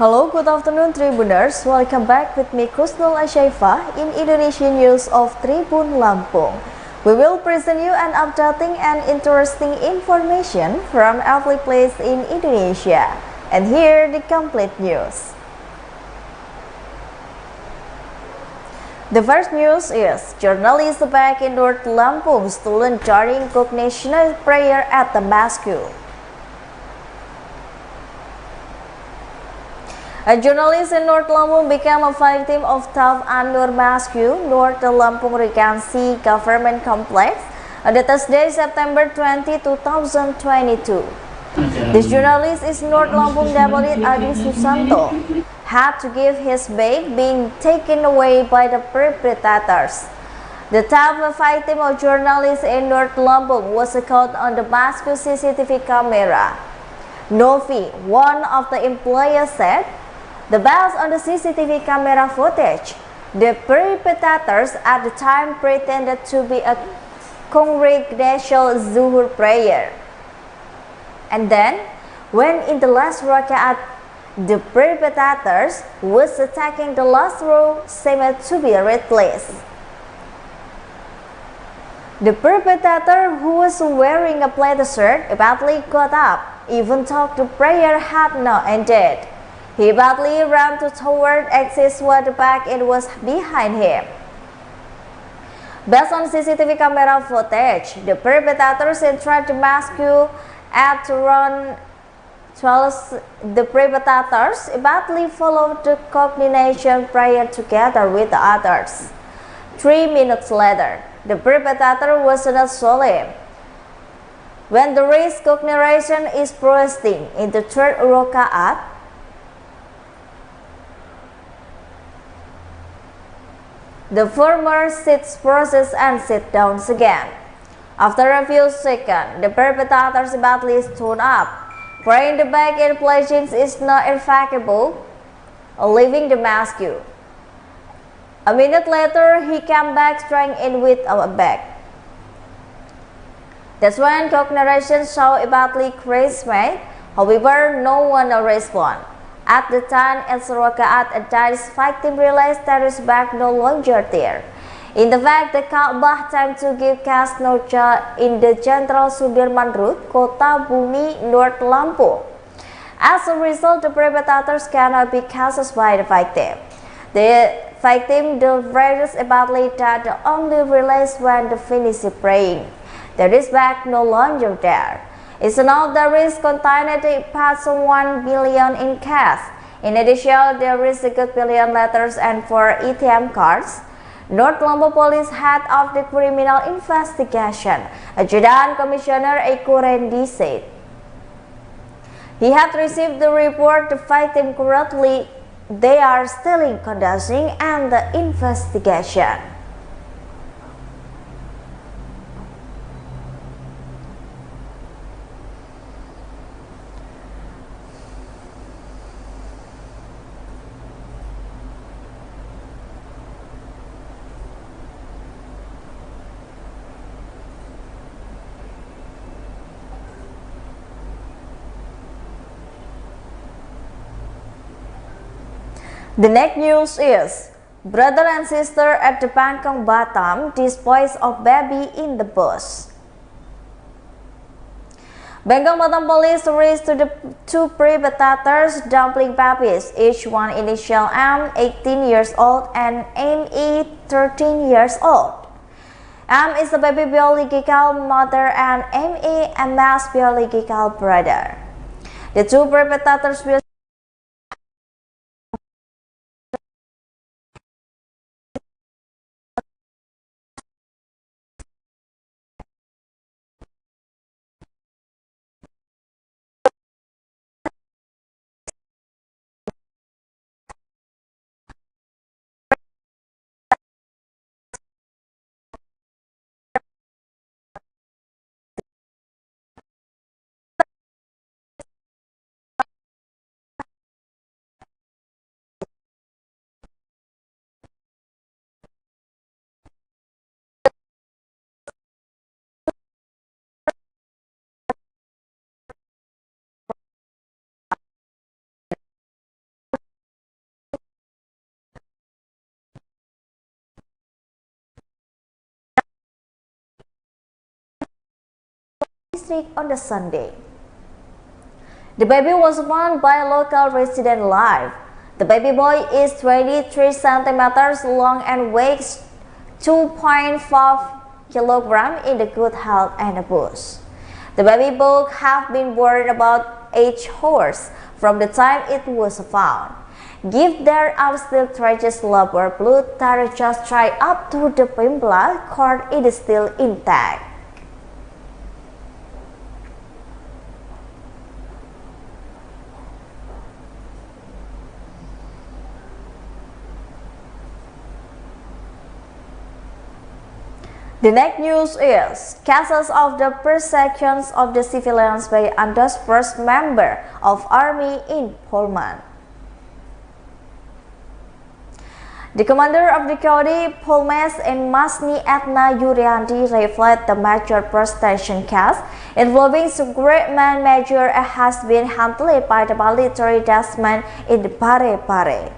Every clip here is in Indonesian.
Hello, good afternoon Tribuners. Welcome back with me Kusnul Ashaifa in Indonesian News of Tribun Lampung. We will present you an updating and interesting information from every place in Indonesia. And here the complete news. The first news is journalists back in North Lampung stolen during congregational prayer at the mosque. A journalist in North Lampung became a victim of theft at Nur Mosque, North Lampung Regency Government Complex on Thursday, September 20, 2022. This journalist is North Lampung Deputy Adi Susanto, had to give his bag being taken away by the perpetrators. The theft victim of journalist in North Lampung was caught on the mosque CCTV camera. Novi, one of the employees, said, based on the CCTV camera footage, the perpetrators at the time pretended to be a congregational Zuhur prayer. And then, when in the last rakaat, the perpetrators was attacking the last row seemed to be replaced. The perpetrator, who was wearing a plaid shirt, abruptly got up, even though the prayer had not ended. He badly ran toward exit where the back end was behind him. Based on CCTV camera footage, the perpetrators entered the mosque at around 12. The perpetrators badly followed the congregation prayer together with the others. 3 minutes later, the perpetrator was not solemn. When the race congregation is proceeding in the third rakaat, the former sits process and sit down again. After a few seconds, the perpetrators badly stood up, praying the back in pledging is not irrevocable, leaving the mosque. A minute later, he came back straying in with a bag. That's when congregation saw a badly crazed man. However, no one responded. At the time, El Rakaat and Dad's victim realized there is back no longer there. In the fact, the Ka'bah time to give cast noja in the Jenderal Sudirman Road, Kota Bumi, North Lampung. As a result, the perpetrators cannot be cast by the victim. The victim, the virus badly that only realized when they finished praying. There is back no longer there. It's now there is contained past 1 billion in cash. In addition, there is a good billion letters and 4 ATM cards. North Lampung Police Head of the Criminal Investigation, Adjutant Commissioner Eko Rendi, said he had received the report the victim correctly. They are still conducting and the investigation. The next news is, brother and sister at the Bangkong Batam dispose of baby in the bus. Bangkong Batam police arrested the 2 perpetrators dumping babies, each one initial M, 18 years old, and ME, 13 years old. M is the baby biological mother and ME a mass biological brother. The 2 perpetrators will sick on the Sunday. The baby was found by a local resident alive. The baby boy is 23 centimeters long and weighs 2.5 kilograms in the good health and abuse. The baby boy have been born about 8 hours from the time it was found. If there are still traces of blood that just dried up to the umbilical cord, it is still intact. The next news is cases of the persecutions of the civilians by Andos first member of army in Poland. The commander of the County Polmes in Masni Etna Yuriandi reflect the major prostitution case involving great man major has been handled by the military detachment in the Pare.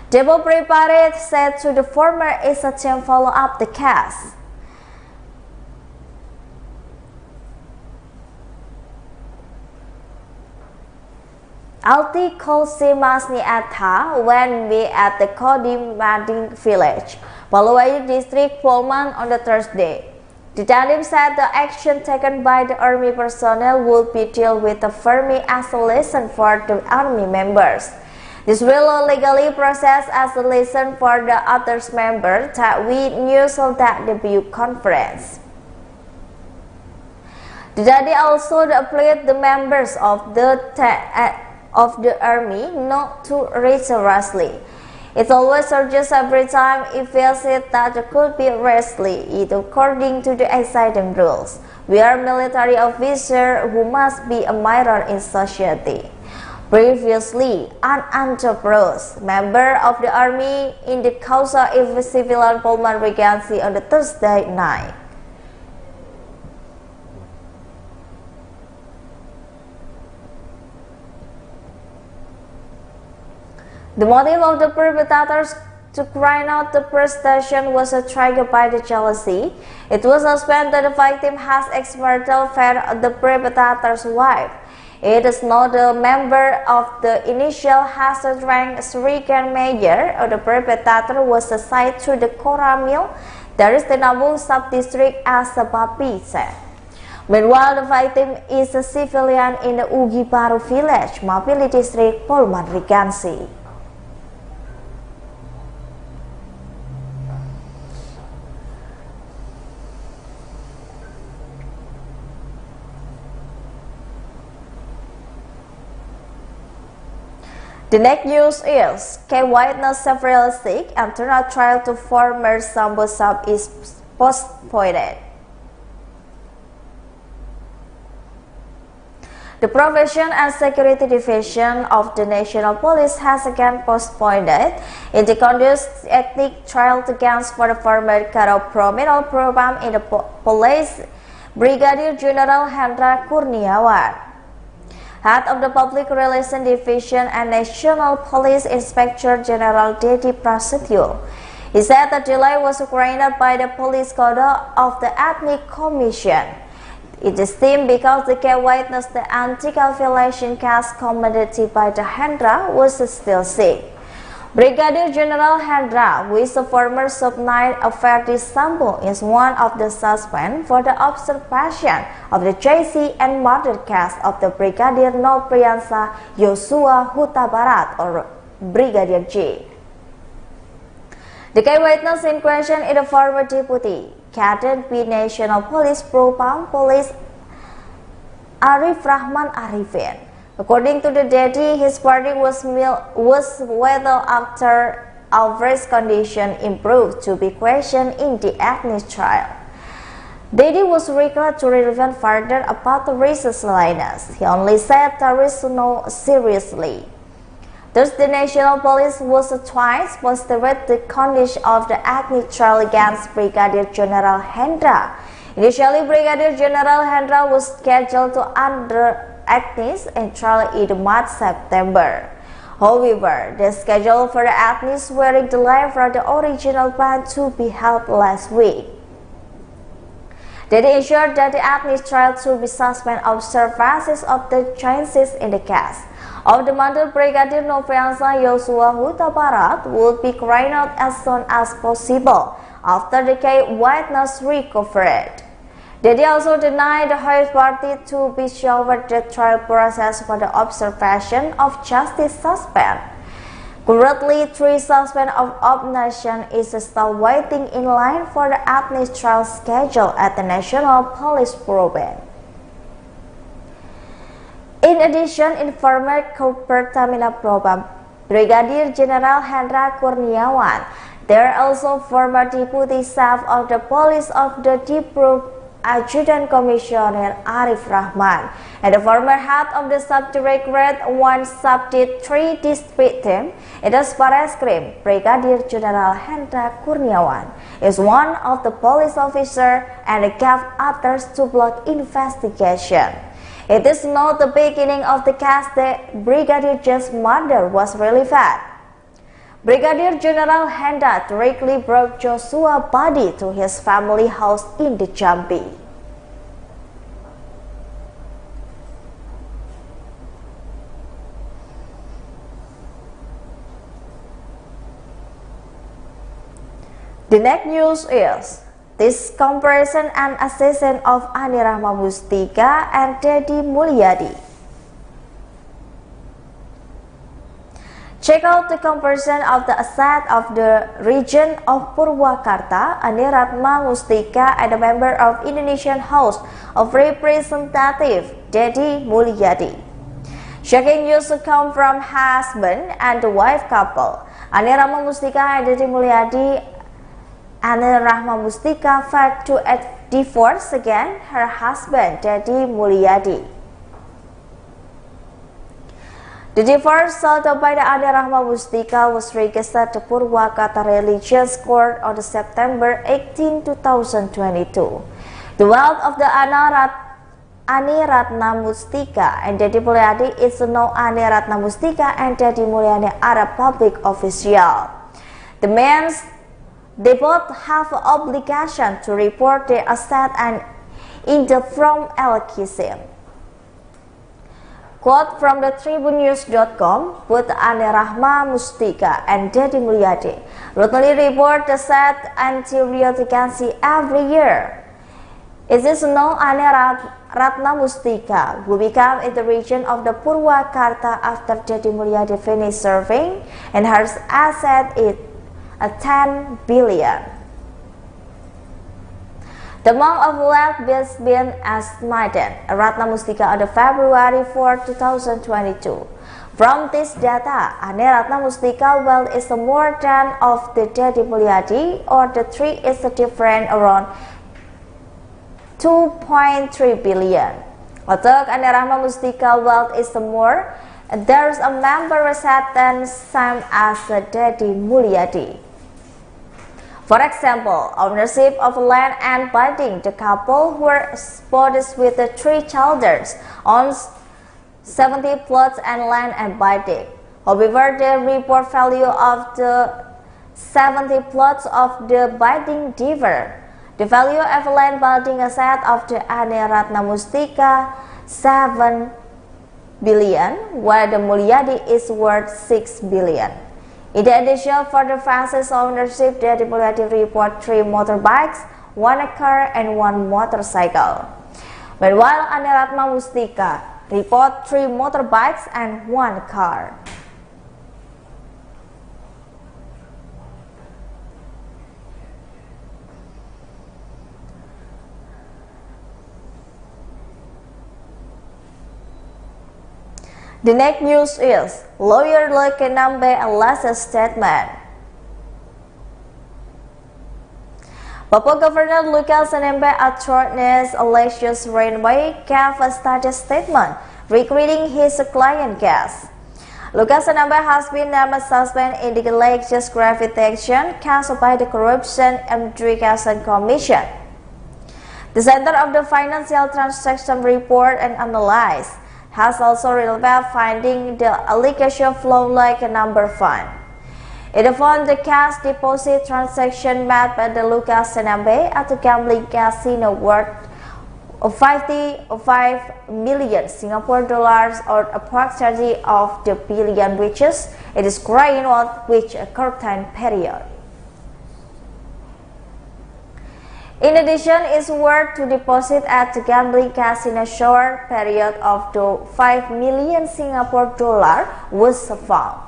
Debo Prepare said to the former is a team follow up the case. Alti Kolsi Masni Atha when we at the Kodim Mading village, Paluai district Polman on the Thursday. The Dandim said the action taken by the army personnel would be dealt with a firm isolation for the army members. This will legally process as a lesson for the others members that we knew so that debut conference. The daddy also appealed the members of the army not to reach rashly. It always urges every time it feels it that it could be rashly, it according to the existing rules. We are military officers who must be a mirror in society. Previously, an entrepreneur, member of the army in the Causa of Civilian Polman Regency on the Thursday night. The motive of the perpetrators to cry out the prostitution was triggered by the jealousy. It was suspected that the victim has ex-marital affair with the perpetrator's wife. It is not a member of the initial hazard rank Srikan Major or the perpetrator was assigned to the Kora Mill, there is the Nabung sub-district as Sabapi said. Meanwhile, the victim is a civilian in the Ugi Baru village, Mapili district, Polman Regency. The next news is K-Witness several sick and internal trial to former Sambo Sub is postponed. The Profession and Security Division of the National Police has again postponed in the conduct ethnic trial against for the former Karo Prominal program in the police Brigadier General Hendra Kurniawan. Head of the Public Relations Division and National Police Inspector General Dedi Prasetyo. He said the delay was granted by the Police Code of the Ethnic Commission. It is deemed because the K-Witness the anti-cancellation case committed by the Hendra was still sick. Brigadier General Hendra, who is a former sub-knight of Ferdi Sambo, is one of the suspects for the observation of the JC and murder case of the Brigadier Nopriansa Yosua Huta Barat or Brigadier J. The K-Witness in question is the former Deputy Cadet B National Police Propam Police Arif Rahman Arifin. According to the daddy, his party was well after Alvarez's condition improved to be questioned in the ethnic trial. Daddy was required to reveal further about the racist illness. He only said there is no seriously. Thus, the National Police was twice posted the condition of the ethnic trial against Brigadier General Hendra. Initially, Brigadier General Hendra was scheduled to under ethnics and trial in March-September. However, the schedule for the ethnics were delayed from the original plan to be held last week. They ensured that the Agnes trial to be suspended observed basis of the changes in the case of the mantle Brigadier Nofriansah Yosua Huta Barat would be carried out as soon as possible after the case witness recovered. They also denied the House Party to be showered the trial process for the observation of justice suspend. Currently, 3 suspended of nation is still waiting in line for the Agnes trial schedule at the National Police Program. In addition, informer Pertamina Propam Brigadier General Hendra Kurniawan, there are also former Deputy Chief of the Police of the Dipro Adjutant Commissioner Arif Rahman and the former head of the Subdirectorate 1 Subdit 3 District Team, it is Bareskrim Brigadier General Hendra Kurniawan is one of the police officers and gave others to block investigation. It is not the beginning of the case that Brigadier J's murder was really bad. Brigadier General Hendra directly brought Joshua's body to his family house in the Jambi. The next news is this comparison and assassin of Ani Rahma Mustika and Deddy Mulyadi. Check out the comparison of the asset of the region of Purwakarta, Ani Rahma Mustika, and a member of Indonesian House of Representatives, Deddy Mulyadi. Shocking news come from husband and wife couple. Ani Rahma Mustika and Deddy Mulyadi. Ani Rahma Mustika filed to divorce again her husband, Deddy Mulyadi. The divorce sought by the Ani Rahma Mustika was registered to Purwakarta Religious Court on September 18, 2022. The wealth of the Ani Ratna Mustika and Deddy Mulyadi is known. Ani Ratna Mustika and Deddy Mulyadi are a public official. They both have an obligation to report their asset and income from Al-Qasim. Quote from the tribunews.com, both Ani Rahma Mustika and Deddy Mulyadi routinely report the asset and periodically every year. It is known Ani Ratna Mustika who became in the region of the Purwakarta after Deddy Mulyadi finished serving, and her asset is 10 billion. The amount of wealth has been estimated Ratna Mustika on February 4, 2022. From this data, Ani Ratna Mustika wealth is more than of the Deddy Mulyadi, or the three is different around 2.3 billion. Although Ani Rahma Mustika wealth is more, there is a member asset than same as Deddy Mulyadi. For example, ownership of land and building. The couple who are spouses with the 3 children owns 70 plots and land and building. However, the report value of the 70 plots of the building differ. The value of land building asset of the Ani Ratna Mustika 7 billion, while the Mulyadi is worth 6 billion. In addition, for the fastest ownership, Deddy Mulyadi report 3 motorbikes, 1 car, and 1 motorcycle. Meanwhile, Ani Rahma Mustika report 3 motorbikes and 1 car. The next news is lawyer Luke Nambe latest statement. Papua Governor Lukas Nambe authorized Alexius Rainway gave a status statement regarding his client case. Lukas Nambe has been named suspended in the Alexius gravitation case by the Corruption Investigation Commission. The Center of the Financial Transaction Report and Analyze has also revealed finding the allegation flow like a number fund. It found the cash deposit transaction made by the Lucas Nmb at the gambling casino worth of 55 million Singapore dollars, or approximately of the billion, which is it is growing on which a curtain period. In addition, it's worth to deposit at the gambling casino short period of the 5 million Singapore dollar was found.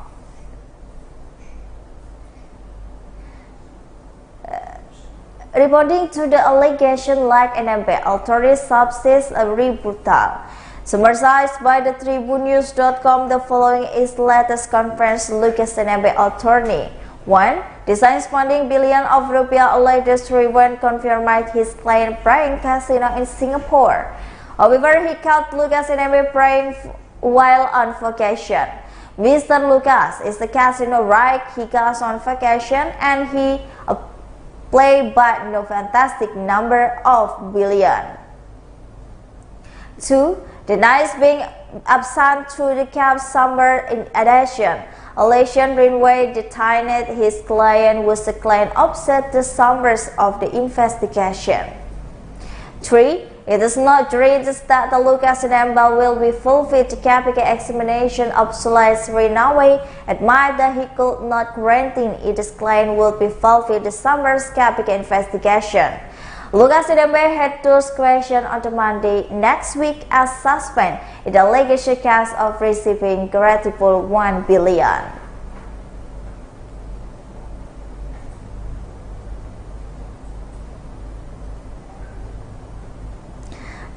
Responding to the allegation, like Nmb, authorities subsist a rebuttal. Summarized by the tribunews.com, the following is the latest conference Lucas Nmb attorney. 1. Designs funding billion of rupiah alleged Tribuan confirmed his client playing casino in Singapore. However, he caught Lucas Nmb playing while on vacation. Mr. Lucas is the casino right. He goes on vacation and he play but no fantastic number of billion. 2. Denies being absent to the camp summer. In addition, Alation Greenway detained his client was the client offset the summers of the investigation. 3. It is not just that the Lucas Nmb will be fulfilled the KPK examination of Sulais Rinawe, admitted that he could not granting its client will be fulfilled the summer's KPK investigation. Lucas Nmb had two questions on the Monday next week as suspect in the allegation case of receiving grateful 1 billion.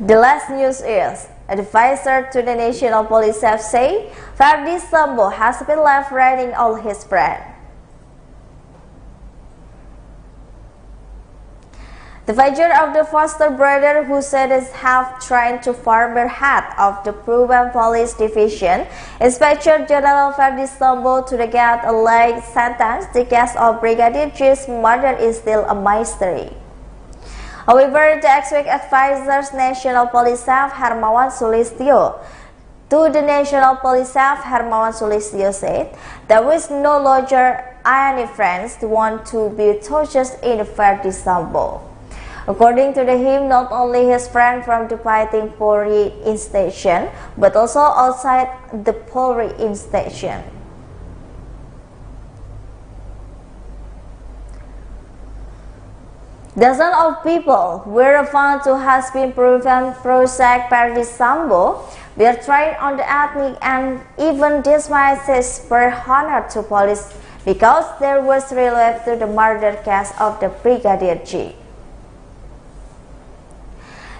The last news is, advisor to the National Police have said Ferdy Sambo has been left writing all his friends. The father of the foster brother who said is half trying to former head of the Proven Police Division, Inspector General Ferdy Sambo, to the get a light sentence. The case of Brigadier G's murder is still a mystery. However, the ex-week advisor's National Police Chief Hermawan Sulistyo to the National Police Chief Hermawan Sulistyo said there is no longer any friends to want to be tortured in Ferdy Sambo. According to him, not only his friend from the fighting Polri station, but also outside the Polri station. Dozens of people were found to have been proven prosec Ferdy Sambo were tried on the ethnic and even dismissed per honor to police because there was relevant to the murder case of the Brigadier G.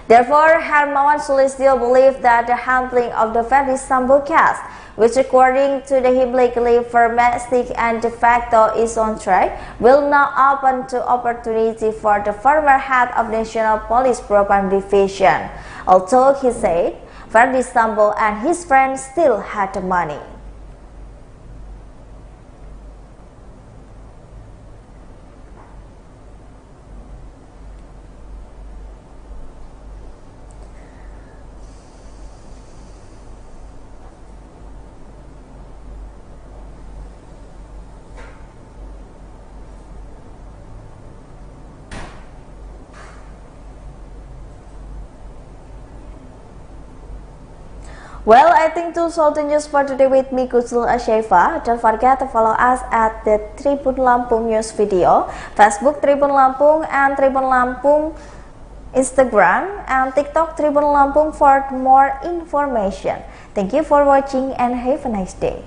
Therefore, Hermawan Sulistyo believed that the handling of the Ferdy Sambo case, which according to him legally formalistic and de facto is on track, will now open to opportunity for the former head of National Police Program Division. Although he said Ferdy Sambo and his friends still had the money. Well, I think that's all the news for today with me, Kuzul Ashefa. Don't forget to follow us at the Tribun Lampung News Video, Facebook Tribun Lampung, and Tribun Lampung Instagram, and TikTok Tribun Lampung for more information. Thank you for watching and have a nice day.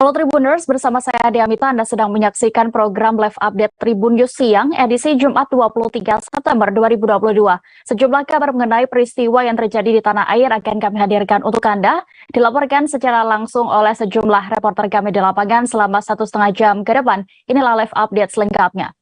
Halo Tribuners, bersama saya Diamita, Anda sedang menyaksikan program Live Update Tribun News Siang, edisi Jumat 23 September 2022. Sejumlah kabar mengenai peristiwa yang terjadi di tanah air akan kami hadirkan untuk Anda, dilaporkan secara langsung oleh sejumlah reporter kami di lapangan selama 1,5 jam ke depan. Inilah Live Update selengkapnya.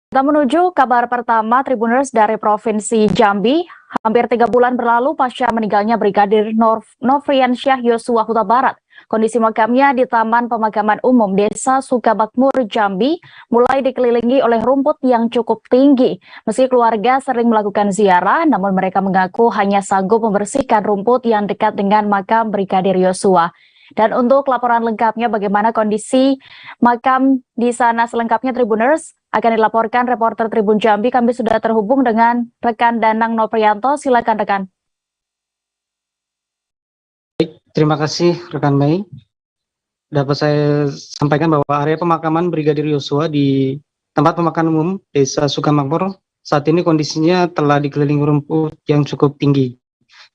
Kita menuju kabar pertama Tribuners dari Provinsi Jambi. Hampir 3 bulan berlalu pasca meninggalnya Brigadir Nofriansyah Yosua Huta Barat. Kondisi makamnya di Taman Pemakaman Umum Desa Sukamakmur, Jambi mulai dikelilingi oleh rumput yang cukup tinggi. Meski keluarga sering melakukan ziarah, namun mereka mengaku hanya sanggup membersihkan rumput yang dekat dengan makam Brigadir Yosua. Dan untuk laporan lengkapnya bagaimana kondisi makam di sana selengkapnya Tribuners akan dilaporkan reporter Tribun Jambi. Kami sudah terhubung dengan rekan Danang Noprianto. Silakan rekan. Baik, terima kasih rekan Mei. Dapat saya sampaikan bahwa area pemakaman Brigadir Yosua di tempat pemakaman umum Desa Sukamakmur saat ini kondisinya telah dikelilingi rumput yang cukup tinggi.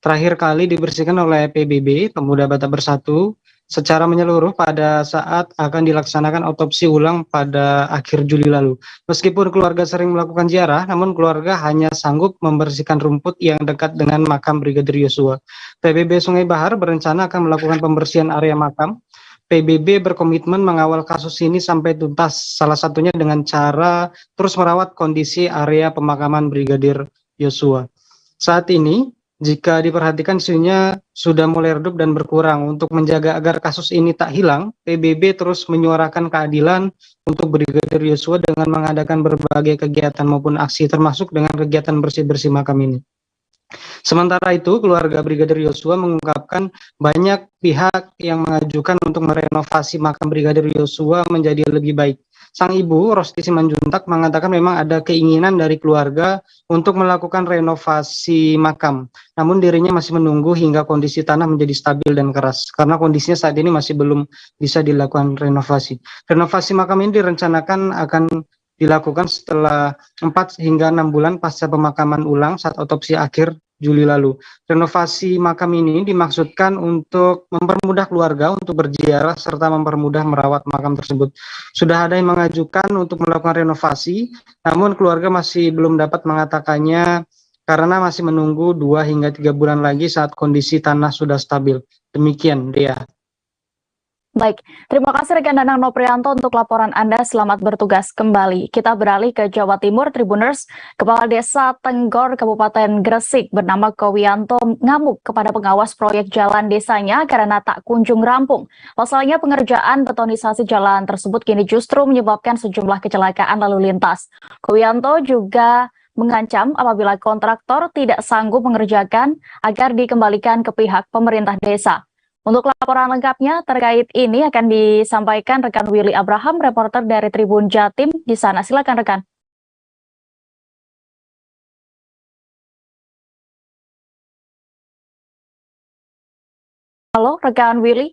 Terakhir kali dibersihkan oleh PBB Pemuda Batak Bersatu secara menyeluruh pada saat akan dilaksanakan otopsi ulang pada akhir Juli lalu. Meskipun keluarga sering melakukan ziarah, namun keluarga hanya sanggup membersihkan rumput yang dekat dengan makam Brigadir Yosua. PBB Sungai Bahar berencana akan melakukan pembersihan area makam. PBB berkomitmen mengawal kasus ini sampai tuntas, salah satunya dengan cara terus merawat kondisi area pemakaman Brigadir Yosua. Saat ini, jika diperhatikan isunya sudah mulai redup dan berkurang. Untuk menjaga agar kasus ini tak hilang, PBB terus menyuarakan keadilan untuk Brigadir Yosua dengan mengadakan berbagai kegiatan maupun aksi, termasuk dengan kegiatan bersih-bersih makam ini. Sementara itu, keluarga Brigadir Yosua mengungkapkan banyak pihak yang mengajukan untuk merenovasi makam Brigadir Yosua menjadi lebih baik. Sang ibu, Rosti Simanjuntak, mengatakan memang ada keinginan dari keluarga untuk melakukan renovasi makam. Namun dirinya masih menunggu hingga kondisi tanah menjadi stabil dan keras. Karena kondisinya saat ini masih belum bisa dilakukan renovasi. Renovasi makam ini direncanakan akan dilakukan setelah 4 hingga 6 bulan pasca pemakaman ulang saat otopsi akhir Juli lalu. Renovasi makam ini dimaksudkan untuk mempermudah keluarga untuk berziarah serta mempermudah merawat makam tersebut. Sudah ada yang mengajukan untuk melakukan renovasi, namun keluarga masih belum dapat mengatakannya karena masih menunggu 2 hingga 3 bulan lagi saat kondisi tanah sudah stabil. Demikian, Dea. Baik, terima kasih rekan Danang Noprianto untuk laporan Anda. Selamat bertugas kembali. Kita beralih ke Jawa Timur, Tribuners. Kepala Desa Tenggor, Kabupaten Gresik bernama Kowianto ngamuk kepada pengawas proyek jalan desanya karena tak kunjung rampung. Pasalnya pengerjaan betonisasi jalan tersebut kini justru menyebabkan sejumlah kecelakaan lalu lintas. Kowianto juga mengancam apabila kontraktor tidak sanggup mengerjakan agar dikembalikan ke pihak pemerintah desa. Untuk laporan lengkapnya terkait ini akan disampaikan rekan Willy Abraham, reporter dari Tribun Jatim di sana. Silakan rekan. Halo, rekan Willy.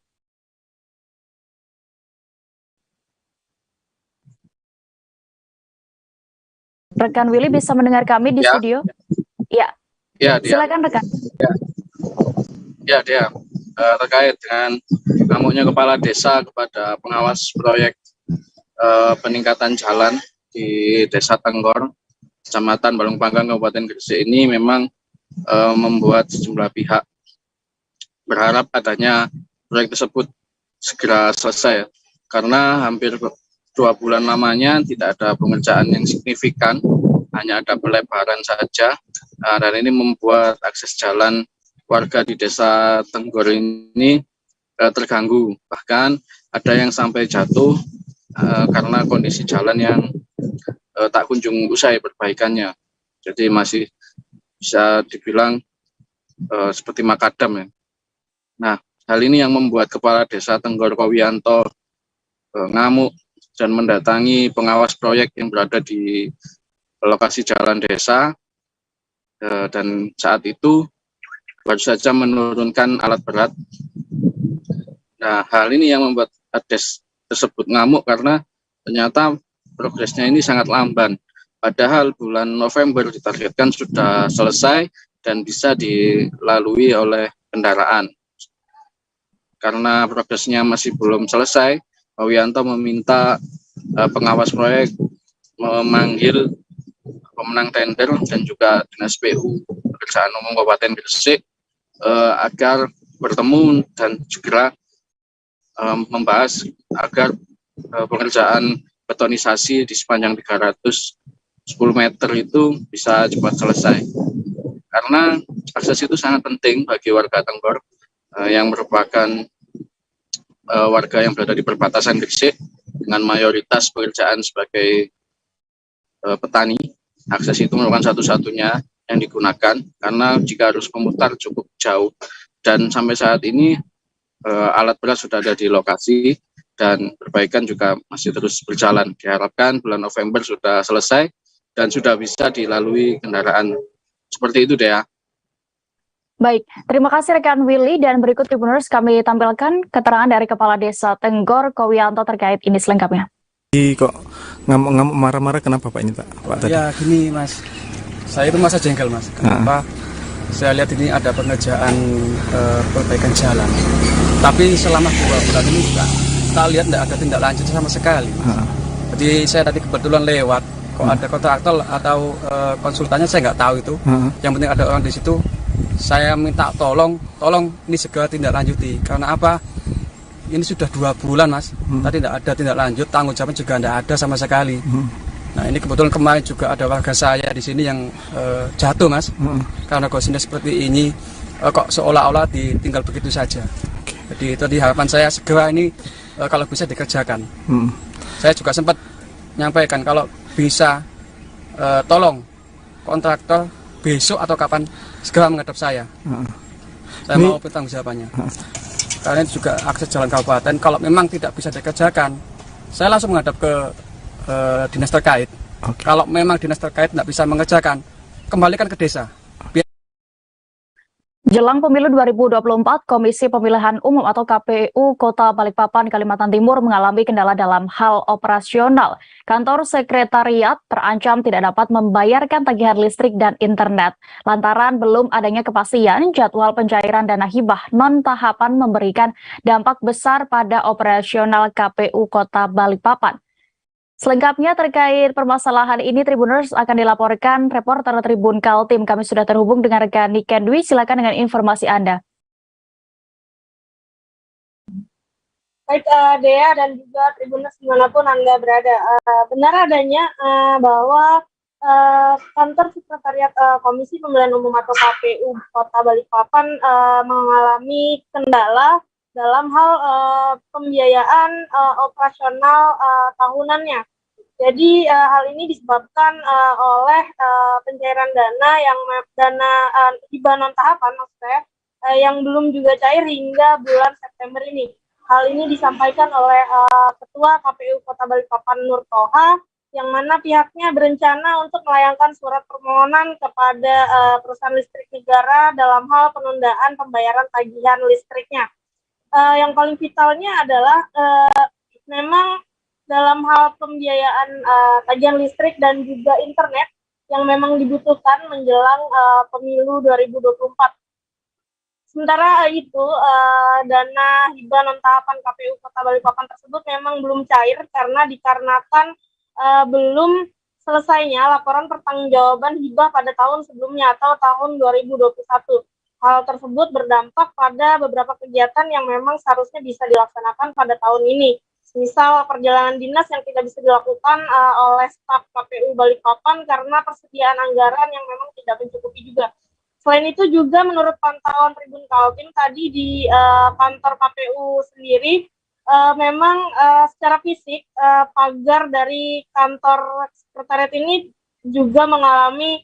Rekan Willy bisa mendengar kami di studio? Ya. Ya, silakan rekan. Ya, dia. Terkait dengan ngamuknya kepala desa kepada pengawas proyek peningkatan jalan di Desa Tenggor, Kecamatan Balongpanggang, Kabupaten Gresik ini memang membuat sejumlah pihak berharap adanya proyek tersebut segera selesai, karena hampir 2 bulan lamanya tidak ada pengerjaan yang signifikan, hanya ada pelebaran saja, dan ini membuat akses jalan warga di Desa Tenggor ini terganggu. Bahkan ada yang sampai jatuh karena kondisi jalan yang tak kunjung usai perbaikannya. Jadi masih bisa dibilang seperti makadam ya. Nah, hal ini yang membuat Kepala Desa Tenggor Kowianto ngamuk dan mendatangi pengawas proyek yang berada di lokasi jalan desa, dan saat itu baru saja menurunkan alat berat. Nah, hal ini yang membuat Ades tersebut ngamuk karena ternyata progresnya ini sangat lamban. Padahal bulan November ditargetkan sudah selesai dan bisa dilalui oleh kendaraan. Karena progresnya masih belum selesai, Pak Wianto meminta pengawas proyek memanggil pemenang tender dan juga Dinas PU Pekerjaan Umum Kabupaten Gresik agar bertemu dan segera membahas agar pengerjaan betonisasi di sepanjang 310 meter itu bisa cepat selesai. Karena akses itu sangat penting bagi warga Tenggor yang merupakan warga yang berada di perbatasan Gresik dengan mayoritas pekerjaan sebagai petani. Akses itu merupakan satu-satunya yang digunakan karena jika harus memutar cukup jauh, dan sampai saat ini alat berat sudah ada di lokasi dan perbaikan juga masih terus berjalan. Diharapkan bulan November sudah selesai dan sudah bisa dilalui kendaraan. Seperti itu deh ya. Baik, terima kasih rekan Willy, dan berikut Tribuners kami tampilkan keterangan dari Kepala Desa Tenggor Kowianto terkait ini selengkapnya. Kok ngamuk-ngamuk marah-marah kenapa Pak ini Pak tadi? Ya gini Mas, saya itu masa jengkel Mas. Kenapa? Saya lihat ini ada pengerjaan perbaikan jalan, tapi selama 2 bulan ini juga kita lihat tidak ada tindak lanjut sama sekali. Jadi saya tadi kebetulan lewat, kok ada kontraktor atau konsultannya saya nggak tahu itu. Yang penting ada orang di situ. Saya minta tolong ini segera tindak lanjuti. Karena apa? Ini sudah 2 bulan Mas, tadi tidak ada tindak lanjut, tanggung jawab juga tidak ada sama sekali. Nah ini kebetulan kemarin juga ada warga saya di sini yang jatuh Mas, karena kondisinya seperti ini, kok seolah-olah ditinggal begitu saja. Jadi tadi harapan saya segera ini kalau bisa dikerjakan. Saya juga sempat menyampaikan kalau bisa tolong kontraktor besok atau kapan segera menghadap saya. Saya mau bertanggung jawabannya. Karena itu juga akses jalan kabupaten, kalau memang tidak bisa dikerjakan, saya langsung menghadap ke dinas terkait. Kalau memang dinas terkait tidak bisa mengerjakan, kembalikan ke desa. Jelang pemilu 2024, Komisi Pemilihan Umum atau KPU Kota Balikpapan, Kalimantan Timur mengalami kendala dalam hal operasional. Kantor sekretariat terancam tidak dapat membayarkan tagihan listrik dan internet. Lantaran belum adanya kepastian, jadwal pencairan dana hibah non-tahapan memberikan dampak besar pada operasional KPU Kota Balikpapan. Selengkapnya terkait permasalahan ini, Tribuners akan dilaporkan reporter Tribun Kaltim. Kami sudah terhubung dengan rekan Niken Dwi, silakan dengan informasi Anda. Baik Dea dan juga Tribuners dimanapun Anda berada, benar adanya bahwa kantor sekretariat Komisi Pemilihan Umum atau KPU Kota Balikpapan mengalami kendala dalam hal pembiayaan operasional tahunannya. Jadi hal ini disebabkan oleh pencairan dana hibah non tahapan maksudnya yang belum juga cair hingga bulan September ini. Hal ini disampaikan oleh Ketua KPU Kota Balikpapan Nur Toha, yang mana pihaknya berencana untuk melayangkan surat permohonan kepada perusahaan listrik negara dalam hal penundaan pembayaran tagihan listriknya. Yang paling vitalnya adalah memang dalam hal pembiayaan tagihan listrik dan juga internet yang memang dibutuhkan menjelang pemilu 2024. Sementara itu, dana hibah non tahapan KPU Kota Balikpapan tersebut memang belum cair dikarenakan belum selesainya laporan pertanggungjawaban hibah pada tahun sebelumnya atau tahun 2021. Hal tersebut berdampak pada beberapa kegiatan yang memang seharusnya bisa dilaksanakan pada tahun ini. Misal perjalanan dinas yang tidak bisa dilakukan oleh staf KPU Balikpapan karena persediaan anggaran yang memang tidak mencukupi juga. Selain itu juga menurut pantauan Tribun Kaltim tadi di kantor KPU sendiri memang secara fisik pagar dari kantor sekretariat ini juga mengalami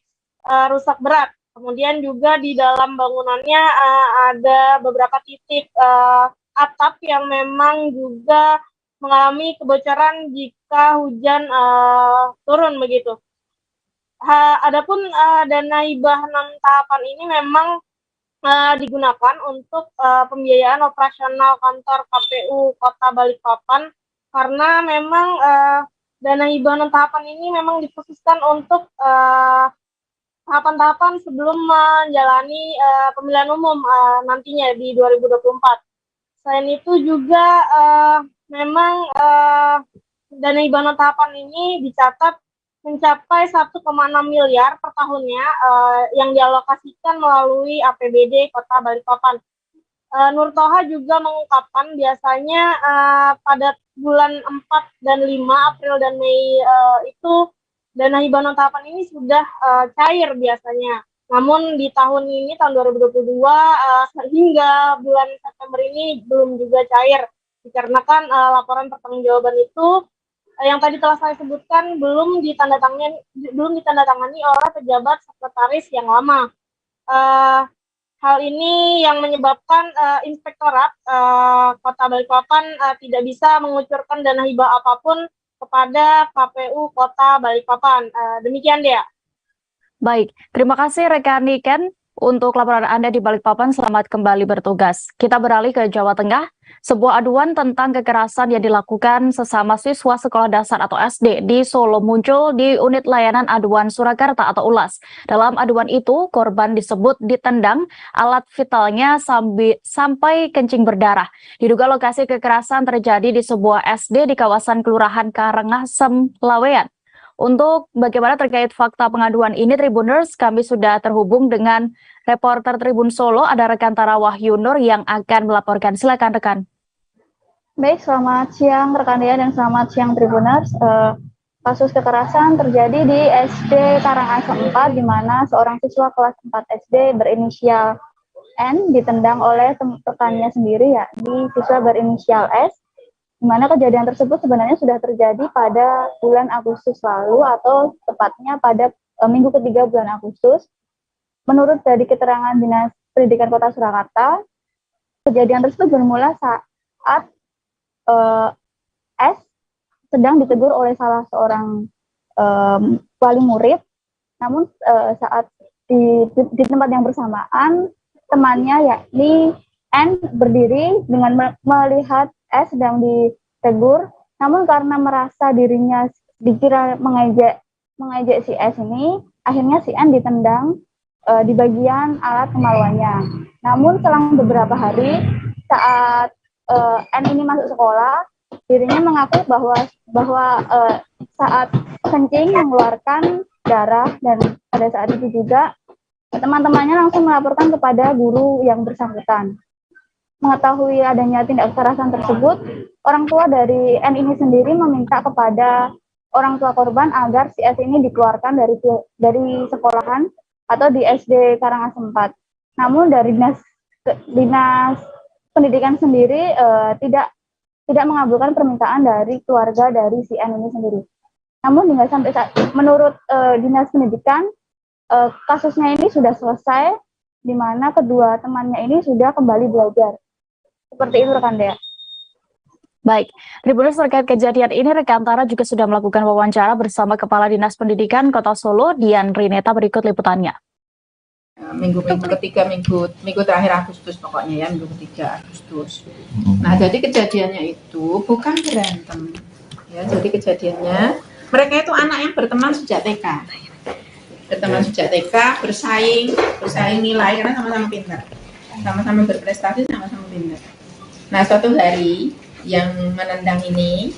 rusak berat. Kemudian juga di dalam bangunannya ada beberapa titik atap yang memang juga mengalami kebocoran jika hujan turun begitu. Adapun dana hibah 6 tahapan ini memang digunakan untuk pembiayaan operasional kantor KPU Kota Balikpapan, karena memang dana hibah 6 tahapan ini memang dikhususkan untuk tahapan-tahapan sebelum menjalani pemilihan umum nantinya di 2024. Selain itu juga memang dana hibah 6 tahapan ini dicatat mencapai 1,6 miliar per tahunnya yang dialokasikan melalui APBD Kota Balikpapan. Nur Toha juga mengungkapkan biasanya pada bulan 4 dan 5 April dan Mei itu dana hibah 6 tahapan ini sudah cair biasanya. Namun di tahun ini, tahun 2022, hingga bulan September ini belum juga cair, dikarenakan laporan pertanggungjawaban itu yang tadi telah saya sebutkan belum ditandatangani oleh pejabat sekretaris yang lama. Hal ini yang menyebabkan Inspektorat Kota Balikpapan tidak bisa mengucurkan dana hibah apapun kepada KPU Kota Balikpapan. Demikian dia. Baik, terima kasih rekan Niken untuk laporan Anda di Balikpapan. Selamat kembali bertugas. Kita beralih ke Jawa Tengah. Sebuah aduan tentang kekerasan yang dilakukan sesama siswa sekolah dasar atau SD di Solo muncul di unit layanan aduan Surakarta atau ULAS. Dalam aduan itu, korban disebut ditendang alat vitalnya sampai kencing berdarah. Diduga lokasi kekerasan terjadi di sebuah SD di kawasan Kelurahan Karangasem, Laweyan. Untuk bagaimana terkait fakta pengaduan ini, Tribuners, kami sudah terhubung dengan reporter Tribun Solo, ada rekan Tara Wahyu Nur yang akan melaporkan. Silakan rekan. Baik, selamat siang rekan Dea dan selamat siang Tribuners. Kasus kekerasan terjadi di SD Karangasem 4, di mana seorang siswa kelas 4 SD berinisial N ditendang oleh rekannya sendiri, yakni siswa berinisial S. Di mana kejadian tersebut sebenarnya sudah terjadi pada bulan Agustus lalu atau tepatnya pada minggu ketiga bulan Agustus. Menurut dari keterangan Dinas Pendidikan Kota Surakarta, kejadian tersebut bermula saat S sedang ditegur oleh salah seorang wali murid, namun saat di tempat yang bersamaan, temannya yakni N berdiri dengan melihat S sedang ditegur, namun karena merasa dirinya dikira mengejek si S ini, akhirnya si N ditendang di bagian alat kemaluannya. Namun selang beberapa hari saat N ini masuk sekolah, dirinya mengaku bahwa saat kencing mengeluarkan darah, dan pada saat itu juga teman-temannya langsung melaporkan kepada guru yang bersangkutan. Mengetahui adanya tindak kekerasan tersebut, orang tua dari N ini sendiri meminta kepada orang tua korban agar si S ini dikeluarkan dari sekolahan atau di SD Karangasem 4. Namun dari dinas pendidikan sendiri tidak mengabulkan permintaan dari keluarga dari si N ini sendiri. Namun hingga sampai menurut dinas pendidikan, kasusnya ini sudah selesai, di mana kedua temannya ini sudah kembali belajar. Seperti itu rekan Dea. Baik, Tribuners, terkait kejadian ini rekan Tara juga sudah melakukan wawancara bersama Kepala Dinas Pendidikan Kota Solo, Dian Rineta. Berikut liputannya. Minggu ketiga, minggu terakhir Agustus pokoknya ya, minggu ketiga Agustus. Nah, jadi kejadiannya itu bukan berantem. Ya, jadi kejadiannya mereka itu anak yang berteman sejak TK. Bersaing nilai karena sama-sama pintar. Sama-sama berprestasi, sama-sama pintar. Nah, suatu hari yang menendang ini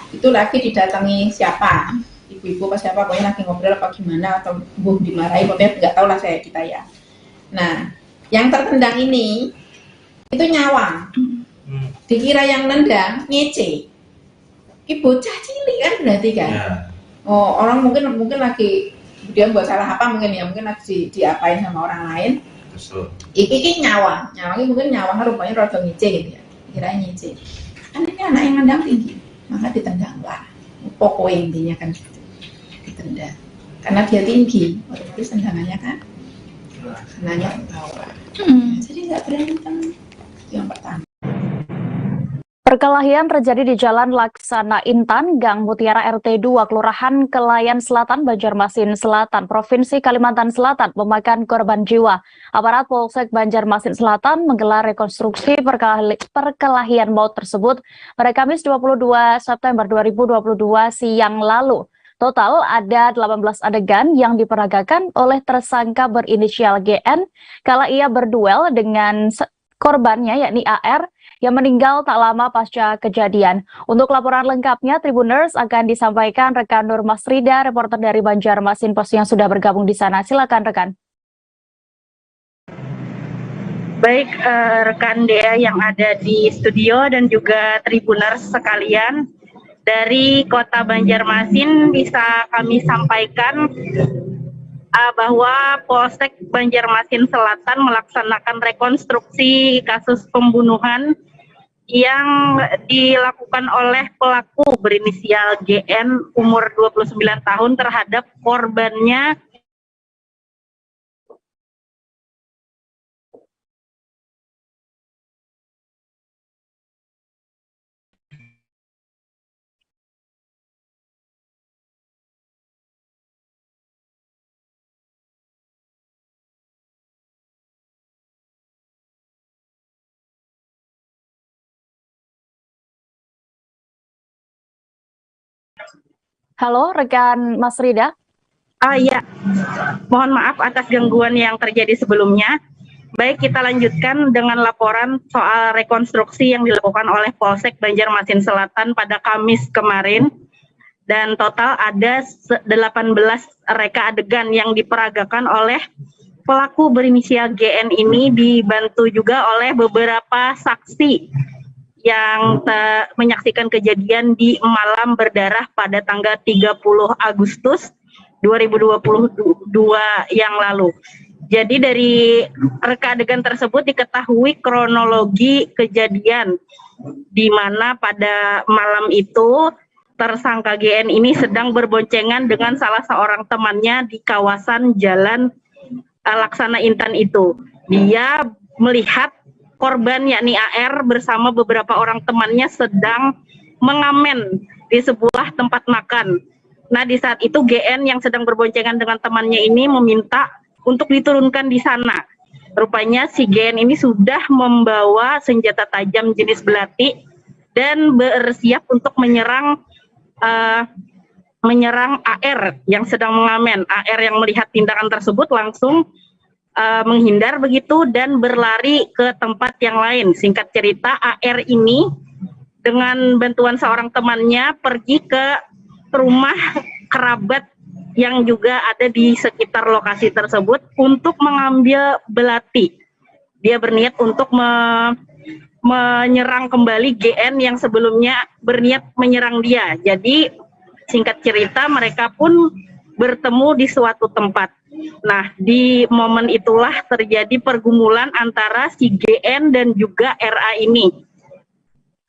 itu lagi didatangi siapa, ibu-ibu apa siapa, pokoknya lagi ngobrol apa gimana, atau dimarahi, pokoknya nggak tahu lah kita ya. Nah, yang tertendang ini itu nyawang, dikira yang nendang ngece, bocah cilik kan berarti kan. Oh, orang mungkin lagi dia buat salah apa mungkin lagi diapain sama orang lain. Iki nyawang mungkin nyawang rupanya rada ngece gitu ya, kira ngece. Kan ini anak yang nendang tinggi, maka ditendanglah. Pokoknya intinya kan gitu, ditendang. Karena dia tinggi, otomatis tendangannya kan nanya ke bawah. Jadi nggak berantem. Itu yang pertama. Perkelahian terjadi di Jalan Laksana Intan, Gang Mutiara RT 2, Kelurahan Kelayan Selatan, Banjarmasin Selatan, Provinsi Kalimantan Selatan, memakan korban jiwa. Aparat Polsek Banjarmasin Selatan menggelar rekonstruksi perkelahian maut tersebut pada Kamis 22 September 2022 siang lalu. Total ada 18 adegan yang diperagakan oleh tersangka berinisial GN kala ia berduel dengan korbannya yakni AR yang meninggal tak lama pasca kejadian. Untuk laporan lengkapnya, Tribuners akan disampaikan rekan Nur Masrida, reporter dari Banjarmasin Post yang sudah bergabung di sana. Silakan rekan. Baik, rekan Dea yang ada di studio dan juga Tribuners sekalian, dari Kota Banjarmasin bisa kami sampaikan bahwa Polsek Banjarmasin Selatan melaksanakan rekonstruksi kasus pembunuhan yang dilakukan oleh pelaku berinisial GN umur 29 tahun terhadap korbannya Halo, rekan Mas Rida. Ya, mohon maaf atas gangguan yang terjadi sebelumnya. Baik, kita lanjutkan dengan laporan soal rekonstruksi yang dilakukan oleh Polsek Banjarmasin Selatan pada Kamis kemarin. Dan total ada 18 reka adegan yang diperagakan oleh pelaku berinisial GN ini, dibantu juga oleh beberapa saksi yang menyaksikan kejadian di malam berdarah pada tanggal 30 Agustus 2022 yang lalu. Jadi dari reka adegan tersebut diketahui kronologi kejadian di mana pada malam itu tersangka GN ini sedang berboncengan dengan salah seorang temannya di kawasan Jalan Laksana Intan itu. Dia melihat korban yakni AR bersama beberapa orang temannya sedang mengamen di sebuah tempat makan. Nah, di saat itu GN yang sedang berboncengan dengan temannya ini meminta untuk diturunkan di sana. Rupanya si GN ini sudah membawa senjata tajam jenis belati dan bersiap untuk menyerang AR yang sedang mengamen. AR yang melihat tindakan tersebut langsung menghindar begitu dan berlari ke tempat yang lain. Singkat cerita, AR ini dengan bantuan seorang temannya pergi ke rumah kerabat yang juga ada di sekitar lokasi tersebut untuk mengambil belati. Dia berniat untuk menyerang kembali GN yang sebelumnya berniat menyerang dia. Jadi singkat cerita mereka pun bertemu di suatu tempat. Nah, di momen itulah terjadi pergumulan antara si GN dan juga RA ini.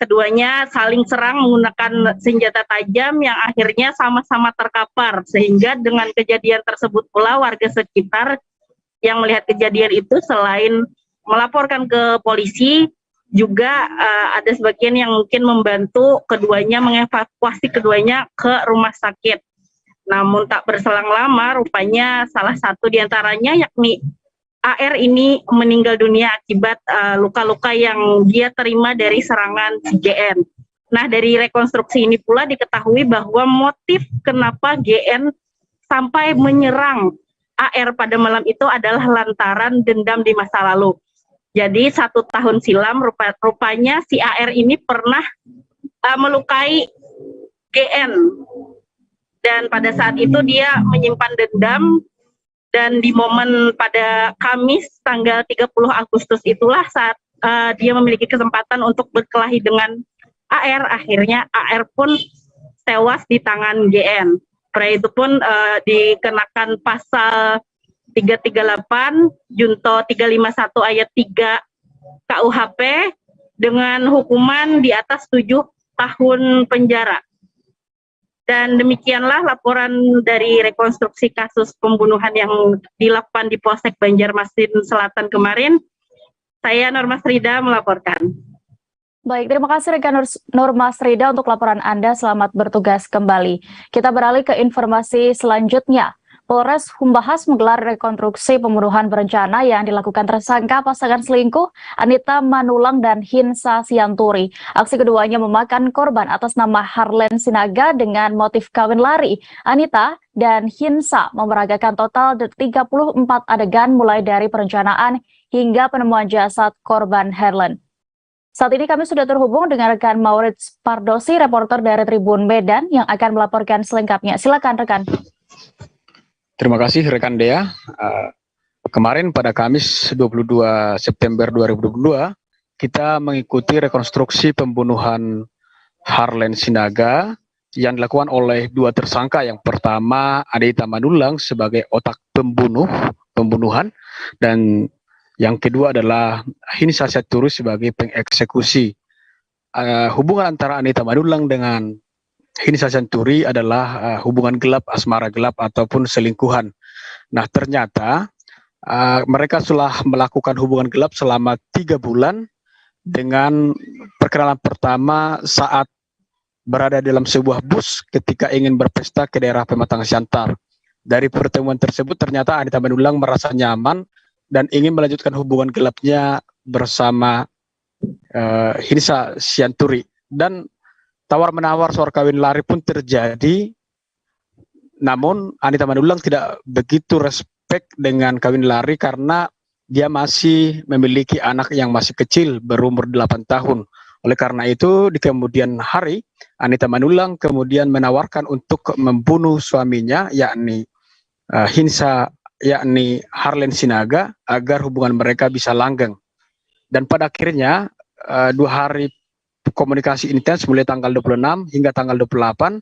Keduanya saling serang menggunakan senjata tajam yang akhirnya sama-sama terkapar. Sehingga dengan kejadian tersebut pula warga sekitar yang melihat kejadian itu selain melaporkan ke polisi, juga ada sebagian yang mungkin membantu keduanya mengevakuasi keduanya ke rumah sakit. Namun tak berselang lama, rupanya salah satu diantaranya yakni AR ini meninggal dunia akibat luka-luka yang dia terima dari serangan GN. Nah, dari rekonstruksi ini pula diketahui bahwa motif kenapa GN sampai menyerang AR pada malam itu adalah lantaran dendam di masa lalu. Jadi 1 tahun silam rupanya si AR ini pernah melukai GN. Dan pada saat itu dia menyimpan dendam, dan di momen pada Kamis tanggal 30 Agustus itulah saat dia memiliki kesempatan untuk berkelahi dengan AR. Akhirnya AR pun tewas di tangan GN. Pada itu pun dikenakan pasal 338 Junto 351 ayat 3 KUHP dengan hukuman di atas 7 tahun penjara. Dan demikianlah laporan dari rekonstruksi kasus pembunuhan yang dilakukan di Polsek Banjarmasin Selatan kemarin. Saya Norma Srida melaporkan. Baik, terima kasih rekan Norma Srida untuk laporan Anda. Selamat bertugas kembali. Kita beralih ke informasi selanjutnya. Polres Humbahas menggelar rekonstruksi pembunuhan berencana yang dilakukan tersangka pasangan selingkuh Anita Manulang dan Hinsa Sianturi. Aksi keduanya memakan korban atas nama Harlen Sinaga dengan motif kawin lari. Anita dan Hinsa memeragakan total 34 adegan mulai dari perencanaan hingga penemuan jasad korban Harlen. Saat ini kami sudah terhubung dengan rekan Maurits Pardosi, reporter dari Tribun Medan yang akan melaporkan selengkapnya. Silakan rekan. Terima kasih rekan Dea. Kemarin pada Kamis 22 September 2022, kita mengikuti rekonstruksi pembunuhan Harlen Sinaga yang dilakukan oleh dua tersangka. Yang pertama Anita Manulang sebagai otak pembunuhan, dan yang kedua adalah Hinsa Sianturi sebagai pengeksekusi. Hubungan antara Anita Manulang dengan Hinsa Sianturi adalah hubungan gelap, asmara gelap ataupun selingkuhan. Nah, ternyata mereka telah melakukan hubungan gelap selama 3 bulan dengan perkenalan pertama saat berada dalam sebuah bus ketika ingin berpesta ke daerah Pematang Siantar. Dari pertemuan tersebut ternyata Anita Manulang merasa nyaman dan ingin melanjutkan hubungan gelapnya bersama Hinsa Sianturi. Dan tawar-menawar soal kawin lari pun terjadi, namun Anita Manulang tidak begitu respect dengan kawin lari karena dia masih memiliki anak yang masih kecil berumur 8 tahun. Oleh karena itu, di kemudian hari, Anita Manulang kemudian menawarkan untuk membunuh suaminya, yakni Harlen Sinaga, agar hubungan mereka bisa langgeng. Dan pada akhirnya, 2 hari komunikasi intens mulai tanggal 26 hingga tanggal 28,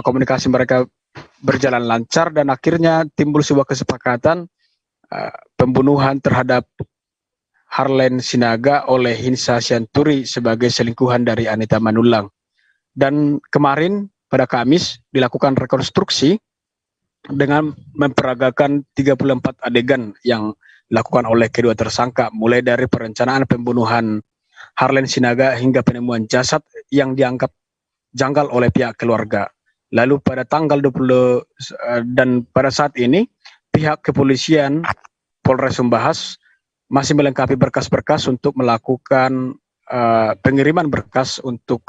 komunikasi mereka berjalan lancar dan akhirnya timbul sebuah kesepakatan pembunuhan terhadap Harlen Sinaga oleh Hinsa Sianturi sebagai selingkuhan dari Anita Manulang. Dan kemarin pada Kamis dilakukan rekonstruksi dengan memperagakan 34 adegan yang dilakukan oleh kedua tersangka, mulai dari perencanaan pembunuhan Harlen Sinaga hingga penemuan jasad yang dianggap janggal oleh pihak keluarga. Lalu pada tanggal 20 dan pada saat ini pihak kepolisian Polres Humbahas masih melengkapi berkas-berkas untuk melakukan pengiriman berkas untuk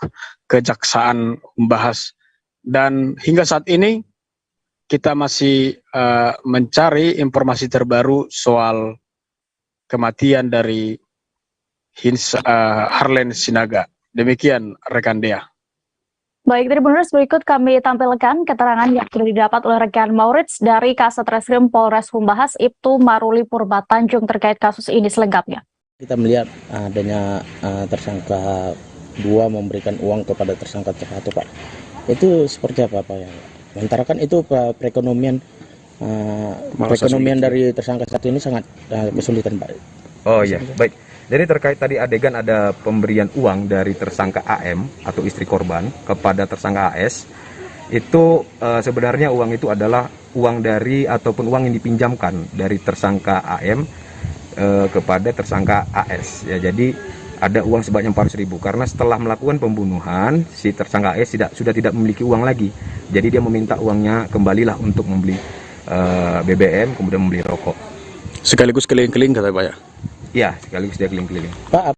Kejaksaan Humbahas. Dan hingga saat ini kita masih mencari informasi terbaru soal kematian dari Harlen Sinaga. Demikian rekan Dea. Baik, Tribuners, berikut kami tampilkan keterangan yang sudah didapat oleh rekan Maurits dari Kasat Reskrim Polres Humbahas, Ibtu Maruli Purba Tanjung terkait kasus ini selengkapnya. Kita melihat adanya tersangka 2 memberikan uang kepada tersangka 1, Pak. Itu seperti apa, Pak? Sementara kan itu perekonomian dari tersangka 1 ini sangat kesulitan, Pak. Oh iya, baik. Jadi terkait tadi adegan ada pemberian uang dari tersangka AM atau istri korban kepada tersangka AS, itu sebenarnya uang itu adalah uang dari ataupun uang yang dipinjamkan dari tersangka AM kepada tersangka AS. Ya, jadi ada uang sebanyak 400.000 karena setelah melakukan pembunuhan si tersangka AS sudah tidak memiliki uang lagi. Jadi dia meminta uangnya kembalilah untuk membeli BBM kemudian membeli rokok. Sekaligus keliling-keliling kata Pak ya? Ya, sekaligus dia keliling-keliling. Pak,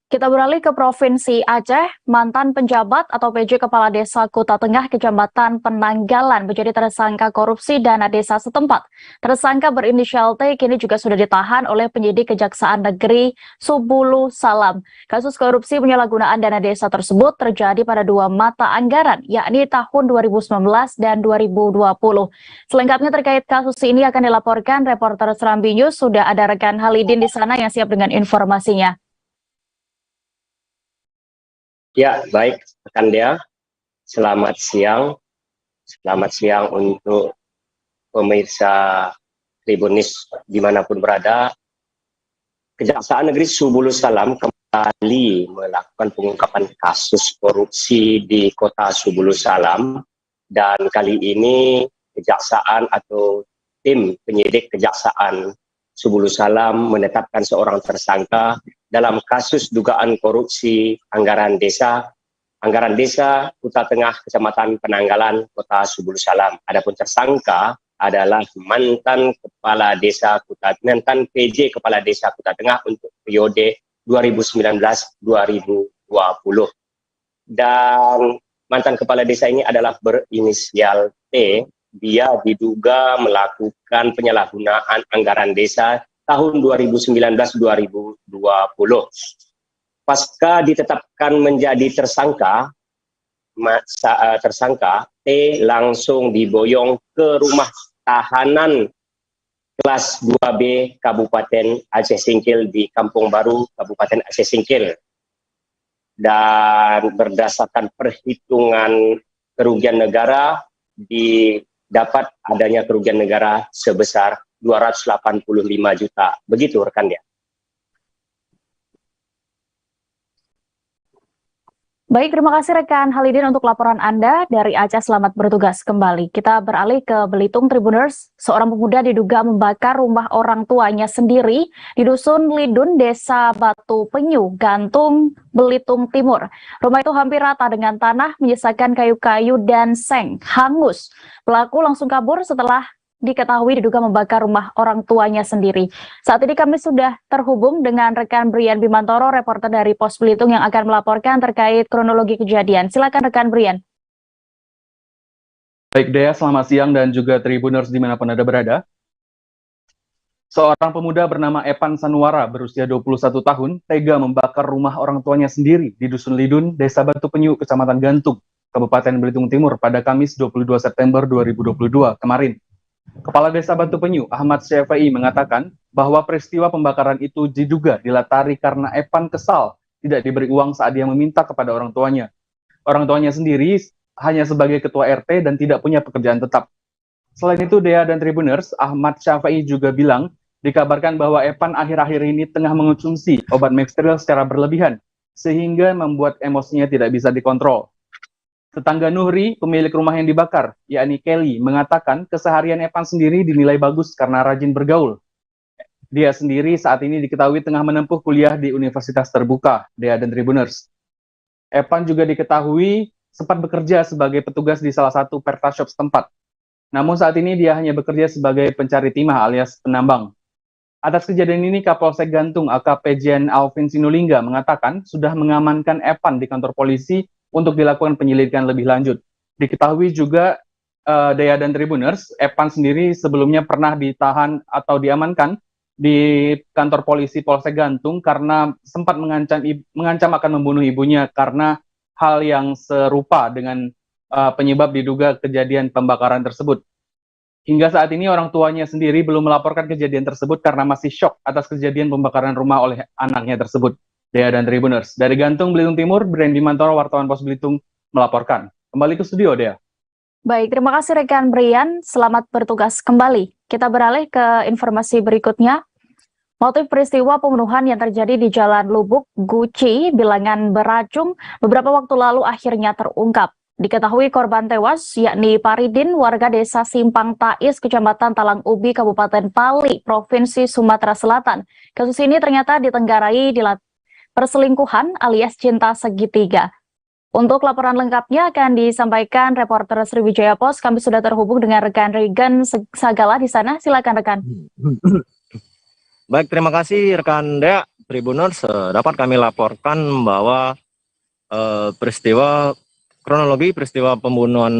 Kita beralih ke Provinsi Aceh. Mantan penjabat atau PJ Kepala Desa Kuta Tengah Kecamatan Penanggalan menjadi tersangka korupsi dana desa setempat. Tersangka berinisial T kini juga sudah ditahan oleh penyidik Kejaksaan Negeri Subulu Salam. Kasus korupsi penyalahgunaan dana desa tersebut terjadi pada 2 mata anggaran, yakni tahun 2019 dan 2020. Selengkapnya terkait kasus ini akan dilaporkan reporter Serambi News. Sudah ada rekan Halidin di sana yang siap dengan informasinya. Ya, baik rekan Dea. Selamat siang. Selamat siang untuk pemirsa Tribunis dimanapun berada. Kejaksaan Negeri Subulus Salam kembali melakukan pengungkapan kasus korupsi di Kota Subulus Salam, dan kali ini kejaksaan atau tim penyidik Kejaksaan Subulus Salam menetapkan seorang tersangka dalam kasus dugaan korupsi anggaran desa Kuta Tengah, Kecamatan Penanggalan, Kota Subulus Salam. Adapun tersangka adalah mantan PJ Kepala Desa Kuta Tengah untuk periode 2019-2020. Dan mantan kepala desa ini adalah berinisial T. Dia diduga melakukan penyalahgunaan anggaran desa tahun 2019-2020. Pasca ditetapkan menjadi tersangka, T langsung diboyong ke rumah tahanan kelas 2B Kabupaten Aceh Singkil di Kampung Baru, Kabupaten Aceh Singkil. Dan berdasarkan perhitungan kerugian negara, didapat adanya kerugian negara sebesar 285 juta. Begitu rekan dia. Baik, terima kasih rekan Halidin untuk laporan Anda dari Aceh. Selamat bertugas kembali. Kita beralih ke Belitung Tribuners. Seorang pemuda diduga membakar rumah orang tuanya sendiri di Dusun Lidun, Desa Batu Penyu, Gantung, Belitung Timur. Rumah itu hampir rata dengan tanah, menyisakan kayu-kayu dan seng hangus. Pelaku langsung kabur setelah diketahui diduga membakar rumah orang tuanya sendiri. Saat ini kami sudah terhubung dengan rekan Brian Bimantoro, reporter dari Pos Belitung yang akan melaporkan terkait kronologi kejadian. Silakan rekan Brian. Baik Dea, selamat siang dan juga Tribuners dimanapun Anda berada. Seorang pemuda bernama Epan Sanuara berusia 21 tahun tega membakar rumah orang tuanya sendiri di Dusun Lidun, Desa Batu Penyu, Kecamatan Gantung, Kabupaten Belitung Timur pada Kamis 22 September 2022 kemarin. Kepala Desa Batu Penyu, Ahmad Syafi'i, mengatakan bahwa peristiwa pembakaran itu diduga dilatari karena Epan kesal tidak diberi uang saat dia meminta kepada orang tuanya. Orang tuanya sendiri hanya sebagai ketua RT dan tidak punya pekerjaan tetap. Selain itu, Dea dan Tribuners, Ahmad Syafi'i juga bilang dikabarkan bahwa Epan akhir-akhir ini tengah mengonsumsi obat Mextril secara berlebihan, sehingga membuat emosinya tidak bisa dikontrol. Tetangga Nuhri, pemilik rumah yang dibakar, yakni Kelly, mengatakan keseharian Epan sendiri dinilai bagus karena rajin bergaul. Dia sendiri saat ini diketahui tengah menempuh kuliah di Universitas Terbuka, Dea dan Tribuners. Epan juga diketahui sempat bekerja sebagai petugas di salah satu pertashop setempat. Namun saat ini dia hanya bekerja sebagai pencari timah alias penambang. Atas kejadian ini, Kapolsek Gantung AKP Jen Alvin Sinulinga mengatakan sudah mengamankan Epan di kantor polisi untuk dilakukan penyelidikan lebih lanjut. Diketahui juga Dea dan Tribuners, Epan sendiri sebelumnya pernah ditahan atau diamankan di kantor polisi Polsek Gantung karena sempat mengancam akan membunuh ibunya karena hal yang serupa dengan penyebab diduga kejadian pembakaran tersebut. Hingga saat ini orang tuanya sendiri belum melaporkan kejadian tersebut karena masih syok atas kejadian pembakaran rumah oleh anaknya tersebut. Dea dan Tribuners. Dari Gantung, Belitung Timur, Brian Bimantoro, wartawan Pos Belitung, melaporkan. Kembali ke studio, Dea. Baik, terima kasih rekan Brian. Selamat bertugas kembali. Kita beralih ke informasi berikutnya. Motif peristiwa pembunuhan yang terjadi di Jalan Lubuk, Guci, Bilangan Beracung, beberapa waktu lalu akhirnya terungkap. Diketahui korban tewas, yakni Paridin, warga desa Simpang Tais, Kecamatan Talang Ubi, Kabupaten Pali, Provinsi Sumatera Selatan. Kasus ini ternyata ditenggarai di perselingkuhan alias cinta segitiga. Untuk laporan lengkapnya akan disampaikan reporter Sriwijaya Pos. Kami sudah terhubung dengan rekan Regan Sagala di sana. Silakan rekan. Baik, terima kasih rekan Dea. Tribuners, dapat kami laporkan bahwa kronologi peristiwa pembunuhan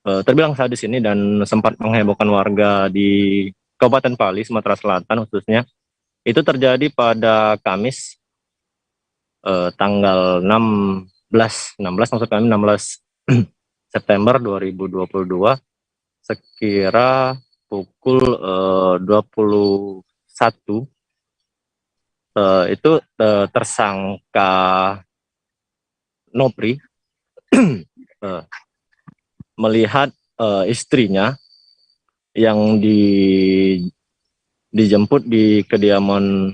terbilang sadis ini dan sempat menghebohkan warga di Kabupaten Pali, Sumatera Selatan khususnya. Itu terjadi pada Kamis tanggal 16 maksud kami 16 September 2022 sekira pukul 21 itu tersangka Nopri melihat istrinya yang dijemput di kediaman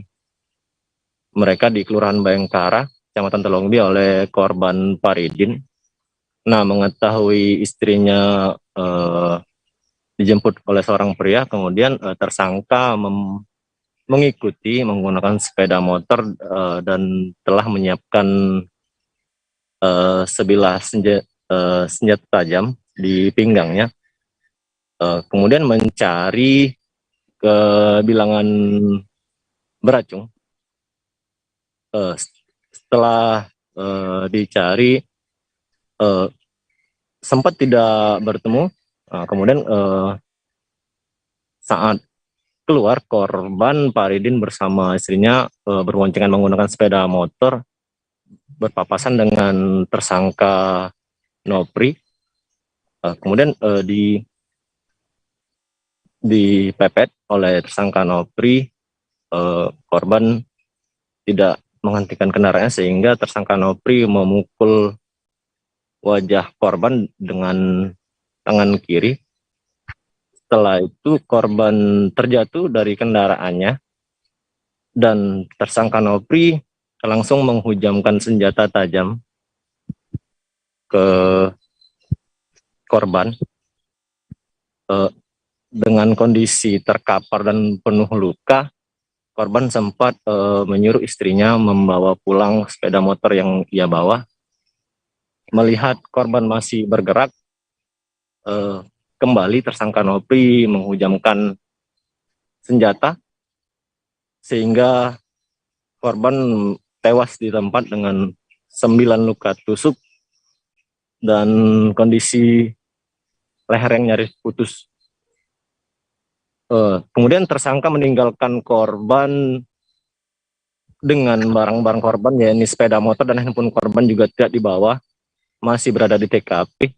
mereka di Kelurahan Bayangkara, Kecamatan Telongbi oleh korban Paridin. Nah, mengetahui istrinya dijemput oleh seorang pria, kemudian tersangka mengikuti menggunakan sepeda motor dan telah menyiapkan sebilah senjata tajam di pinggangnya. Kemudian mencari ke bilangan beracung. Setelah dicari sempat tidak bertemu. Kemudian saat keluar, korban Paridin bersama istrinya berboncengan menggunakan sepeda motor berpapasan dengan tersangka Nopri. Kemudian dipepet oleh tersangka Nopri. Korban tidak menghentikan kendaraannya sehingga tersangka Nopri memukul wajah korban dengan tangan kiri. Setelah itu korban terjatuh dari kendaraannya dan tersangka Nopri langsung menghujamkan senjata tajam ke korban. Dengan kondisi terkapar dan penuh luka, korban sempat menyuruh istrinya membawa pulang sepeda motor yang ia bawa. Melihat korban masih bergerak, kembali tersangka Nopri menghujamkan senjata sehingga korban tewas di tempat dengan 9 luka tusuk dan kondisi leher yang nyaris putus. Kemudian tersangka meninggalkan korban dengan barang-barang korban, yakni sepeda motor dan handphone korban juga tidak dibawa, masih berada di TKP.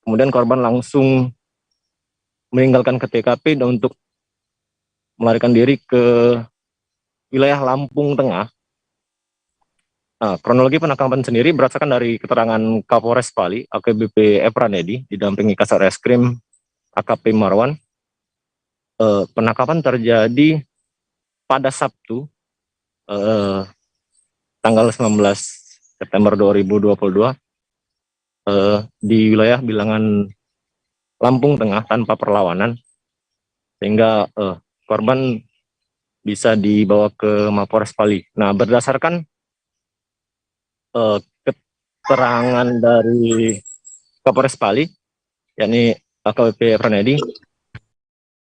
Kemudian korban langsung meninggalkan ke TKP dan untuk melarikan diri ke wilayah Lampung Tengah. Nah, kronologi penangkapan sendiri berdasarkan dari keterangan Kapolres Pali, AKBP Efranedi, didampingi Kasat Reskrim AKP Marwan. Penangkapan terjadi pada Sabtu, tanggal 19 September 2022, di wilayah bilangan Lampung Tengah tanpa perlawanan, sehingga korban bisa dibawa ke Mapores Pali. Nah, berdasarkan keterangan dari Kapolres Pali, yakni AKBP Efranedi,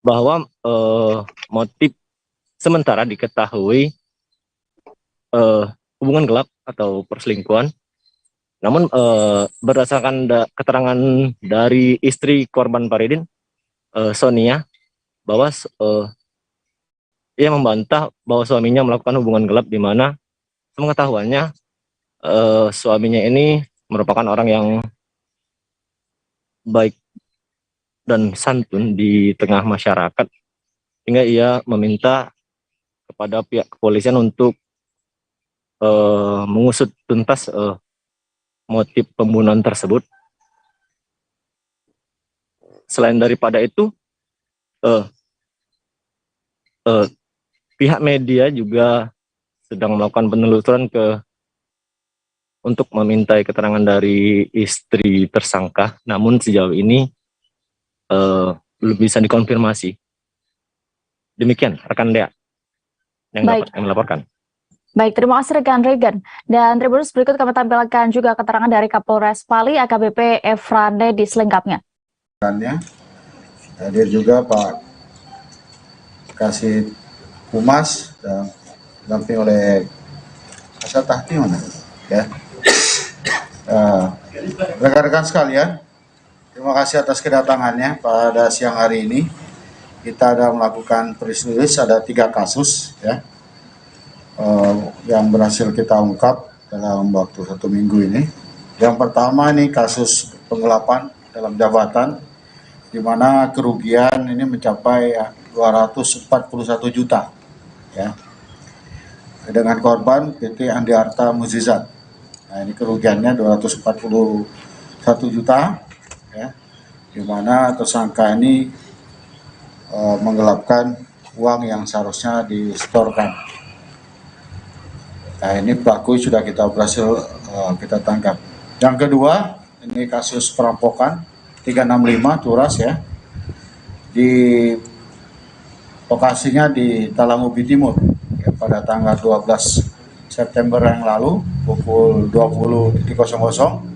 bahwa motif sementara diketahui hubungan gelap atau perselingkuhan. Namun berdasarkan keterangan dari istri korban Paridin, Sonia, bahwa ia membantah bahwa suaminya melakukan hubungan gelap, di mana sepengetahuannya suaminya ini merupakan orang yang baik dan santun di tengah masyarakat, sehingga ia meminta kepada pihak kepolisian untuk mengusut tuntas motif pembunuhan tersebut. Selain daripada itu, pihak media juga sedang melakukan penelusuran untuk memintai keterangan dari istri tersangka, namun sejauh ini belum bisa dikonfirmasi. Demikian rekan Dea yang dapat kami laporkan. Baik, terima kasih rekan Regan. Dan Tribuners, berikut kami tampilkan juga keterangan dari Kapolres Pali AKBP Efranedi selengkapnya. Hadir juga Pak Kasih Humas dan didampingi oleh Kasat Tahti mana? Ya. Rekan-rekan sekalian, terima kasih atas kedatangannya pada siang hari ini. Kita ada melakukan press release, ada 3 kasus ya yang berhasil kita ungkap dalam waktu 1 minggu ini. Yang pertama ini kasus penggelapan dalam jabatan, di mana kerugian ini mencapai 241 juta ya, dengan korban PT Andi Arta Muzizat. Nah, ini kerugiannya 241 juta ya, di mana tersangka ini menggelapkan uang yang seharusnya disetorkan. Nah, ini pelaku sudah kita berhasil kita tangkap. Yang kedua, ini kasus perampokan 365 Turas ya. Di lokasinya di Talang Ubi Timur ya, pada tanggal 12 September yang lalu pukul 20.00.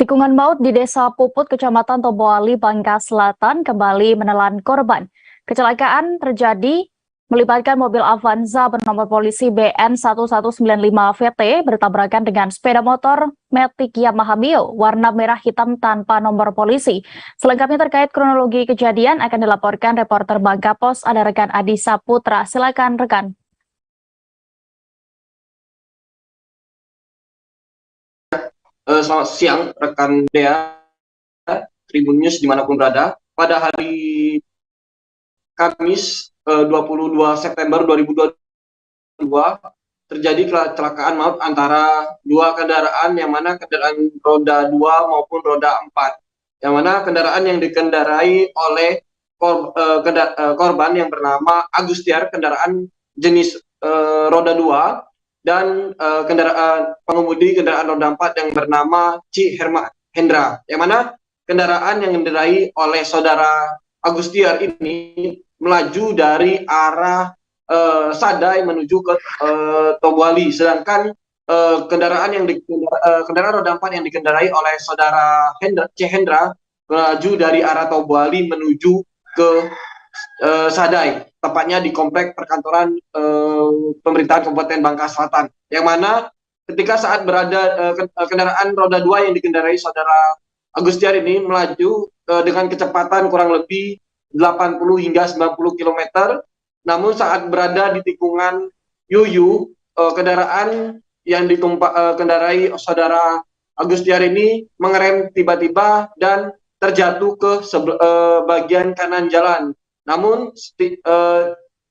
Tikungan maut di Desa Puput, Kecamatan Toboali, Bangka Selatan kembali menelan korban. Kecelakaan terjadi melibatkan mobil Avanza bernomor polisi BN1195VT bertabrakan dengan sepeda motor Matic Yamaha Mio warna merah hitam tanpa nomor polisi. Selengkapnya terkait kronologi kejadian akan dilaporkan reporter Bangka Pos, ada rekan Adi Saputra. Silakan rekan. Selamat siang rekan Dea, Tribun News dimanapun berada. Pada hari Kamis 22 September 2022 terjadi kecelakaan maut antara dua kendaraan, yang mana kendaraan roda 2 maupun roda 4, yang mana kendaraan yang dikendarai oleh korban yang bernama Agustiar, kendaraan jenis roda 2, dan pengemudi kendaraan roda 4 yang bernama Ci Hendra, yang mana kendaraan yang dikendarai oleh saudara Agustiar ini melaju dari arah Sadai menuju ke Tobuali, sedangkan kendaraan roda 4 yang dikendarai oleh saudara C Hendra melaju dari arah Tobuali menuju ke Sadai, tepatnya di komplek perkantoran pemerintahan Kabupaten Bangka Selatan, yang mana ketika saat berada kendaraan roda 2 yang dikendarai saudara Agustiar ini melaju dengan kecepatan kurang lebih 80 hingga 90 km. Namun saat berada di tikungan Yuyu, kendaraan yang dikendarai saudara Agustiar ini mengerem tiba-tiba dan terjatuh ke bagian kanan jalan. Namun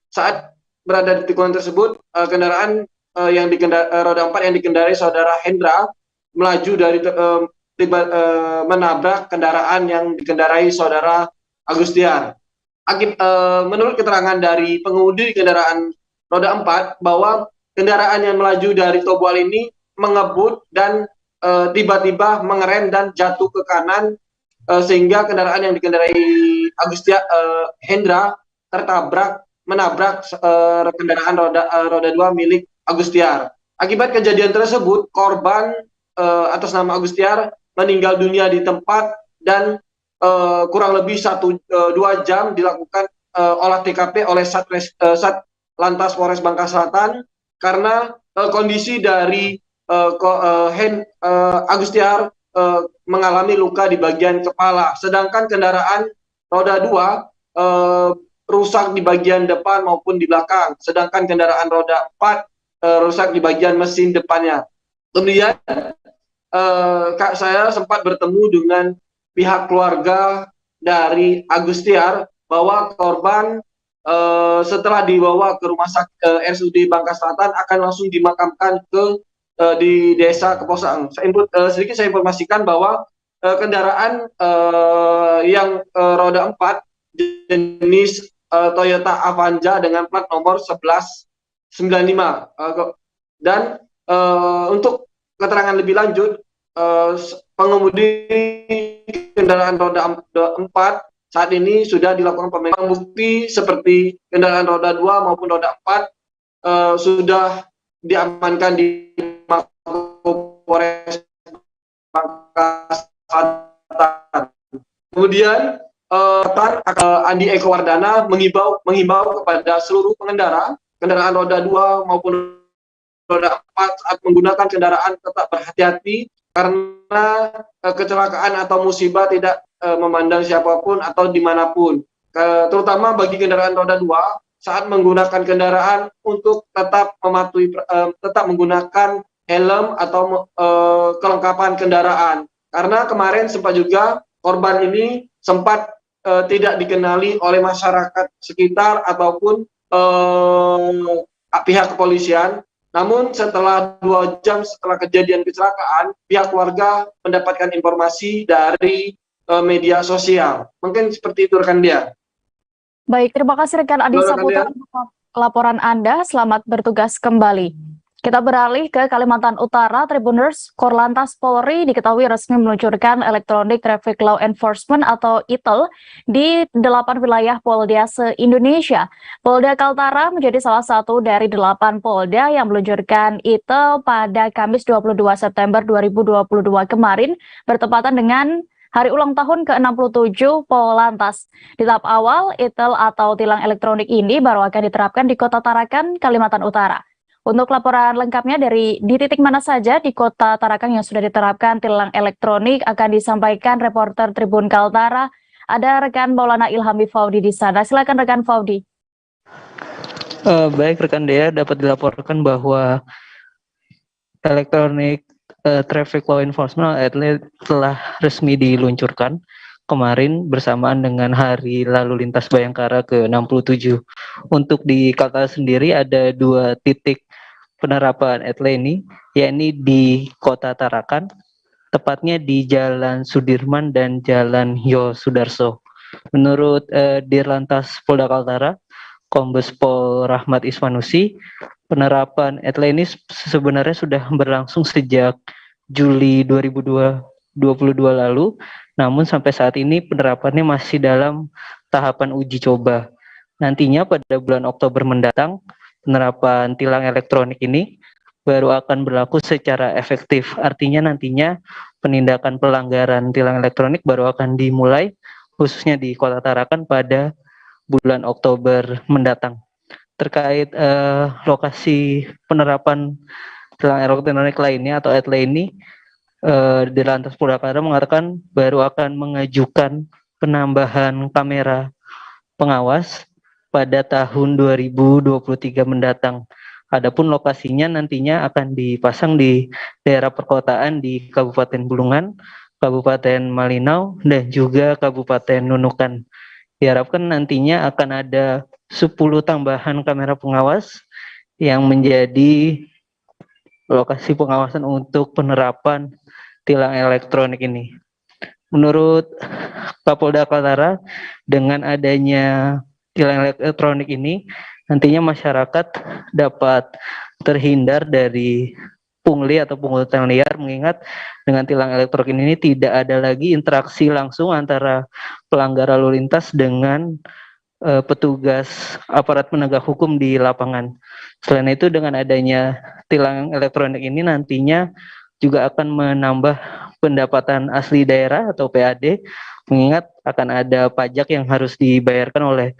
saat berada di tikungan tersebut, kendaraan roda 4 yang dikendarai saudara Hendra melaju dari menabrak kendaraan yang dikendarai saudara Agustiar. Menurut keterangan dari pengemudi kendaraan roda 4 bahwa kendaraan yang melaju dari Tobuali ini mengebut dan tiba-tiba mengerem dan jatuh ke kanan, sehingga kendaraan yang dikendarai Agustiar Hendra menabrak kendaraan roda 2 milik Agustiar. Akibat kejadian tersebut, korban atas nama Agustiar meninggal dunia di tempat, dan kurang lebih 1-2 jam dilakukan olah TKP oleh Lantas Polres Bangka Selatan karena kondisi dari Agustiar mengalami luka di bagian kepala, sedangkan kendaraan roda 2 rusak di bagian depan maupun di belakang, sedangkan kendaraan roda 4 rusak di bagian mesin depannya. Kemudian saya sempat bertemu dengan pihak keluarga dari Agustiar bahwa korban setelah dibawa ke rumah sakit RSUD Bangka Selatan akan langsung dimakamkan di desa Keposang. Sedikit saya informasikan bahwa kendaraan yang roda 4 jenis Toyota Avanza dengan plat nomor 1195, dan untuk keterangan lebih lanjut, pengemudi kendaraan roda 4 saat ini sudah dilakukan pemeriksaan bukti seperti kendaraan roda 2 maupun roda 4 sudah diamankan di Mapolres Bangka Selatan. Kemudian Andi Eko Wardana menghimbau kepada seluruh pengendara kendaraan roda 2 maupun roda 4 saat menggunakan kendaraan tetap berhati-hati, karena kecelakaan atau musibah tidak memandang siapapun atau dimanapun. Terutama bagi kendaraan roda 2, saat menggunakan kendaraan untuk tetap menggunakan helm atau kelengkapan kendaraan. Karena kemarin sempat juga korban ini sempat tidak dikenali oleh masyarakat sekitar ataupun pihak kepolisian. Namun setelah 2 jam setelah kejadian kecelakaan, pihak keluarga mendapatkan informasi dari media sosial. Mungkin seperti itu rekan dia. Baik, terima kasih rekan Adi Halo, rekan Saputra Dea. untuk laporan Anda. Selamat bertugas kembali. Kita beralih ke Kalimantan Utara. Tribuners, Korlantas Polri diketahui resmi meluncurkan Electronic Traffic Law Enforcement atau ETL di 8 wilayah Polda se-Indonesia. Polda Kaltara menjadi salah satu dari 8 Polda yang meluncurkan ETL pada Kamis 22 September 2022 kemarin, bertepatan dengan hari ulang tahun ke-67 Polantas. Di tahap awal, ETL atau tilang elektronik ini baru akan diterapkan di Kota Tarakan, Kalimantan Utara. Untuk laporan lengkapnya di titik mana saja di Kota Tarakan yang sudah diterapkan tilang elektronik akan disampaikan reporter Tribun Kaltara. Ada rekan Maulana Ilhami Faudi di sana. Silakan rekan Faudi. Baik rekan Dea, dapat dilaporkan bahwa Electronic Traffic Law Enforcement telah resmi diluncurkan kemarin bersamaan dengan Hari Lalu Lintas Bayangkara ke-67. Untuk di Kaltara sendiri ada 2 titik penerapan ETL ini, yakni di Kota Tarakan, tepatnya di Jalan Sudirman dan Jalan Yosudarso. Menurut Dirlantas Polda Kaltara, Kombes Pol Rahmat Iswanusi, penerapan ETL ini sebenarnya sudah berlangsung sejak Juli 2022 lalu, namun sampai saat ini penerapannya masih dalam tahapan uji coba. Nantinya pada bulan Oktober mendatang, penerapan tilang elektronik ini baru akan berlaku secara efektif. Artinya nantinya penindakan pelanggaran tilang elektronik baru akan dimulai khususnya di Kota Tarakan pada bulan Oktober mendatang. Terkait lokasi penerapan tilang elektronik lainnya atau ETL ini, Dirlantas Polda Kaltara mengatakan baru akan mengajukan penambahan kamera pengawas pada tahun 2023 mendatang. Adapun lokasinya nantinya akan dipasang di daerah perkotaan di Kabupaten Bulungan, Kabupaten Malinau, dan juga Kabupaten Nunukan. Diharapkan nantinya akan ada 10 tambahan kamera pengawas yang menjadi lokasi pengawasan untuk penerapan tilang elektronik ini. Menurut Kapolda Kaltara, dengan adanya tilang elektronik ini, nantinya masyarakat dapat terhindar dari pungli atau pungutan liar, mengingat dengan tilang elektronik ini tidak ada lagi interaksi langsung antara pelanggar lalu lintas dengan petugas aparat penegak hukum di lapangan. Selain itu, dengan adanya tilang elektronik ini nantinya juga akan menambah pendapatan asli daerah atau PAD, mengingat akan ada pajak yang harus dibayarkan oleh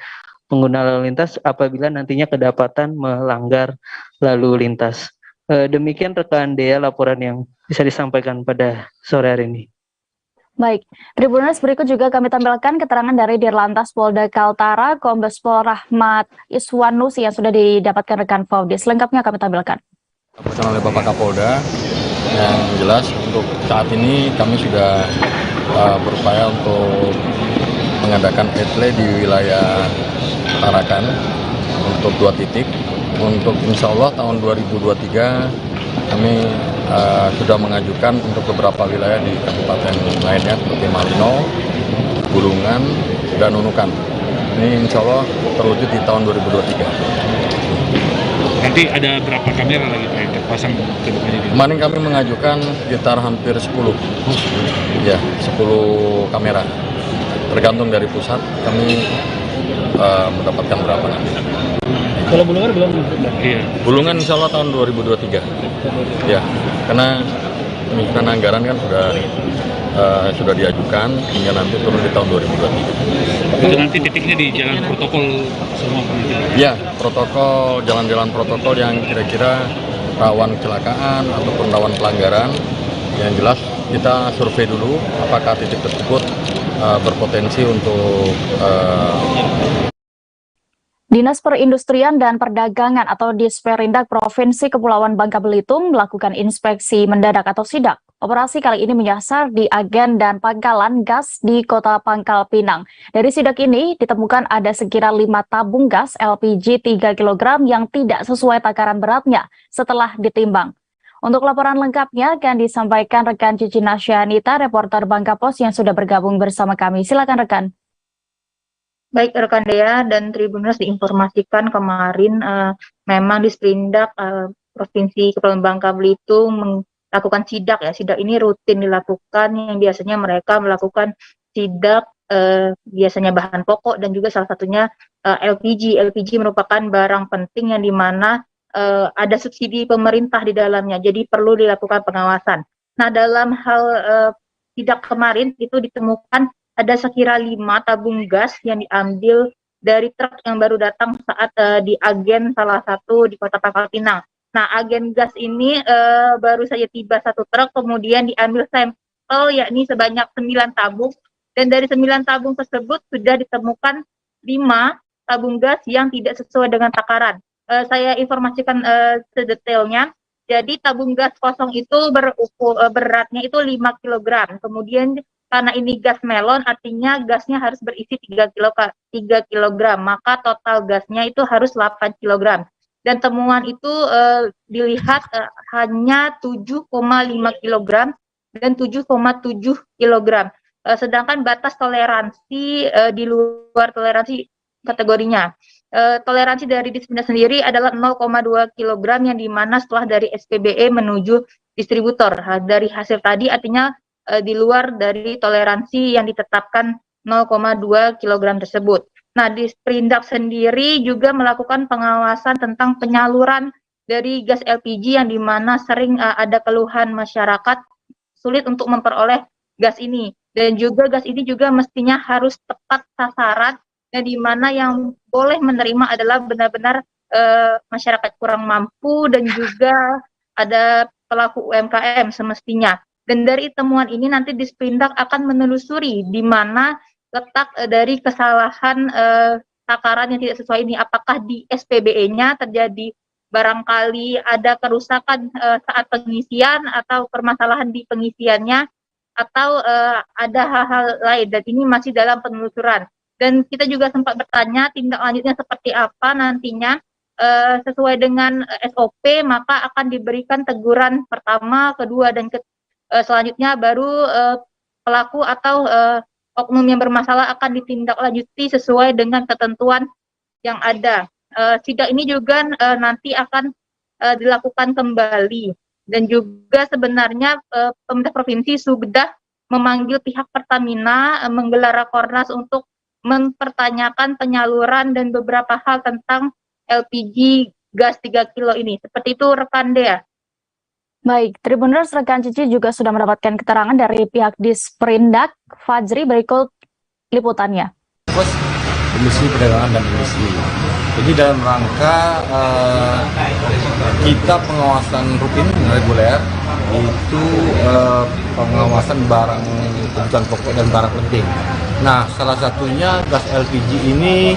pengguna lalu lintas apabila nantinya kedapatan melanggar lalu lintas. Demikian rekan Dea laporan yang bisa disampaikan pada sore hari ini. Baik, Tribuners, berikut juga kami tampilkan keterangan dari Dirlantas Polda Kaltara, Kombes Pol Rahmat Iswanusi yang sudah didapatkan rekan Faudi. Selengkapnya kami tampilkan. Dilaporkan oleh Bapak Kapolda, yang jelas untuk saat ini kami sudah berupaya untuk mengadakan ETL di wilayah Tarakan untuk 2 titik. Untuk insya Allah tahun 2023 kami sudah mengajukan untuk beberapa wilayah di kabupaten lainnya seperti Malinau, Bulungan, dan Nunukan. Ini insya Allah terwujud di tahun 2023. Nanti ada berapa kamera lagi Pak yang terpasang ke depannya? Kemarin kami mengajukan sekitar hampir 10. Ya, 10 kamera. Tergantung dari pusat kami mendapatkan berapa nanti. Kalau Bulungan belum? Iya. Bulungan insya Allah tahun 2023. Ya, karena penyusunan anggaran kan sudah diajukan hingga nanti turun di tahun 2023. Itu nanti titiknya di jalan protokol semua Pak? Ya, protokol, jalan-jalan protokol yang kira-kira rawan kecelakaan ataupun rawan pelanggaran. Yang jelas kita survei dulu apakah titik tersebut berpotensi untuk Dinas Perindustrian dan Perdagangan atau Disperindak Provinsi Kepulauan Bangka Belitung melakukan inspeksi mendadak atau sidak. Operasi kali ini menyasar di agen dan pangkalan gas di Kota Pangkal Pinang. Dari sidak ini ditemukan ada sekira 5 tabung gas LPG 3 kg yang tidak sesuai takaran beratnya setelah ditimbang. Untuk laporan lengkapnya akan disampaikan rekan Cici Nasyanita, reporter Bangka Pos yang sudah bergabung bersama kami. Silakan rekan. Baik rekan Dea dan Tribuners, diinformasikan kemarin memang di Sprindak Provinsi Kepulauan Bangka Belitung melakukan sidak ya. Sidak ini rutin dilakukan yang biasanya mereka melakukan sidak biasanya bahan pokok dan juga salah satunya LPG. LPG merupakan barang penting yang dimana ada subsidi pemerintah di dalamnya, jadi perlu dilakukan pengawasan. Nah, dalam hal sidak kemarin itu ditemukan ada sekira 5 tabung gas yang diambil dari truk yang baru datang saat di agen salah satu di Kota Pangkal Pinang. Nah, agen gas ini baru saja tiba satu truk, kemudian diambil sampel yakni sebanyak 9 tabung, dan dari 9 tabung tersebut sudah ditemukan 5 tabung gas yang tidak sesuai dengan takaran. Saya informasikan sedetailnya. Jadi tabung gas kosong itu beratnya itu 5 kg. Kemudian karena ini gas melon, artinya gasnya harus berisi 3 kg, maka total gasnya itu harus 8 kg. Dan temuan itu dilihat hanya 7,5 kg dan 7,7 kg. Sedangkan batas toleransi di luar toleransi kategorinya. Toleransi dari Dispenda sendiri adalah 0,2 kg yang dimana setelah dari SPBE menuju distributor. Dari hasil tadi artinya di luar dari toleransi yang ditetapkan 0,2 kg tersebut. Nah, di Sprindak sendiri juga melakukan pengawasan tentang penyaluran dari gas LPG yang dimana sering ada keluhan masyarakat sulit untuk memperoleh gas ini. Dan juga gas ini juga mestinya harus tepat sasaran, dan dimana yang boleh menerima adalah benar-benar masyarakat kurang mampu dan juga ada pelaku UMKM semestinya. Dan dari temuan ini nanti di Sprindak akan menelusuri di mana letak dari kesalahan takaran yang tidak sesuai ini. Apakah di SPBE-nya terjadi barangkali ada kerusakan saat pengisian atau permasalahan di pengisiannya, atau ada hal-hal lain, dan ini masih dalam penelusuran. Dan kita juga sempat bertanya tindak lanjutnya seperti apa nantinya. Sesuai dengan SOP maka akan diberikan teguran pertama, kedua, dan selanjutnya baru pelaku atau oknum yang bermasalah akan ditindaklanjuti sesuai dengan ketentuan yang ada. Sidak ini juga nanti akan dilakukan kembali, dan juga sebenarnya pemerintah provinsi sudah memanggil pihak Pertamina menggelar rakornas untuk mempertanyakan penyaluran dan beberapa hal tentang LPG gas 3 kilo ini. Seperti itu rekan Dea. Baik, Tribuners, rekan Cici juga sudah mendapatkan keterangan dari pihak Disprindak. Fajri, berikut liputannya. Komisi Perdagangan dan Industri. Jadi dalam rangka kita pengawasan rutin reguler itu pengawasan barang kebutuhan pokok dan barang penting. Nah, salah satunya gas LPG ini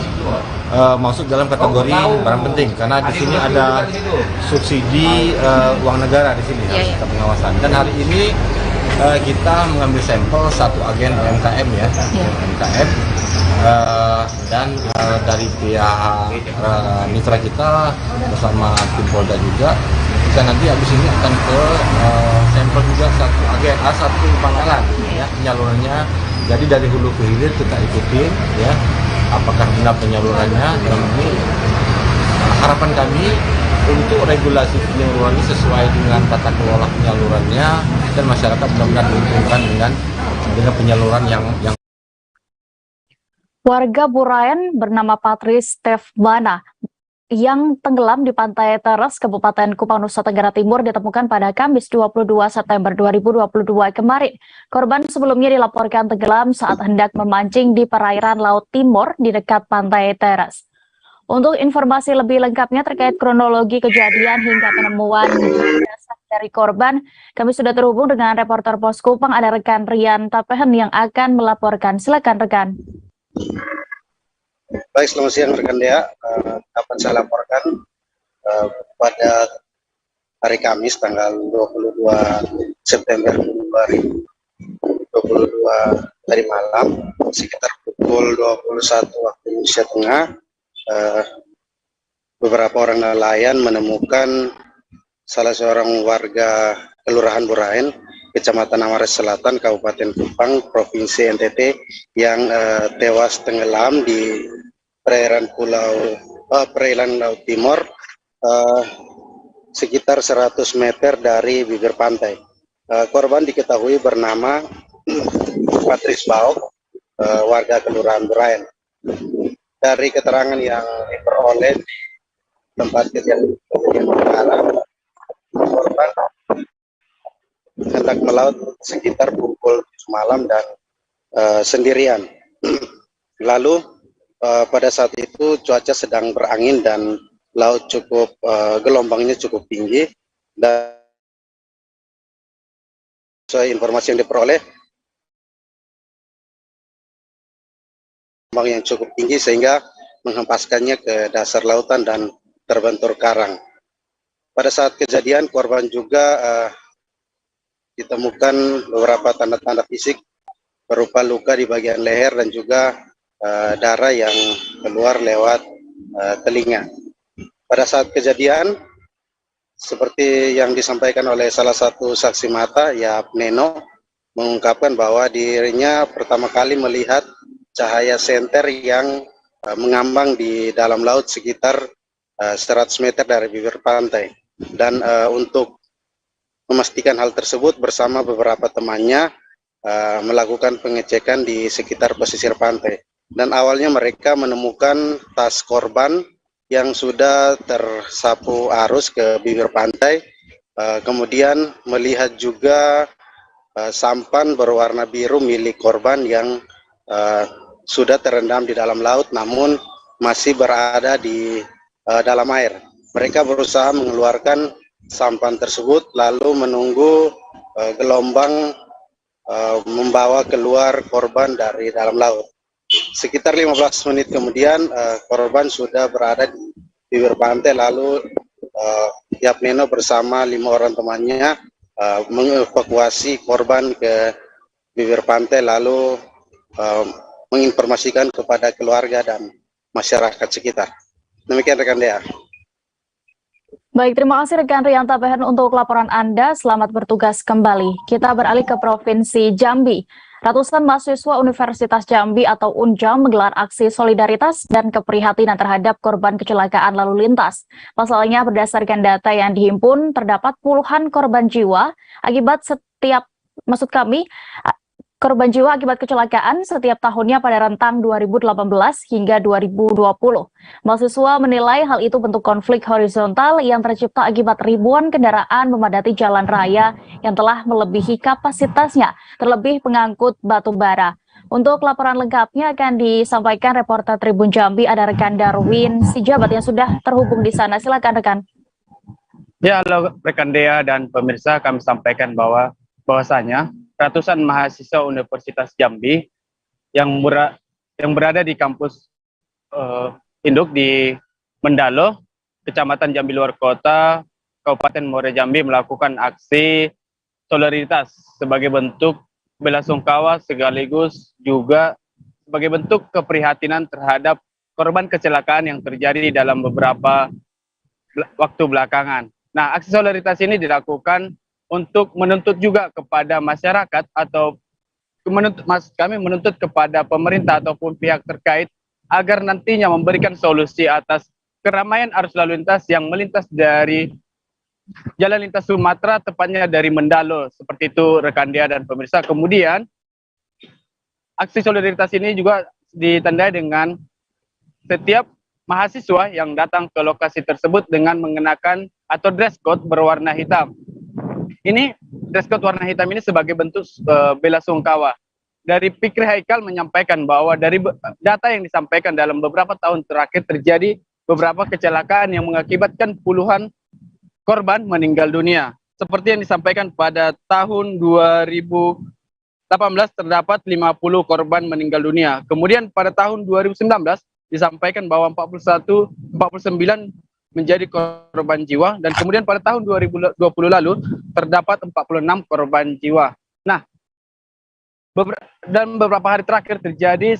masuk dalam kategori barang penting karena di sini ada subsidi uang negara di sini harus kita pengawasan. Dan hari ini kita mengambil sampel satu agen UMKM ya, UMKM dan dari pihak mitra kita bersama tim Polda juga. Kita nanti habis ini akan ke sampel juga satu agen satu pangkalan ya penyalurannya. Jadi dari hulu ke hilir kita ikutin ya, apakah benar penyalurannya. Dan ini harapan kami untuk regulasi penyaluran ini sesuai dengan tata kelola penyalurannya, dan masyarakat benar-benar diuntungkan dengan penyaluran yang Warga Burayan bernama Patris Stefbana yang tenggelam di pantai Teres, Kabupaten Kupang, Nusa Tenggara Timur ditemukan pada Kamis 22 September 2022 kemarin. Korban sebelumnya dilaporkan tenggelam saat hendak memancing di perairan Laut Timur di dekat pantai Teres. Untuk informasi lebih lengkapnya terkait kronologi kejadian hingga penemuan jasad dari korban, kami sudah terhubung dengan reporter Pos Kupang, ada rekan Rian Tapehen yang akan melaporkan. Silakan rekan. Baik, selamat siang rekan Dea. Dapat saya laporkan pada hari Kamis tanggal 22 September 2022 tadi malam sekitar pukul 21 waktu Indonesia Tengah, beberapa orang nelayan menemukan salah seorang warga Kelurahan Burayan Kecamatan Amares Selatan, Kabupaten Kupang, Provinsi NTT yang tewas tenggelam di perairan Laut Timor sekitar 100 meter dari bibir pantai. Korban diketahui bernama Patrice Baok, warga Kelurahan Berain. Dari keterangan yang diperoleh di tempat kejadian perkara, korban hendak melaut sekitar pukul 7 malam dan sendirian. Lalu pada saat itu cuaca sedang berangin dan laut cukup gelombangnya cukup tinggi, dan sesuai informasi yang diperoleh gelombang yang cukup tinggi sehingga menghempaskannya ke dasar lautan dan terbentur karang. Pada saat kejadian korban juga ditemukan beberapa tanda-tanda fisik berupa luka di bagian leher dan juga darah yang keluar lewat telinga. Pada saat kejadian, seperti yang disampaikan oleh salah satu saksi mata, Yap Neno, mengungkapkan bahwa dirinya pertama kali melihat cahaya senter yang mengambang di dalam laut sekitar 100 meter dari bibir pantai. Dan untuk memastikan hal tersebut bersama beberapa temannya melakukan pengecekan di sekitar pesisir pantai. Dan awalnya mereka menemukan tas korban yang sudah tersapu arus ke bibir pantai. Kemudian melihat juga sampan berwarna biru milik korban yang sudah terendam di dalam laut namun masih berada di dalam air. Mereka berusaha mengeluarkan sampan tersebut lalu menunggu gelombang membawa keluar korban dari dalam laut. Sekitar 15 menit kemudian korban sudah berada di bibir pantai, lalu Yap Neno bersama 5 orang temannya mengevakuasi korban ke bibir pantai lalu menginformasikan kepada keluarga dan masyarakat sekitar. Demikian rekan Dea. Baik, terima kasih rekan Rian Tabahan untuk laporan Anda. Selamat bertugas kembali. Kita beralih ke Provinsi Jambi. Ratusan mahasiswa Universitas Jambi atau UNJAM menggelar aksi solidaritas dan keprihatinan terhadap korban kecelakaan lalu lintas. Pasalnya, berdasarkan data yang dihimpun, terdapat puluhan korban jiwa akibat korban jiwa akibat kecelakaan setiap tahunnya pada rentang 2018 hingga 2020. Mahasiswa menilai hal itu bentuk konflik horizontal yang tercipta akibat ribuan kendaraan memadati jalan raya yang telah melebihi kapasitasnya, terlebih pengangkut batu bara. Untuk laporan lengkapnya akan disampaikan reporter Tribun Jambi, ada rekan Darwin Sijabat yang sudah terhubung di sana. Silakan rekan. Ya, halo rekan Dea dan pemirsa, kami sampaikan bahwasanya ratusan mahasiswa Universitas Jambi yang berada di kampus induk di Mendalo, Kecamatan Jambi Luar Kota, Kabupaten Muara Jambi melakukan aksi solidaritas sebagai bentuk belasungkawa sekaligus juga sebagai bentuk keprihatinan terhadap korban kecelakaan yang terjadi dalam beberapa waktu belakangan. Nah, aksi solidaritas ini dilakukan untuk menuntut juga kepada masyarakat atau kami menuntut kepada pemerintah ataupun pihak terkait agar nantinya memberikan solusi atas keramaian arus lalu lintas yang melintas dari Jalan Lintas Sumatera, tepatnya dari Mendalo, seperti itu rekan Dea dan pemirsa. Kemudian aksi solidaritas ini juga ditandai dengan setiap mahasiswa yang datang ke lokasi tersebut dengan mengenakan atau dress code berwarna hitam. Ini dress code warna hitam ini sebagai bentuk belasungkawa. Dari Fikri Haikal menyampaikan bahwa dari data yang disampaikan dalam beberapa tahun terakhir terjadi beberapa kecelakaan yang mengakibatkan puluhan korban meninggal dunia. Seperti yang disampaikan pada tahun 2018 terdapat 50 korban meninggal dunia. Kemudian pada tahun 2019 disampaikan bahwa 49 menjadi korban jiwa, dan kemudian pada tahun 2020 lalu terdapat 46 korban jiwa. Nah, dan beberapa hari terakhir terjadi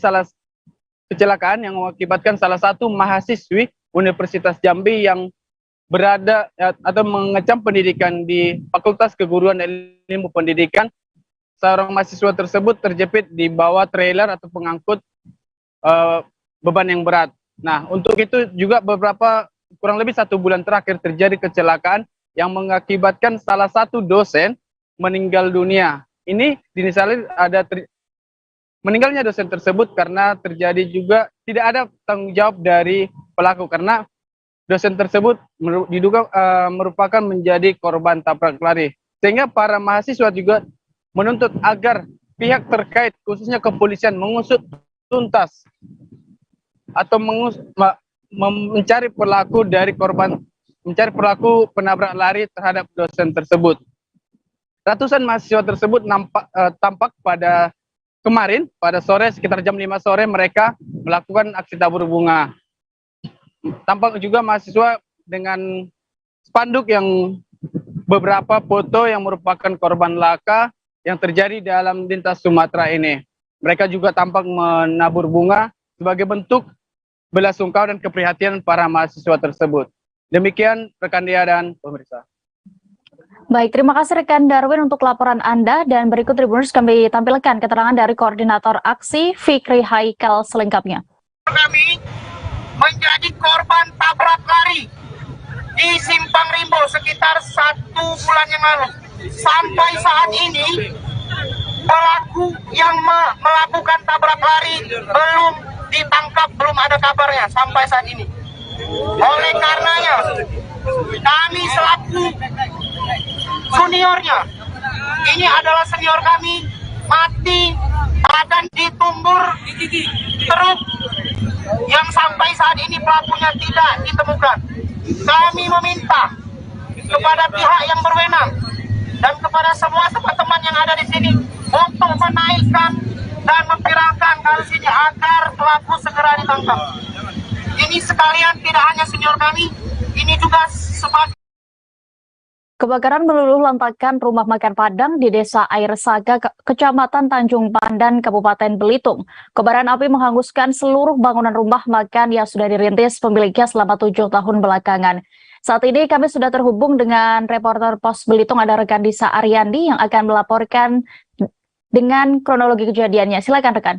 kecelakaan yang mengakibatkan salah satu mahasiswi Universitas Jambi yang berada atau mengecam pendidikan di Fakultas Keguruan dan Ilmu Pendidikan. Seorang mahasiswa tersebut terjepit di bawah trailer atau pengangkut beban yang berat. Nah, untuk itu juga kurang lebih 1 bulan terakhir terjadi kecelakaan yang mengakibatkan salah satu dosen meninggal dunia. Ini diinisialir meninggalnya dosen tersebut karena terjadi juga tidak ada tanggung jawab dari pelaku, karena dosen tersebut diduga merupakan menjadi korban tabrak lari. Sehingga para mahasiswa juga menuntut agar pihak terkait, khususnya kepolisian, mengusut tuntas atau mencari pelaku penabrak lari terhadap dosen tersebut. Ratusan mahasiswa tersebut tampak pada kemarin pada sore sekitar jam 5 sore mereka melakukan aksi tabur bunga. Tampak juga mahasiswa dengan spanduk yang beberapa foto yang merupakan korban laka yang terjadi dalam lintas Sumatera ini. Mereka juga tampak menabur bunga sebagai bentuk belasungkawa dan keprihatinan para mahasiswa tersebut. Demikian rekan Dea dan pemirsa. Baik, terima kasih rekan Darwin untuk laporan Anda, dan berikut Tribuners kami tampilkan keterangan dari Koordinator Aksi Fikri Haikal selengkapnya. Kami menjadi korban tabrak lari di Simpang Rimbo sekitar 1 bulan yang lalu. Sampai saat ini pelaku yang melakukan tabrak lari belum ditangkap, belum ada kabarnya sampai saat ini. Oleh karenanya kami selaku juniornya, ini adalah senior kami, mati badan ditumbur truk yang sampai saat ini pelakunya tidak ditemukan. Kami meminta kepada pihak yang berwenang dan kepada semua teman-teman yang ada di sini untuk menaikkan dan memviralkan kasus ini agar pelaku segera ditangkap. Ini sekalian tidak hanya senior kami, ini juga sebagai Kebakaran meluluh lantakan rumah makan Padang di Desa Air Saga, Kecamatan Tanjung Pandan, Kabupaten Belitung. Kobaran api menghanguskan seluruh bangunan rumah makan yang sudah dirintis pemiliknya selama 7 tahun belakangan. Saat ini kami sudah terhubung dengan reporter Pos Belitung, ada rekan Disa Ariandi yang akan melaporkan dengan kronologi kejadiannya. Silakan rekan.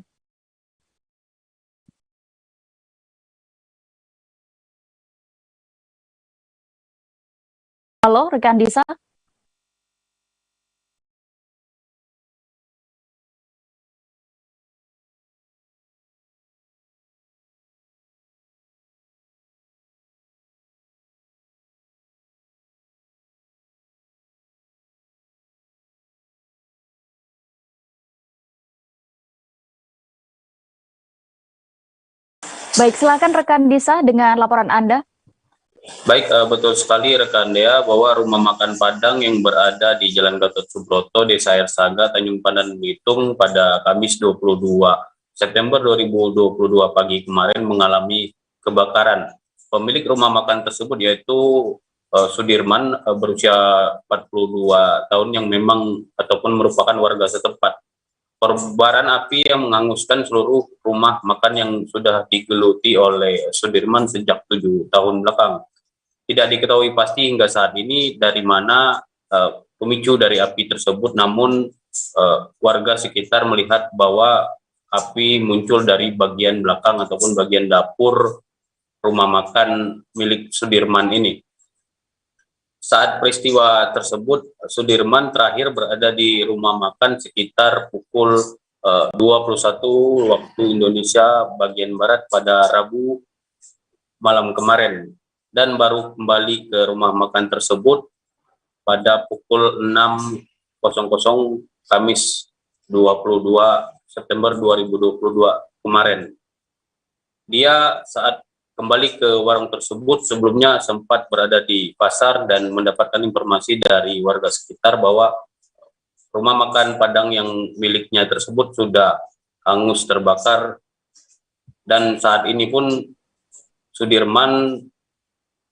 Halo, rekan Disa. Baik, silakan rekan Disa dengan laporan Anda. Baik, betul sekali rekan Dea bahwa rumah makan Padang yang berada di Jalan Gatot Subroto, Desa Air Saga, Tanjung Pandan, Belitung pada Kamis 22 September 2022 pagi kemarin mengalami kebakaran. Pemilik rumah makan tersebut yaitu Sudirman berusia 42 tahun yang memang ataupun merupakan warga setempat. Kobaran api yang menghanguskan seluruh rumah makan yang sudah digeluti oleh Sudirman sejak 7 tahun belakang. Tidak diketahui pasti hingga saat ini dari mana pemicu dari api tersebut, namun warga sekitar melihat bahwa api muncul dari bagian belakang ataupun bagian dapur rumah makan milik Sudirman ini. Saat peristiwa tersebut, Sudirman terakhir berada di rumah makan sekitar pukul 21 waktu Indonesia bagian Barat pada Rabu malam kemarin, dan baru kembali ke rumah makan tersebut pada pukul 6.00 Kamis 22 September 2022 kemarin. Dia saat kembali ke warung tersebut sebelumnya sempat berada di pasar dan mendapatkan informasi dari warga sekitar bahwa rumah makan Padang yang miliknya tersebut sudah hangus terbakar, dan saat ini pun Sudirman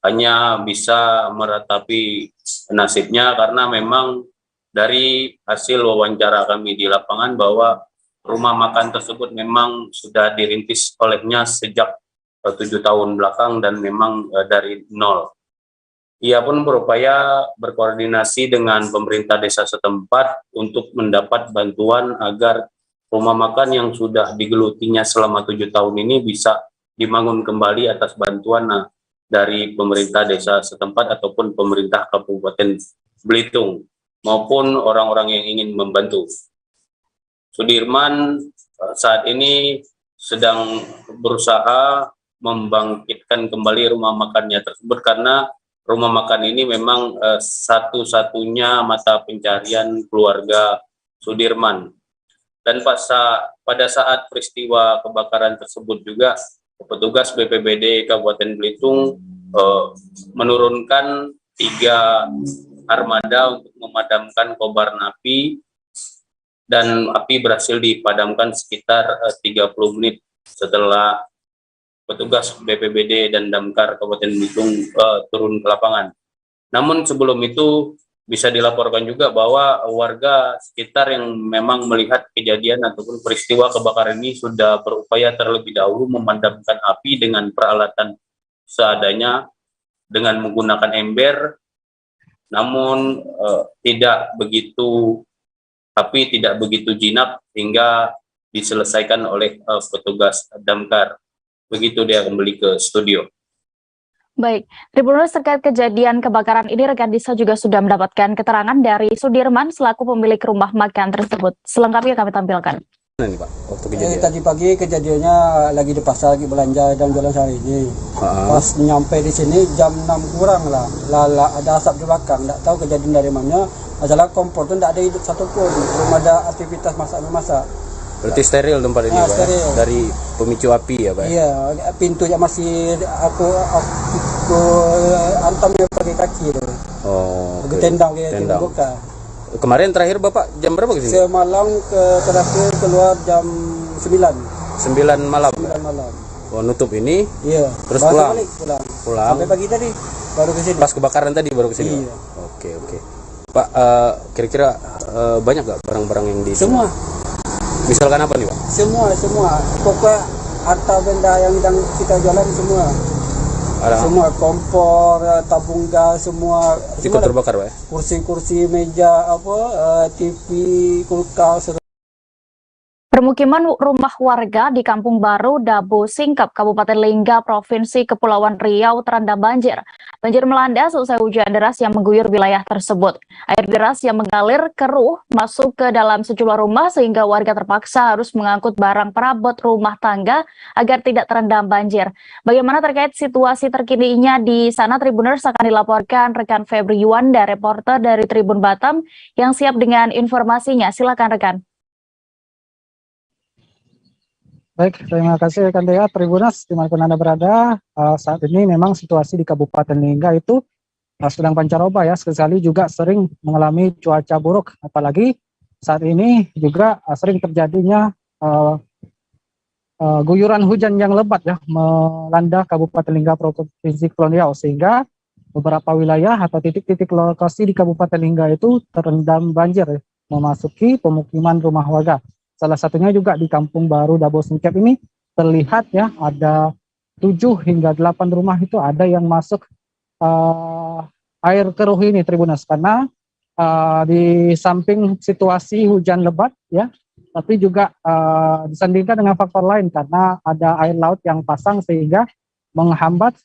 hanya bisa meratapi nasibnya karena memang dari hasil wawancara kami di lapangan bahwa rumah makan tersebut memang sudah dirintis olehnya sejak 7 tahun belakang dan memang dari nol. Ia pun berupaya berkoordinasi dengan pemerintah desa setempat untuk mendapat bantuan agar rumah makan yang sudah digelutinya selama 7 tahun ini bisa dibangun kembali atas bantuan dari pemerintah desa setempat ataupun pemerintah Kabupaten Belitung maupun orang-orang yang ingin membantu. Sudirman saat ini sedang berusaha membangkitkan kembali rumah makannya tersebut karena rumah makan ini memang satu-satunya mata pencarian keluarga Sudirman. Dan pada saat peristiwa kebakaran tersebut juga petugas BPBD Kabupaten Belitung menurunkan 3 armada untuk memadamkan kobaran api, dan api berhasil dipadamkan sekitar 30 menit setelah petugas BPBD dan Damkar Kabupaten Belitung turun ke lapangan. Namun sebelum itu bisa dilaporkan juga bahwa warga sekitar yang memang melihat kejadian ataupun peristiwa kebakaran ini sudah berupaya terlebih dahulu memadamkan api dengan peralatan seadanya dengan menggunakan ember, namun api tidak begitu jinak hingga diselesaikan oleh petugas damkar. Begitu dia kembali ke studio. Baik, Tribuners, terkait kejadian kebakaran ini rekan Disa juga sudah mendapatkan keterangan dari Sudirman selaku pemilik rumah makan tersebut. Selengkapnya kami tampilkan. Tadi pagi kejadiannya lagi di pasar, lagi belanja dan jualan sehari ini. Pas nyampe di sini jam 6 kurang lah, ada asap di belakang. Tidak tahu kejadian dari mana. Masalah kompor itu tidak ada hidup satupun, belum ada aktivitas masak-memasak. Berarti steril tempat ini, Pak, steril. ya? Dari pemicu api ya, Pak? Iya, pintunya masih aku antamnya pakai kaki itu. Oh, okay. Tendang buka. Kemarin terakhir Bapak jam berapa ke sini? Semalam terakhir keluar jam 9. 9 malam. 9 malam. Oh, nutup ini? Iya. Terus pulang. Pulang. Sampai pagi tadi baru ke sini. Pas kebakaran tadi baru ke sini. Iya. Oke. Pak, kira-kira banyak gak barang-barang yang di semua? Misalkan apa nih, Pak? Semua. Pokoknya harta benda yang kita jualan semua. Semua kompor, tabung gas, semua ikut terbakar, Pak? Kursi-kursi, meja, TV, kulkas. Permukiman rumah warga di Kampung Baru, Dabo Singkep, Kabupaten Lingga, Provinsi Kepulauan Riau terendam banjir. Banjir melanda selesai hujan deras yang mengguyur wilayah tersebut. Air deras yang mengalir keruh masuk ke dalam sejumlah rumah sehingga warga terpaksa harus mengangkut barang perabot rumah tangga agar tidak terendam banjir. Bagaimana terkait situasi terkininya di sana, Tribuners, akan dilaporkan rekan Febri Yuanda, reporter dari Tribun Batam yang siap dengan informasinya. Silakan rekan. Baik, terima kasih rekan Dea. Tribuners, dimanapun Anda berada, saat ini memang situasi di Kabupaten Lingga itu sedang pancaroba ya, sekali juga sering mengalami cuaca buruk, apalagi saat ini juga sering terjadinya guyuran hujan yang lebat ya, melanda Kabupaten Lingga Provinsi Kepulauan Riau, sehingga beberapa wilayah atau titik-titik lokasi di Kabupaten Lingga itu terendam banjir, memasuki pemukiman rumah warga. Salah satunya juga di Kampung Baru Dabo Singkep ini terlihat ya, ada 7 hingga 8 rumah itu ada yang masuk air keruh ini, Tribuners, karena di samping situasi hujan lebat ya, tapi juga disandingkan dengan faktor lain karena ada air laut yang pasang sehingga menghambat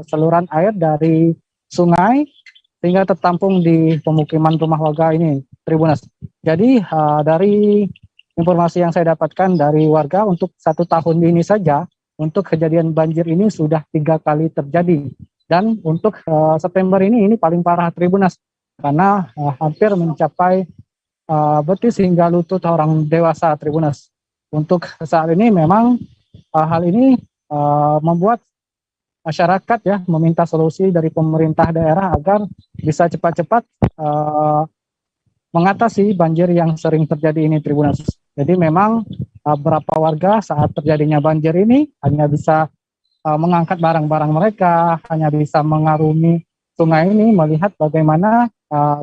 saluran air dari sungai sehingga tertampung di pemukiman rumah warga ini, Tribuners. Jadi dari informasi yang saya dapatkan dari warga, untuk 1 tahun ini saja untuk kejadian banjir ini sudah 3 kali terjadi, dan untuk September ini paling parah, Tribuners, karena hampir mencapai betis hingga lutut orang dewasa, Tribuners. Untuk saat ini memang hal ini membuat masyarakat ya meminta solusi dari pemerintah daerah agar bisa cepat-cepat mengatasi banjir yang sering terjadi ini, Tribuners. Jadi memang beberapa warga saat terjadinya banjir ini hanya bisa mengangkat barang-barang mereka, hanya bisa mengarungi sungai ini melihat bagaimana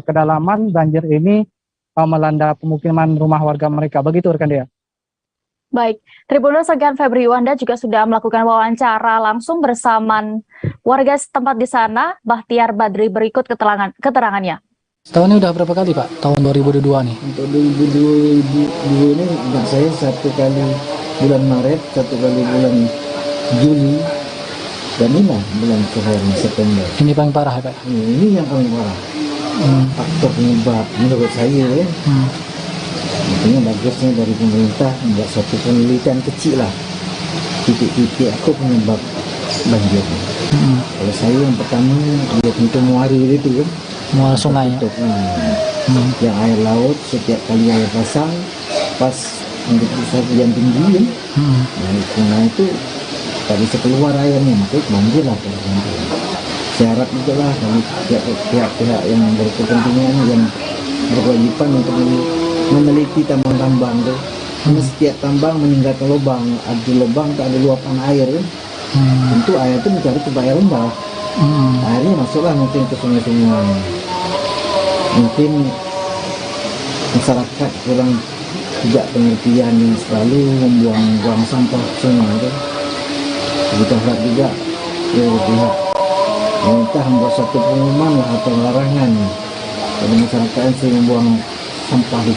kedalaman banjir ini melanda pemukiman rumah warga mereka. Begitu rekan Dea. Baik, Tribuners rekan Febri Wanda juga sudah melakukan wawancara langsung bersama warga setempat di sana. Bahtiar Badri berikut keterangannya. Setahun ini udah berapa kali Pak? Tahun 2022 nih? Untuk 2022 ini buat saya satu kali bulan Maret, satu kali bulan Juli, dan ini bulan terakhir September. Ini paling parah ya Pak? Ini yang paling parah. Faktor penyebab menurut saya ya. Makanya bagusnya dari pemerintah membuat satu penelitian kecil lah, titik-titik apa penyebab banjir. Kalau saya yang pertama lihat pintu muari itu kan, muara sungai ya. Yang air laut setiap kali air pasang pas untuk pusat hujan tinggi kan, nah itu tak bisa keluar airnya, maka banjir lah kalau banjir. Saya harap juga lah dari pihak-pihak yang berkepentingan yang berkewajiban untuk meneliti tambang-tambang tuh. Karena setiap tambang meninggalkan lubang, ada lubang tak ada luapan air kan. Tentu air itu mencari ke air rendah. Akhirnya masuklah mungkin ke sungai-sungai. Mungkin masyarakat kurang tidak pengertian yang selalu membuang sampah sungai itu. Kita harap juga pihak pemerintah membuat satu pengumuman atau larangan pada masyarakat yang membuang sampah.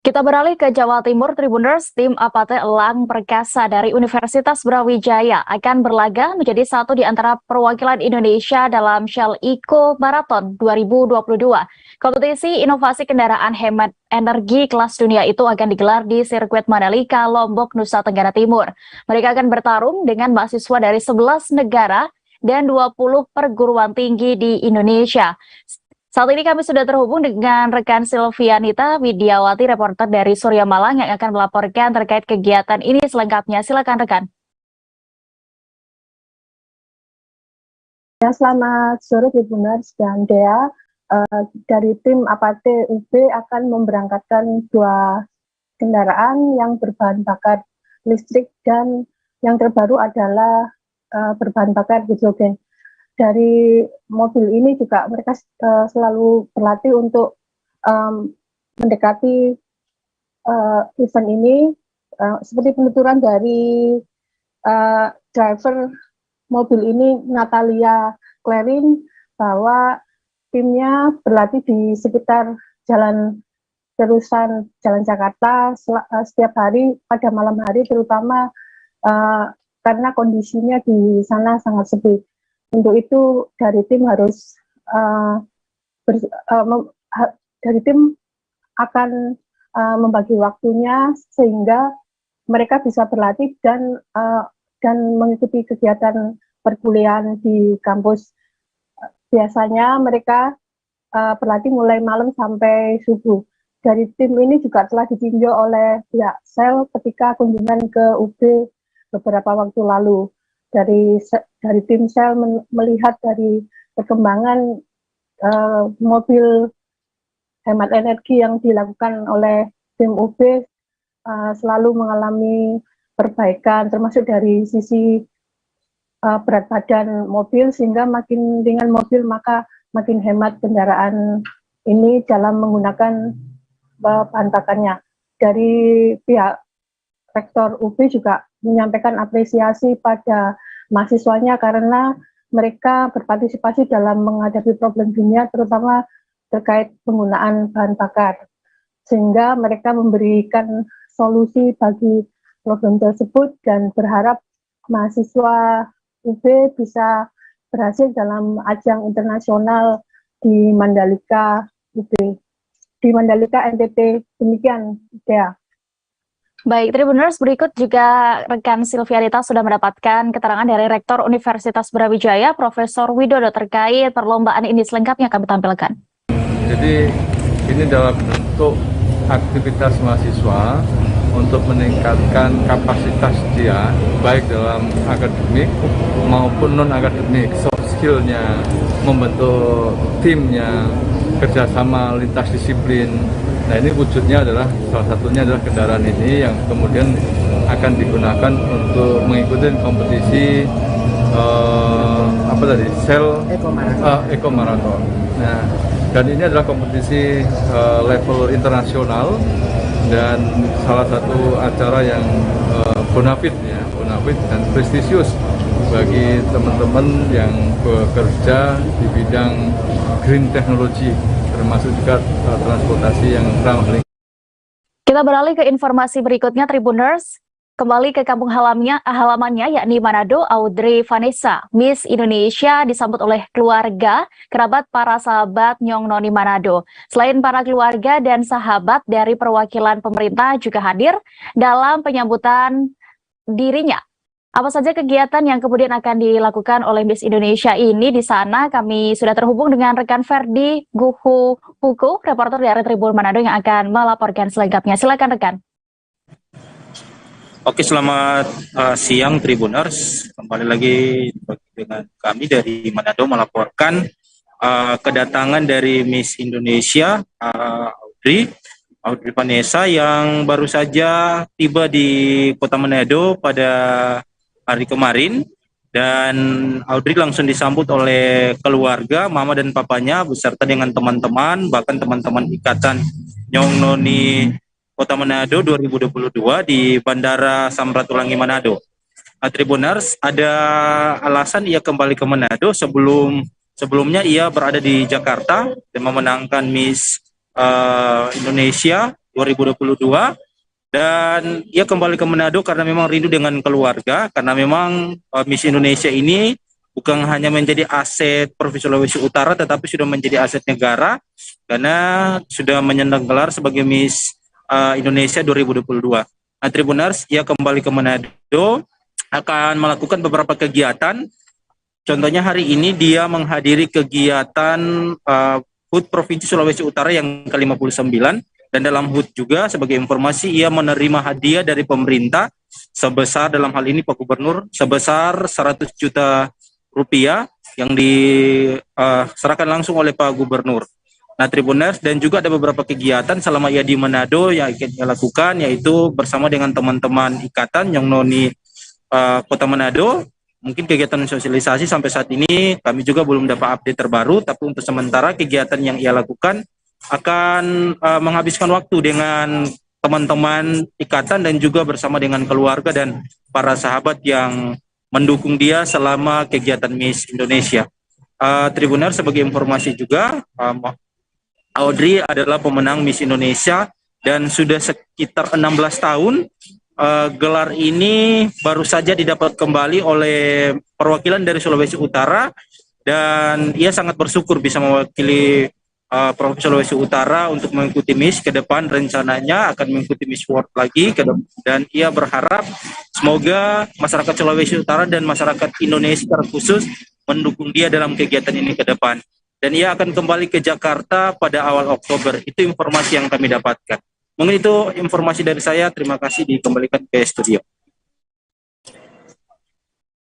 Kita beralih ke Jawa Timur, Tribuners. Tim Apate Elang Perkasa dari Universitas Brawijaya akan berlaga menjadi satu di antara perwakilan Indonesia dalam Shell Eco Marathon 2022. Kompetisi inovasi kendaraan hemat energi kelas dunia itu akan digelar di sirkuit Mandalika, Lombok, Nusa Tenggara Timur. Mereka akan bertarung dengan mahasiswa dari 11 negara dan 20 perguruan tinggi di Indonesia. Saat ini kami sudah terhubung dengan rekan Silvianita Widiawati, reporter dari Surya Malang yang akan melaporkan terkait kegiatan ini selengkapnya. Silakan rekan. Ya, selamat sore Tribuners dan Dea. Dari tim Apate UB akan memberangkatkan 2 kendaraan yang berbahan bakar listrik dan yang terbaru adalah berbahan bakar hidrogen. Dari mobil ini juga mereka selalu berlatih untuk mendekati event ini, seperti penuturan dari driver mobil ini, Natalia Clarin, bahwa timnya berlatih di sekitar jalan terusan Jalan Jakarta setiap hari pada malam hari, terutama karena kondisinya di sana sangat sepi. Untuk itu dari tim harus dari tim akan membagi waktunya sehingga mereka bisa berlatih dan mengikuti kegiatan perkuliahan di kampus. Biasanya mereka berlatih mulai malam sampai subuh. Dari tim ini juga telah ditinjau oleh pihak Shell ketika kunjungan ke UB beberapa waktu lalu. Dari tim Shell melihat dari perkembangan mobil hemat energi yang dilakukan oleh tim UB selalu mengalami perbaikan, termasuk dari sisi berat badan mobil, sehingga makin ringan mobil maka makin hemat kendaraan ini dalam menggunakan bahan bakarnya. Dari pihak Rektor UB juga menyampaikan apresiasi pada mahasiswanya karena mereka berpartisipasi dalam menghadapi problem dunia, terutama terkait penggunaan bahan bakar, sehingga mereka memberikan solusi bagi problem tersebut dan berharap mahasiswa UB bisa berhasil dalam ajang internasional di Mandalika UB, di Mandalika NTT. Demikian, Dea. Baik, Tribuners, berikut juga rekan Silvianita sudah mendapatkan keterangan dari Rektor Universitas Brawijaya, Profesor Widodo, terkait perlombaan ini. Selengkapnya kami tampilkan. Jadi ini dalam bentuk aktivitas mahasiswa untuk meningkatkan kapasitas dia, baik dalam akademik maupun non-akademik, soft skill-nya, membentuk timnya, kerjasama lintas disiplin. Nah, ini wujudnya adalah, salah satunya adalah kendaraan ini yang kemudian akan digunakan untuk mengikuti kompetisi Eco Marathon. Nah, dan ini adalah kompetisi level internasional dan salah satu acara yang bonafit dan prestisius bagi teman-teman yang bekerja di bidang green technology, termasuk juga transportasi yang ramah lingkungan. Kita beralih ke informasi berikutnya, Tribuners. Kembali ke kampung halamannya yakni Manado, Audrey Vanessa, Miss Indonesia disambut oleh keluarga, kerabat, para sahabat Nyong Noni Manado. Selain para keluarga dan sahabat dari perwakilan pemerintah juga hadir dalam penyambutan dirinya. Apa saja kegiatan yang kemudian akan dilakukan oleh Miss Indonesia ini di sana? Kami sudah terhubung dengan rekan Ferdi Guhu Huku, reporter dari Tribun Manado yang akan melaporkan selengkapnya. Silakan rekan. Oke, selamat siang Tribuners. Kembali lagi dengan kami dari Manado melaporkan kedatangan dari Miss Indonesia Audrey Vanessa yang baru saja tiba di Kota Manado pada hari kemarin, dan Audrey langsung disambut oleh keluarga, mama dan papanya beserta dengan teman-teman, bahkan teman-teman Ikatan Nyong Noni Kota Manado 2022 di Bandara Samratulangi Manado. Tribuners, ada alasan ia kembali ke Manado. Sebelumnya ia berada di Jakarta dan memenangkan Miss Indonesia 2022, dan ia kembali ke Manado karena memang rindu dengan keluarga, karena memang Miss Indonesia ini bukan hanya menjadi aset Provinsi Sulawesi Utara tetapi sudah menjadi aset negara karena sudah menyandang gelar sebagai Miss Indonesia 2022. Tribuners, ia kembali ke Manado akan melakukan beberapa kegiatan. Contohnya hari ini dia menghadiri kegiatan HUT Provinsi Sulawesi Utara yang ke-59, dan dalam HUT juga sebagai informasi ia menerima hadiah dari pemerintah sebesar, dalam hal ini Pak Gubernur, sebesar 100 juta rupiah yang diserahkan langsung oleh Pak Gubernur. Tribuners, dan juga ada beberapa kegiatan selama ia di Manado yang akan ia lakukan, yaitu bersama dengan teman-teman Ikatan Nyong Noni Kota Manado. Mungkin kegiatan sosialisasi sampai saat ini kami juga belum dapat update terbaru, tapi untuk sementara kegiatan yang ia lakukan akan menghabiskan waktu dengan teman-teman Ikatan dan juga bersama dengan keluarga dan para sahabat yang mendukung dia selama kegiatan Miss Indonesia. Tribuners, sebagai informasi juga, Audrey adalah pemenang Miss Indonesia dan sudah sekitar 16 tahun. Gelar ini baru saja didapat kembali oleh perwakilan dari Sulawesi Utara, dan ia sangat bersyukur bisa mewakili Provinsi Sulawesi Utara untuk mengikuti Miss ke depan. Rencananya akan mengikuti Miss World lagi dan ia berharap semoga masyarakat Sulawesi Utara dan masyarakat Indonesia secara khusus mendukung dia dalam kegiatan ini ke depan. Dan ia akan kembali ke Jakarta pada awal Oktober. Itu informasi yang kami dapatkan. Mungkin itu informasi dari saya. Terima kasih, dikembalikan ke studio.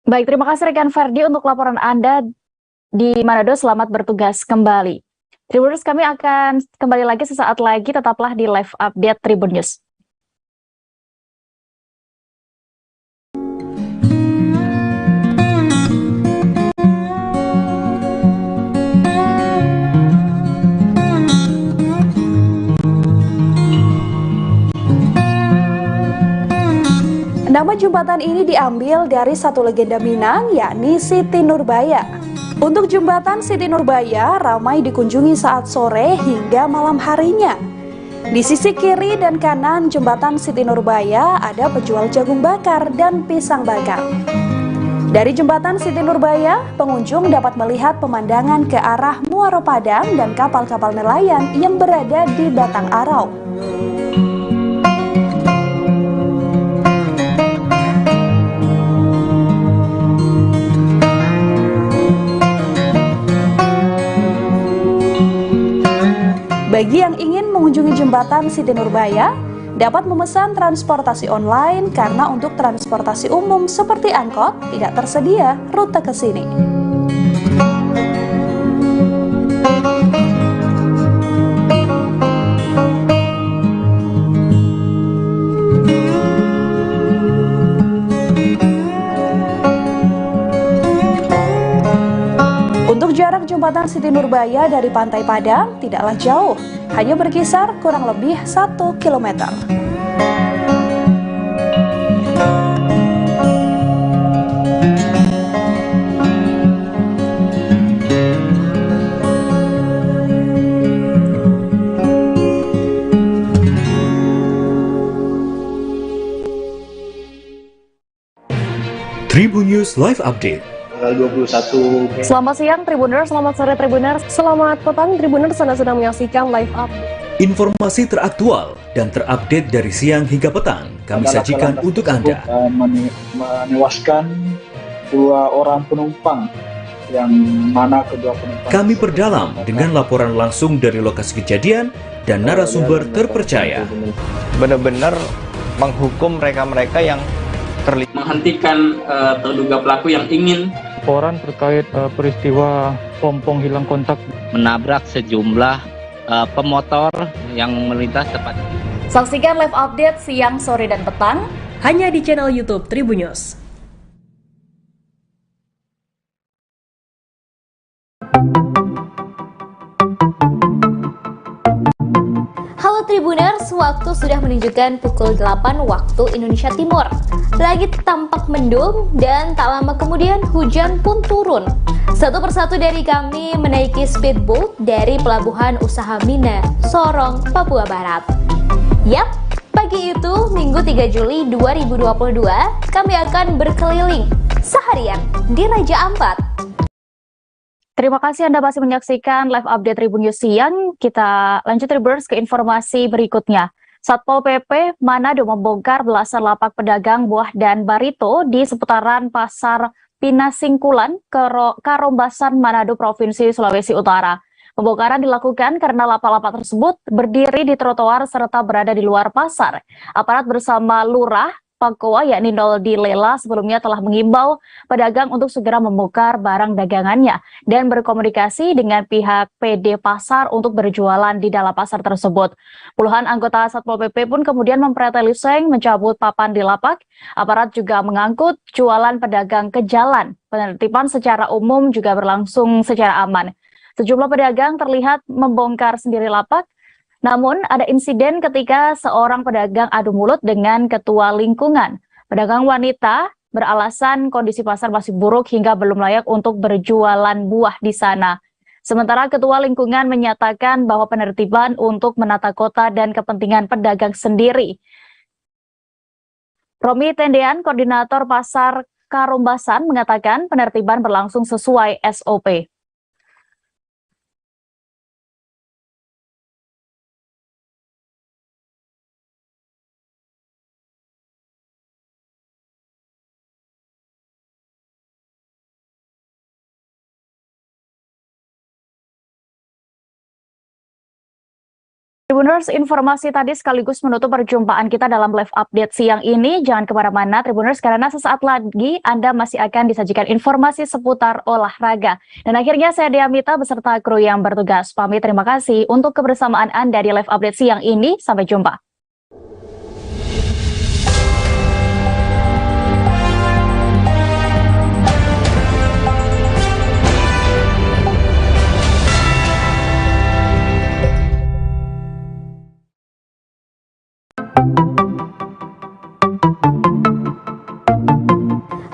Baik, terima kasih rekan Ferdi untuk laporan Anda di Manado. Selamat bertugas kembali. Tribuners, kami akan kembali lagi sesaat lagi. Tetaplah di live update Tribun News. Nama jembatan ini diambil dari satu legenda Minang, yakni Siti Nurbaya. Untuk jembatan Siti Nurbaya ramai dikunjungi saat sore hingga malam harinya. Di sisi kiri dan kanan jembatan Siti Nurbaya ada penjual jagung bakar dan pisang bakar. Dari jembatan Siti Nurbaya, pengunjung dapat melihat pemandangan ke arah Muaro Padang dan kapal-kapal nelayan yang berada di Batang Arau. Bagi yang ingin mengunjungi jembatan Siti Nurbaya, dapat memesan transportasi online karena untuk transportasi umum seperti angkot tidak tersedia rute ke sini. jembatan Siti Nurbaya dari Pantai Padang tidaklah jauh, hanya berkisar kurang lebih 1 km. Tribun News Live Update. Tanggal 21. Selamat siang Tribuners, selamat sore Tribuners, selamat petang Tribuners, Anda sedang menyaksikan live update. Informasi teraktual dan terupdate dari siang hingga petang kami sajikan untuk Anda. Menewaskan 2 orang penumpang, yang mana kedua penumpang Kami perdalam dengan laporan langsung dari lokasi kejadian dan narasumber terpercaya. Benar-benar menghukum mereka-mereka yang terlibat, menghentikan terduga pelaku yang ingin laporan terkait peristiwa pompong hilang kontak menabrak sejumlah pemotor yang melintas tepat. Saksikan live update siang, sore, dan petang hanya di channel YouTube Tribun News. Halo Tribuners, waktu sudah menunjukkan pukul 8 waktu Indonesia Timur. Langit tampak mendung dan tak lama kemudian hujan pun turun. Satu persatu dari kami menaiki speedboat dari Pelabuhan Usaha Mina, Sorong, Papua Barat. Yap, pagi itu Minggu 3 Juli 2022, kami akan berkeliling seharian di Raja Ampat. Terima kasih Anda masih menyaksikan live update Tribun News siang. Kita lanjut Tribuners ke informasi berikutnya. Satpol PP Manado membongkar belasan lapak pedagang buah dan barito di seputaran Pasar Pinasingkulan, Karombasan, Manado, Provinsi Sulawesi Utara. Pembongkaran dilakukan karena lapak-lapak tersebut berdiri di trotoar serta berada di luar pasar. Aparat bersama Lurah Pakoa yakni Noldi Lela sebelumnya telah mengimbau pedagang untuk segera membongkar barang dagangannya dan berkomunikasi dengan pihak PD Pasar untuk berjualan di dalam pasar tersebut. Puluhan anggota Satpol PP pun kemudian mempreteli seng mencabut papan di lapak. Aparat juga mengangkut jualan pedagang ke jalan. Penertiban secara umum juga berlangsung secara aman. Sejumlah pedagang terlihat membongkar sendiri lapak. Namun ada insiden ketika seorang pedagang adu mulut dengan ketua lingkungan. Pedagang wanita beralasan kondisi pasar masih buruk hingga belum layak untuk berjualan buah di sana. Sementara ketua lingkungan menyatakan bahwa penertiban untuk menata kota dan kepentingan pedagang sendiri. Romi Tendean, koordinator pasar Karombasan, mengatakan penertiban berlangsung sesuai SOP. Tribuners, informasi tadi sekaligus menutup perjumpaan kita dalam live update siang ini. Jangan kemana-mana Tribuners, karena sesaat lagi Anda masih akan disajikan informasi seputar olahraga. Dan akhirnya saya Diamita beserta kru yang bertugas pamit. Terima kasih untuk kebersamaan Anda di live update siang ini. Sampai jumpa.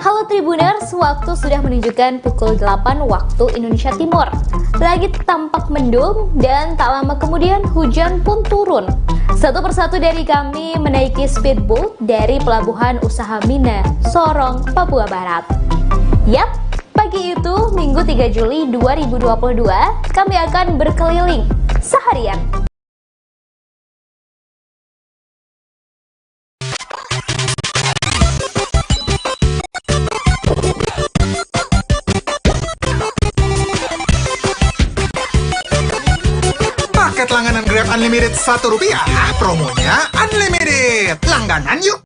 Halo Tribuners, waktu sudah menunjukkan pukul 8 waktu Indonesia Timur. Langit tampak mendung dan tak lama kemudian hujan pun turun. Satu persatu dari kami menaiki speedboat dari Pelabuhan Usaha Mina, Sorong, Papua Barat. Yap, pagi itu Minggu 3 Juli 2022, kami akan berkeliling seharian. Paket langganan Grab Unlimited Rp1, promonya Unlimited. Langganan yuk!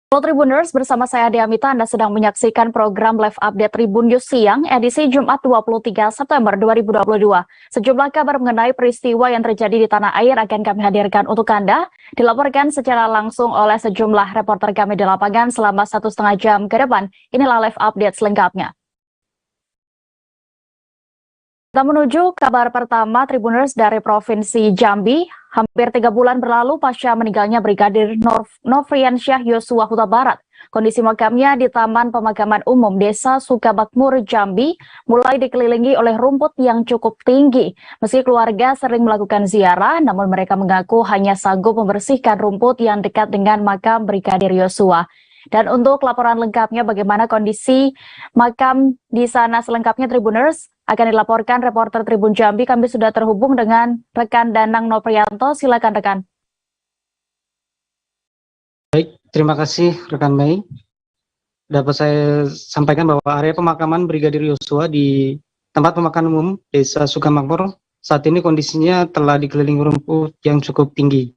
Halo Tribuners, bersama saya Diamita, Anda sedang menyaksikan program Live Update Tribun News Siang, edisi Jumat 23 September 2022. Sejumlah kabar mengenai peristiwa yang terjadi di tanah air akan kami hadirkan untuk Anda, dilaporkan secara langsung oleh sejumlah reporter kami di lapangan selama 1,5 jam ke depan. Inilah Live Update selengkapnya. Kita menuju kabar pertama Tribuners dari Provinsi Jambi. Hampir 3 bulan berlalu pasca meninggalnya Brigadir Nofriansyah Yosua Huta Barat. Kondisi makamnya di Taman Pemakaman Umum Desa Sukamakmur, Jambi mulai dikelilingi oleh rumput yang cukup tinggi. Meski keluarga sering melakukan ziarah, namun mereka mengaku hanya sanggup membersihkan rumput yang dekat dengan makam Brigadir Yosua. Dan untuk laporan lengkapnya bagaimana kondisi makam di sana selengkapnya Tribuners akan dilaporkan reporter Tribun Jambi. Kami sudah terhubung dengan rekan Danang Noprianto. Silakan rekan. Baik, terima kasih rekan Mei. Dapat saya sampaikan bahwa area pemakaman Brigadir Yosua di tempat pemakaman umum Desa Sukamakmur saat ini kondisinya telah dikelilingi rumput yang cukup tinggi.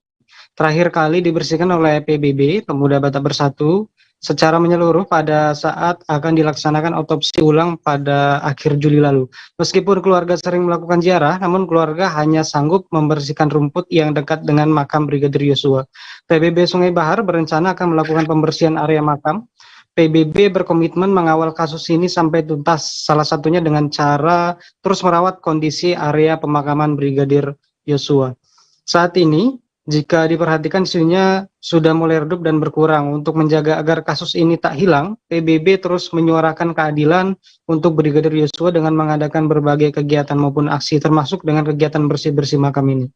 Terakhir kali dibersihkan oleh PBB, Pemuda Batak Bersatu, secara menyeluruh pada saat akan dilaksanakan otopsi ulang pada akhir Juli lalu. Meskipun keluarga sering melakukan ziarah, namun keluarga hanya sanggup membersihkan rumput yang dekat dengan makam Brigadir Yosua. PBB Sungai Bahar berencana akan melakukan pembersihan area makam. PBB berkomitmen mengawal kasus ini sampai tuntas, salah satunya dengan cara terus merawat kondisi area pemakaman Brigadir Yosua. Saat ini, jika diperhatikan isunya sudah mulai redup dan berkurang. Untuk menjaga agar kasus ini tak hilang, PBB terus menyuarakan keadilan untuk Brigadir Yosua dengan mengadakan berbagai kegiatan maupun aksi, termasuk dengan kegiatan bersih-bersih makam ini.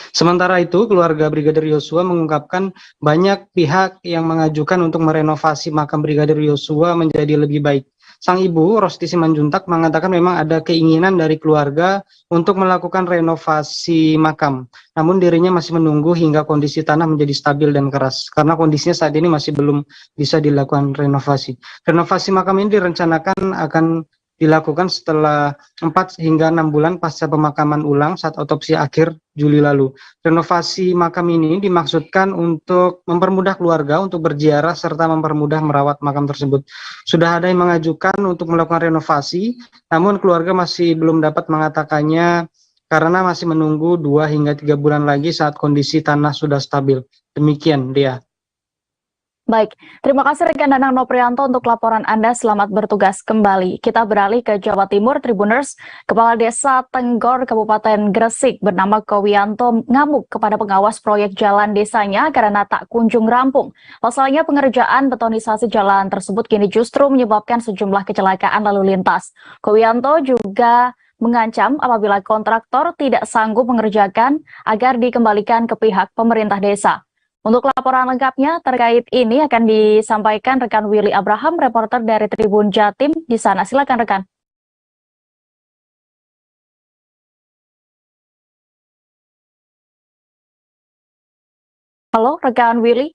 Sementara itu, keluarga Brigadir Yosua mengungkapkan banyak pihak yang mengajukan untuk merenovasi makam Brigadir Yosua menjadi lebih baik. Sang ibu, Rosti Simanjuntak, mengatakan memang ada keinginan dari keluarga untuk melakukan renovasi makam. Namun dirinya masih menunggu hingga kondisi tanah menjadi stabil dan keras. Karena kondisinya saat ini masih belum bisa dilakukan renovasi. Renovasi makam ini direncanakan akan dilakukan setelah 4 hingga 6 bulan pasca pemakaman ulang saat otopsi akhir Juli lalu. Renovasi makam ini dimaksudkan untuk mempermudah keluarga untuk berziarah serta mempermudah merawat makam tersebut. Sudah ada yang mengajukan untuk melakukan renovasi, namun keluarga masih belum dapat mengatakannya karena masih menunggu 2 hingga 3 bulan lagi saat kondisi tanah sudah stabil. Demikian dia. Baik, terima kasih rekan Danang Noprianto untuk laporan Anda. Selamat bertugas kembali. Kita beralih ke Jawa Timur, Tribuners. Kepala Desa Tenggor, Kabupaten Gresik bernama Kowianto ngamuk kepada pengawas proyek jalan desanya karena tak kunjung rampung. Pasalnya pengerjaan betonisasi jalan tersebut kini justru menyebabkan sejumlah kecelakaan lalu lintas. Kowianto juga mengancam apabila kontraktor tidak sanggup mengerjakan agar dikembalikan ke pihak pemerintah desa. Untuk laporan lengkapnya terkait ini akan disampaikan rekan Willy Abraham, reporter dari Tribun Jatim di sana. Silakan rekan. Halo, rekan Willy.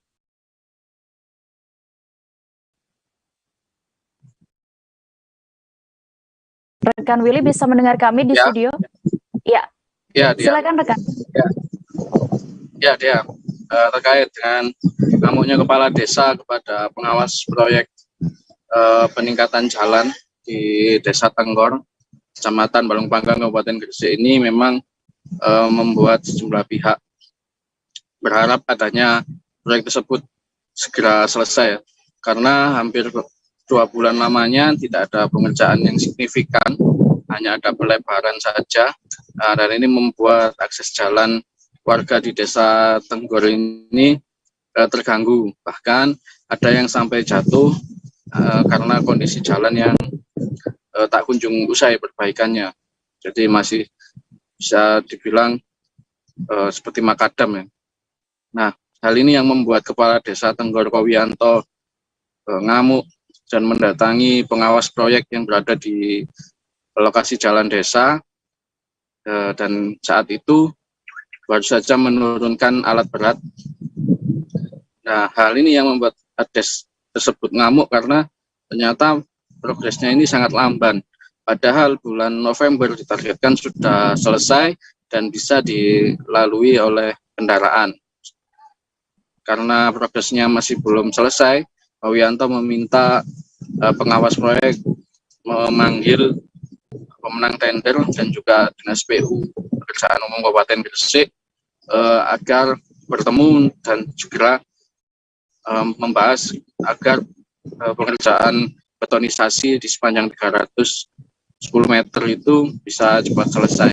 Rekan Willy bisa mendengar kami di studio? Ya. Silakan rekan. Ya, dia. Terkait dengan ngamuknya kepala desa kepada pengawas proyek peningkatan jalan di Desa Tenggor, Kecamatan Balongpanggang, Kabupaten Gresik ini memang membuat sejumlah pihak berharap adanya proyek tersebut segera selesai, karena hampir 2 bulan lamanya tidak ada pengerjaan yang signifikan, hanya ada pelebaran saja, dan ini membuat akses jalan warga di Desa Tenggor ini terganggu, bahkan ada yang sampai jatuh karena kondisi jalan yang tak kunjung usai perbaikannya. Jadi masih bisa dibilang seperti makadam ya. Nah, hal ini yang membuat Kepala Desa Tenggor Kowianto ngamuk dan mendatangi pengawas proyek yang berada di lokasi jalan desa, dan saat itu baru saja menurunkan alat berat. Nah, hal ini yang membuat Ades tersebut ngamuk karena ternyata progresnya ini sangat lamban. Padahal bulan November ditargetkan sudah selesai dan bisa dilalui oleh kendaraan. karena progresnya masih belum selesai, Pak Wianto meminta pengawas proyek memanggil pemenang tender dan juga Dinas PU Pekerjaan Umum Kabupaten Gresik agar bertemu dan segera membahas agar pengerjaan betonisasi di sepanjang 310 meter itu bisa cepat selesai.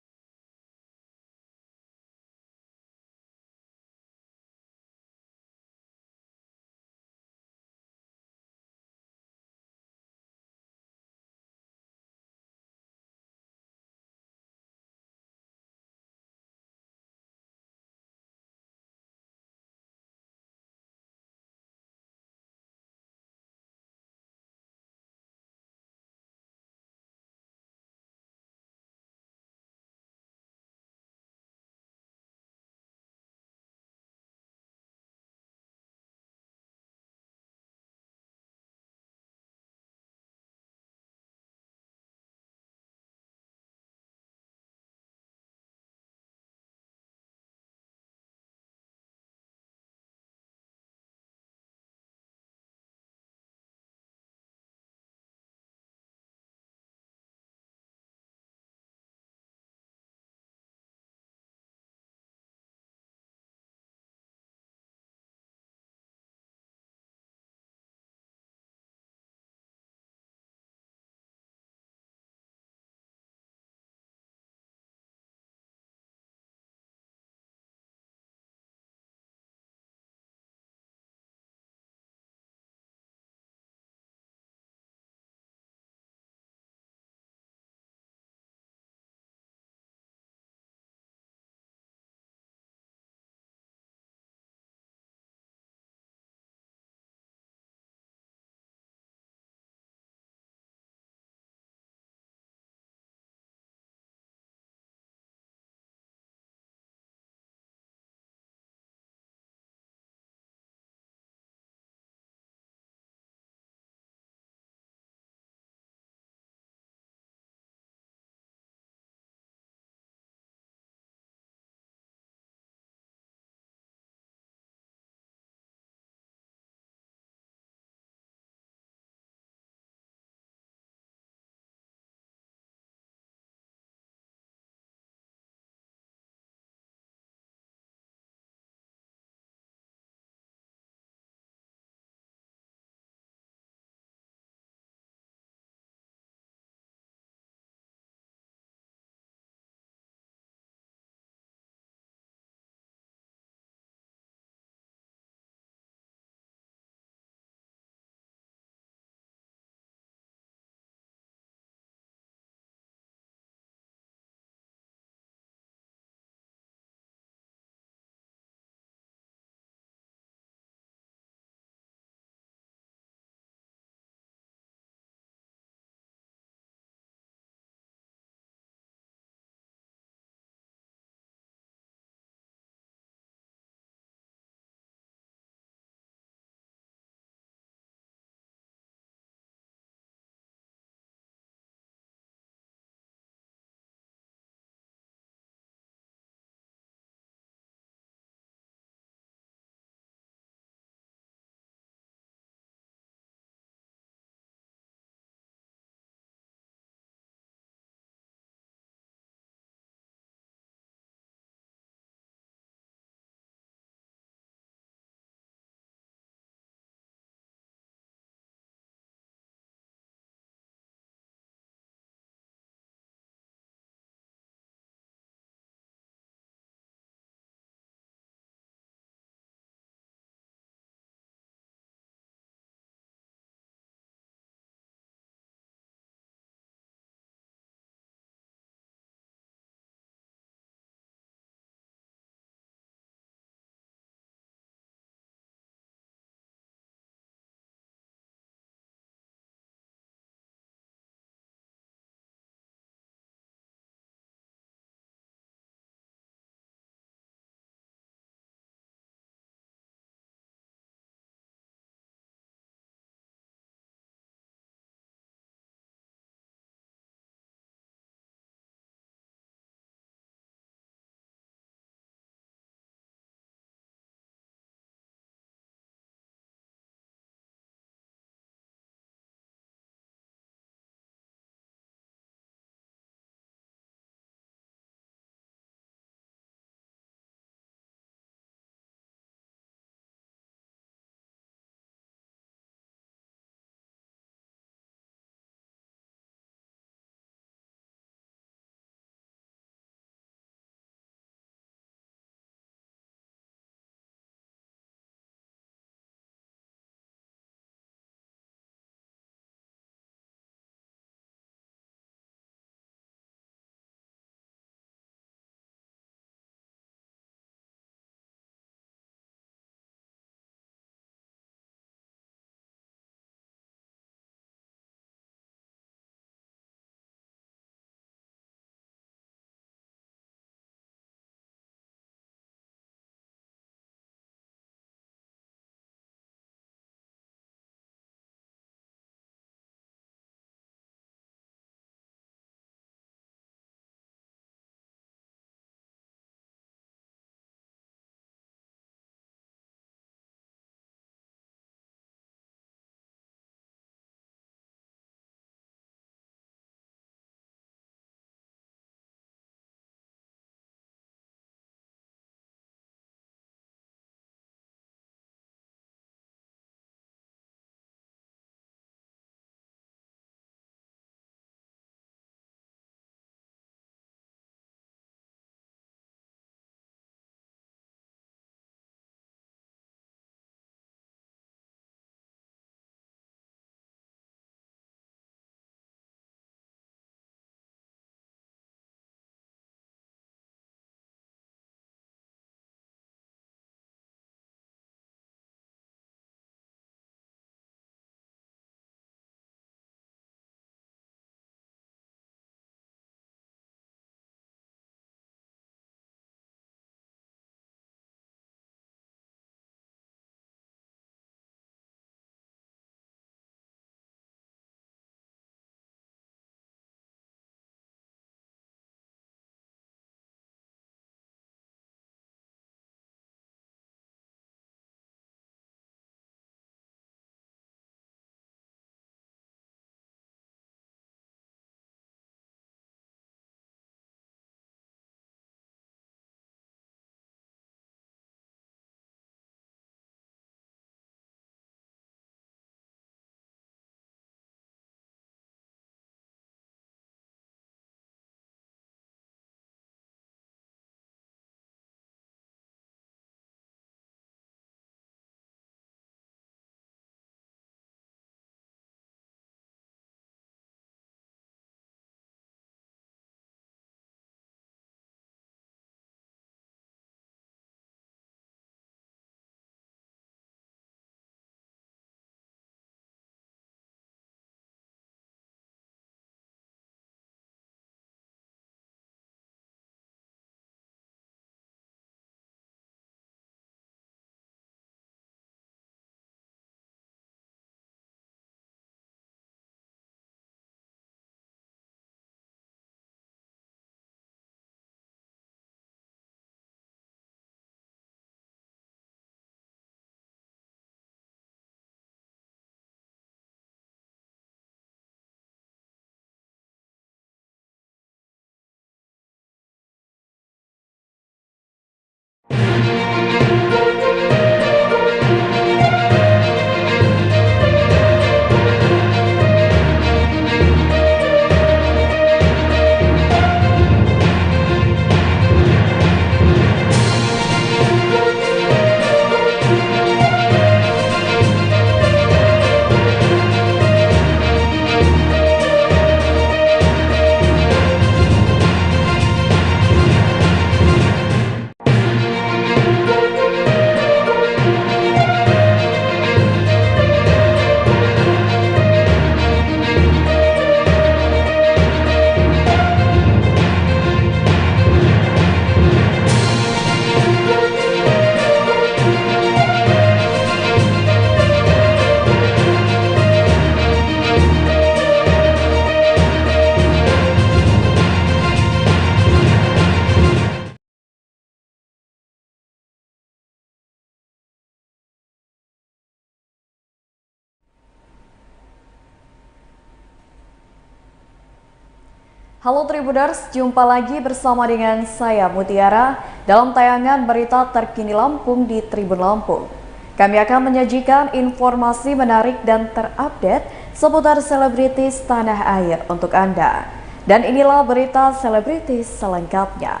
Halo Tribuners, jumpa lagi bersama dengan saya Mutiara dalam tayangan berita terkini Lampung di Tribun Lampung. Kami akan menyajikan informasi menarik dan terupdate seputar selebritis tanah air untuk Anda. Dan inilah berita selebritis selengkapnya.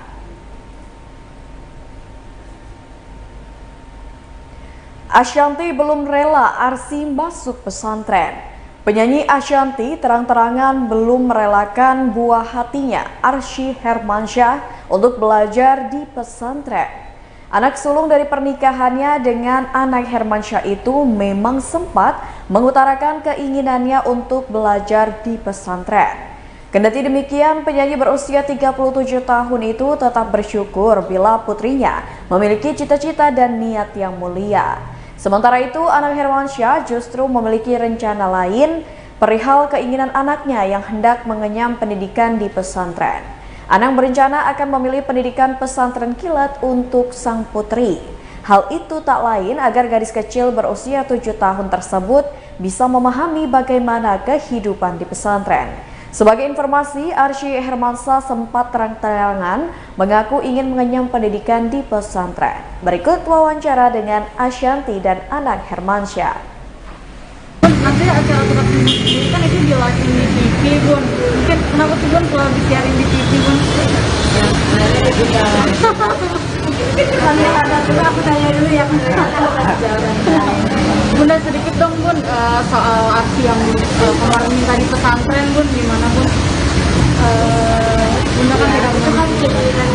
Ashanty belum rela Arsy masuk pesantren. Penyanyi Ashanty terang-terangan belum merelakan buah hatinya, Arsy Hermansyah, untuk belajar di pesantren. Anak sulung dari pernikahannya dengan anak Hermansyah itu memang sempat mengutarakan keinginannya untuk belajar di pesantren. Kendati demikian, penyanyi berusia 37 tahun itu tetap bersyukur bila putrinya memiliki cita-cita dan niat yang mulia. Sementara itu, anak Hermansyah justru memiliki rencana lain perihal keinginan anaknya yang hendak mengenyam pendidikan di pesantren. Anang berencana akan memilih pendidikan pesantren kilat untuk sang putri. Hal itu tak lain agar gadis kecil berusia 7 tahun tersebut bisa memahami bagaimana kehidupan di pesantren. Sebagai informasi, Arsy Hermansyah sempat terang-terangan mengaku ingin mengenyam pendidikan di pesantren. Berikut wawancara dengan Ashanty dan anak Hermansyah. Nanti acara ini kan itu jelasin di TV, Bun. Mungkin kenapa tuh Bun kalau disiarin di TV, Bun? Nanti ada juga aku tanya dulu ya. Bunda sedikit dong Bun soal Arsy yang kemarin minta di pesantren, Bun, gimana Bun? Bunda kan tidak mengenal keinginan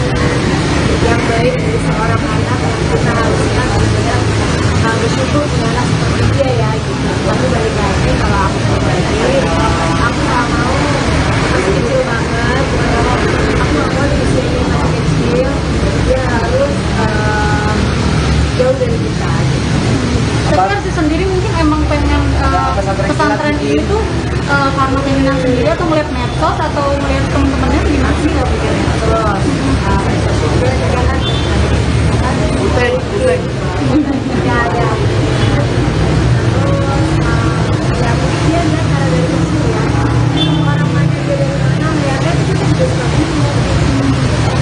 yang baik dari seorang anak, kita haruskan sebenarnya bersyukur dengan anak seperti dia ya gitu. Tapi balik lagi kalau aku pribadi, aku nggak mau masih kecil banget, aku nggak mau di usianya masih kecil dia harus jauh dari kita. Tapi Arsy sendiri mungkin emang pengen pesantren ini tuh karena keinginan sendiri atau melihat medsos atau melihat teman-temannya gimana sih nggak pikirnya?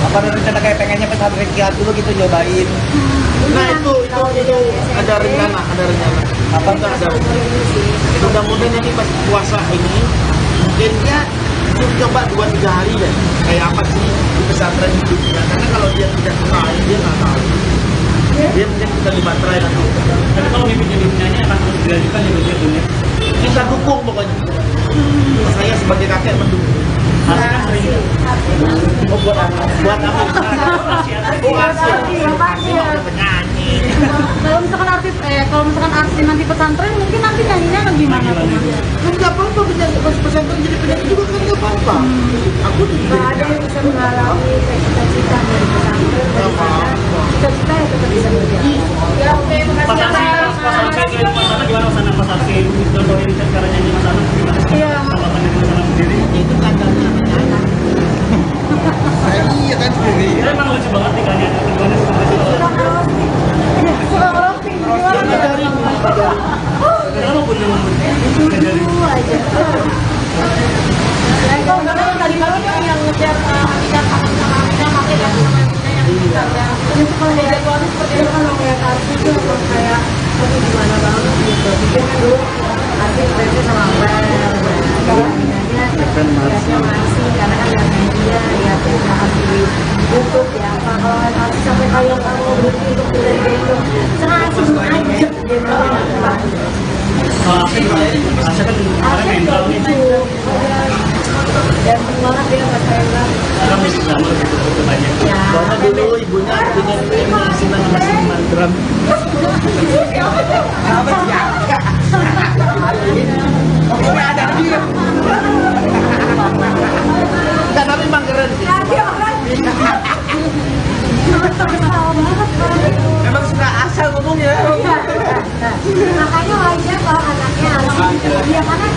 Apa ada rencana kayak pengennya pesantren kilat dulu gitu nyobain? Nah itu ada rencana. Apa enggak ada? Mudah-mudahan nanti pas puasa ini mungkin ya coba 2-3 hari deh. Kayak apa sih di pesantren hidupnya? Karena kalau dia tidak kenal, dia nggak tahu. Dia mungkin kita dibaterai nanti. Tapi kalau mimpi jadi penyanyi akan terus dilanjutkan ya dunia. Kita dukung pokoknya. Saya sebagai kakek mendukung. Kan sering. Oh buat apa? Penyanyi. Kalau misalkan Arsy nanti pesantren, mungkin nanti nyanyinya kan gimana? Nggak apa-apa pesantren jadi penyanyi juga kan nggak apa-apa. Aku nggak ada yang bisa mengalami cita-cita dari pesantren. Cita-cita ya tetap bisa berjalan. Ya oke, makasih ya. Pas Arsy ke sana gimana sana pas Arsy contohin cara nyanyi Mas Ana gimana? Iya. Tanggapan dari Mas Ana sendiri? Itu kandangnya anak-anak. Iya kan sendiri. Emang lucu banget nih kayaknya. Gimana sih? Kenapa punya itu aja. Kalau tadi malam yang ngejar yang pakai yang Kalau jadwalnya seperti itu kan ngeliat Arsy itu emang kayak gimana banget gitu. Mungkin kan dulu Arsy berarti sama Well, lihatnya masih karena kan dia ya kita Arsy di YouTube ya. Kalau Arsy sampai kalian mau berhenti untuk belajar itu, senang Arsy aja gitu. Arsy juga gitu. Dan banget dia nggak sayang. Karena dulu ibunya pengen senang sama seniman drum. Apa sih ya? Pokoknya ada dia. Dan tapi emang keren sih. Emang suka asal ngomongnya. Makanya wajar kalau anaknya Arsy dia karena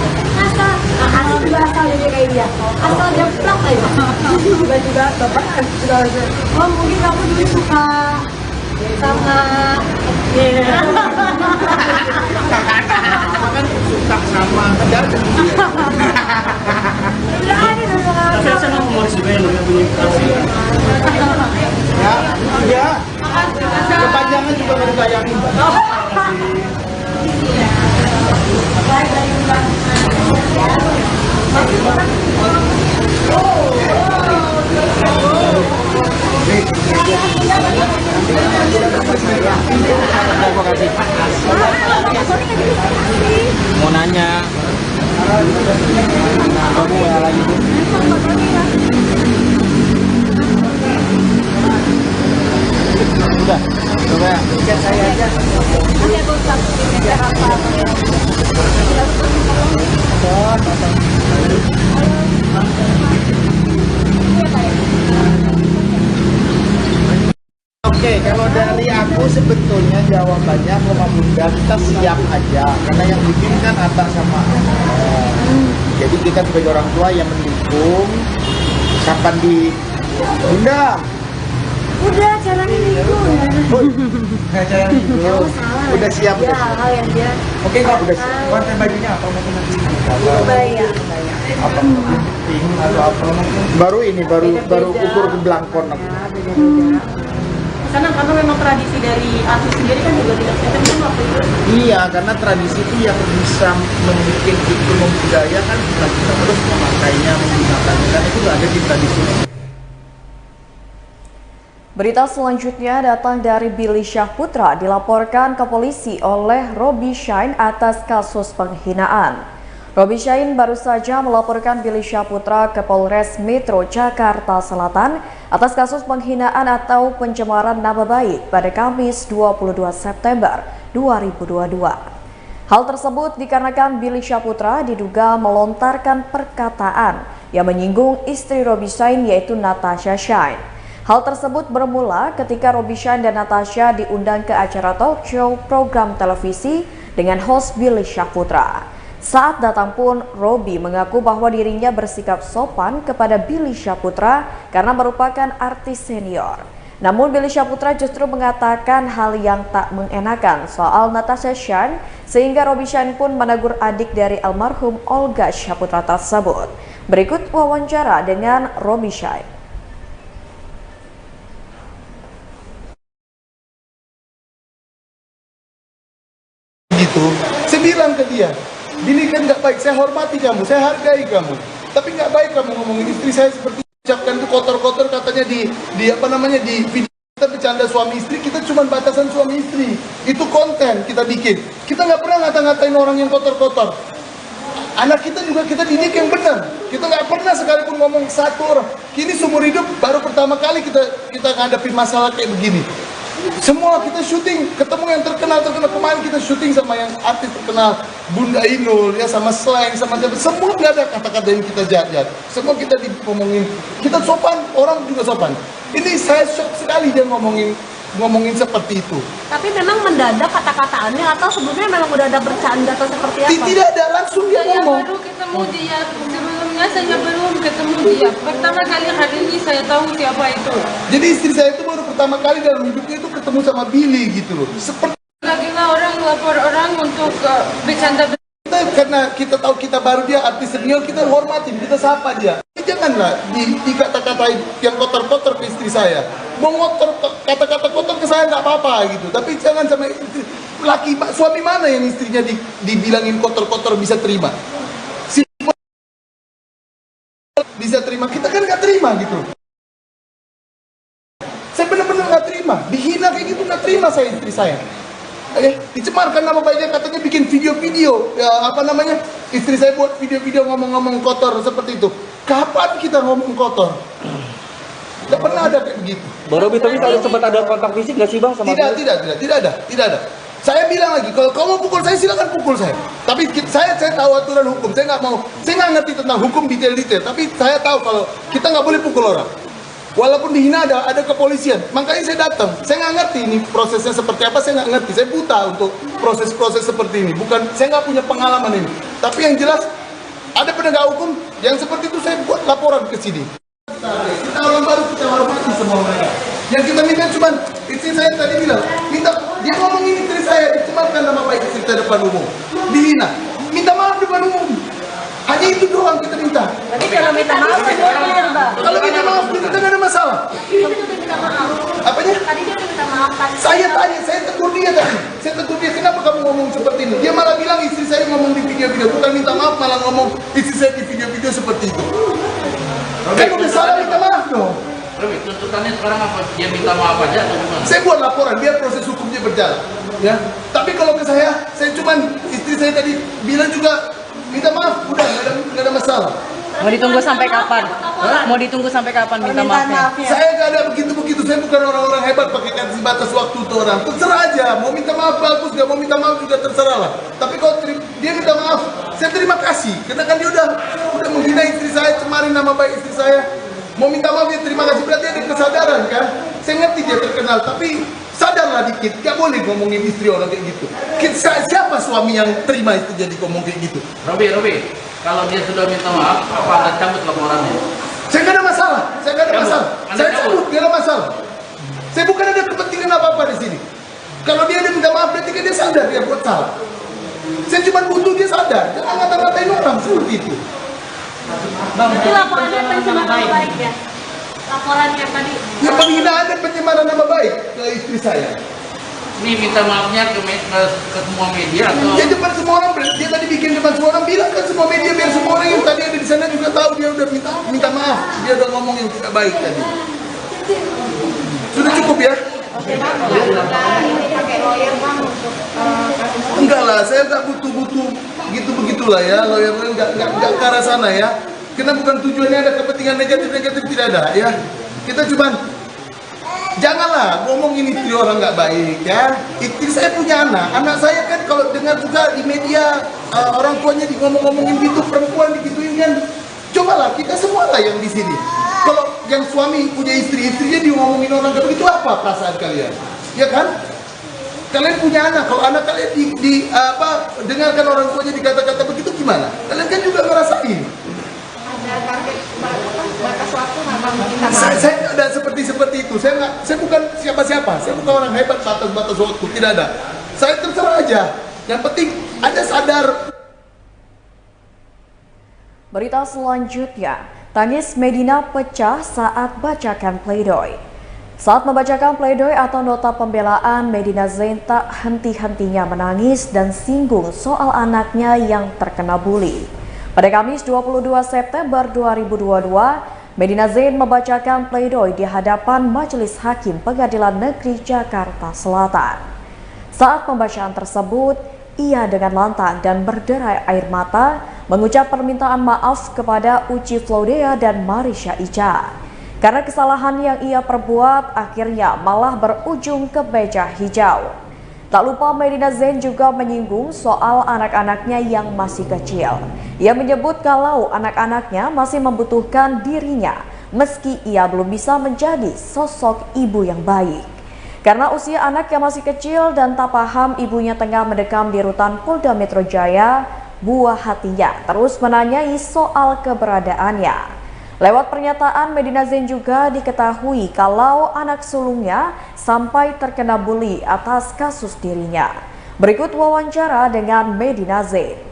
asal Arsy juga asal jadi kayak dia. Asal dia plak aja. Tiba-tiba bapak oh mungkin kamu dulu suka sama kakak kan suka sama saya senang humoris juga yang punya aksi. Ya, kepanjangan juga baru tayangin. Mau nanya. Kamu ya lagi. Udah, coba chat saya aja. Oke, kalau dari aku sebetulnya jawabannya Mama Bunda kita siap aja, karena yang bikin kan atas sama jadi kita sebagai orang tua yang mendukung. Kapan di Bunda? Udah jalanin itu. Nggak jalan dulu. Udah siap ya, udah. hal yang dia. Oke nggak udah siap. Warna bajunya apa mungkin nanti? Kebaya. Apa pink atau apa mungkin? Baru ini baru ukur ke belangkon. Karena memang tradisi dari artis sendiri kan juga tidak seperti waktu itu. Iya, karena tradisi itu yang bisa membuat itu membudayakan kita terus memakainya, menggunakannya, karena itu ada di tradisi. Berita selanjutnya datang dari Billy Syahputra dilaporkan ke polisi oleh Robi Shine atas kasus penghinaan. Robi Shine baru saja melaporkan Billy Syahputra ke Polres Metro Jakarta Selatan atas kasus penghinaan atau pencemaran nama baik pada Kamis 22 September 2022. Hal tersebut dikarenakan Billy Syahputra diduga melontarkan perkataan yang menyinggung istri Robi Shine yaitu Natasha Shine. Hal tersebut bermula ketika Robi Shine dan Natasha diundang ke acara talk show program televisi dengan host Billy Syahputra. Saat datang pun, Robi mengaku bahwa dirinya bersikap sopan kepada Billy Syahputra karena merupakan artis senior. Namun Billy Syahputra justru mengatakan hal yang tak mengenakan soal Natasha Shine, sehingga Robi Shine pun menegur adik dari almarhum Olga Syahputra tersebut. Berikut wawancara dengan Robi Shine. Gitu, saya bilang ke dia, Billy kan nggak baik, saya hormati kamu, saya hargai kamu, tapi nggak baik kamu ngomongin istri saya seperti ucapkan itu kotor-kotor katanya di video kita bercanda suami istri, kita cuma batasan suami istri, itu konten kita bikin, kita nggak pernah ngata-ngatain orang yang kotor-kotor. Anak kita juga kita didik yang benar, kita nggak pernah sekalipun ngomong satu orang. Kini seumur hidup baru pertama kali kita ngadepin masalah kayak begini. Semua kita syuting, ketemu yang terkenal kemarin kita syuting sama yang artis terkenal Bunda Inul ya, sama Slang, sama semua nggak ada kata-kata yang kita jahat-jahat. Semua kita ngomongin, kita sopan, orang juga sopan. Ini saya shock sekali dia ngomongin seperti itu. Tapi memang mendadak kata-kataannya atau sebelumnya memang udah ada bercanda atau seperti apa? Tidak ada, langsung dia ngomong. Baru ketemu dia, sebelumnya saya belum ketemu dia. Pertama kali hari ini saya tahu siapa itu. Jadi istri saya itu baru pertama kali dalam hidupnya itu ketemu sama Billy gitu loh. Seperti Lagi-lagi orang lapor orang untuk bercanda. Karena kita tahu kita baru dia artis senior, kita hormatin, kita sapa dia. Janganlah di kata-kata yang kotor-kotor ke istri saya. Mau ngotor kata-kata kotor ke saya nggak apa-apa gitu. Tapi jangan sama istri, suami mana yang istrinya dibilangin kotor-kotor bisa terima? Bisa terima, kita kan nggak terima gitu. Saya benar-benar nggak terima, dihina kayak gitu nggak terima saya istri saya. Dicemarkan nama baiknya, katanya bikin video-video ya, istri saya buat video-video ngomong-ngomong kotor seperti itu. Kapan kita ngomong kotor? Tidak pernah ada kayak begitu. Bang Robi, tapi kalau sempat ada kontak fisik nggak sih Bang sama tidak ada. Saya bilang lagi, kalau kamu pukul saya silakan pukul saya. Tapi saya tahu aturan hukum, saya nggak ngerti tentang hukum detail-detail. Tapi saya tahu kalau kita nggak boleh pukul orang. Walaupun dihina ada kepolisian, makanya saya datang. Saya nggak ngerti ini prosesnya seperti apa, saya nggak ngerti. Saya buta untuk proses-proses seperti ini. Saya nggak punya pengalaman ini. Tapi yang jelas ada penegak hukum yang seperti itu, saya buat laporan ke sini. Kita orang baru, kita hormati semua mereka. Yang kita minta cuma istri saya tadi bilang, dia ngomongin istri saya, dicemarkan nama baik istri saya depan umum, dihina, minta maaf depan umum. Hanya itu doang kita minta. Berarti kalau minta maaf kan clear, Bang. Kalau minta maaf itu kan ada masalah. Tapi dia udah minta maaf. Apanya? Tadi dia udah minta maaf kan. Saya tanya, saya tegur dia tadi. Saya tegur dia, kenapa kamu ngomong seperti ini? Dia malah bilang istri saya ngomong di video-video, bukan minta maaf, malah ngomong istri saya di video-video seperti itu. Kamu udah salah, minta maaf dong. Robi, tuntutannya sekarang apa? Dia minta maaf aja atau gimana? Saya buat laporan, biar proses hukumnya berjalan. Ya. Tapi kalau ke saya cuman istri saya tadi bilang juga minta maaf, udah nggak ada masalah. Mau ditunggu sampai kapan? Mau ditunggu sampai kapan minta maafnya? Saya nggak ada begitu-begitu. Saya bukan orang-orang hebat pakai kasih batas waktu tuh orang. Terserah aja. Mau minta maaf bagus, nggak mau minta maaf juga terserah lah. Tapi kalau dia minta maaf, saya terima kasih. Karena kan dia udah menghina istri saya, cemarin nama baik istri saya. Mau minta maaf ya terima kasih, berarti ada kesadaran kan? Saya ngerti dia terkenal, tapi sadarlah dikit. Gak boleh ngomongin istri orang kayak gitu. Siapa suami yang terima istri jadi ngomong kayak gitu? Robi, kalau dia sudah minta maaf, apa Anda cabut laporannya? Saya nggak ada masalah, saya cabut, nggak ada masalah. Saya bukan ada kepentingan apa-apa di sini. Kalau dia ada minta maaf, berarti kan dia sadar dia buat salah. Saya cuma butuh dia sadar, jangan ngata-ngatain orang seperti itu. Bang, itu laporannya pencemaran nama baik ya? Laporannya tadi? Ya penghinaan dan pencemaran nama baik ke istri saya. Ini minta maafnya ke semua media atau? Ya depan semua orang, dia tadi bikin depan semua orang, bilang kan semua media biar semua orang yang tadi ada di sana juga tahu dia udah minta maaf, dia udah ngomong yang tidak baik tadi. Sudah cukup ya? Oke Bang, ini pakai lawyer Bang untuk kasus. Enggak lah, saya nggak butuh begitulah ya, lawyer nggak ke arah sana ya. Kita bukan tujuannya ada kepentingan negatif tidak ada ya. Kita cuman janganlah ngomongin istri orang nggak baik ya. Istri saya punya anak saya kan kalau dengar juga di media orang tuanya ngomongin gitu, perempuan digituin kan. Cobalah kita semua lah yang di sini. Kalau yang suami punya istrinya ngomongin orang kayak begitu, apa perasaan kalian? Ya kan? Kalian punya anak, kalau anak kalian dengarkan orang tuanya dikata-kata begitu gimana? Kalian kan juga ngerasain. Ada target batas waktu nggak Bang minta maaf? Saya nggak ada seperti itu. Saya bukan siapa-siapa. Saya bukan orang hebat batas waktu, tidak ada. Saya terserah aja. Yang penting ada sadar. Berita selanjutnya, tangis Medina pecah saat bacakan pledoi. Saat membacakan pledoi atau nota pembelaan, Medina Zain tak henti-hentinya menangis dan singgung soal anaknya yang terkena bully. Pada Kamis 22 September 2022, Medina Zain membacakan pledoi di hadapan Majelis Hakim Pengadilan Negeri Jakarta Selatan. Saat pembacaan tersebut, ia dengan lantang dan berderai air mata mengucap permintaan maaf kepada Uci Floudea dan Marisha Ica. Karena kesalahan yang ia perbuat akhirnya malah berujung ke meja hijau. Tak lupa Medina Zain juga menyinggung soal anak-anaknya yang masih kecil. Ia menyebut kalau anak-anaknya masih membutuhkan dirinya meski ia belum bisa menjadi sosok ibu yang baik. Karena usia anak yang masih kecil dan tak paham ibunya tengah mendekam di rutan Polda Metro Jaya, buah hatinya terus menanyai soal keberadaannya. Lewat pernyataan, Medina Zain juga diketahui kalau anak sulungnya sampai terkena bully atas kasus dirinya. Berikut wawancara dengan Medina Zain.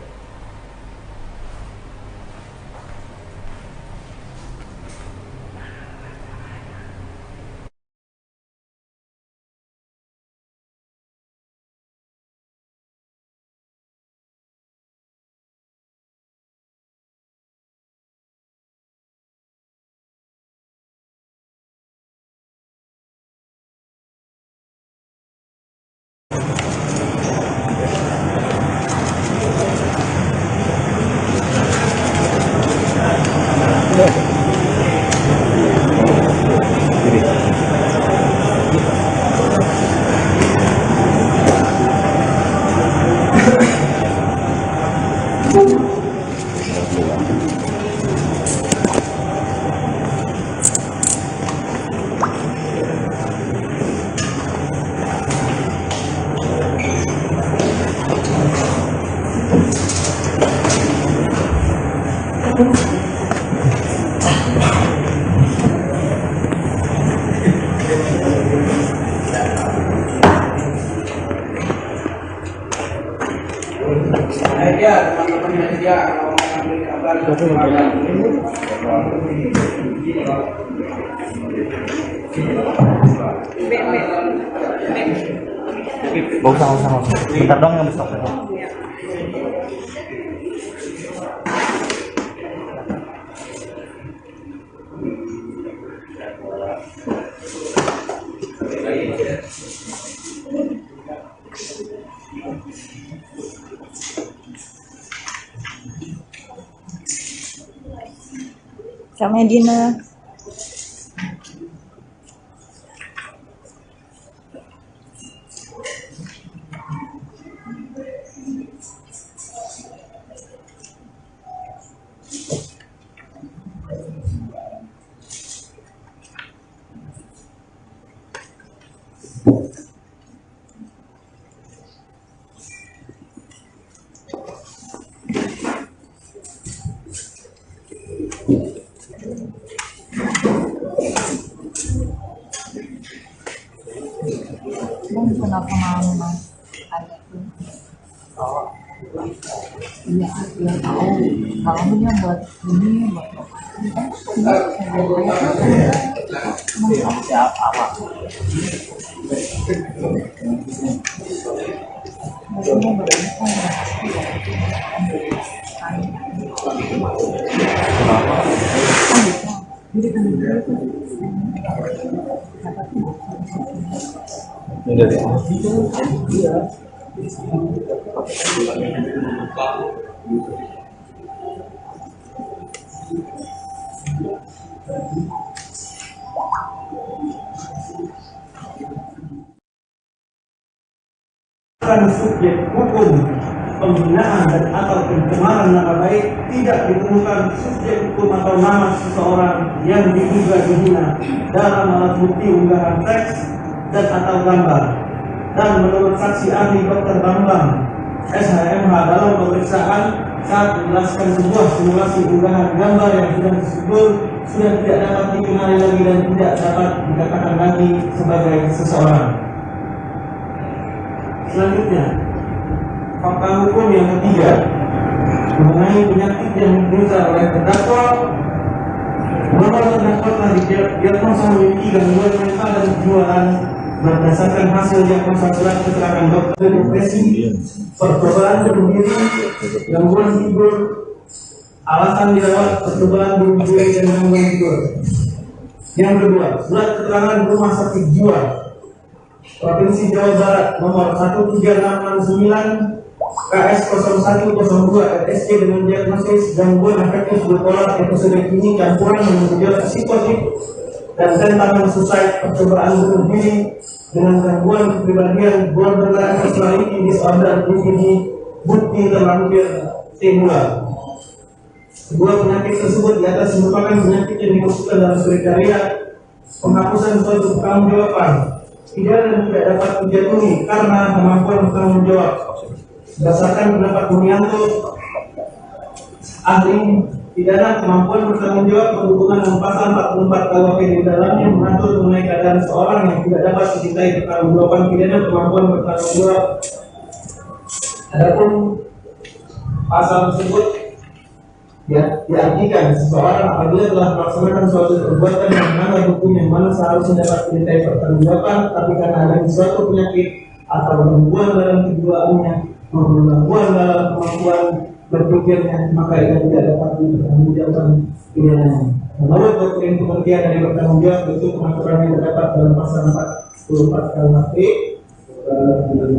Dia teman-teman media memberi kabar Gak usah. Bentar dong yang besok. Kak Medina. Kenapa mau mas ada tuh? Iya, dia tahu kalaunya buat ini buat apa? Subjek hukum penghinaan dan atau pencemaran nama baik tidak ditemukan subjek hukum atau nama seseorang yang diduga dihina dalam alat bukti unggahan teks dan atau gambar. Dan menurut saksi ahli Dr. Bambang SHMH dalam pemeriksaan saat menjelaskan sebuah simulasi unggahan gambar yang sudah disebut sudah tidak dapat dikenali lagi dan tidak dapat dikatakan lagi sebagai seseorang. Selanjutnya, fakta hukum yang ketiga mengenai penyakit yang diderita oleh terdakwa. Bahwa terdakwa telah didiagnosa memiliki gangguan mental dan kejiwaan berdasarkan hasil diagnosa surat keterangan dokter, depresi, percobaan bunuh diri, gangguan tidur, alasan dirawat, percobaan bunuh diri dan gangguan tidur. Yang kedua, surat keterangan rumah sakit jiwa Provinsi Jawa Barat nomor 13669 KS 0102 RSC dengan diagnosis gangguan afektif bipolar episode kini campuran menuju psikotik dan tentang suicide percobaan bunuh diri dengan gangguan kepribadian borderline personality disorder BPD bukti terlampir stimulan. Kedua penyakit tersebut di atas merupakan penyakit yang dimasukkan dalam kriteria penghapusan suatu pertanggungjawaban pidana tidak dapat dijatuhi karena kemampuan bertanggung jawab. Berdasarkan pendapat Bumianto, ahli pidana kemampuan bertanggung jawab berhubungan dengan pasal 44 KUHP di dalamnya mengatur mengenai keadaan seorang yang tidak dapat dimintai pertanggungjawaban pidana kemampuan bertanggung jawab. Adapun pasal tersebut diartikan seseorang apabila telah melaksanakan suatu perbuatan yang melanggar hukum yang mana seharusnya dapat dimintai pertanggungjawaban, tapi karena adanya suatu penyakit atau gangguan dalam kejiwaannya maupun gangguan dalam kemampuan berpikirnya, maka ia tidak dapat dipertanggungjawabkan pidananya. Menurut doktrin pengertian dari bertanggung jawab bentuk pengaturan yang terdapat dalam pasal 44 KUHP.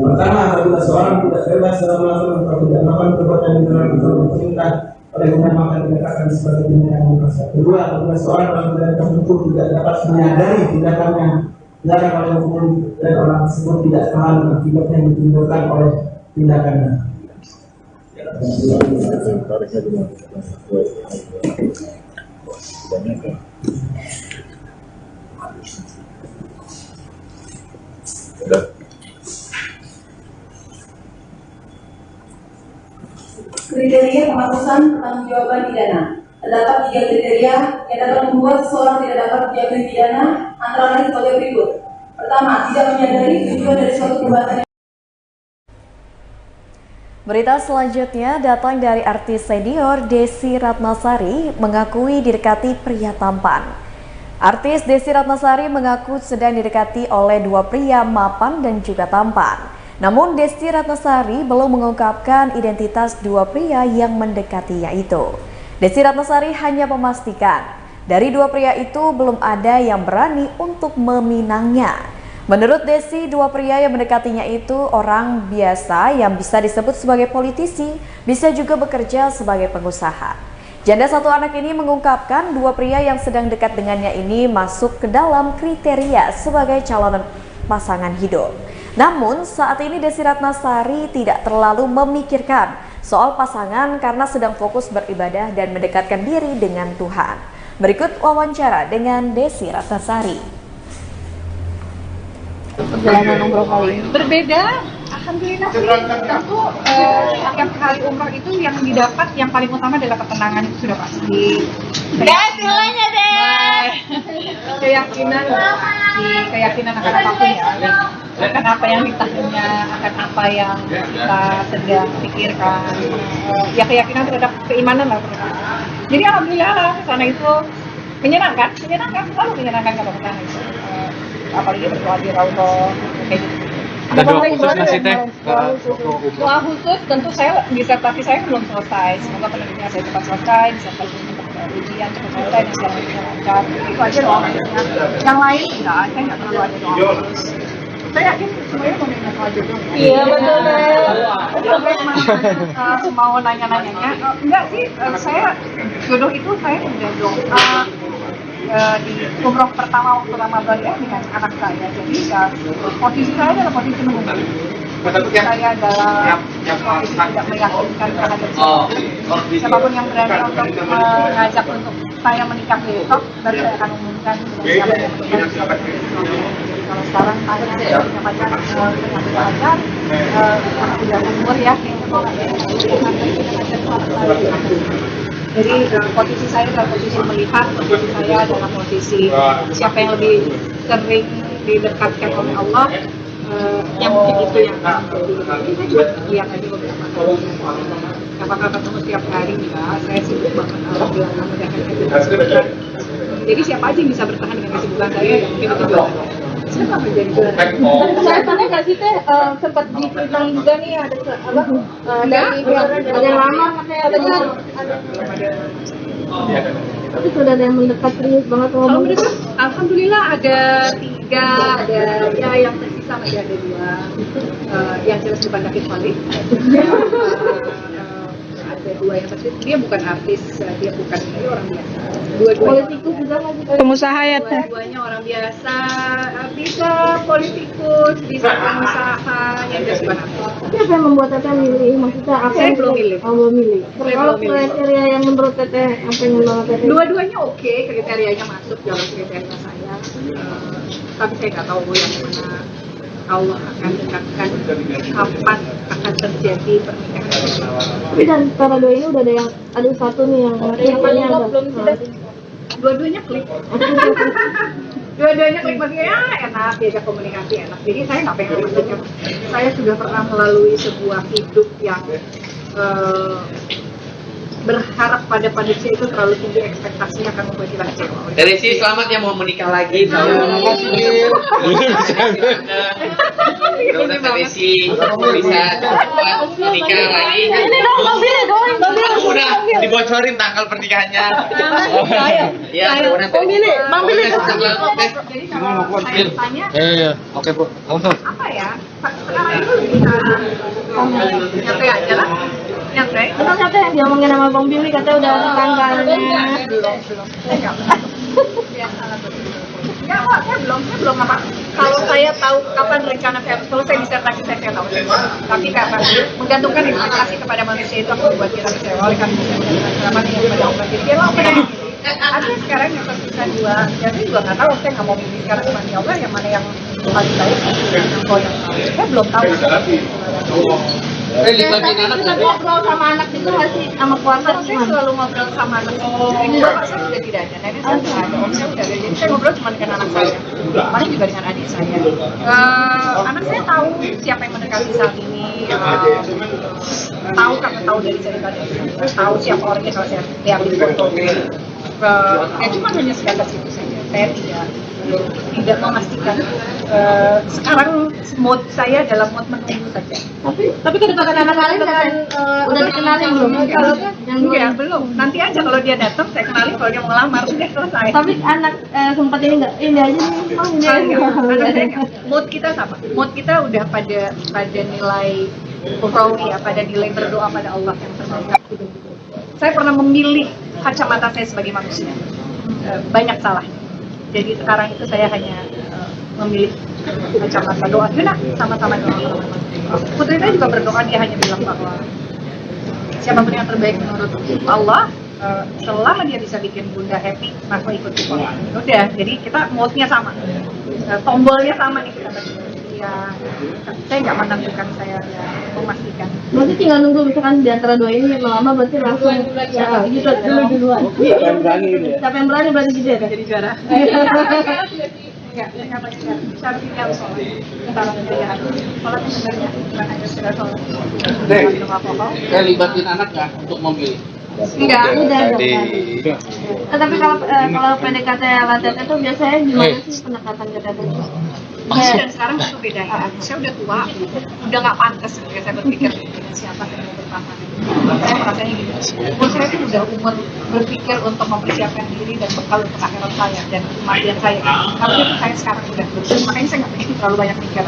Pertama, apabila seorang tidak bebas dalam melakukan atau tidak melakukan perbuatan yang dalam perintah oleh undang maka dikatakan sebagai tindakan memaksa. Kedua, apabila seorang dalam keadaan tertentu tidak dapat menyadari tindakannya dilarang oleh hukum dan orang tersebut tidak paham akibatnya yang ditimbulkan oleh tindakannya. Kriteria penghapusan pertanggungjawaban pidana. Terdapat 3 kriteria yang dapat membuat seseorang tidak dapat dijatuhi pidana, antara lain sebagai berikut. Pertama, tidak menyadari tujuan dari suatu perbuatan. Berita selanjutnya datang dari artis senior Desi Ratnasari mengakui didekati pria tampan. Artis Desi Ratnasari mengaku sedang didekati oleh dua pria mapan dan juga tampan. Namun Desi Ratnasari belum mengungkapkan identitas dua pria yang mendekatinya itu. Desi Ratnasari hanya memastikan dari dua pria itu belum ada yang berani untuk meminangnya. Menurut Desi, dua pria yang mendekatinya itu orang biasa yang bisa disebut sebagai politisi, bisa juga bekerja sebagai pengusaha. Janda satu anak ini mengungkapkan dua pria yang sedang dekat dengannya ini masuk ke dalam kriteria sebagai calon pasangan hidup. Namun saat ini Desi Ratnasari tidak terlalu memikirkan soal pasangan karena sedang fokus beribadah dan mendekatkan diri dengan Tuhan. Berikut wawancara dengan Desi Ratnasari. Perjalanan umroh kali ini berbeda, alhamdulillah sih. Tentu setiap kali umroh itu yang didapat yang paling utama adalah ketenangan, itu sudah pasti. Semuanya deh. Keyakinan akan apapun ya, akan apa yang ditanya, akan apa yang kita sedang pikirkan, ya keyakinan terhadap keimanan lah. Jadi alhamdulillah sana itu menyenangkan, selalu menyenangkan kalau ke sana itu. Apalagi berdoa di Raudhah kayak gitu. Ada doa khusus nggak sih Teh? Doa khusus tentu saya disertasi saya belum selesai. Semoga penelitian saya cepat selesai, disertasi untuk ujian cepat selesai dan segala macam lancar. Itu aja doa khususnya. Yang lain enggak, saya nggak terlalu ada doa khusus. Saya yakin semuanya mau nanya soal jodoh. Iya betul deh. Mau nanya-nanyanya, enggak sih. Saya jodoh itu saya udah doa. Di umroh pertama waktu Ramadan ya dengan anak saya, jadi ya posisi saya adalah posisi menunggu. Saya dalam posisi tidak meyakinkan terhadap siapapun yang berani untuk mengajak untuk saya menikah besok, baru saya akan umumkan siapa yang menikah. Kalau sekarang tanya saya punya pacar, udah umur ya, jadi posisi saya adalah posisi melihat, posisi saya adalah posisi siapa yang lebih sering didekatkan oleh Allah, yang mungkin itu yang akan jadi lihat aja beberapa kali. Apakah ketemu setiap hari? Enggak, saya sibuk banget alhamdulillah mudah-mudahan. Jadi siapa aja yang bisa bertahan dengan kesibukan saya, mungkin itu juara. Siapa menjadi juara? Saya tanya nggak sih Teh, sempat diperintah juga nih ada apa? Ada yang lama katanya. Tapi sudah ada yang mendekat serius banget. Kalau mendekat, alhamdulillah ada 3, ada ya yang tersisa masih ada 2. Yang jelas bukan David Malik. Ada 2 yang tersisa. Dia bukan artis, dia bukan orang biasa. Politikus juga masih. Pengusaha ya Teh. Dua-duanya orang biasa, bisa politikus, bisa pengusaha, yang jelas bukan artis. Tapi apa yang membuat Teteh milih? Maksudnya apa? Saya belum milih. Belum milih. Kalau kriteria yang menurut Teteh apa yang menurut Teteh? Dua-duanya oke, kriterianya masuk dalam kriteria saya. Tapi saya nggak tahu yang mana Allah akan dekatkan, kapan akan terjadi pernikahan. Tapi dan para dua ini udah ada satu nih yang paling belum sudah. Dua-duanya klik. Dua-duanya klik, maksudnya enak, diajak komunikasi enak. Jadi saya nggak pengen ribet. Saya sudah pernah melalui sebuah hidup yang berharap pada manusia itu terlalu tinggi, ekspektasinya akan membuat kita kecewa. Desi, selamat ya mau menikah lagi. Terima kasih. Mudah-mudahan Desi bisa cepat menikah lagi. Ini dong, Bang Billy. Aku udah dibocorin tanggal pernikahannya. Iya, Bang Billy. Jadi kalau saya tanya, oke Bu. apa ya? Sekarang itu nyampe aja lah. Nyampe. Emang katanya yang diomongin sama Bang Billy, katanya udah ada tanggalnya. Enggak, saya belum apa. Kalau saya tahu kapan rencana saya selesai disertasi saya tahu. Tapi karena menggantungkan ekspektasi kepada manusia itu akan membuat kita kecewa. Oleh karena harapan yang pada Allah. Jadi apa yang ada sekarang yang tersisa 2. Saya juga nggak tahu. Saya nggak mau milih sekarang sama Allah yang mana yang paling baik. Saya belum tahu. Kita ngobrol sama anak itu masih sama keluarga. Saya selalu ngobrol sama anak. Bapak saya sudah tidak ada, nenek saya sudah ada, om saya sudah ada. Jadi saya ngobrol cuma dengan anak saya. Paling juga dengan adik saya. Anak saya tahu siapa yang mendekati saat ini. tahu dari cerita dia, tahu siapa orangnya kalau saya lihat di foto. Ya cuma hanya sebatas itu saja. Saya tidak memastikan. Sekarang mood saya dalam mood menunggu saja. Tapi kedekatan anak kalian udah dikenalin belum? Kalau enggak, belum. Nanti aja kalau dia datang saya kenalin, kalau dia mau ngelamar sudah selesai. tapi anak sempat ini enggak? Ini aja nih. Oh, ini aja. Mood kita sama. Mood kita udah pada nilai ukhrawi ya, pada nilai berdoa pada Allah yang terbaik. Saya pernah memilih kacamata saya sebagai manusia. Banyak salah. Jadi sekarang itu saya hanya memilih kacamata doa. Yaudah, sama-sama doa. Putri saya juga berdoa, dia hanya bilang bahwa siapapun yang terbaik menurut Allah, selama dia bisa bikin bunda happy, maka ikut support. Udah, jadi kita moodnya sama, tombolnya sama nih kita berdua. Ya, saya nggak menentukan, saya memastikan. Berarti tinggal nunggu misalkan di antara dua ini yang lama berarti langsung ya gitu duluan. Siapa yang berani gitu ya? Siapa yang berani berarti gitu ya? Jadi juara. Enggak, saya pastikan. Syaratnya harus sholat. Kita ya. Sholat sebenarnya bukan hanya sekedar sholat. Saya libatin anak nggak untuk memilih? Enggak. Udah. Tapi kalau PDKT LDT itu biasanya gimana sih pendekatan PDKT itu? Dan sekarang itu beda ya. Saya udah tua, udah nggak pantas gitu ya. Saya berpikir siapa yang mau berpasangan. Saya merasanya gini. Umur saya itu udah umur berpikir untuk mempersiapkan diri dan bekal untuk akhirat saya dan kematian saya. Kalau itu saya sekarang udah berpikir, makanya saya nggak pengen terlalu banyak mikir.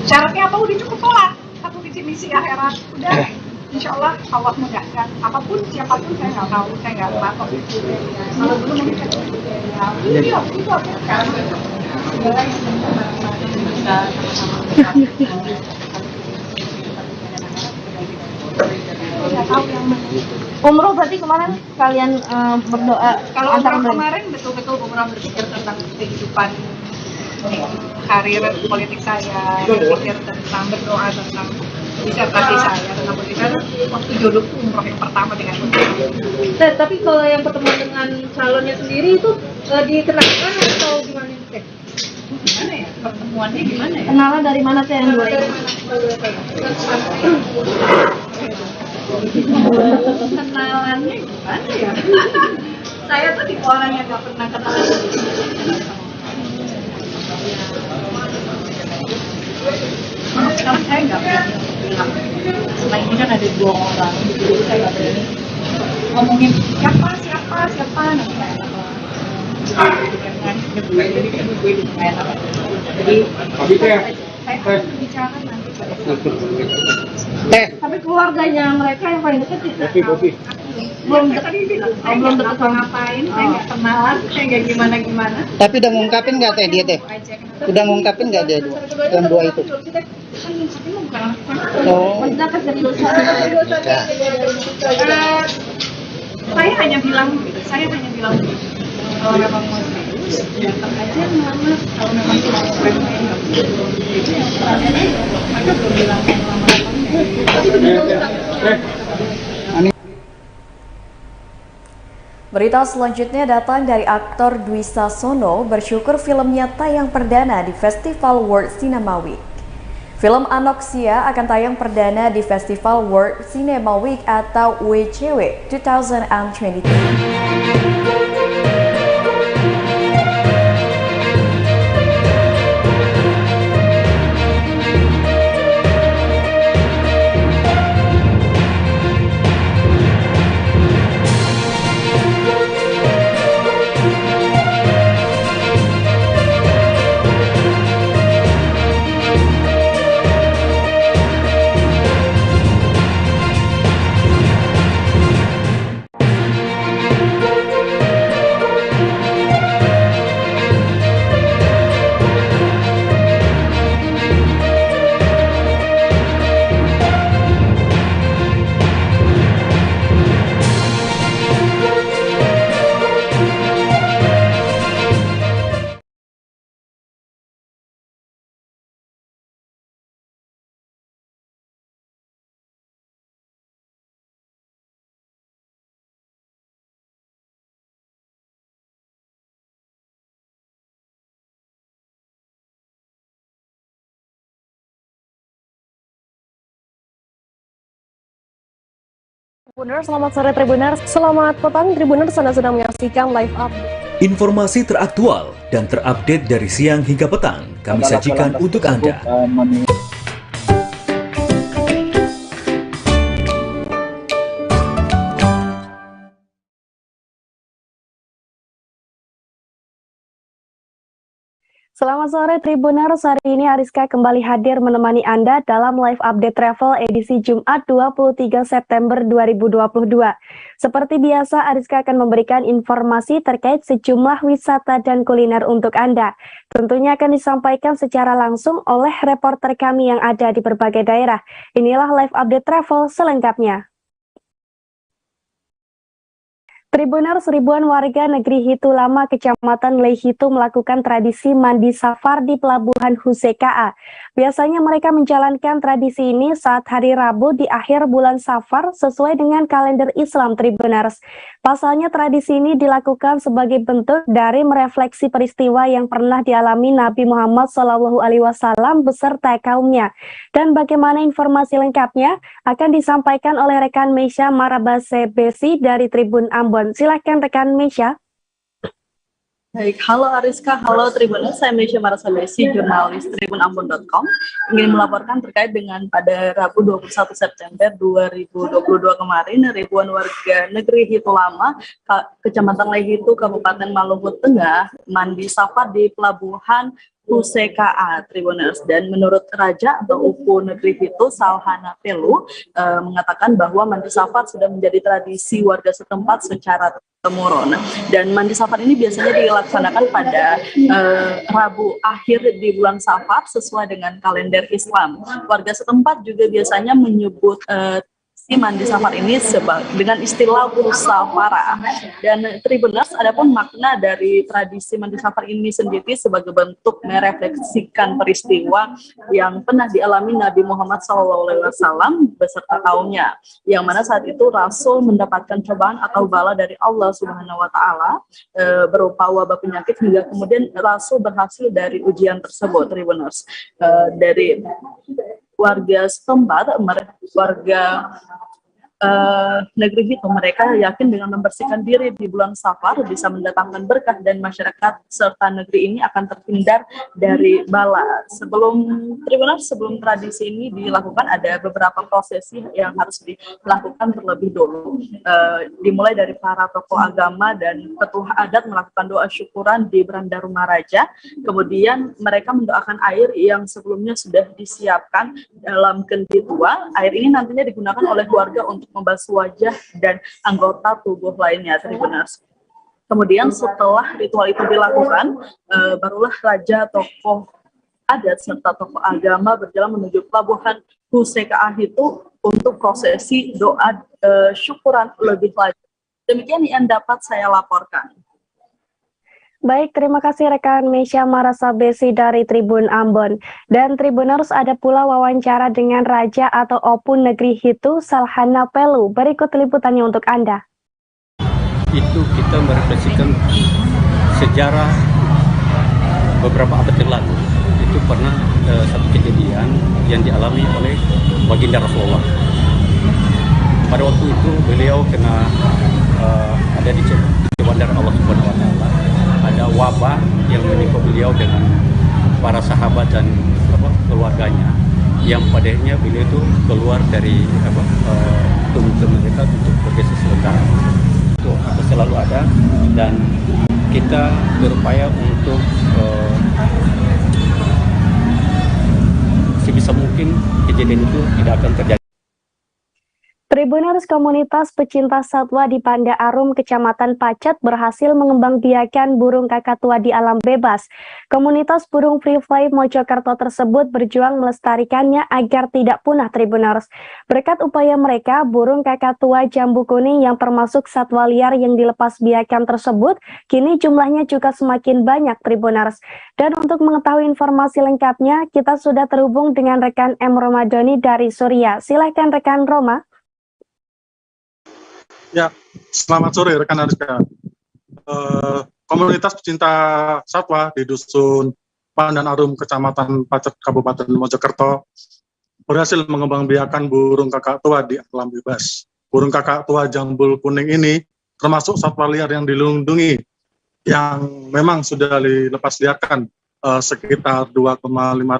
Syaratnya apa? Udah cukup sholat. Satu visi misi akhirat. Udah. Insya Allah mudahkan. Apapun siapapun saya nggak tahu, saya nggak tahu. Kalau dulu mungkin saya itu apa sekarang segala yang bisa Umroh berarti kemarin kalian berdoa. Kalau umroh kemarin betul-betul umroh berpikir tentang kehidupan karir politik saya, berpikir tentang berdoa tentang disertasi saya tentang politik saya. Waktu jodoh itu umroh yang pertama dengan Nah, tapi kalau yang pertemuan dengan calonnya sendiri itu dikenakan atau gimana sih? Gimana ya? Pertemuannya gimana ya? Kenalan dari mana sih yang dua ini? Kenalannya gimana ya? Saya tuh tipe orang yang gak pernah kenalan. Sekarang saya nggak berani bilang. Setelah ini kan ada 2 orang, jadi saya nggak berani ngomongin siapa nanti saya akan bicarakan nanti. Tapi keluarganya mereka yang paling dekat itu belum dekat sama ngapain, saya nggak kenalan, saya nggak gimana. Tapi udah ngungkapin nggak teh dia teh? Udah ngungkapin nggak dia yang 2 itu? Oh. Saya hanya bilang kalau memang mau serius datang aja mama, kalau memang tidak mau mereka belum bilang Berita selanjutnya datang dari aktor Dwi Sasono bersyukur filmnya tayang perdana di Festival World Cinema Week. Film Anoksia akan tayang perdana di Festival World Cinema Week atau WCW 2023. Tribuners, selamat sore Tribuners. Selamat petang Tribuners, Anda sedang menyaksikan live update. Informasi teraktual dan terupdate dari siang hingga petang kami sajikan untuk Anda. Selamat sore Tribuners, hari ini Ariska kembali hadir menemani Anda dalam live update travel edisi Jumat 23 September 2022. Seperti biasa, Ariska akan memberikan informasi terkait sejumlah wisata dan kuliner untuk Anda. Tentunya akan disampaikan secara langsung oleh reporter kami yang ada di berbagai daerah. Inilah live update travel selengkapnya. Tribuners, ribuan warga negeri Hitu Lama, Kecamatan Leihitu melakukan tradisi mandi safar di Pelabuhan Huse KA. Biasanya mereka menjalankan tradisi ini saat hari Rabu di akhir bulan Safar sesuai dengan kalender Islam Tribuners. Pasalnya tradisi ini dilakukan sebagai bentuk dari merefleksi peristiwa yang pernah dialami Nabi Muhammad SAW beserta kaumnya. Dan bagaimana informasi lengkapnya akan disampaikan oleh rekan Meisha Marabase Besi dari Tribun Ambon. Silakan rekan Meisha. Baik, halo Ariska, halo Tribuners, saya Meisha Marabase, jurnalis tribunambon.com. Ingin melaporkan terkait dengan pada Rabu 21 September 2022 kemarin, ribuan warga negeri Hitu Lama, Kecamatan Leihitu, Kabupaten Maluku Tengah, mandi safar di Pelabuhan Huse KA Tribuners. Dan menurut Raja atau Upu Negeri Hitu Salhana Pelu mengatakan bahwa mandi safar sudah menjadi tradisi warga setempat secara temurun. Dan mandi safar ini biasanya dilaksanakan pada Rabu akhir di bulan Safar sesuai dengan kalender Islam. Warga setempat juga biasanya menyebut mandi safar ini dengan istilah musafara. Dan Tribuners, adapun makna dari tradisi mandi safar ini sendiri sebagai bentuk merefleksikan peristiwa yang pernah dialami Nabi Muhammad SAW beserta kaumnya, yang mana saat itu Rasul mendapatkan cobaan atau bala dari Allah Subhanahu Wa Taala berupa wabah penyakit, hingga kemudian Rasul berhasil dari ujian tersebut. Tribuners, dari warga setempat, warga negeri itu, mereka yakin dengan membersihkan diri di bulan Safar bisa mendatangkan berkah dan masyarakat serta negeri ini akan terhindar dari bala. Sebelum tradisi ini dilakukan, ada beberapa prosesi yang harus dilakukan terlebih dulu. Dimulai dari para tokoh agama dan petuah adat melakukan doa syukuran di beranda rumah raja. Kemudian mereka mendoakan air yang sebelumnya sudah disiapkan dalam kendi tua. Air ini nantinya digunakan oleh keluarga untuk membasuh wajah dan anggota tubuh lainnya. Tribuners. Kemudian setelah ritual itu dilakukan, barulah raja, tokoh adat serta tokoh agama berjalan menuju Pelabuhan Huse KA itu untuk prosesi doa syukuran lebih lanjut. Demikian yang dapat saya laporkan. Baik, terima kasih rekan Meisha Marabase dari Tribun Ambon. Dan Tribuners, ada pula wawancara dengan Raja atau Opu Negeri Hitu Salhana Pelu. Berikut liputannya untuk Anda. Itu kita merefleksikan sejarah beberapa abad yang lalu. Itu pernah satu kejadian yang dialami oleh baginda Rasulullah. Pada waktu itu beliau kena ada di bandar Allah Subhanahu Wa Taala. Ada wabah yang menimpa beliau dengan para sahabat dan keluarganya, yang padanya beliau itu keluar dari tubuh mereka untuk pergi sementara. Itu selalu ada, dan kita berupaya untuk sebisa mungkin kejadian itu tidak akan terjadi. Tribuners, komunitas pecinta satwa di Panda Arum, Kecamatan Pacet berhasil mengembangbiakan burung kakatua di alam bebas. Komunitas burung free fly Mojokerto tersebut berjuang melestarikannya agar tidak punah. Tribuners, berkat upaya mereka, burung kakatua jambu kuning yang termasuk satwa liar yang dilepas biarkan tersebut kini jumlahnya juga semakin banyak. Tribuners, dan untuk mengetahui informasi lengkapnya, kita sudah terhubung dengan rekan M. Romadoni dari Surya. Silahkan rekan Roma. Ya, selamat sore rekan Ariska. Komunitas pecinta satwa di Dusun Pandan Arum, Kecamatan Pacet, Kabupaten Mojokerto berhasil mengembangbiakan burung kakatua di alam bebas. burung kakak tua jambul kuning ini, termasuk satwa liar yang dilindungi, yang memang sudah dilepas liarkan sekitar 2,5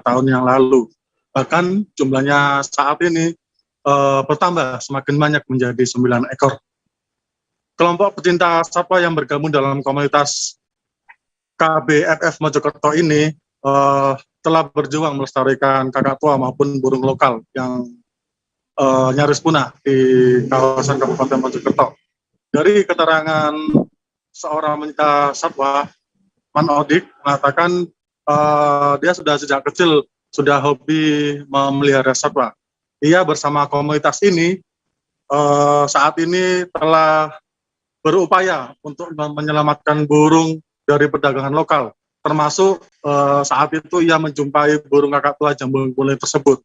tahun yang lalu. Bahkan jumlahnya saat ini bertambah semakin banyak menjadi 9 ekor. Kelompok pecinta satwa yang bergabung dalam komunitas KBFF Mojokerto ini telah berjuang melestarikan kakak tua maupun burung lokal yang nyaris punah di kawasan Kabupaten Mojokerto. Dari keterangan seorang pecinta satwa, Man Odik mengatakan dia sudah sejak kecil sudah hobi memelihara satwa. Ia bersama komunitas ini saat ini telah berupaya untuk menyelamatkan burung dari perdagangan lokal, termasuk saat itu ia menjumpai burung kakak tua jambul kuning tersebut.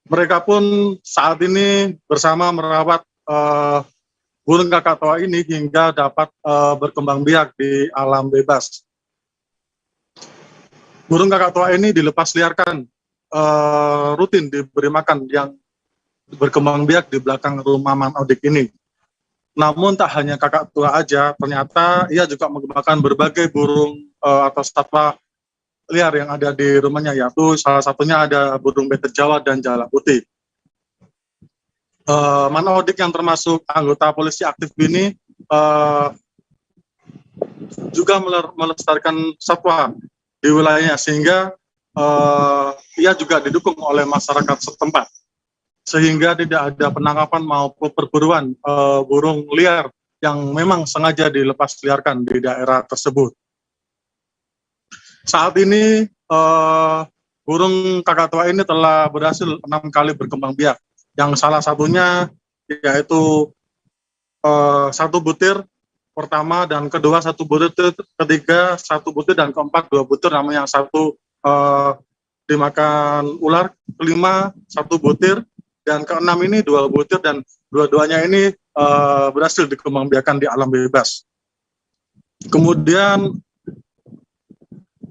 Mereka pun saat ini bersama merawat burung kakak tua ini hingga dapat berkembang biak di alam bebas. Burung kakak tua ini dilepas liarkan, rutin diberi makan yang berkembang biak di belakang rumah Man Odik ini. Namun tak hanya kakak tua aja, ternyata ia juga mengembangkan berbagai burung atau satwa liar yang ada di rumahnya, yaitu salah satunya ada burung betet Jawa dan jalak putih. Man Odik yang termasuk anggota polisi aktif ini juga melestarikan satwa di wilayahnya, sehingga ia juga didukung oleh masyarakat setempat, sehingga tidak ada penangkapan maupun perburuan burung liar yang memang sengaja dilepas liarkan di daerah tersebut. Saat ini burung kakak tua ini telah berhasil 6 kali berkembang biak, yang salah satunya yaitu 1 butir pertama dan kedua 1 butir, ketiga 1 butir dan keempat 2 butir, namun yang 1 dimakan ular, kelima 1 butir, dan keenam ini 2 butir, dan dua-duanya ini berhasil dikembangbiakan di alam bebas. Kemudian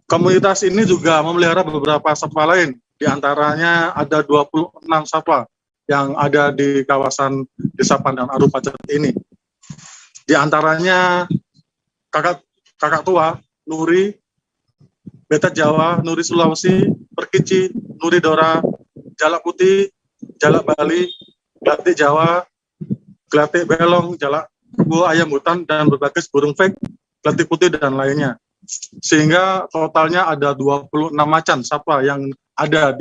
komunitas ini juga memelihara beberapa satwa lain, diantaranya ada 26 satwa yang ada di kawasan Desa Pandan Aru Pacet ini. Di antaranya kakak tua, Nuri, betet Jawa, Nuri Sulawesi, Perkici, Nuri Dora, jalak putih, jalak Bali, gelatik Jawa, gelatik belong, jalak kebo, ayam hutan, dan berbagai burung fek, gelatik putih, dan lainnya. Sehingga totalnya ada 26 macam satwa yang ada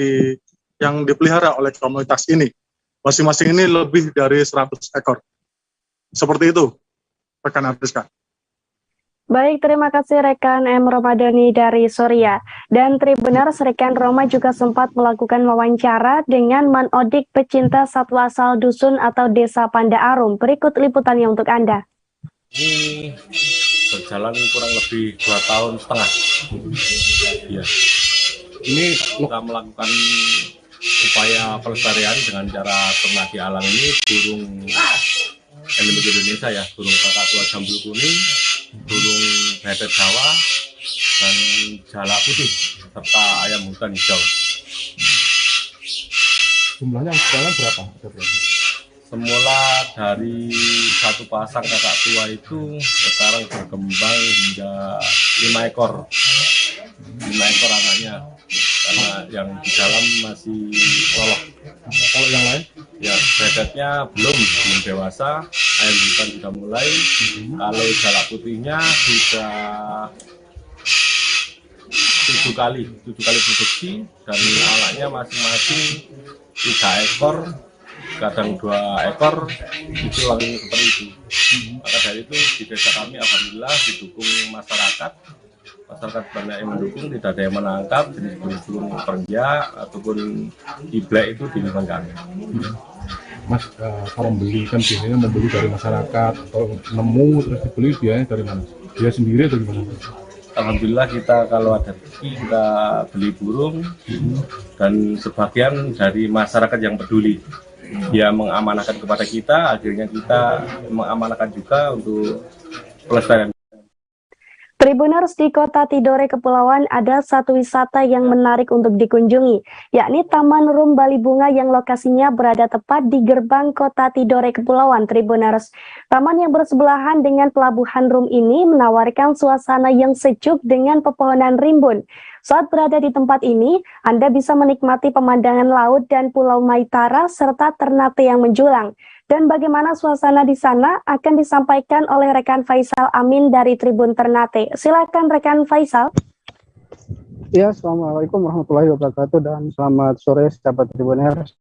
yang dipelihara oleh komunitas ini. Masing-masing ini lebih dari 100 ekor. Seperti itu, rekan Ariska. Baik, terima kasih rekan M. Romadhani dari Surya. Dan Tribuners, rekan Roma juga sempat melakukan wawancara dengan Man Odik, pecinta satwa asal dusun atau Desa Panda Arum. Berikut liputannya untuk Anda. Ini berjalan kurang lebih 2,5 tahun. Ya. Ini kita melakukan upaya pelestarian dengan cara ternak di alam ini burung endemik Indonesia ya, burung kakak tua jambul kuning, burung betet Jawa, dan jalak putih, serta ayam hutan hijau. Jumlahnya sekarang berapa? Semula dari 1 pasang kakak tua itu sekarang berkembang hingga 5 ekor. 5 ekor anaknya, karena yang di dalam masih loloh. Kalau yang lain? Ya, betetnya belum dewasa, ayam hutan sudah mulai. Kalau jalak putihnya sudah 7 kali produksi, dan anaknya masing-masing 3 ekor, kadang 2 ekor, itu langsung seperti itu. Maka dari itu di desa kami alhamdulillah didukung masyarakat banyak yang mendukung, tidak ada yang menangkap jenis burung pergia ataupun iblek itu di lingkungan kami. Mas, kalau membeli kan biasanya membeli dari masyarakat atau nemu terus dibeli, biasanya dari mana? Dia sendiri atau gimana? Alhamdulillah kita kalau ada rezeki kita beli burung, dan sebagian dari masyarakat yang peduli. Dia mengamanahkan kepada kita, akhirnya kita mengamanahkan juga untuk pelestarian. Tribuners, di Kota Tidore Kepulauan ada satu wisata yang menarik untuk dikunjungi, yakni Taman Rum Bali Bunga yang lokasinya berada tepat di gerbang Kota Tidore Kepulauan. Tribuners, taman yang bersebelahan dengan Pelabuhan Rum ini menawarkan suasana yang sejuk dengan pepohonan rimbun. Saat berada di tempat ini, Anda bisa menikmati pemandangan laut dan Pulau Maitara serta Ternate yang menjulang. Dan bagaimana suasana di sana akan disampaikan oleh rekan Faisal Amin dari Tribun Ternate. Silakan rekan Faisal. Ya, Assalamualaikum warahmatullahi wabarakatuh dan selamat sore sahabat Tribuners.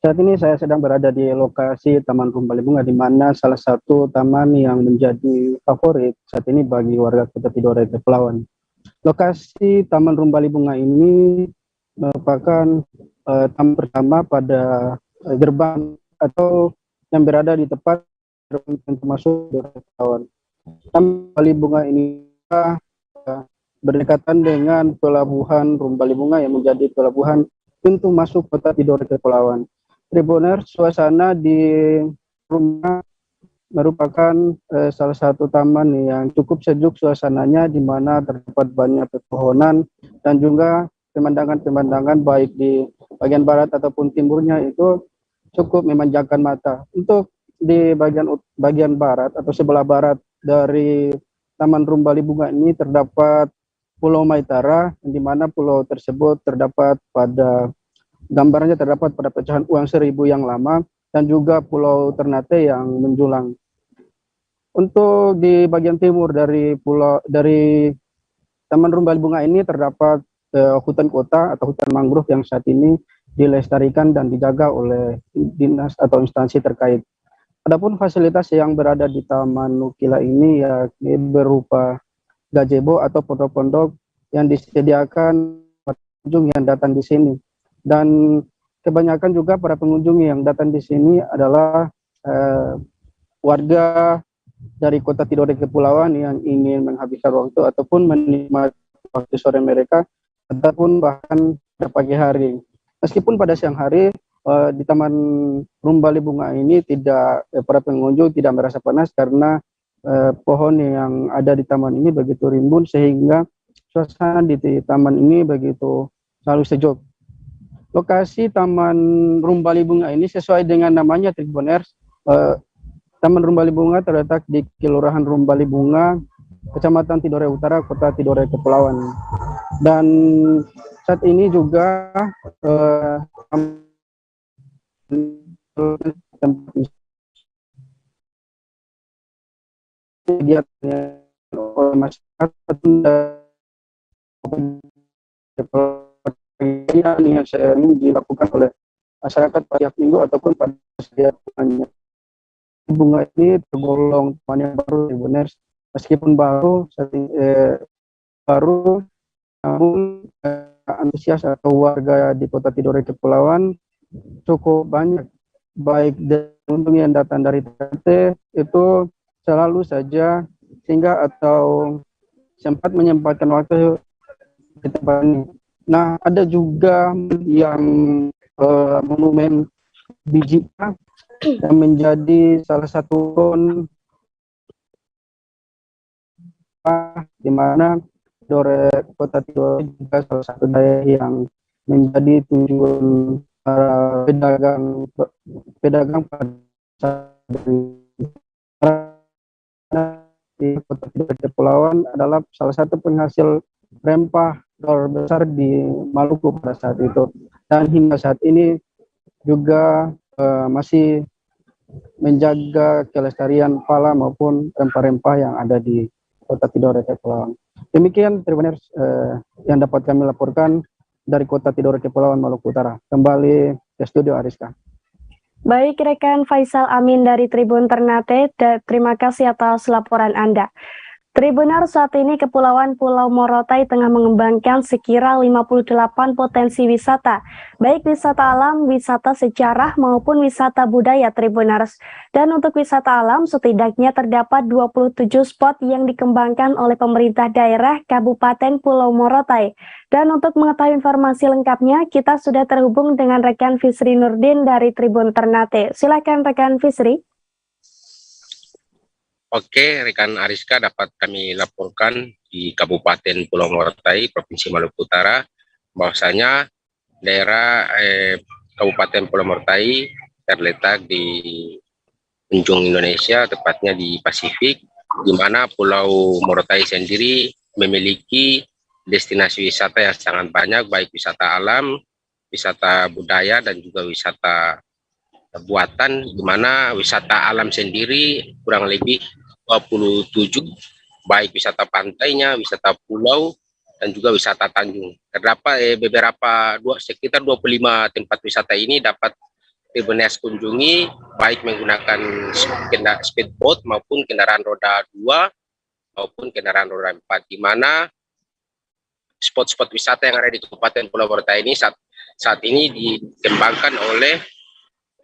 Saat ini saya sedang berada di lokasi Taman Rum Bali Bunga, di mana salah satu taman yang menjadi favorit saat ini bagi warga Kota Tidore Kepulauan. Lokasi Taman Rum Bali Bunga ini merupakan taman pertama pada gerbang atau yang berada di tepat pintu masuk Kepulauan. Taman Bali Bunga ini berdekatan dengan Pelabuhan Rum Bali Bunga yang menjadi pelabuhan pintu masuk Kota Tidore Kepulauan. Tribuners, suasana di rumah merupakan salah satu taman yang cukup sejuk suasananya, di mana terdapat banyak pepohonan dan juga pemandangan-pemandangan baik di bagian barat ataupun timurnya itu cukup memanjakan mata. Untuk di bagian barat atau sebelah barat dari Taman Rum Bali Bunga ini terdapat Pulau Maitara, di mana pulau tersebut terdapat pada gambarnya terdapat pada pecahan uang 1000 yang lama, dan juga Pulau Ternate yang menjulang. Untuk di bagian timur dari Taman Rum Bali Bunga ini terdapat hutan kota atau hutan mangrove yang saat ini dilestarikan dan dijaga oleh dinas atau instansi terkait. Adapun fasilitas yang berada di Taman Nukila ini yakni berupa gazebo atau pondok-pondok yang disediakan pengunjung yang datang di sini. Dan kebanyakan juga para pengunjung yang datang di sini adalah warga dari Kota Tidore Kepulauan yang ingin menghabiskan waktu ataupun menikmati waktu sore mereka ataupun bahkan pada pagi hari. Meskipun pada siang hari di Taman Rum Bali Bunga ini para pengunjung tidak merasa panas karena pohon yang ada di taman ini begitu rimbun, sehingga suasana di taman ini begitu selalu sejuk. Lokasi Taman Rum Bali Bunga ini sesuai dengan namanya Tribuners. Taman Rum Bali Bunga terletak di Kelurahan Rum Bali Bunga, Kecamatan Tidore Utara, Kota Tidore Kepulauan. Dan saat ini juga oleh masyarakat yang sering dilakukan oleh masyarakat pada minggu ataupun pada setiap bulannya. Bunga ini tergolong taman yang baru, Tribuners. Meskipun baru, namun antusias atau warga di Kota Tidore Kepulauan cukup banyak, baik pengunjung yang datang dari Ternate itu selalu saja singgah atau sempat menyempatkan waktu di tempat ini. Nah, ada juga yang monumen Bijika yang menjadi salah satu di mana Kota Tidore juga salah satu daerah yang menjadi tujuan para pedagang di Kota Tidore Kepulauan adalah salah satu penghasil rempah terbesar di Maluku pada saat itu, dan hingga saat ini juga masih menjaga kelestarian pala maupun rempah-rempah yang ada di Kota Tidore Kepulauan. Demikian Tribuners yang dapat kami laporkan dari Kota Tidore Kepulauan, Maluku Utara. Kembali ke studio Ariska. Baik rekan Faisal Amin dari Tribun Ternate, terima kasih atas laporan Anda. Tribuner, saat ini Kepulauan Pulau Morotai tengah mengembangkan sekira 58 potensi wisata, baik wisata alam, wisata sejarah, maupun wisata budaya Tribuners. Dan untuk wisata alam, setidaknya terdapat 27 spot yang dikembangkan oleh pemerintah daerah Kabupaten Pulau Morotai. Dan untuk mengetahui informasi lengkapnya, kita sudah terhubung dengan rekan Fisri Nurdin dari Tribun Ternate. Silakan rekan Fisri. Oke, rekan Ariska dapat kami laporkan di Kabupaten Pulau Morotai, Provinsi Maluku Utara, bahwasanya daerah Kabupaten Pulau Morotai terletak di ujung Indonesia, tepatnya di Pasifik, di mana Pulau Morotai sendiri memiliki destinasi wisata yang sangat banyak, baik wisata alam, wisata budaya, dan juga wisata buatan, di mana wisata alam sendiri kurang lebih 27, baik wisata pantainya, wisata pulau, dan juga wisata Tanjung. Terdapat sekitar 25 tempat wisata ini dapat Tribuners kunjungi, baik menggunakan speedboat maupun kendaraan roda 2 maupun kendaraan roda 4, di mana spot-spot wisata yang ada di Kabupaten Pulau Morotai ini saat ini dikembangkan oleh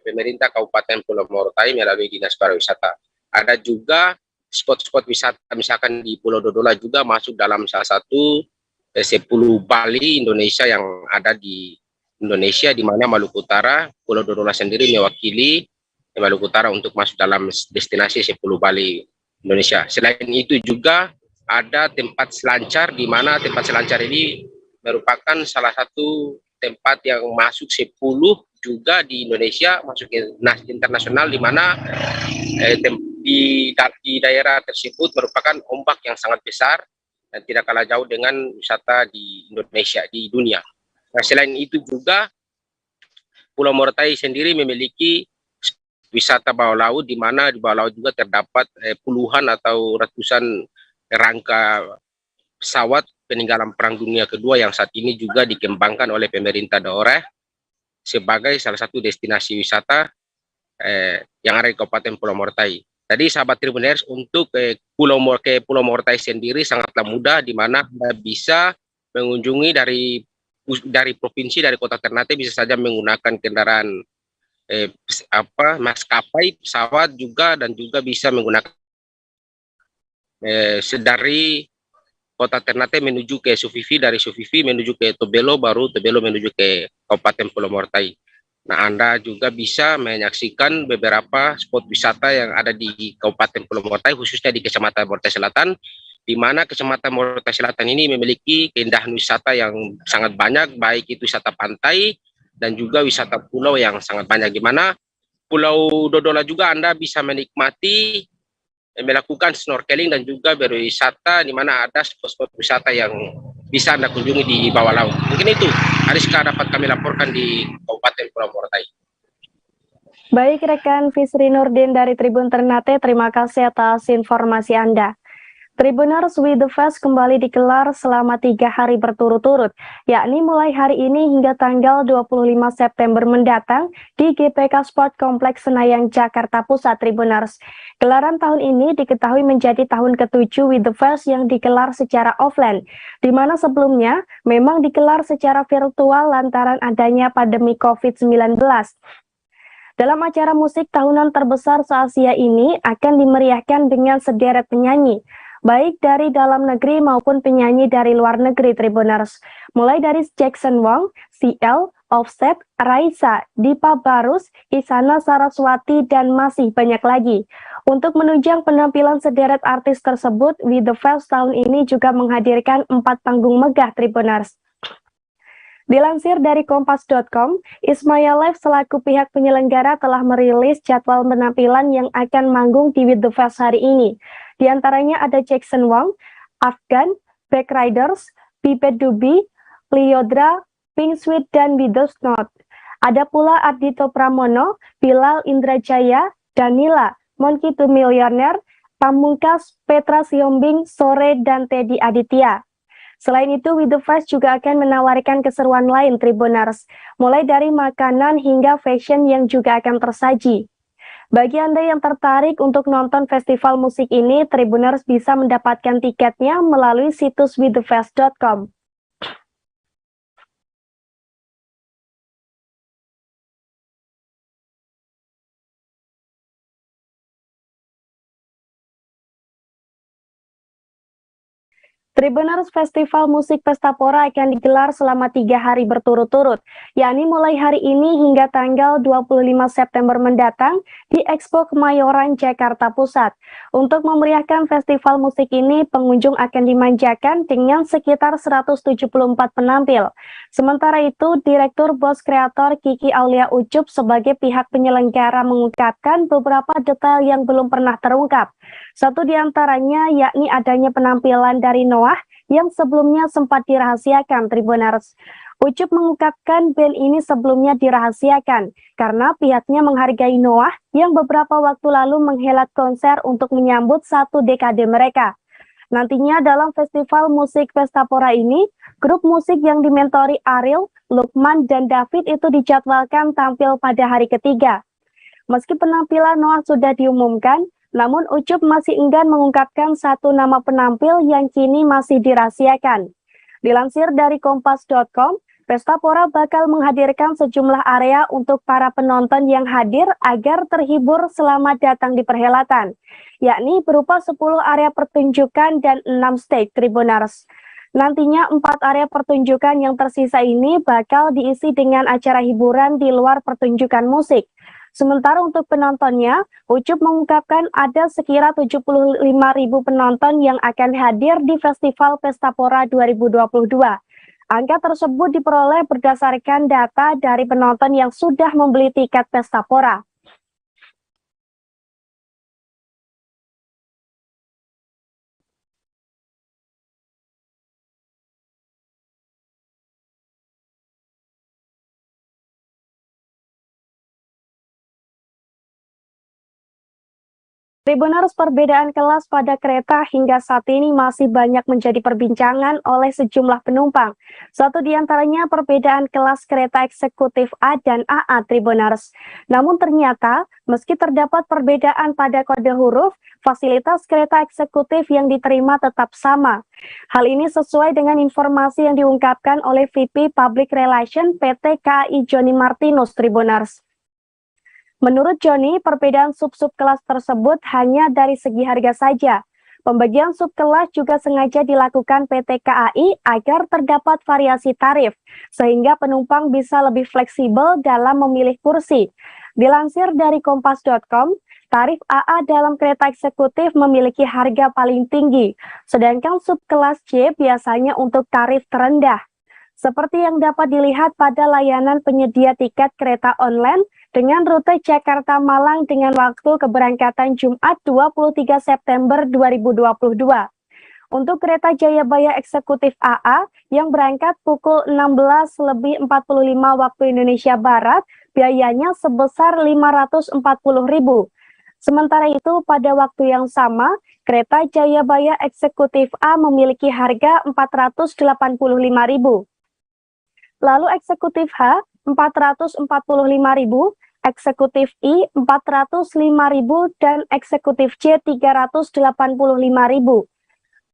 pemerintah Kabupaten Pulau Morotai melalui Dinas Pariwisata. Ada juga spot-spot wisata, misalkan di Pulau Dodola juga masuk dalam salah satu 10 Bali Indonesia yang ada di Indonesia, di mana Maluku Utara, Pulau Dodola sendiri mewakili Maluku Utara untuk masuk dalam destinasi 10 Bali Indonesia. Selain itu juga ada tempat selancar, di mana tempat selancar ini merupakan salah satu tempat yang masuk 10 juga di Indonesia, masuk ke internasional, di mana di daerah tersebut merupakan ombak yang sangat besar dan tidak kalah jauh dengan wisata di Indonesia, di dunia. Nah, selain itu juga Pulau Morotai sendiri memiliki wisata bawah laut, di mana di bawah laut juga terdapat puluhan atau ratusan rangka pesawat peninggalan Perang Dunia Kedua yang saat ini juga dikembangkan oleh pemerintah daerah sebagai salah satu destinasi wisata yang ada di Kabupaten Pulau Morotai. Jadi sahabat Tribuners, untuk Pulau Morotai sendiri sangatlah mudah, di mana Anda bisa mengunjungi dari provinsi, dari kota Ternate, bisa saja menggunakan kendaraan maskapai, pesawat juga, dan juga bisa menggunakan dari kota Ternate menuju ke Sufifi, dari Sufifi menuju ke Tobelo, baru Tobelo menuju ke Kabupaten Pulau Morotai. Nah, Anda juga bisa menyaksikan beberapa spot wisata yang ada di Kabupaten Pulau Morotai, khususnya di Kecamatan Morotai Selatan, di mana Kecamatan Morotai Selatan ini memiliki keindahan wisata yang sangat banyak, baik itu wisata pantai dan juga wisata pulau yang sangat banyak, di mana Pulau Dodola juga Anda bisa menikmati melakukan snorkeling dan juga berwisata, di mana ada spot-spot wisata yang bisa Anda kunjungi di bawah laut. Mungkin itu, Ariska, dapat kami laporkan di Kabupaten Pulau Morotai. Baik rekan Fisri Nurdin dari Tribun Ternate, terima kasih atas informasi Anda. Tribuners with the Fest kembali digelar selama 3 hari berturut-turut, yakni mulai hari ini hingga tanggal 25 September mendatang di GPK Sport Kompleks Senayan, Jakarta Pusat. Tribuners, gelaran tahun ini diketahui menjadi tahun ke-7 with the Fest yang digelar secara offline, di mana sebelumnya memang digelar secara virtual lantaran adanya pandemi COVID-19. Dalam acara musik tahunan terbesar se-Asia ini akan dimeriahkan dengan sederet penyanyi, baik dari dalam negeri maupun penyanyi dari luar negeri. Tribuners, mulai dari Jackson Wang, CL, Offset, Raisa, Dipa Barus, Isyana Saraswati, dan masih banyak lagi. Untuk menunjang penampilan sederet artis tersebut, With The Fest tahun ini juga menghadirkan 4 panggung megah. Tribuners, dilansir dari kompas.com, Ismaya Live selaku pihak penyelenggara telah merilis jadwal penampilan yang akan manggung di With The Fest hari ini. Di antaranya ada Jackson Wang, Afgan, Back Riders, Pipet Dubi, Liodra, Pink Sweet, dan Widows Not. Ada pula Ardhito Pramono, Bilal Indrajaya, Danila, Monkey to Millionaire, Pamungkas, Petra Siombing, Sore, dan Teddy Aditya. Selain itu, With The Fest juga akan menawarkan keseruan lain. Tribuners, mulai dari makanan hingga fashion yang juga akan tersaji. Bagi Anda yang tertarik untuk nonton festival musik ini, Tribuners bisa mendapatkan tiketnya melalui situs withthefest.com. Tribuners, Festival Musik Pestapora akan digelar selama 3 hari berturut-turut, yakni mulai hari ini hingga tanggal 25 September mendatang di Expo Kemayoran, Jakarta Pusat. Untuk memeriahkan festival musik ini, pengunjung akan dimanjakan dengan sekitar 174 penampil. Sementara itu, Direktur Bos Kreator Kiki Aulia Ucup sebagai pihak penyelenggara mengungkapkan beberapa detail yang belum pernah terungkap. Satu di antaranya yakni adanya penampilan dari Noah yang sebelumnya sempat dirahasiakan, Tribuners. Ucup mengungkapkan band ini sebelumnya dirahasiakan karena pihaknya menghargai Noah yang beberapa waktu lalu menghelat konser untuk menyambut 1 dekade mereka. Nantinya dalam festival musik Pestapora ini, grup musik yang dimentori Ariel, Lukman, dan David itu dijadwalkan tampil pada hari ketiga. Meski penampilan Noah sudah diumumkan, namun Ucup masih enggan mengungkapkan satu nama penampil yang kini masih dirahasiakan. Dilansir dari Kompas.com, Pestapora bakal menghadirkan sejumlah area untuk para penonton yang hadir agar terhibur selama datang di perhelatan, yakni berupa 10 area pertunjukan dan 6 stage, Tribuners. Nantinya 4 area pertunjukan yang tersisa ini bakal diisi dengan acara hiburan di luar pertunjukan musik. Sementara untuk penontonnya, Ucup mengungkapkan ada sekira 75.000 penonton yang akan hadir di Festival Pestapora 2022. Angka tersebut diperoleh berdasarkan data dari penonton yang sudah membeli tiket Pestapora. Tribuners, perbedaan kelas pada kereta hingga saat ini masih banyak menjadi perbincangan oleh sejumlah penumpang. Satu di antaranya perbedaan kelas kereta eksekutif A dan AA, Tribuners. Namun ternyata, meski terdapat perbedaan pada kode huruf, fasilitas kereta eksekutif yang diterima tetap sama. Hal ini sesuai dengan informasi yang diungkapkan oleh VP Public Relation PT KAI Joni Martinus, Tribuners. Menurut Joni, perbedaan sub-sub kelas tersebut hanya dari segi harga saja. Pembagian subkelas juga sengaja dilakukan PT KAI agar terdapat variasi tarif, sehingga penumpang bisa lebih fleksibel dalam memilih kursi. Dilansir dari Kompas.com, tarif AA dalam kereta eksekutif memiliki harga paling tinggi, sedangkan subkelas C biasanya untuk tarif terendah. Seperti yang dapat dilihat pada layanan penyedia tiket kereta online dengan rute Jakarta-Malang dengan waktu keberangkatan Jumat 23 September 2022. Untuk kereta Jayabaya Eksekutif AA yang berangkat pukul 16.45 waktu Indonesia Barat, biayanya sebesar Rp540.000. Sementara itu, pada waktu yang sama, kereta Jayabaya Eksekutif A memiliki harga Rp485.000. Lalu eksekutif H, Rp445.000, eksekutif I, Rp405.000, dan eksekutif C, Rp385.000.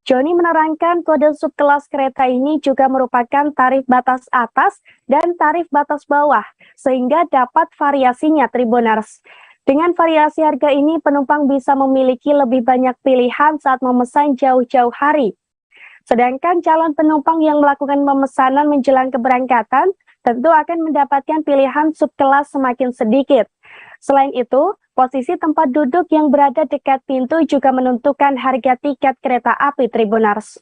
Joni menerangkan kode subkelas kereta ini juga merupakan tarif batas atas dan tarif batas bawah, sehingga dapat variasinya, Tribuners. Dengan variasi harga ini, penumpang bisa memiliki lebih banyak pilihan saat memesan jauh-jauh hari. Sedangkan calon penumpang yang melakukan pemesanan menjelang keberangkatan tentu akan mendapatkan pilihan subkelas semakin sedikit. Selain itu, posisi tempat duduk yang berada dekat pintu juga menentukan harga tiket kereta api, Tribuners.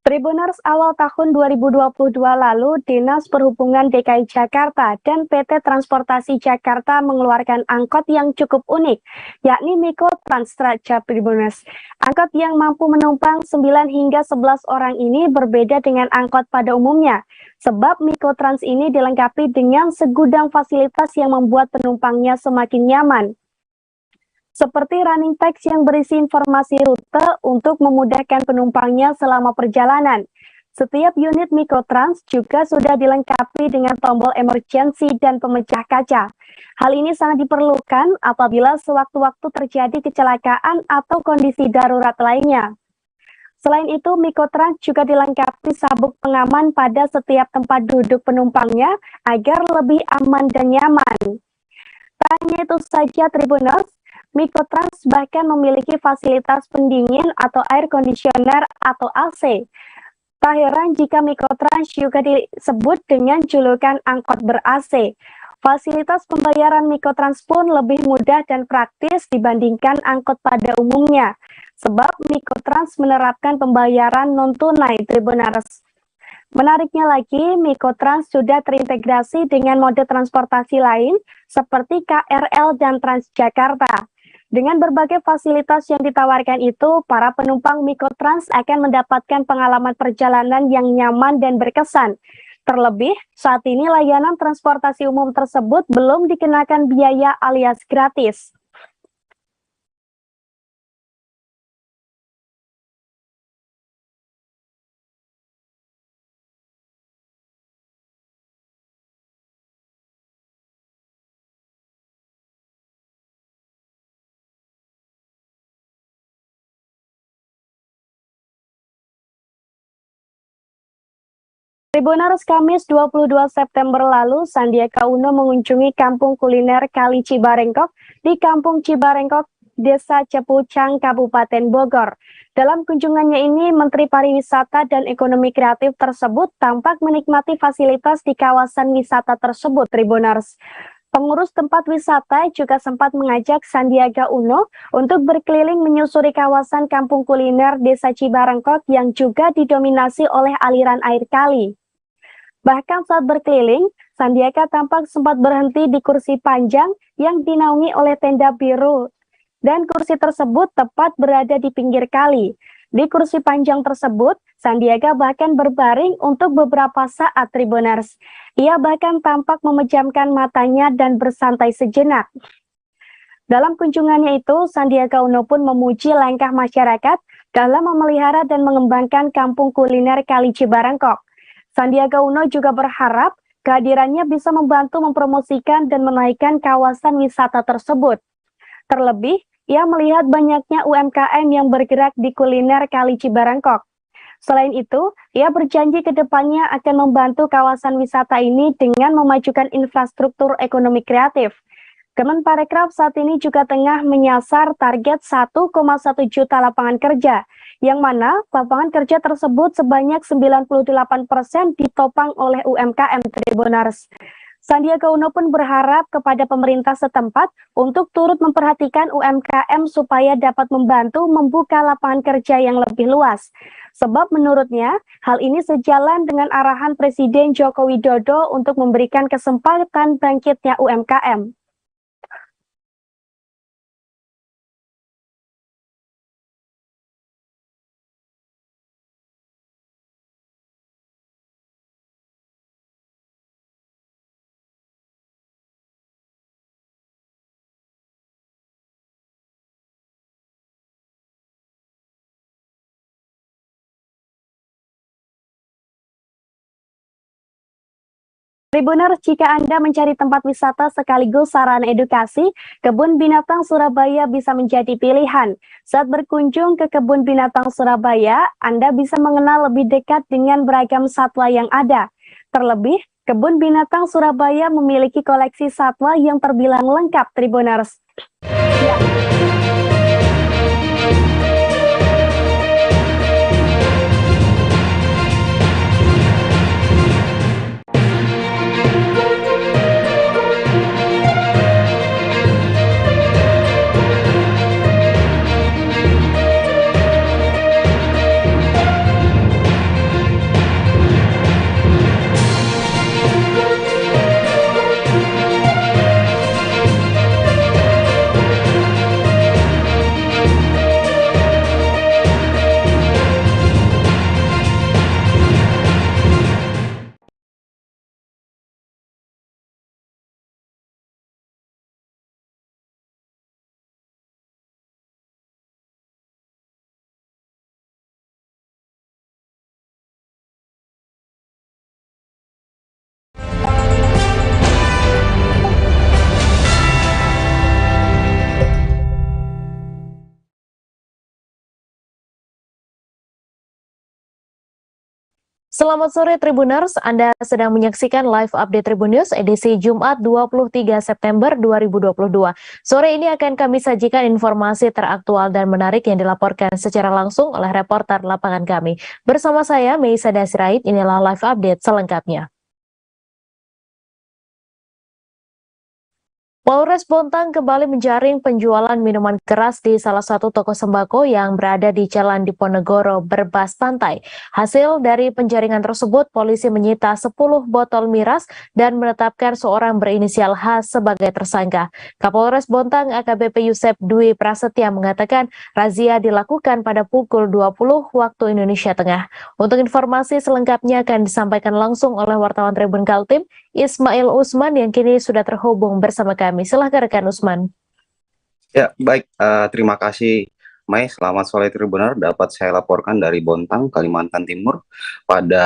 Tribuners, awal tahun 2022 lalu, Dinas Perhubungan DKI Jakarta dan PT Transportasi Jakarta mengeluarkan angkot yang cukup unik, yakni Mikrotrans Tribuners. Angkot yang mampu menumpang 9 hingga 11 orang ini berbeda dengan angkot pada umumnya, sebab Mikrotrans ini dilengkapi dengan segudang fasilitas yang membuat penumpangnya semakin nyaman. Seperti running text yang berisi informasi rute untuk memudahkan penumpangnya selama perjalanan. Setiap unit Mikrotrans juga sudah dilengkapi dengan tombol emergency dan pemecah kaca. Hal ini sangat diperlukan apabila sewaktu-waktu terjadi kecelakaan atau kondisi darurat lainnya. Selain itu, Mikrotrans juga dilengkapi sabuk pengaman pada setiap tempat duduk penumpangnya agar lebih aman dan nyaman. Tak hanya itu saja Tribuners, Mikrotrans bahkan memiliki fasilitas pendingin atau air conditioner atau AC. Tak heran jika Mikrotrans juga disebut dengan julukan angkot ber-AC. Fasilitas pembayaran Mikrotrans pun lebih mudah dan praktis dibandingkan angkot pada umumnya, sebab Mikrotrans menerapkan pembayaran non-tunai Tribuners. Menariknya lagi, Mikrotrans sudah terintegrasi dengan mode transportasi lain seperti KRL dan Transjakarta. Dengan berbagai fasilitas yang ditawarkan itu, para penumpang Mikrotrans akan mendapatkan pengalaman perjalanan yang nyaman dan berkesan. Terlebih, saat ini layanan transportasi umum tersebut belum dikenakan biaya alias gratis. Tribuners, Kamis 22 September lalu, Sandiaga Uno mengunjungi kampung kuliner Kali Cibarengkok di Kampung Cibarengkok, Desa Cepucang, Kabupaten Bogor. Dalam kunjungannya ini, Menteri Pariwisata dan Ekonomi Kreatif tersebut tampak menikmati fasilitas di kawasan wisata tersebut, Tribuners. Pengurus tempat wisata juga sempat mengajak Sandiaga Uno untuk berkeliling menyusuri kawasan kampung kuliner Desa Cibarengkok yang juga didominasi oleh aliran air kali. Bahkan saat berkeliling, Sandiaga tampak sempat berhenti di kursi panjang yang dinaungi oleh tenda biru, dan kursi tersebut tepat berada di pinggir kali. Di kursi panjang tersebut, Sandiaga bahkan berbaring untuk beberapa saat, Tribuners. Ia bahkan tampak memejamkan matanya dan bersantai sejenak. Dalam kunjungannya itu, Sandiaga Uno pun memuji langkah masyarakat dalam memelihara dan mengembangkan kampung kuliner Kali Cibarengkok. Sandiaga Uno juga berharap kehadirannya bisa membantu mempromosikan dan menaikkan kawasan wisata tersebut. Terlebih, ia melihat banyaknya UMKM yang bergerak di kuliner Kali Cibarengkok. Selain itu, ia berjanji ke depannya akan membantu kawasan wisata ini dengan memajukan infrastruktur ekonomi kreatif. Kemenparekraf saat ini juga tengah menyasar target 1,1 juta lapangan kerja, yang mana lapangan kerja tersebut sebanyak 98% ditopang oleh UMKM, Tribuners. Sandiaga Uno pun berharap kepada pemerintah setempat untuk turut memperhatikan UMKM supaya dapat membantu membuka lapangan kerja yang lebih luas. Sebab menurutnya, hal ini sejalan dengan arahan Presiden Joko Widodo untuk memberikan kesempatan bangkitnya UMKM. Tribuners, jika Anda mencari tempat wisata sekaligus sarana edukasi, Kebun Binatang Surabaya bisa menjadi pilihan. Saat berkunjung ke Kebun Binatang Surabaya, Anda bisa mengenal lebih dekat dengan beragam satwa yang ada. Terlebih, Kebun Binatang Surabaya memiliki koleksi satwa yang terbilang lengkap, Tribuners. Selamat sore Tribuners, Anda sedang menyaksikan live update Tribun News edisi Jumat 23 September 2022. Sore ini akan kami sajikan informasi teraktual dan menarik yang dilaporkan secara langsung oleh reporter lapangan kami. Bersama saya, Meisa Dasiraid, inilah live update selengkapnya. Polres Bontang kembali menjaring penjualan minuman keras di salah satu toko sembako yang berada di Jalan Diponegoro, Berbas Pantai. Hasil dari penjaringan tersebut, polisi menyita 10 botol miras dan menetapkan seorang berinisial H sebagai tersangka. Kapolres Bontang AKBP Yusep Dwi Prasetya mengatakan razia dilakukan pada pukul 20 waktu Indonesia Tengah. Untuk informasi selengkapnya akan disampaikan langsung oleh wartawan Tribun Kaltim, Ismail Usman yang kini sudah terhubung bersama kami. Silahkan rekan Usman. Ya, baik. Terima kasih, Mai. Selamat sore Tribuner. Dapat saya laporkan dari Bontang, Kalimantan Timur. Pada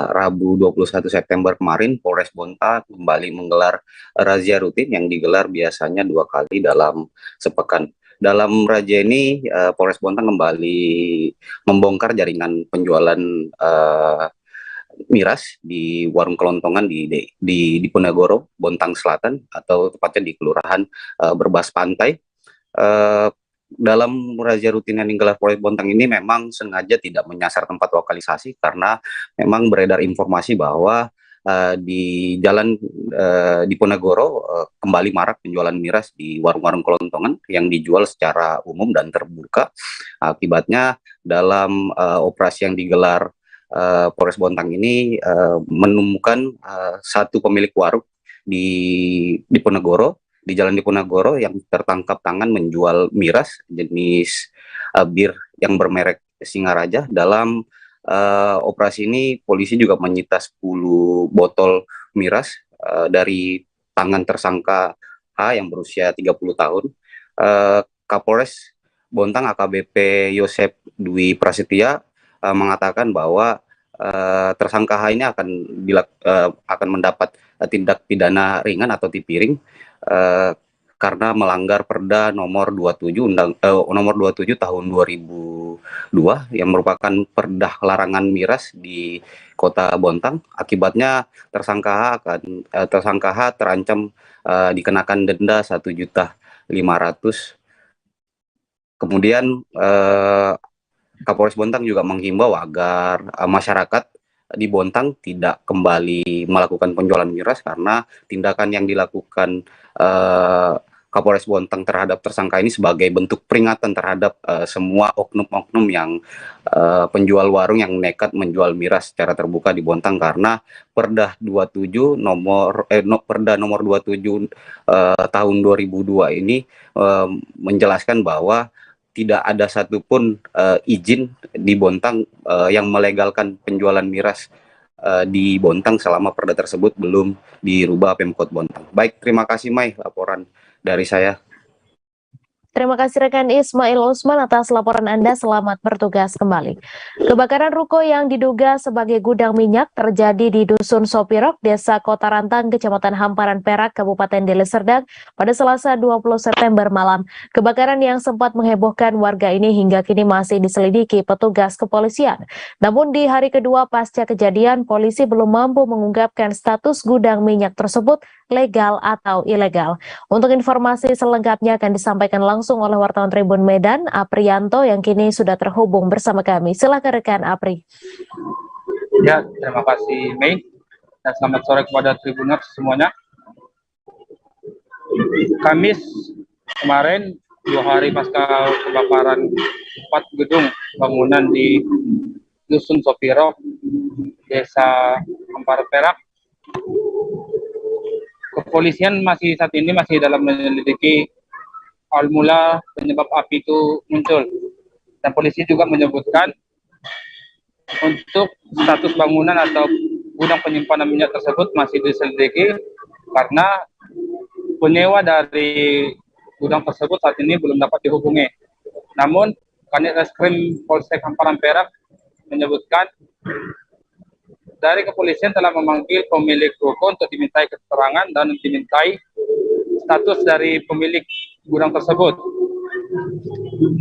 Rabu 21 September kemarin, Polres Bontang kembali menggelar razia rutin yang digelar biasanya 2 kali dalam sepekan. Dalam razia ini, Polres Bontang kembali membongkar jaringan penjualan miras di warung kelontongan di Diponegoro, Bontang Selatan, atau tepatnya di Kelurahan Berbas Pantai. Dalam razia rutin yang digelar Polres Bontang ini memang sengaja tidak menyasar tempat lokalisasi karena memang beredar informasi bahwa di Jalan Diponegoro kembali marak penjualan miras di warung-warung kelontongan yang dijual secara umum dan terbuka. Akibatnya dalam operasi yang digelar Polres Bontang ini menemukan satu pemilik warung di Diponegoro, di Jalan Diponegoro yang tertangkap tangan menjual miras jenis bir yang bermerek Singaraja. Dalam operasi ini polisi juga menyita 10 botol miras dari tangan tersangka H yang berusia 30 tahun. Kapolres Bontang AKBP Yosep Dwi Prasetya mengatakan bahwa tersangka H ini akan mendapat tindak pidana ringan atau tipiring karena melanggar Perda nomor 27 nomor 27 tahun 2002 yang merupakan perda larangan miras di Kota Bontang. Akibatnya tersangka H terancam dikenakan denda 1.500.000. Kemudian Kapolres Bontang juga menghimbau agar masyarakat di Bontang tidak kembali melakukan penjualan miras karena tindakan yang dilakukan Kapolres Bontang terhadap tersangka ini sebagai bentuk peringatan terhadap semua oknum-oknum yang penjual warung yang nekat menjual miras secara terbuka di Bontang karena Perda 27 Perda nomor 27 tahun 2002 ini menjelaskan bahwa tidak ada satupun izin di Bontang yang melegalkan penjualan miras di Bontang selama perda tersebut belum dirubah Pemkot Bontang. Baik, terima kasih Mai laporan dari saya. Terima kasih rekan Ismail Usman atas laporan Anda. Selamat bertugas kembali. Kebakaran ruko yang diduga sebagai gudang minyak terjadi di Dusun Sopirok, Desa Kota Rantang, Kecamatan Hamparan Perak, Kabupaten Deli Serdang pada Selasa 20 September malam. Kebakaran yang sempat menghebohkan warga ini hingga kini masih diselidiki petugas kepolisian. Namun di hari kedua pasca kejadian, polisi belum mampu mengungkapkan status gudang minyak tersebut legal atau ilegal. Untuk informasi selengkapnya akan disampaikan langsung oleh wartawan Tribun Medan, Aprianto, yang kini sudah terhubung bersama kami. Silakan rekan Apri. Ya, terima kasih Mei. Dan selamat sore kepada Tribuners semuanya. Kamis kemarin, 2 hari pasca kebakaran 4 gedung bangunan di Dusun Sopiro, Desa Hamparan Perak, kepolisian saat ini masih dalam menyelidiki awal mula penyebab api itu muncul. Dan polisi juga menyebutkan untuk status bangunan atau gudang penyimpanan minyak tersebut masih diselidiki karena penyewa dari gudang tersebut saat ini belum dapat dihubungi. Namun, Kanit Reskrim Polsek Hamparan Perak menyebutkan dari kepolisian telah memanggil pemilik ruko untuk dimintai keterangan dan dimintai status dari pemilik gudang tersebut.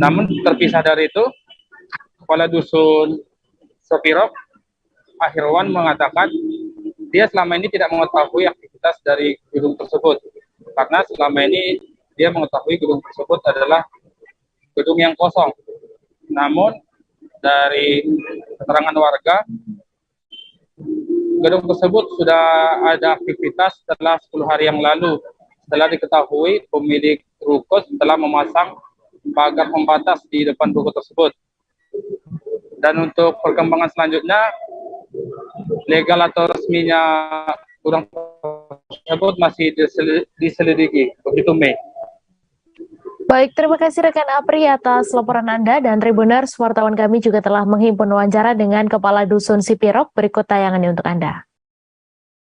Namun terpisah dari itu, Kepala Dusun Sopirok Ahirwan mengatakan dia selama ini tidak mengetahui aktivitas dari gedung tersebut, karena selama ini dia mengetahui gedung tersebut adalah gedung yang kosong. Namun dari keterangan warga, gedung tersebut sudah ada aktivitas setelah 10 hari yang lalu, setelah diketahui pemilik ruko telah memasang pagar pembatas di depan ruko tersebut. Dan untuk perkembangan selanjutnya, legal atau resminya gudang tersebut masih diselidiki. Begitu, Mei. Baik, terima kasih rekan Apri atas laporan Anda, dan Tribuners, wartawan kami juga telah menghimpun wawancara dengan Kepala Dusun Sipirok. Berikut tayangannya untuk Anda.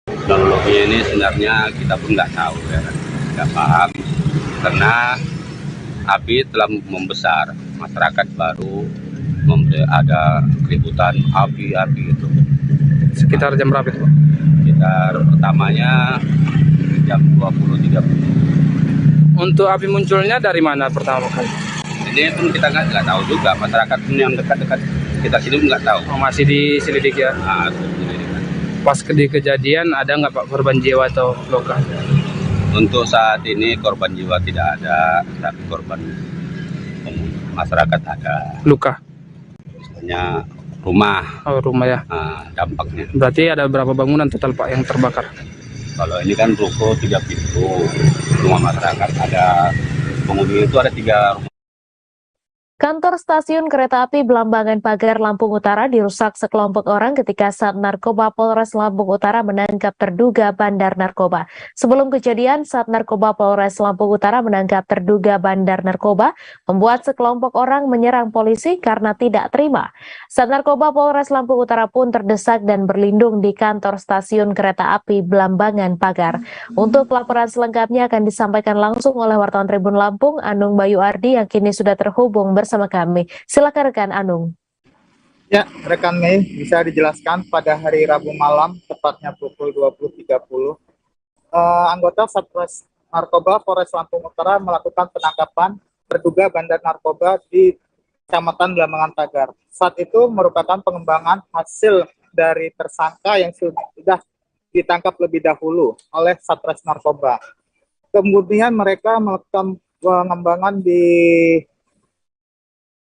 Kronologinya ini sebenarnya kita pun nggak tahu ya, nggak paham, karena api telah membesar, masyarakat baru ada keributan api itu. Sekitar jam berapa itu, Pak? Sekitar pertamanya jam 20.30. Untuk api munculnya dari mana pertama kali? Ini pun kita nggak tahu juga, masyarakat pun yang dekat-dekat kita sini nggak tahu. Oh, masih diselidiki ya? Nah, pas di kejadian ada nggak Pak korban jiwa atau luka? Untuk saat ini korban jiwa tidak ada, tapi korban masyarakat ada. Luka? Misalnya rumah. Oh, rumah ya? Nah, dampaknya. Berarti ada berapa bangunan total Pak yang terbakar? Kalau ini kan ruko 3 pintu, rumah masyarakat ada, penghuni itu ada 3 rumah. Kantor stasiun kereta api Blambangan Pagar Lampung Utara dirusak sekelompok orang ketika Sat Narkoba Polres Lampung Utara menangkap terduga bandar narkoba. Sebelum kejadian, Sat Narkoba Polres Lampung Utara menangkap terduga bandar narkoba, membuat sekelompok orang menyerang polisi karena tidak terima. Sat Narkoba Polres Lampung Utara pun terdesak dan berlindung di kantor stasiun kereta api Blambangan Pagar. Untuk laporan selengkapnya akan disampaikan langsung oleh wartawan Tribun Lampung, Anung Bayu Ardi, yang kini sudah terhubung bersama kami. Silakan rekan Anung. Ya, rekan Mei, bisa dijelaskan pada hari Rabu malam, tepatnya pukul 20.30, anggota Satres Narkoba Polres Lampung Utara melakukan penangkapan terduga bandar narkoba di Kecamatan Blambangan Pagar. Saat itu merupakan pengembangan hasil dari tersangka yang sudah ditangkap lebih dahulu oleh Satres Narkoba. Kemudian mereka melakukan pengembangan di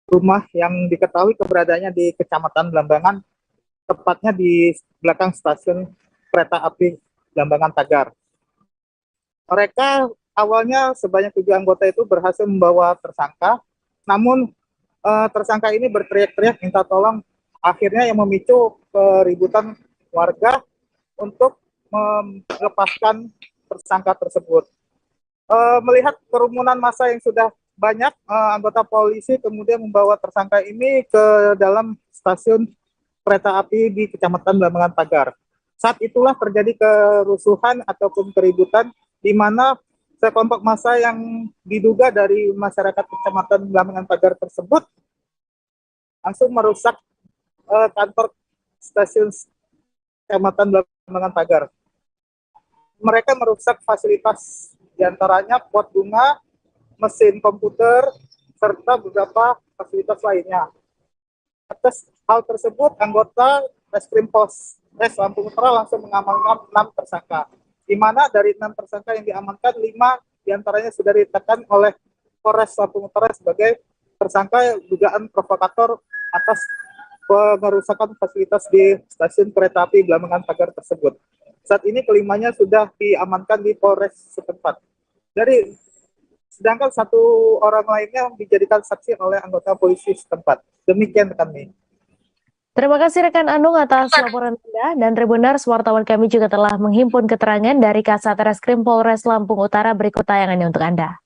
rumah yang diketahui keberadaannya di Kecamatan Blambangan, tepatnya di belakang stasiun kereta api Blambangan Pagar. Mereka awalnya sebanyak 7 anggota itu berhasil membawa tersangka, namun tersangka ini berteriak-teriak minta tolong, akhirnya yang memicu keributan warga untuk melepaskan tersangka tersebut. Melihat kerumunan massa yang sudah banyak, anggota polisi kemudian membawa tersangka ini ke dalam stasiun kereta api di Kecamatan Blambangan Pagar. Saat itulah terjadi kerusuhan ataupun keributan, di mana sekelompok massa yang diduga dari masyarakat Kecamatan Blambangan Pagar tersebut langsung merusak kantor stasiun Kecamatan Blambangan Pagar. Mereka merusak fasilitas, diantaranya pot bunga, mesin komputer, serta beberapa fasilitas lainnya. Atas hal tersebut, anggota Reskrim Polres Lampung Utara langsung mengamankan 6 tersangka, di mana dari 6 tersangka yang diamankan, 5 diantaranya sudah ditetapkan oleh Polres Lampung Utara sebagai tersangka dugaan provokator atas pengerusakan fasilitas di stasiun kereta api Blambangan Pagar tersebut. Saat ini kelimanya sudah diamankan di Polres setempat. Sedangkan 1 orang lainnya dijadikan saksi oleh anggota polisi setempat. Demikian kami. Terima kasih rekan Anung atas laporan Anda, dan Tribuners, wartawan kami juga telah menghimpun keterangan dari Kasat Reskrim Polres Lampung Utara. Berikut tayangannya untuk Anda.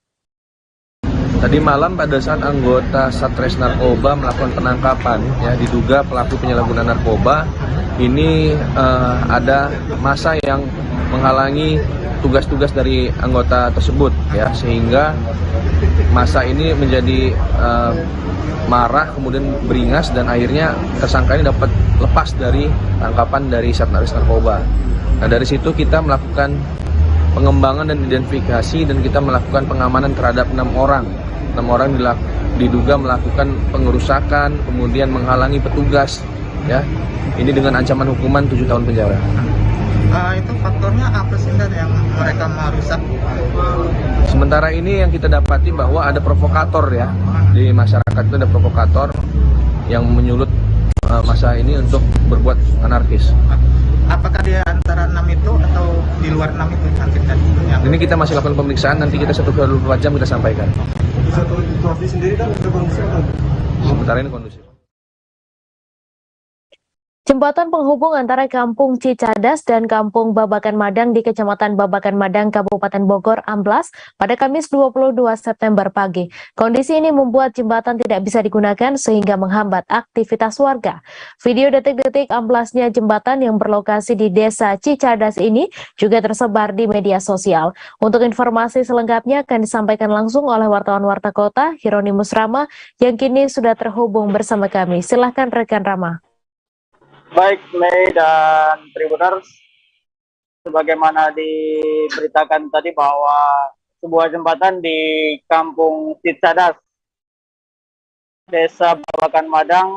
Tadi malam pada saat anggota Satres Narkoba melakukan penangkapan, ya, diduga pelaku penyalahgunaan narkoba, ini ada massa yang menghalangi tugas-tugas dari anggota tersebut, ya, sehingga massa ini menjadi marah, kemudian beringas, dan akhirnya tersangka ini dapat lepas dari tangkapan dari Satnaris Narkoba. Nah, dari situ kita melakukan pengembangan dan identifikasi, dan kita melakukan pengamanan terhadap 6 orang. 6 orang diduga melakukan pengerusakan, kemudian menghalangi petugas ya. Ini dengan ancaman hukuman 7 tahun penjara. Itu faktornya apa sih yang mereka merusak? Sementara ini yang kita dapati bahwa ada provokator ya, di masyarakat itu ada provokator yang menyulut masa ini untuk berbuat anarkis. Apakah dia antara 6 itu atau di luar 6 itu nanti? Ini kita masih lakukan pemeriksaan, nanti kita 1-24 jam kita sampaikan. Situasi sendiri kan sudah kondusif. Sementara ini kondusif. Jembatan penghubung antara Kampung Cicadas dan Kampung Babakan Madang di Kecamatan Babakan Madang, Kabupaten Bogor amblas pada Kamis 22 September pagi. Kondisi ini membuat jembatan tidak bisa digunakan sehingga menghambat aktivitas warga. Video detik-detik amblasnya jembatan yang berlokasi di Desa Cicadas ini juga tersebar di media sosial. Untuk informasi selengkapnya akan disampaikan langsung oleh wartawan Warta Kota, Hieronimus Rama, yang kini sudah terhubung bersama kami. Silahkan rekan Rama. Baik, Mei dan Tribuners, sebagaimana diberitakan tadi bahwa sebuah jembatan di Kampung Cicadas, Desa Babakan Madang,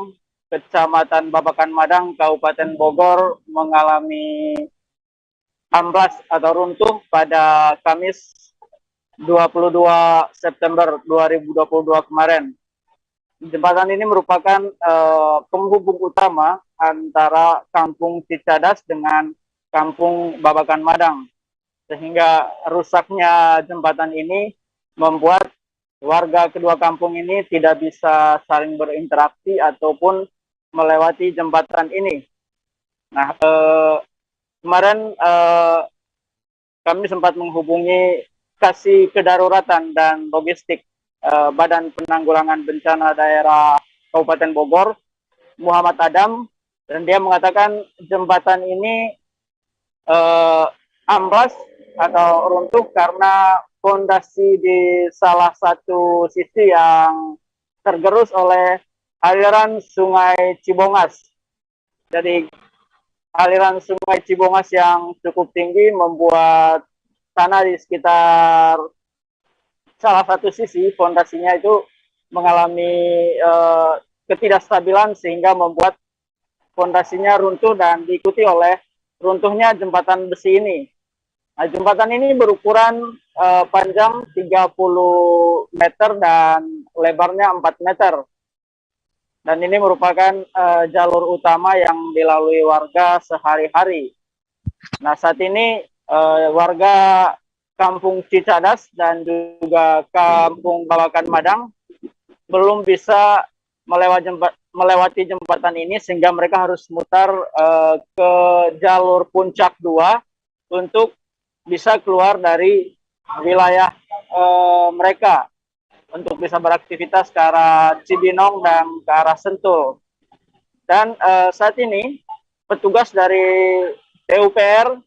Kecamatan Babakan Madang, Kabupaten Bogor mengalami amblas atau runtuh pada Kamis 22 September 2022 kemarin. Jembatan ini merupakan penghubung utama antara Kampung Cicadas dengan Kampung Babakan Madang. Sehingga rusaknya jembatan ini membuat warga kedua kampung ini tidak bisa saling berinteraksi ataupun melewati jembatan ini. Nah, kemarin kami sempat menghubungi Kasih Kedaruratan dan Logistik Badan Penanggulangan Bencana Daerah Kabupaten Bogor, Muhammad Adam, dan dia mengatakan jembatan ini amblas atau runtuh karena fondasi di salah satu sisi yang tergerus oleh aliran Sungai Cibongas. Jadi aliran Sungai Cibongas yang cukup tinggi membuat tanah di sekitar salah satu sisi fondasinya itu mengalami ketidakstabilan sehingga membuat fondasinya runtuh dan diikuti oleh runtuhnya jembatan besi ini. Nah, jembatan ini berukuran panjang 30 meter dan lebarnya 4 meter. Dan ini merupakan jalur utama yang dilalui warga sehari-hari. Nah, saat ini warga Kampung Cicadas dan juga Kampung Babakan Madang belum bisa melewati jembatan ini sehingga mereka harus mutar ke jalur Puncak 2 untuk bisa keluar dari wilayah mereka untuk bisa beraktivitas ke arah Cibinong dan ke arah Sentul. Dan saat ini petugas dari PUPR,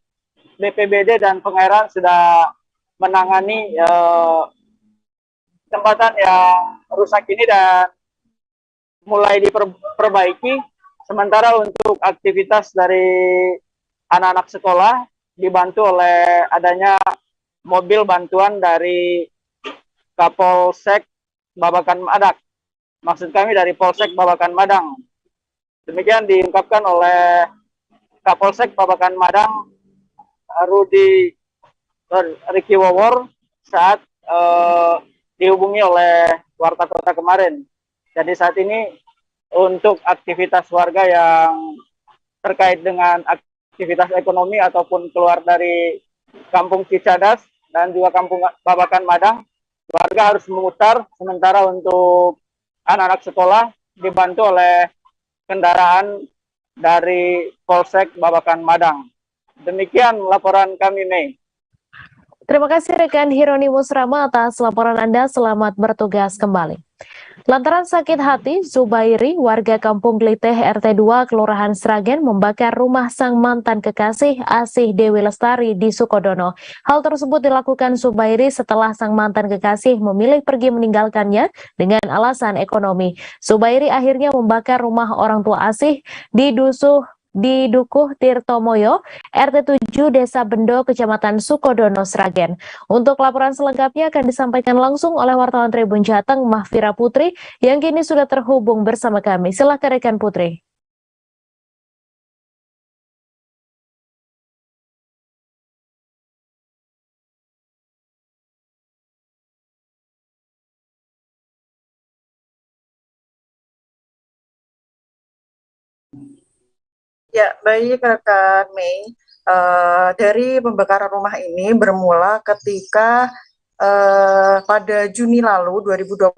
BPBD dan Pengairan sudah menangani jembatan yang rusak ini dan mulai diperbaiki. Sementara untuk aktivitas dari anak-anak sekolah dibantu oleh adanya mobil bantuan dari Kapolsek Babakan Madang. Maksud kami dari Polsek Babakan Madang. Demikian diungkapkan oleh Kapolsek Babakan Madang, Ricky Wawor, saat dihubungi oleh Warta Kota kemarin. Jadi saat ini untuk aktivitas warga yang terkait dengan aktivitas ekonomi ataupun keluar dari Kampung Cicadas dan juga Kampung Babakan Madang, warga harus memutar. Sementara untuk anak-anak sekolah dibantu oleh kendaraan dari Polsek Babakan Madang. Demikian laporan kami, Mei. Terima kasih rekan Hieronimus Rama atas laporan Anda. Selamat bertugas kembali. Lantaran sakit hati, Zubairi, warga Kampung Gliteh RT 2 Kelurahan Sragen membakar rumah sang mantan kekasih Asih Dewi Lestari di Sukodono. Hal tersebut dilakukan Zubairi setelah sang mantan kekasih memilih pergi meninggalkannya dengan alasan ekonomi. Zubairi akhirnya membakar rumah orang tua Asih di Dukuh Tirtomoyo, RT 7 Desa Bendo, Kecamatan Sukodono, Sragen. Untuk laporan selengkapnya akan disampaikan langsung oleh wartawan Tribun Jateng, Mahfira Putri, yang kini sudah terhubung bersama kami. Silakan rekan Putri. Ya, baik rekan Mei. Dari pembakaran rumah ini bermula ketika pada Juni lalu 2021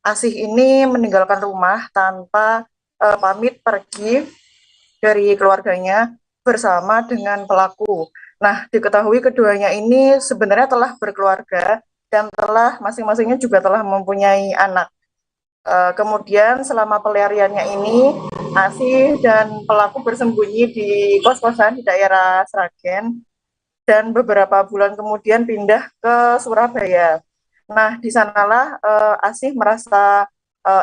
Asih ini meninggalkan rumah tanpa pamit pergi dari keluarganya bersama dengan pelaku. Nah, diketahui keduanya ini sebenarnya telah berkeluarga dan telah masing-masingnya juga telah mempunyai anak. Kemudian selama pelariannya ini, Asih dan pelaku bersembunyi di kos-kosan di daerah Sragen dan beberapa bulan kemudian pindah ke Surabaya. Nah, di sanalah Asih merasa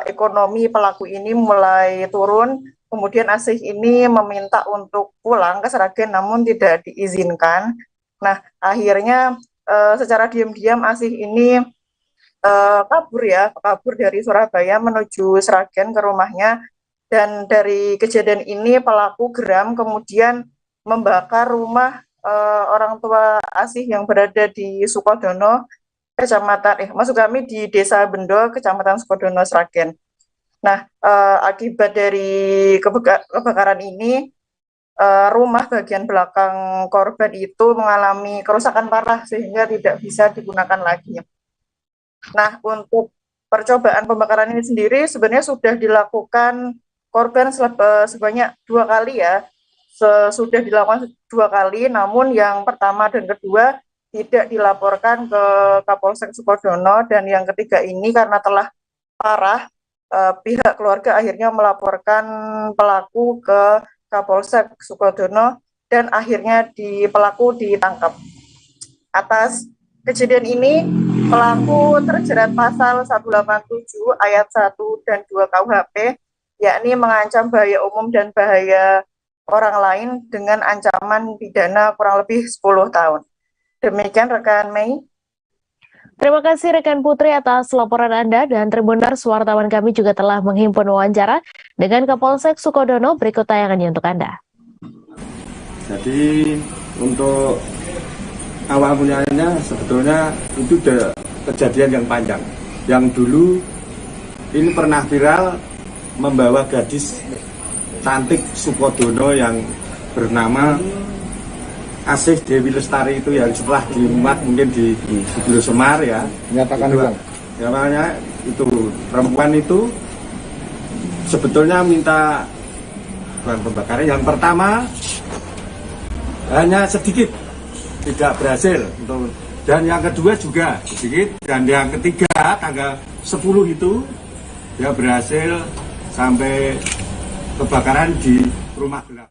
ekonomi pelaku ini mulai turun. Kemudian Asih ini meminta untuk pulang ke Sragen namun tidak diizinkan. Nah, akhirnya secara diam-diam Asih ini kabur dari Surabaya menuju Sragen ke rumahnya. Dan dari kejadian ini pelaku geram kemudian membakar rumah orang tua Asih yang berada di Sukodono, maksud kami di Desa Bendo, Kecamatan Sukodono, Sragen. Nah, akibat dari kebakaran ini, rumah bagian belakang korban itu mengalami kerusakan parah sehingga tidak bisa digunakan lagi. Nah, untuk percobaan pembakaran ini sendiri sebenarnya sudah dilakukan korban sebanyak 2 kali ya. Sudah dilakukan 2 kali, namun yang pertama dan kedua tidak dilaporkan ke Kapolsek Sukodono, dan yang ketiga ini karena telah parah, pihak keluarga akhirnya melaporkan pelaku ke Kapolsek Sukodono dan akhirnya pelaku ditangkap. Atas kejadian ini, pelaku terjerat pasal 187 ayat 1 dan 2 KUHP, yakni mengancam bahaya umum dan bahaya orang lain dengan ancaman pidana kurang lebih 10 tahun. Demikian rekan Mei. Terima kasih rekan Putri atas laporan Anda, dan Tribuners wartawan kami juga telah menghimpun wawancara dengan Kapolsek Sukodono. Berikut tayangannya untuk Anda. Jadi untuk awal mulanya sebetulnya itu udah kejadian yang panjang. Yang dulu ini pernah viral membawa gadis cantik Sukodono yang bernama Asih Dewi Lestari itu yang setelah dimuat mungkin di Gubernur Semar ya. Menyatakan itu. Ya, makanya itu perempuan itu sebetulnya minta bahan pembakaran. Yang pertama hanya sedikit, tidak berhasil untuk, dan yang kedua juga sedikit, dan yang ketiga tanggal 10 itu dia berhasil sampai kebakaran di rumah gelap.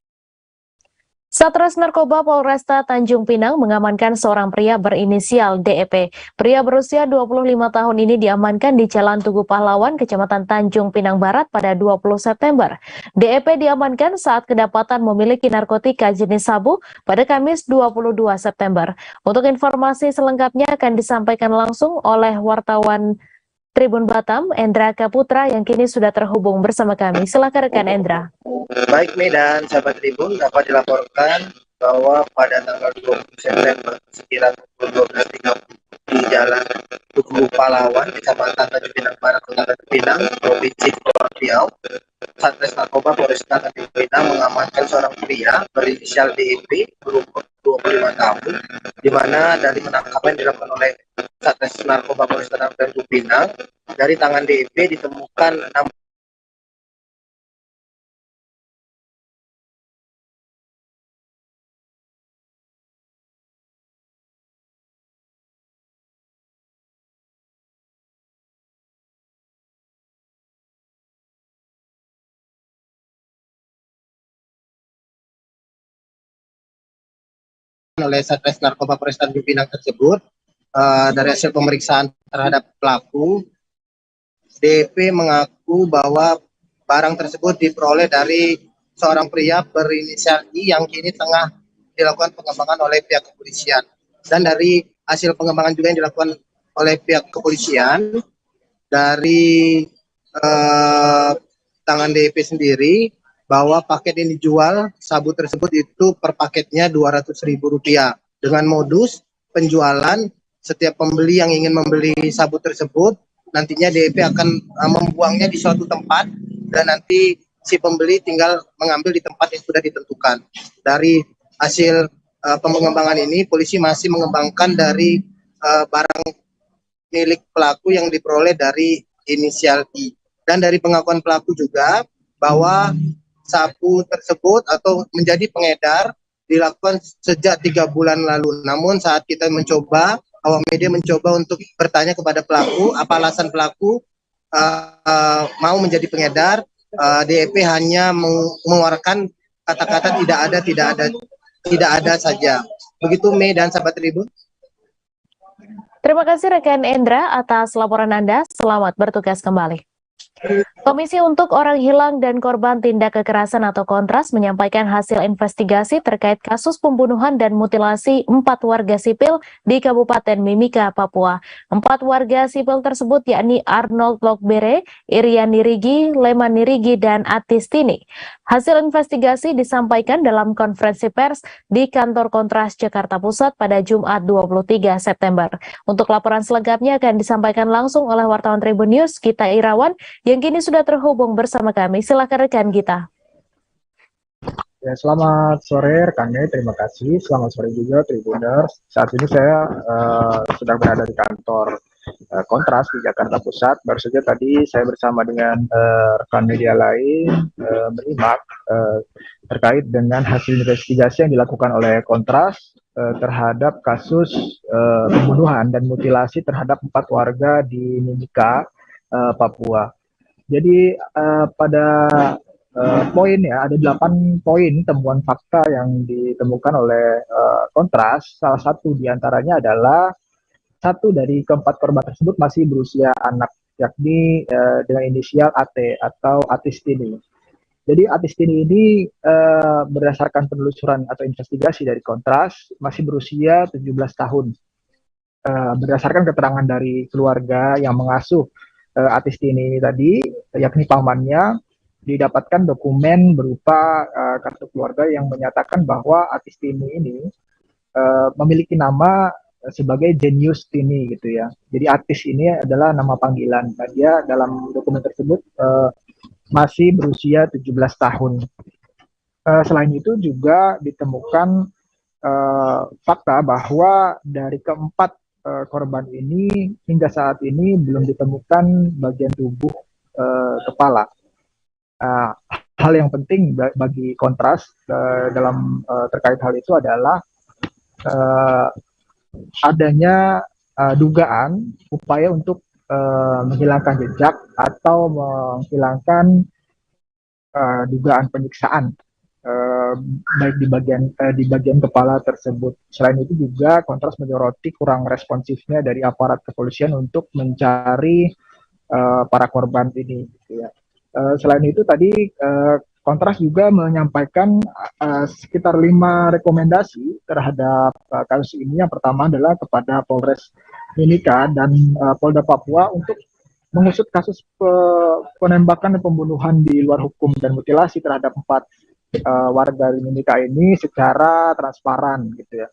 Satres Narkoba Polresta Tanjung Pinang mengamankan seorang pria berinisial DEP. Pria berusia 25 tahun ini diamankan di Jalan Tugu Pahlawan, Kecamatan Tanjung Pinang Barat pada 20 September. DEP diamankan saat kedapatan memiliki narkotika jenis sabu pada Kamis 22 September. Untuk informasi selengkapnya akan disampaikan langsung oleh wartawan Tribun Batam, Endra Kaputra, yang kini sudah terhubung bersama kami. Silakan rekan Endra. Baik, Medan, sahabat Tribun, dapat dilaporkan bahwa pada tanggal 20 September sekitar pukul 12.30 di Jalan Tugu Pahlawan, Kecamatan Tanjung Pinang Barat, Kota Tanjung Pinang, Provinsi Kepulauan Riau, Satres Narkoba Polresta Tanjung Pinang mengamankan seorang pria berinisial DEP berumur 25 tahun, di mana dari penangkapan dilakukan oleh Satres Narkoba Polresta Tanjung Pinang. Dari tangan DEP ditemukan 6 oleh Satres Narkoba Polresta Tanjung Pinang tersebut. Dari hasil pemeriksaan terhadap pelaku, DP mengaku bahwa barang tersebut diperoleh dari seorang pria berinisial I yang kini tengah dilakukan pengembangan oleh pihak kepolisian. Dan dari hasil pengembangan juga yang dilakukan oleh pihak kepolisian, dari tangan DP sendiri, bahwa paket yang dijual sabu tersebut itu per paketnya Rp200.000 dengan modus penjualan. Setiap pembeli yang ingin membeli sabu tersebut nantinya DP akan membuangnya di suatu tempat, dan nanti si pembeli tinggal mengambil di tempat yang sudah ditentukan. Dari hasil pengembangan ini, polisi masih mengembangkan dari barang milik pelaku yang diperoleh dari inisial I. Dan dari pengakuan pelaku juga bahwa sabu tersebut atau menjadi pengedar dilakukan sejak 3 bulan lalu. Namun saat kita mencoba, awak media mencoba untuk bertanya kepada pelaku, apa alasan pelaku mau menjadi pengedar, DEP hanya mengeluarkan kata-kata tidak ada saja. Begitu Mei dan sahabat Tribun. Terima kasih rekan Endra atas laporan Anda. Selamat bertugas kembali. Komisi untuk Orang Hilang dan Korban Tindak Kekerasan atau Kontras menyampaikan hasil investigasi terkait kasus pembunuhan dan mutilasi 4 warga sipil di Kabupaten Mimika, Papua. 4 warga sipil tersebut yakni Arnold Lokbere, Irian Nirigi, Leman Nirigi, dan Atistini. Hasil investigasi disampaikan dalam konferensi pers di kantor Kontras Jakarta Pusat pada Jumat 23 September. Untuk laporan selengkapnya akan disampaikan langsung oleh wartawan Tribun News, Gita Irawan, yang kini sudah terhubung bersama kami. Silakan rekan Gita. Ya, selamat sore rekan Mei, terima kasih. Selamat sore juga Tribuners. Saat ini saya sedang berada di kantor Kontras di Jakarta Pusat. Baru saja tadi saya bersama dengan rekan media lain menyimak terkait dengan hasil investigasi yang dilakukan oleh Kontras terhadap kasus pembunuhan dan mutilasi terhadap 4 warga di Mimika, Papua. Jadi pada poin ya, ada 8 poin temuan fakta yang ditemukan oleh Kontras. Salah satu diantaranya adalah 1 dari keempat korban tersebut masih berusia anak, yakni dengan inisial AT atau Atistini. Jadi Atistini ini berdasarkan penelusuran atau investigasi dari Kontras masih berusia 17 tahun. Berdasarkan keterangan dari keluarga yang mengasuh Atistini ini tadi, yakni pamannya, didapatkan dokumen berupa kartu keluarga yang menyatakan bahwa Atistini ini memiliki nama sebagai Genius Tini gitu ya. Jadi Atis ini adalah nama panggilan. Nah, dia dalam dokumen tersebut masih berusia 17 tahun. Selain itu juga ditemukan fakta bahwa dari keempat korban ini hingga saat ini belum ditemukan bagian tubuh kepala. Hal yang penting bagi Kontras dalam terkait hal itu adalah adanya dugaan upaya untuk menghilangkan jejak atau menghilangkan dugaan penyiksaan baik di bagian kepala tersebut. Selain itu juga Kontras menyoroti kurang responsifnya dari aparat kepolisian untuk mencari para korban ini. Gitu ya. Selain itu tadi Kontras juga menyampaikan sekitar 5 rekomendasi terhadap kasus ini. Yang pertama adalah kepada Polres Mimika dan Polda Papua untuk mengusut kasus penembakan dan pembunuhan di luar hukum dan mutilasi terhadap 4 warga di Mimika ini secara transparan gitu ya.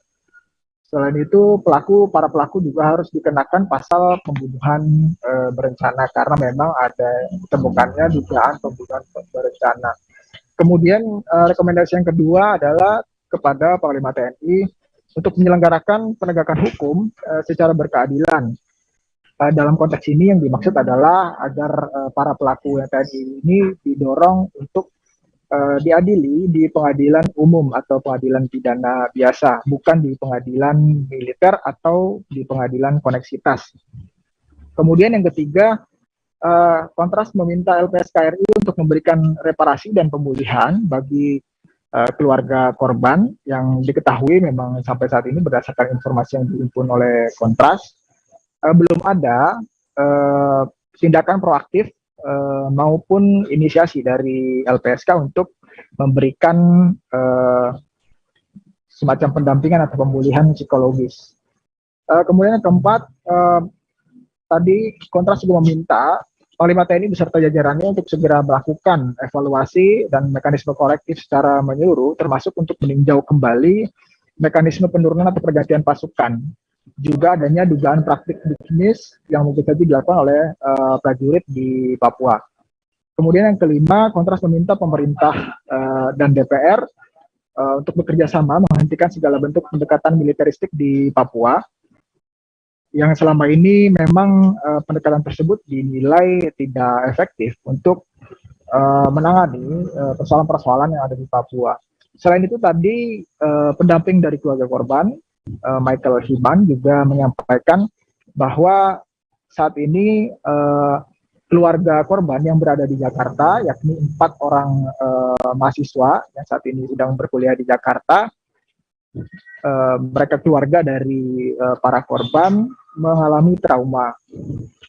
Selain itu para pelaku juga harus dikenakan pasal pembunuhan berencana karena memang ada ditemukannya dugaan pembunuhan berencana. Kemudian rekomendasi yang kedua adalah kepada Panglima TNI untuk menyelenggarakan penegakan hukum secara berkeadilan. Dalam konteks ini yang dimaksud adalah agar para pelaku TNI ini didorong untuk diadili di pengadilan umum atau pengadilan pidana biasa, bukan di pengadilan militer atau di pengadilan koneksitas. Kemudian yang ketiga, Kontras meminta LPSK RI untuk memberikan reparasi dan pemulihan bagi keluarga korban yang diketahui memang sampai saat ini berdasarkan informasi yang dihimpun oleh Kontras belum ada tindakan proaktif maupun inisiasi dari LPSK untuk memberikan semacam pendampingan atau pemulihan psikologis. Kemudian yang keempat, tadi Kontras juga meminta Panglima TNI beserta jajarannya untuk segera melakukan evaluasi dan mekanisme korektif secara menyeluruh, termasuk untuk meninjau kembali mekanisme penurunan atau pergantian pasukan. Juga adanya dugaan praktik bisnis yang mungkin saja dilakukan oleh prajurit di Papua. Kemudian yang kelima, Kontras meminta pemerintah dan DPR untuk bekerja sama menghentikan segala bentuk pendekatan militeristik di Papua yang selama ini memang pendekatan tersebut dinilai tidak efektif untuk menangani persoalan-persoalan yang ada di Papua. Selain itu tadi pendamping dari keluarga korban, Michael Hiban, juga menyampaikan bahwa saat ini keluarga korban yang berada di Jakarta, yakni 4 orang mahasiswa yang saat ini sedang berkuliah di Jakarta, mereka keluarga dari para korban mengalami trauma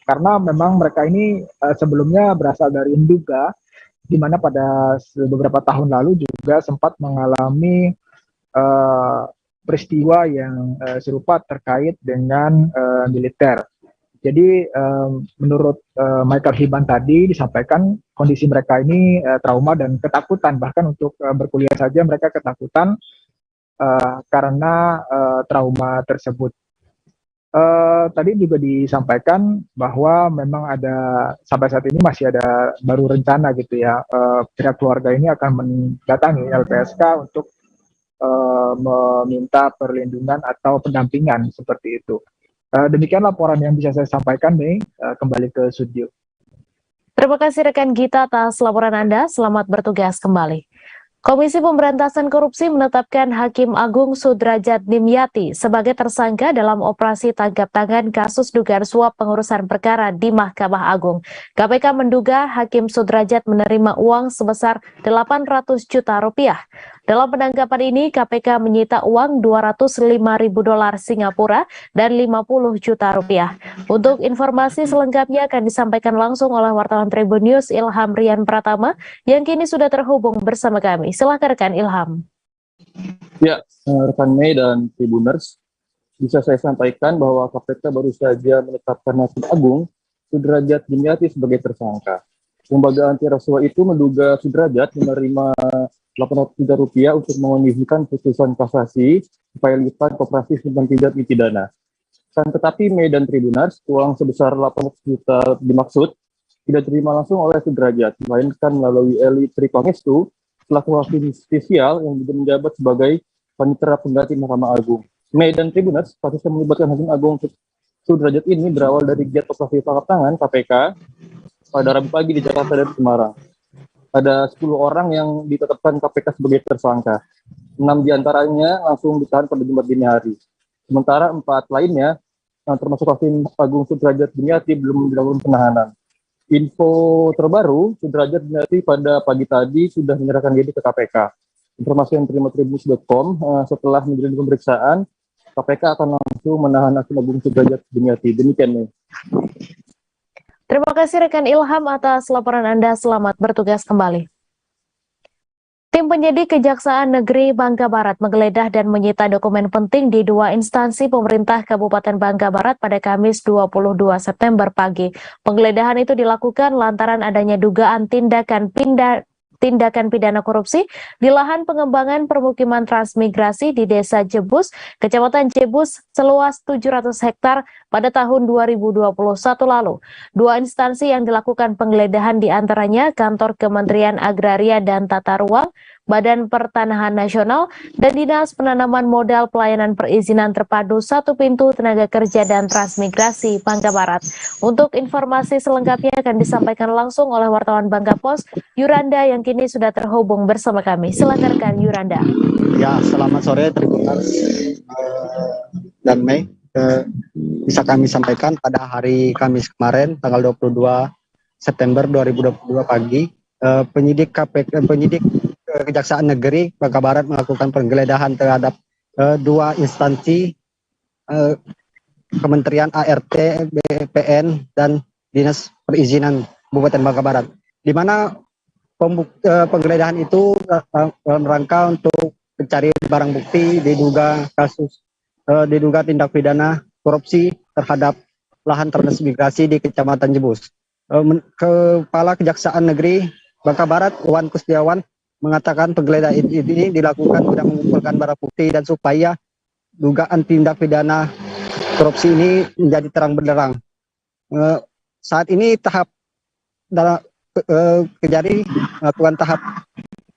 karena memang mereka ini sebelumnya berasal dari Nduga, di mana pada beberapa tahun lalu juga sempat mengalami peristiwa yang serupa terkait dengan militer. Jadi menurut Michael Hiban tadi disampaikan kondisi mereka ini trauma dan ketakutan, bahkan untuk berkuliah saja mereka ketakutan karena trauma tersebut. Tadi juga disampaikan bahwa memang ada sampai saat ini masih ada baru rencana gitu ya, pihak keluarga ini akan mendatangi LPSK untuk meminta perlindungan atau pendampingan seperti itu. Demikian laporan yang bisa saya sampaikan nih, kembali ke studio. Terima kasih rekan Gita atas laporan Anda, selamat bertugas kembali. Komisi Pemberantasan Korupsi menetapkan Hakim Agung Sudrajat Dimyati sebagai tersangka dalam operasi tangkap tangan kasus dugaan suap pengurusan perkara di Mahkamah Agung. KPK menduga Hakim Sudrajat menerima uang sebesar 800 juta rupiah. Dalam penangkapan ini, KPK menyita uang 205.000 dolar Singapura dan 50 juta rupiah. Untuk informasi selengkapnya akan disampaikan langsung oleh wartawan Tribun News Ilham Rian Pratama yang kini sudah terhubung bersama kami. Silakan rekan Ilham. Ya, rekan Mei dan Tribuners, bisa saya sampaikan bahwa KPK baru saja menetapkan Hakim Agung Sudrajat Dimyati sebagai tersangka. Lembaga anti rasuah itu menduga Sudrajat menerima 800 juta rupiah untuk mengizinkan putusan kasasi supaya lipat koperasi simpan tidak dipidana. Tetapi Mei dan Tribuners, uang sebesar 800 juta dimaksud tidak diterima langsung oleh Sudrajat, melainkan melalui Eli Tripangestu, selaku hakim spesial yang juga menjabat sebagai panitera pengganti Mahkamah Agung. Mei dan Tribuners, kasus yang melibatkan Hakim Agung Sudrajat ini berawal dari giat operasi tangkap tangan KPK pada Rabu pagi di Jakarta dan Semarang. Ada 10 orang yang ditetapkan KPK sebagai tersangka. 6 diantaranya langsung ditahan pada Jumat dini hari. Sementara 4 lainnya, termasuk Hakim Agung Sudrajat Dimyati, belum dilakukan penahanan. Info terbaru, Sudrajat Dimyati pada pagi tadi sudah menyerahkan diri ke KPK. Informasi yang diterima Tribunnews.com, setelah menjalani pemeriksaan, KPK akan langsung menahan Hakim Agung Sudrajat Dimyati. Demikian nih. Terima kasih rekan Ilham atas laporan Anda, selamat bertugas kembali. Tim penyidik Kejaksaan Negeri Bangka Barat menggeledah dan menyita dokumen penting di 2 instansi pemerintah Kabupaten Bangka Barat pada Kamis 22 September pagi. Penggeledahan itu dilakukan lantaran adanya dugaan tindakan pidana korupsi di lahan pengembangan permukiman transmigrasi di Desa Jebus, Kecamatan Jebus, seluas 700 hektar pada tahun 2021 lalu. 2 instansi yang dilakukan penggeledahan diantaranya Kantor Kementerian Agraria dan Tata Ruang, Badan Pertanahan Nasional, dan Dinas Penanaman Modal Pelayanan Perizinan Terpadu Satu Pintu Tenaga Kerja dan Transmigrasi Bangka Barat. Untuk informasi selengkapnya akan disampaikan langsung oleh wartawan Bangka Pos, Yuranda, yang kini sudah terhubung bersama kami. Silakan rekan Yuranda. Ya, selamat sore Tribuners dan Mei. Bisa kami sampaikan pada hari Kamis kemarin, tanggal 22 September 2022 pagi, penyidik Kejaksaan Negeri Bangka Barat melakukan penggeledahan terhadap 2 instansi Kementerian ART, BPN, dan Dinas Perizinan Kabupaten Bangka Barat, di mana penggeledahan itu dalam rangka untuk mencari barang bukti diduga tindak pidana korupsi terhadap lahan transmigrasi di Kecamatan Jebus. Kepala Kejaksaan Negeri Bangka Barat, Wan Kusdiawan, mengatakan penggeledahan ini dilakukan guna mengumpulkan barang bukti dan supaya dugaan tindak pidana korupsi ini menjadi terang benderang. Saat ini Kejari melakukan tahap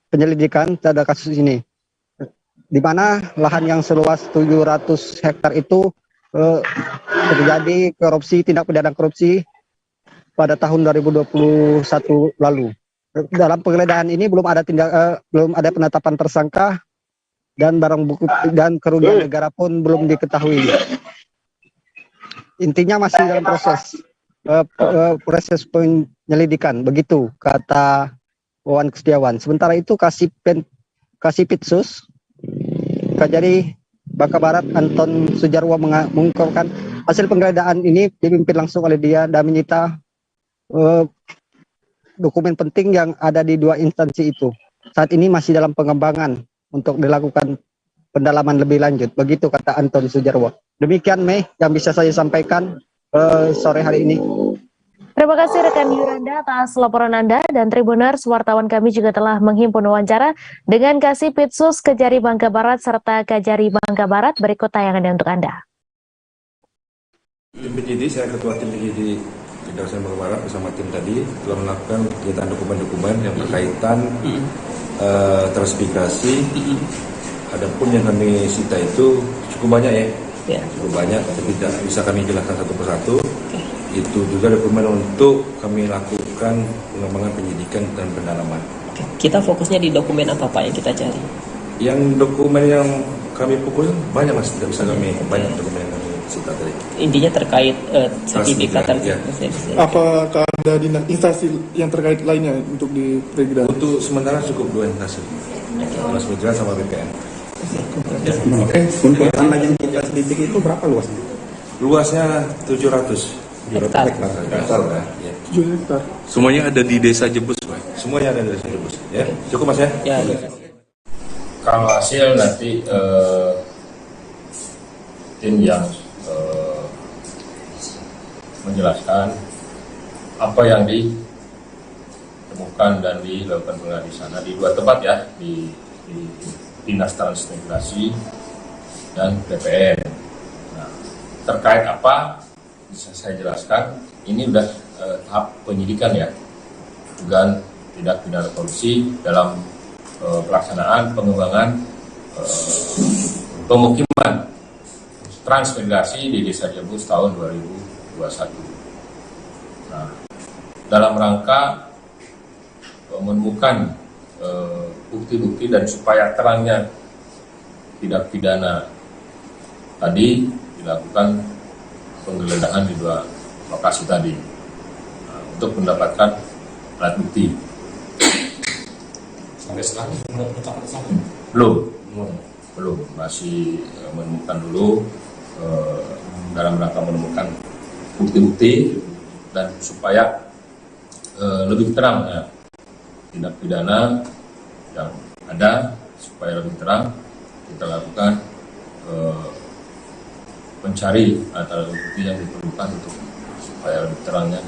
penyelidikan terhadap kasus ini, di mana lahan yang seluas 700 hektar itu terjadi tindak pidana korupsi pada tahun 2021 lalu. Dalam penggeledahan ini belum ada penetapan tersangka dan barang bukti dan kerugian negara pun belum diketahui. Intinya masih dalam proses penyelidikan, begitu kata Wawan Kustiawan. Sementara itu Kasipitsus Kajari Bangka Barat Anton Sujarwo mengungkapkan hasil penggeledahan ini dipimpin langsung oleh dia dan menyita dokumen penting yang ada di 2 instansi itu. Saat ini masih dalam pengembangan untuk dilakukan pendalaman lebih lanjut. Begitu kata Anton Sujarwo. Demikian Mei yang bisa saya sampaikan sore hari ini. Terima kasih rekan Yuranda atas laporan Anda, dan Tribuners, wartawan kami juga telah menghimpun wawancara dengan Kasipitsus Kejari Bangka Barat serta Kajari Bangka Barat. Berikut tayangannya untuk Anda. Tim penyidik, saya Ketua Tim Penyidik Kejaksaan Bangka Barat bersama tim tadi telah melakukan kegiatan dokumen-dokumen yang berkaitan transmigrasi. Adapun yang kami sita itu cukup banyak ya, cukup banyak, tapi tidak bisa kami jelaskan satu persatu. Itu juga dokumen untuk kami lakukan pengembangan penyidikan dan pendalaman. Kita fokusnya di dokumen apa Pak yang kita cari? Yang dokumen yang kami pukul banyak Mas, tidak bisa kami banyak dokumen yang kami sita tadi. Intinya terkait sertifikat ya. Apakah ada instansi yang terkait lainnya untuk diperiksa? Untuk sementara cukup 2 instansi, transmigrasi sama BPN. Untuk tanah yang kita selidiki itu berapa luasnya? Luasnya 700 hektar. Ya. 7 hektar. Semuanya ada di Desa Jebus, Pak. Semuanya ada di Desa Jebus. Ya, cukup Mas ya? Ya. Kalau hasil nanti tim yang menjelaskan apa yang ditemukan dan dilakukan penggeledahan di sana di 2 tempat ya, di Dinas Transmigrasi dan BPN. Nah, terkait apa bisa saya jelaskan, ini sudah tahap penyidikan ya, dugaan tindak pidana korupsi dalam pelaksanaan pengembangan pemukiman transmigrasi di Desa Jebus tahun 2021. Nah, dalam rangka menemukan bukti-bukti dan supaya terangnya tindak pidana tadi, dilakukan penggeledahan di 2 lokasi tadi untuk mendapatkan alat bukti. Sampai sekarang belum, masih menemukan dulu dalam rangka menemukan bukti-bukti dan supaya lebih terang ya tindak pidana yang ada, supaya lebih terang kita lakukan mencari alat bukti yang diperlukan untuk supaya lebih terangnya.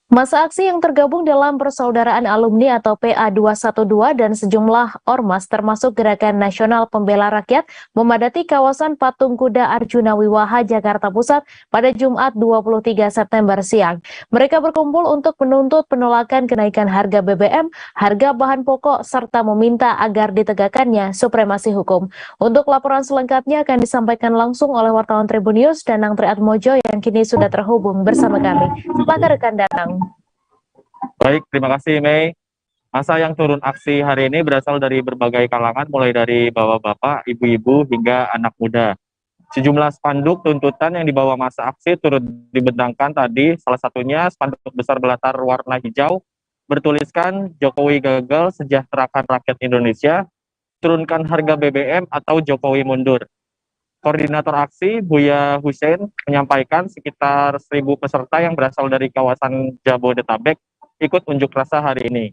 Masa aksi yang tergabung dalam Persaudaraan Alumni atau PA212 dan sejumlah ormas termasuk Gerakan Nasional Pembela Rakyat memadati kawasan Patung Kuda Arjuna Wiwaha, Jakarta Pusat pada Jumat 23 September siang. Mereka berkumpul untuk menuntut penolakan kenaikan harga BBM, harga bahan pokok, serta meminta agar ditegakkannya supremasi hukum. Untuk laporan selengkapnya akan disampaikan langsung oleh wartawan Tribun News Danang Triatmojo yang kini sudah terhubung bersama kami. Silakan rekan Danang. Baik, terima kasih Mei. Masa yang turun aksi hari ini berasal dari berbagai kalangan, mulai dari bapak-bapak, ibu-ibu, hingga anak muda. Sejumlah spanduk tuntutan yang dibawa masa aksi turut dibentangkan tadi, salah satunya spanduk besar berlatar warna hijau, bertuliskan Jokowi gagal, sejahterakan rakyat Indonesia, turunkan harga BBM atau Jokowi mundur. Koordinator aksi, Buya Hussein, menyampaikan sekitar 1.000 peserta yang berasal dari kawasan Jabodetabek ikut unjuk rasa hari ini.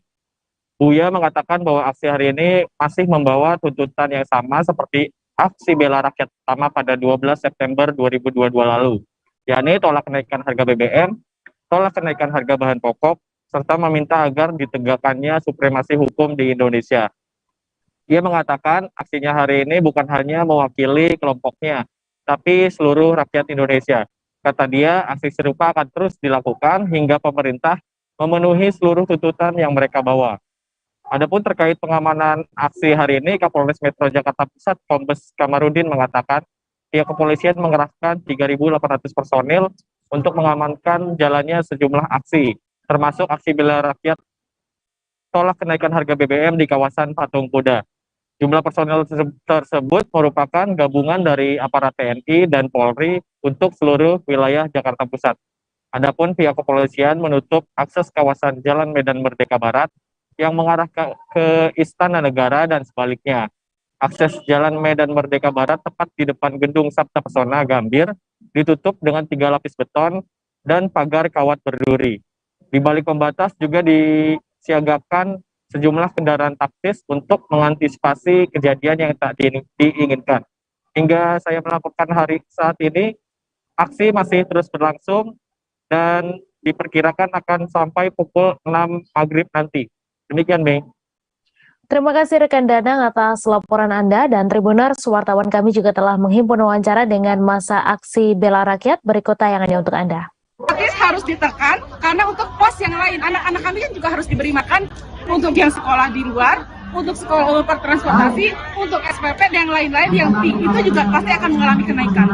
Buya mengatakan bahwa aksi hari ini masih membawa tuntutan yang sama seperti aksi bela rakyat pertama pada 12 September 2022 lalu, yakni tolak kenaikan harga BBM, tolak kenaikan harga bahan pokok, serta meminta agar ditegakkannya supremasi hukum di Indonesia. Dia mengatakan aksinya hari ini bukan hanya mewakili kelompoknya, tapi seluruh rakyat Indonesia. Kata dia, aksi serupa akan terus dilakukan hingga pemerintah memenuhi seluruh tuntutan yang mereka bawa. Adapun terkait pengamanan aksi hari ini, Kapolres Metro Jakarta Pusat Kombes Kamarudin mengatakan pihak kepolisian mengerahkan 3.800 personil untuk mengamankan jalannya sejumlah aksi, termasuk aksi bela rakyat tolak kenaikan harga BBM di kawasan Patung Kuda. Jumlah personil tersebut merupakan gabungan dari aparat TNI dan Polri untuk seluruh wilayah Jakarta Pusat. Adapun pihak kepolisian menutup akses kawasan Jalan Medan Merdeka Barat yang mengarah ke Istana Negara dan sebaliknya. Akses Jalan Medan Merdeka Barat tepat di depan Gedung Sabta Pesona Gambir ditutup dengan 3 lapis beton dan pagar kawat berduri. Di balik pembatas juga disiagakan sejumlah kendaraan taktis untuk mengantisipasi kejadian yang tak diinginkan. Hingga saya melaporkan saat ini, aksi masih terus berlangsung dan diperkirakan akan sampai pukul 6 maghrib nanti. Demikian, Mei. Terima kasih rekan Danang atas laporan Anda, dan Tribuners, wartawan kami juga telah menghimpun wawancara dengan masa aksi bela rakyat. Berikut tayangannya untuk Anda. Gratis harus ditekan karena untuk pos yang lain, anak-anak kami kan juga harus diberi makan, untuk yang sekolah di luar, untuk sekolah transportasi, untuk SPP dan yang lain-lain yang itu juga pasti akan mengalami kenaikan.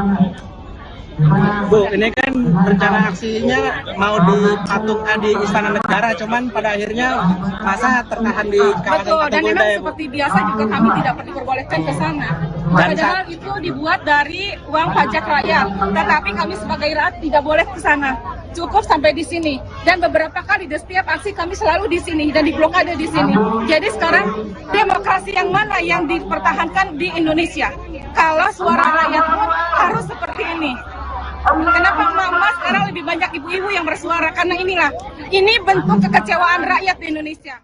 Bu, ini kan rencana aksinya mau dipatungkan di Istana Negara, cuman pada akhirnya masa tertahan di kawasan Betul, dan Patung memang Kuda. seperti biasa juga kami tidak diperbolehkan ke sana. Padahal itu dibuat dari uang pajak rakyat, tetapi kami sebagai rakyat tidak boleh ke sana. Cukup sampai di sini. Dan beberapa kali di setiap aksi kami selalu di sini dan diblokade di sini. Jadi sekarang demokrasi yang mana yang dipertahankan di Indonesia? Kalau suara rakyat pun harus seperti ini. Kenapa mama sekarang lebih banyak ibu-ibu yang bersuara? Karena ini bentuk kekecewaan rakyat di Indonesia.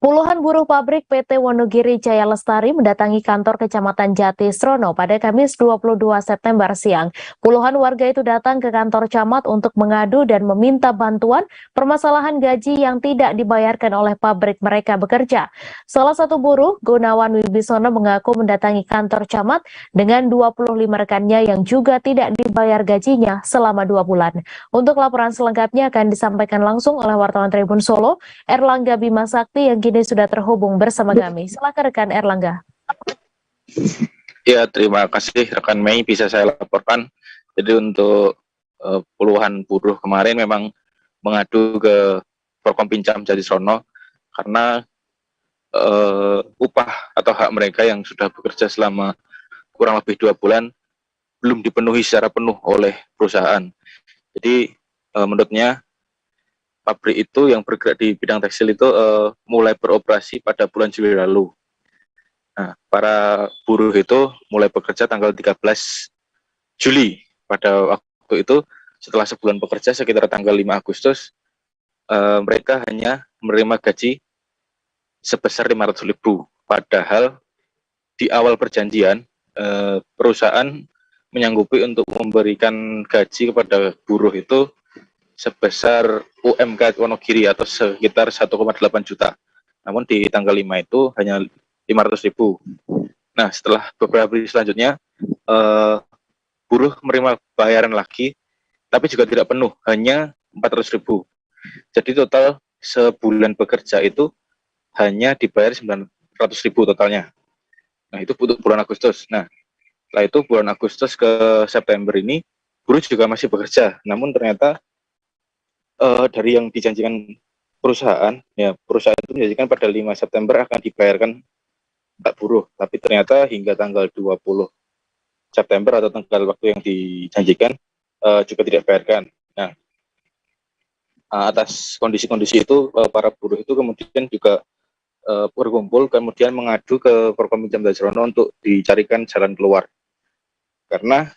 Puluhan buruh pabrik PT Wonogiri Jaya Lestari mendatangi kantor Kecamatan Jati Srono pada Kamis 22 September siang. Puluhan warga itu datang ke kantor camat untuk mengadu dan meminta bantuan permasalahan gaji yang tidak dibayarkan oleh pabrik mereka bekerja. Salah satu buruh, Gunawan Wibisono, mengaku mendatangi kantor camat dengan 25 rekannya yang juga tidak dibayar gajinya selama 2 bulan. Untuk laporan selengkapnya akan disampaikan langsung oleh wartawan Tribun Solo, Erlangga Bima Sakti, yang kini sudah terhubung bersama kami. Silakan rekan Erlangga. Ya, terima kasih rekan Mei, bisa saya laporkan. Jadi untuk puluhan buruh kemarin memang mengadu ke Forkompinjam Jati Srono karena upah atau hak mereka yang sudah bekerja selama kurang lebih 2 bulan belum dipenuhi secara penuh oleh perusahaan. Jadi menurutnya pabrik itu yang bergerak di bidang tekstil itu mulai beroperasi pada bulan Juli lalu. Nah, para buruh itu mulai bekerja tanggal 13 Juli. Pada waktu itu, setelah sebulan bekerja sekitar tanggal 5 Agustus, mereka hanya menerima gaji sebesar 500.000. Padahal di awal perjanjian, perusahaan menyanggupi untuk memberikan gaji kepada buruh itu sebesar UMK Wonogiri atau sekitar 1,8 juta. Namun di tanggal 5 itu hanya 500.000. Nah, setelah beberapa hari selanjutnya, buruh menerima bayaran lagi, tapi juga tidak penuh, hanya 400.000. Jadi total sebulan bekerja itu hanya dibayar 900.000 totalnya. Nah, itu untuk bulan Agustus. Nah, setelah itu bulan Agustus ke September ini, buruh juga masih bekerja, namun ternyata dari yang dijanjikan perusahaan, ya perusahaan itu menjanjikan pada 5 September akan dibayarkan hak buruh, tapi ternyata hingga tanggal 20 September atau tanggal waktu yang dijanjikan juga tidak dibayarkan. Nah, atas kondisi-kondisi itu para buruh itu kemudian juga berkumpul, kemudian mengadu ke Forkompinjam Jati Srono untuk dicarikan jalan keluar, karena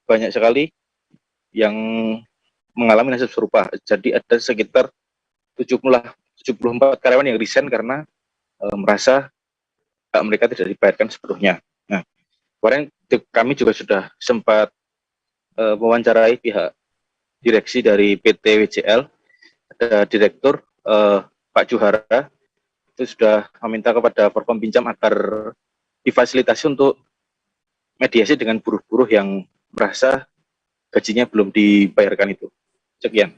banyak sekali yang mengalami nasib serupa. Jadi ada sekitar 74 karyawan yang resign karena merasa hak mereka tidak dibayarkan sepenuhnya. Nah, kemarin kami juga sudah sempat mewawancarai pihak direksi dari PT WJL, ada direktur Pak Juhara, itu sudah meminta kepada Forkompinjam agar difasilitasi untuk mediasi dengan buruh-buruh yang merasa gajinya belum dibayarkan itu. Sekian.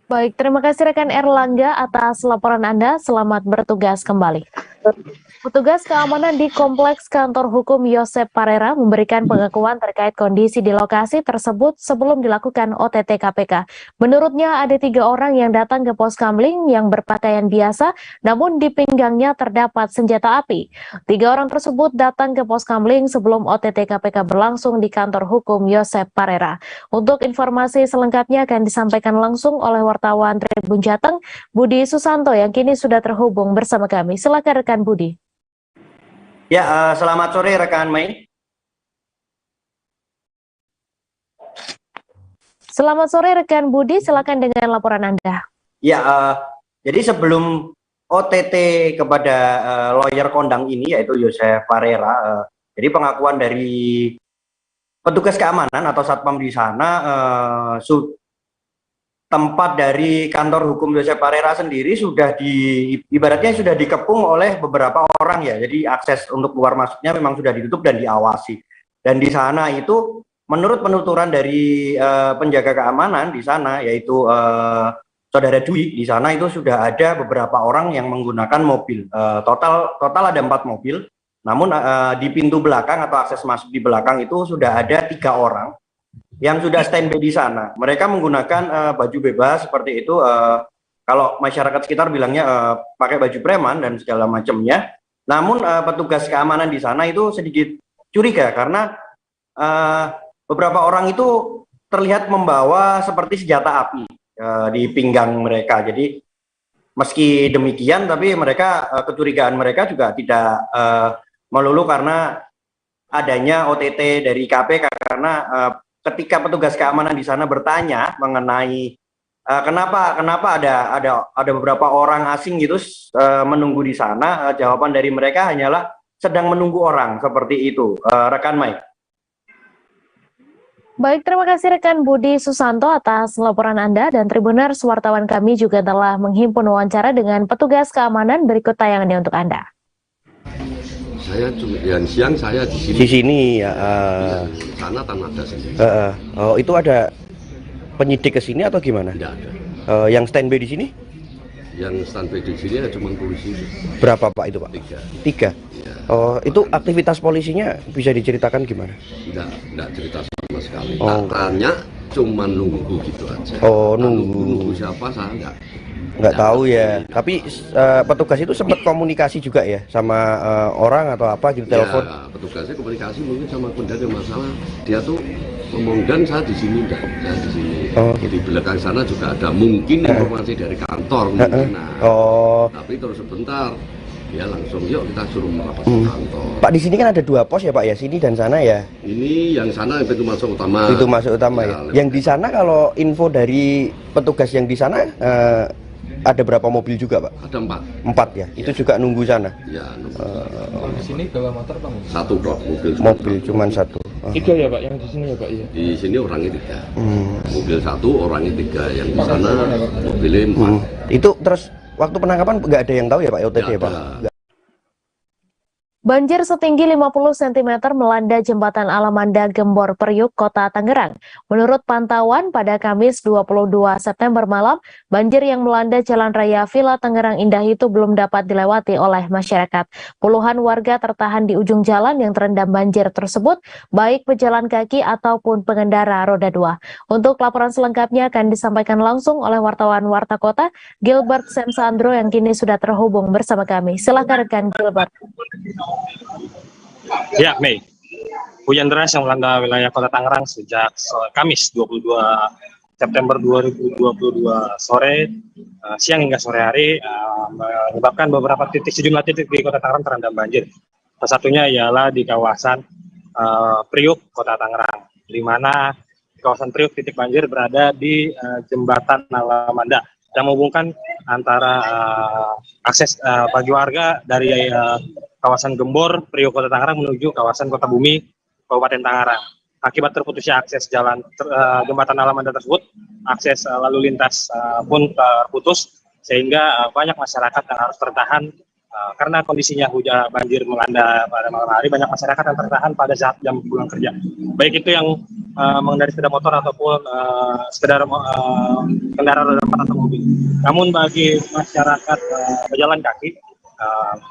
Baik, terima kasih rekan Erlangga atas laporan Anda. Selamat bertugas kembali. Petugas keamanan di Kompleks Kantor Hukum Yosep Parera memberikan pengakuan terkait kondisi di lokasi tersebut sebelum dilakukan OTT KPK. Menurutnya ada 3 orang yang datang ke pos kamling yang berpakaian biasa, namun di pinggangnya terdapat senjata api. 3 orang tersebut datang ke pos kamling sebelum OTT KPK berlangsung di Kantor Hukum Yosep Parera. Untuk informasi selengkapnya akan disampaikan langsung oleh wartawan Tribun Jateng, Budi Susanto yang kini sudah terhubung bersama kami. Silakan rekan Budi. Ya, selamat sore rekan Mei. Selamat sore rekan Budi, silakan dengan laporan Anda. Ya, jadi sebelum OTT kepada lawyer kondang ini yaitu Yosep Parera, jadi pengakuan dari petugas keamanan atau satpam di sana, tempat dari kantor hukum Yosep Parera sendiri sudah ibaratnya sudah dikepung oleh beberapa orang ya. Jadi akses untuk keluar masuknya memang sudah ditutup dan diawasi. Dan di sana itu menurut penuturan dari penjaga keamanan di sana yaitu Saudara Dwi, di sana itu sudah ada beberapa orang yang menggunakan mobil. Total ada 4 mobil. Namun di pintu belakang atau akses masuk di belakang itu sudah ada 3 orang yang sudah standby di sana. Mereka menggunakan baju bebas seperti itu. Kalau masyarakat sekitar bilangnya pakai baju preman dan segala macamnya. Namun petugas keamanan di sana itu sedikit curiga karena beberapa orang itu terlihat membawa seperti senjata api di pinggang mereka. Jadi meski demikian, tapi mereka kecurigaan mereka juga tidak melulu karena adanya OTT dari KPK karena ketika petugas keamanan di sana bertanya mengenai kenapa ada beberapa orang asing gitu menunggu di sana, jawaban dari mereka hanyalah sedang menunggu orang seperti itu, rekan Mike. Baik, terima kasih rekan Budi Susanto atas laporan Anda dan Tribuners wartawan kami juga telah menghimpun wawancara dengan petugas keamanan. Berikut tayangannya untuk Anda. Saya yang siang saya di sini. Di sini ya. Sana tanah ada sini. Oh, itu ada penyidik ke sini atau gimana? Tidak ada. Yang standby di sini? Yang standby di sini cuma polisi. Berapa Pak itu Pak? 3. Ya. Oh, itu aktivitas polisinya bisa diceritakan gimana? Tidak cerita sama sekali. Oh, Tanya cuma nunggu gitu aja. Oh, nunggu siapa saya nggak tahu ya. Tapi petugas itu sempat komunikasi juga ya sama orang atau apa gitu, telepon. Ya, petugasnya komunikasi mungkin sama Kundan yang masalah. Dia tuh ngomong dan saya di sini enggak, saya di sini. Oh. Di belakang sana juga ada mungkin informasi dari kantor mungkin. Tapi terus sebentar dia langsung yuk kita suruh merapat ke kantor. Pak, di sini kan ada 2 pos ya Pak ya, sini dan sana ya. Ini yang sana pintu masuk utama. Pintu masuk utama ya. Yang di sana kalau info dari petugas yang di sana ada berapa mobil juga Pak? Ada 4. 4 ya. Itu juga nunggu sana. Ya. Nunggu. Di sini bawa motor Bang? 1 kok mobil. Mobil cuma 1. 3 ya Pak, yang di sini ya Pak ya. Di sini orangnya 3. Mobil 1, orangnya 3. Yang di sana mobilnya 4. Itu terus waktu penangkapan nggak ada yang tahu ya Pak OTT ya Pak? Banjir setinggi 50 cm melanda jembatan Alamanda Gembor Priuk, Kota Tangerang. Menurut pantauan pada Kamis 22 September malam, banjir yang melanda Jalan Raya Villa Tangerang Indah itu belum dapat dilewati oleh masyarakat. Puluhan warga tertahan di ujung jalan yang terendam banjir tersebut, baik pejalan kaki ataupun pengendara roda 2. Untuk laporan selengkapnya akan disampaikan langsung oleh wartawan Warta Kota, Gilbert Semsandro yang kini sudah terhubung bersama kami. Silakan rekan Gilbert. Ya, Mei. Hujan deras yang melanda wilayah Kota Tangerang sejak Kamis 22 September 2022 sore, siang hingga sore hari menyebabkan beberapa sejumlah titik di Kota Tangerang terendam banjir. Salah satunya ialah di kawasan Priuk, Kota Tangerang, di mana di kawasan Priuk titik banjir berada di jembatan Alamanda yang menghubungkan antara akses bagi warga dari kawasan Gembor, Priok, Kota Tangerang menuju kawasan Kota Bumi, Kabupaten Tangerang. Akibat terputusnya akses jalan jembatan Alamanda tersebut, akses lalu lintas pun terputus sehingga banyak masyarakat yang harus tertahan karena kondisinya hujan banjir melanda pada malam hari. Banyak masyarakat yang tertahan pada saat jam pulang kerja. Baik itu yang mengendarai sepeda motor ataupun kendaraan roda 4 atau mobil. Namun bagi masyarakat pejalan kaki,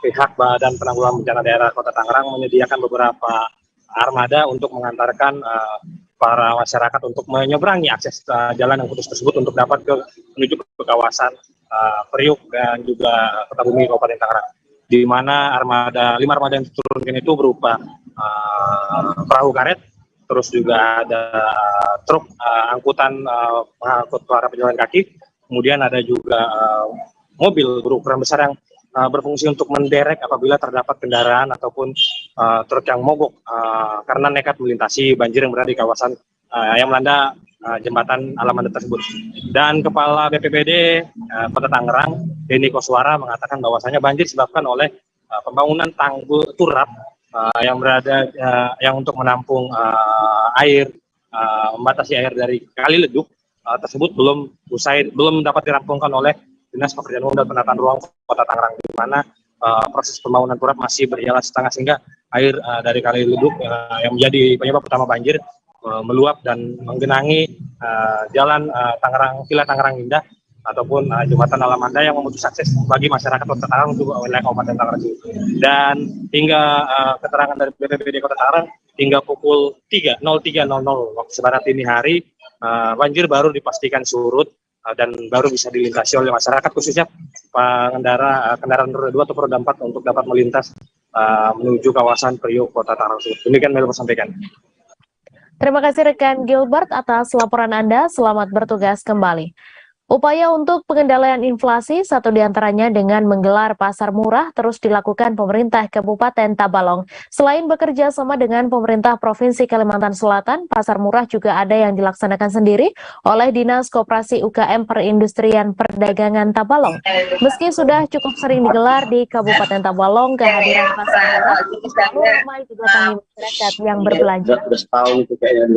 pihak Badan Penanggulangan Bencana Daerah Kota Tangerang menyediakan beberapa armada untuk mengantarkan para masyarakat untuk menyeberangi akses jalan yang putus tersebut untuk dapat menuju ke kawasan Priuk dan juga Kota Bumi Kabupaten Tangerang, di mana 5 armada yang diturunkan itu berupa perahu karet, terus juga ada truk angkutan pengangkut para pejalan kaki, kemudian ada juga mobil berukuran besar yang berfungsi untuk menderek apabila terdapat kendaraan ataupun truk yang mogok karena nekat melintasi banjir yang berada di kawasan yang melanda jembatan Alamanda tersebut. Dan Kepala BPBD Kota Tangerang, Denny Koswara, mengatakan bahwasanya banjir disebabkan oleh pembangunan tanggul turap yang berada yang untuk menampung air, membatasi air dari Kali Leduk tersebut belum dapat dirampungkan oleh Dinas Pekerjaan Umum dan Penataan Ruang Kota Tangerang, di mana proses pembangunan turap masih berjalan setengah, sehingga air dari Kali Leduk yang menjadi penyebab utama banjir meluap dan menggenangi jalan Villa Tangerang Indah ataupun jembatan Alamanda yang memutus akses bagi masyarakat Kota Tangerang untuk wilayah Kabupaten Tangerang. Dan hingga keterangan dari BPBD Kota Tangerang, hingga pukul 03.00 waktu sebarat dini hari, banjir baru dipastikan surut dan baru bisa dilintasi oleh masyarakat, khususnya pengendara kendaraan roda 2 atau roda 4 untuk dapat melintas menuju kawasan Priuk Kota Tangerang. Demikian Mel sampaikan. Terima kasih rekan Gilbert atas laporan Anda. Selamat bertugas kembali. Upaya untuk pengendalian inflasi, satu diantaranya dengan menggelar pasar murah, terus dilakukan pemerintah Kabupaten Tabalong. Selain bekerja sama dengan pemerintah Provinsi Kalimantan Selatan, pasar murah juga ada yang dilaksanakan sendiri oleh Dinas Koperasi UKM Perindustrian Perdagangan Tabalong. Meski sudah cukup sering digelar di Kabupaten Tabalong, kehadiran pasar murah ramai didatangi masyarakat yang berbelanja.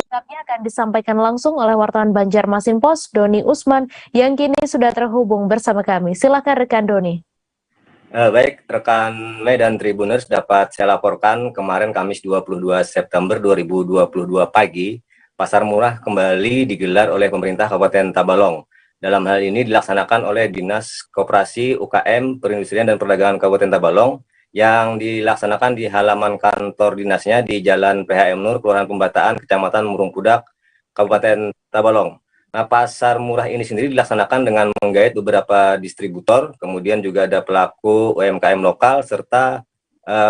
Tapi akan disampaikan langsung oleh wartawan Banjarmasin Pos, Doni Usman, yang kini sudah terhubung bersama kami. Silakan rekan Doni. Baik, rekan Mei dan Tribuners, dapat saya laporkan kemarin Kamis 22 September 2022 pagi, pasar murah kembali digelar oleh pemerintah Kabupaten Tabalong. Dalam hal ini dilaksanakan oleh Dinas Koperasi UKM Perindustrian dan Perdagangan Kabupaten Tabalong yang dilaksanakan di halaman kantor dinasnya di Jalan PHM Nur, Kelurahan Pembataan, Kecamatan Murung Pudak, Kabupaten Tabalong. Nah, pasar murah ini sendiri dilaksanakan dengan menggait beberapa distributor, kemudian juga ada pelaku UMKM lokal, serta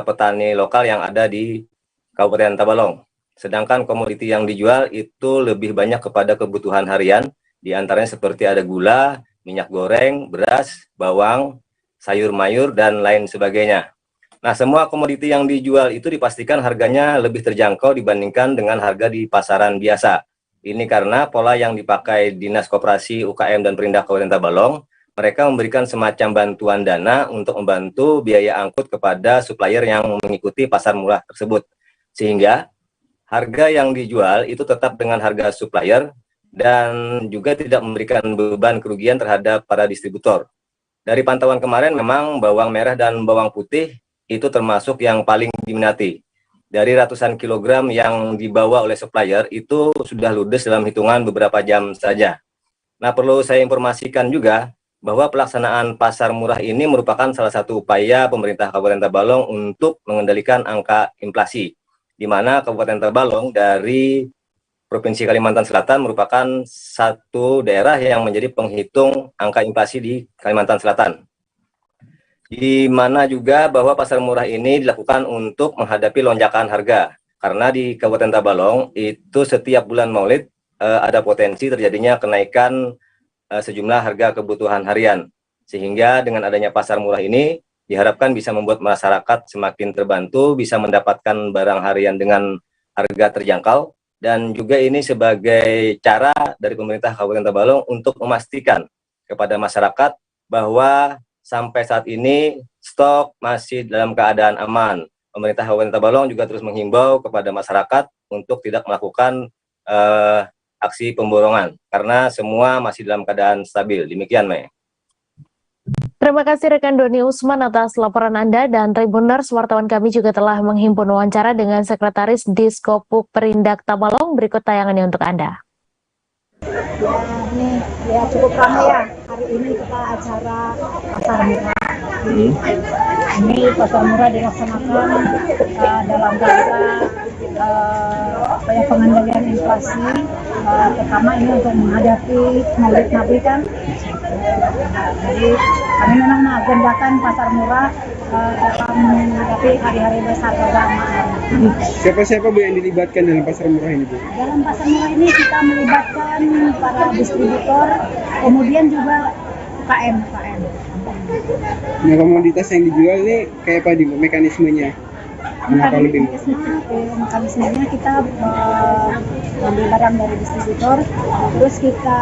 petani lokal yang ada di Kabupaten Tabalong. Sedangkan komoditi yang dijual itu lebih banyak kepada kebutuhan harian, diantaranya seperti ada gula, minyak goreng, beras, bawang, sayur mayur, dan lain sebagainya. Nah, semua komoditi yang dijual itu dipastikan harganya lebih terjangkau dibandingkan dengan harga di pasaran biasa. Ini karena pola yang dipakai Dinas Koperasi UKM dan Perindah Kabupaten Tabalong, mereka memberikan semacam bantuan dana untuk membantu biaya angkut kepada supplier yang mengikuti pasar murah tersebut. Sehingga harga yang dijual itu tetap dengan harga supplier dan juga tidak memberikan beban kerugian terhadap para distributor. Dari pantauan kemarin memang bawang merah dan bawang putih itu termasuk yang paling diminati. Dari ratusan kilogram yang dibawa oleh supplier itu sudah ludes dalam hitungan beberapa jam saja. Nah, perlu saya informasikan juga bahwa pelaksanaan pasar murah ini merupakan salah satu upaya pemerintah Kabupaten Tabalong untuk mengendalikan angka inflasi, di mana Kabupaten Tabalong dari Provinsi Kalimantan Selatan merupakan satu daerah yang menjadi penghitung angka inflasi di Kalimantan Selatan. Di mana juga bahwa pasar murah ini dilakukan untuk menghadapi lonjakan harga. Karena di Kabupaten Tabalong itu setiap bulan Maulid ada potensi terjadinya kenaikan sejumlah harga kebutuhan harian. Sehingga dengan adanya pasar murah ini diharapkan bisa membuat masyarakat semakin terbantu, bisa mendapatkan barang harian dengan harga terjangkau. Dan juga ini sebagai cara dari pemerintah Kabupaten Tabalong untuk memastikan kepada masyarakat bahwa sampai saat ini stok masih dalam keadaan aman. Pemerintah Kabupaten Tabalong juga terus menghimbau kepada masyarakat untuk tidak melakukan aksi pemborongan karena semua masih dalam keadaan stabil. Demikian, Mei. Terima kasih rekan Doni Usman atas laporan Anda, dan Tribuners, wartawan kami juga telah menghimpun wawancara dengan Sekretaris Diskopuk Perindak Tabalong. Berikut tayangannya untuk Anda. Ya, ini ya cukup ramai ya. Hari ini kita acara pasar murah. Ini pasar murah dilaksanakan dalam rangka pengendalian inflasi. Pertama ini untuk menghadapi Maulid Nabi kan. Jadi kami memang mengagendakan pasar murah dalam menghadapi hari-hari besar keagamaan. Siapa-siapa Bu yang dilibatkan dalam pasar murah ini Bu? Dalam pasar murah ini kita melibatkan para distributor, kemudian juga UKM. Nah, komoditas yang dijual ini kayak apa Bu mekanismenya? Mekanismenya kita ambil barang dari distributor, terus kita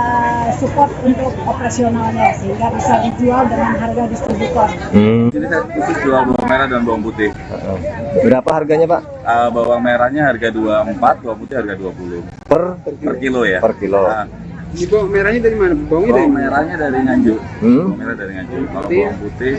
support untuk operasionalnya sehingga bisa dijual dengan harga distributor. Jadi saya khusus jual bawang merah dan bawang putih. Berapa harganya Pak? Bawang merahnya harga 24, bawang putih harga 20 per kilo ya. Per kilo. Ini bawang merahnya dari mana? Bawang merahnya dari Nganjuk. Bawang merah dari Nganjuk. Kalau bawang putih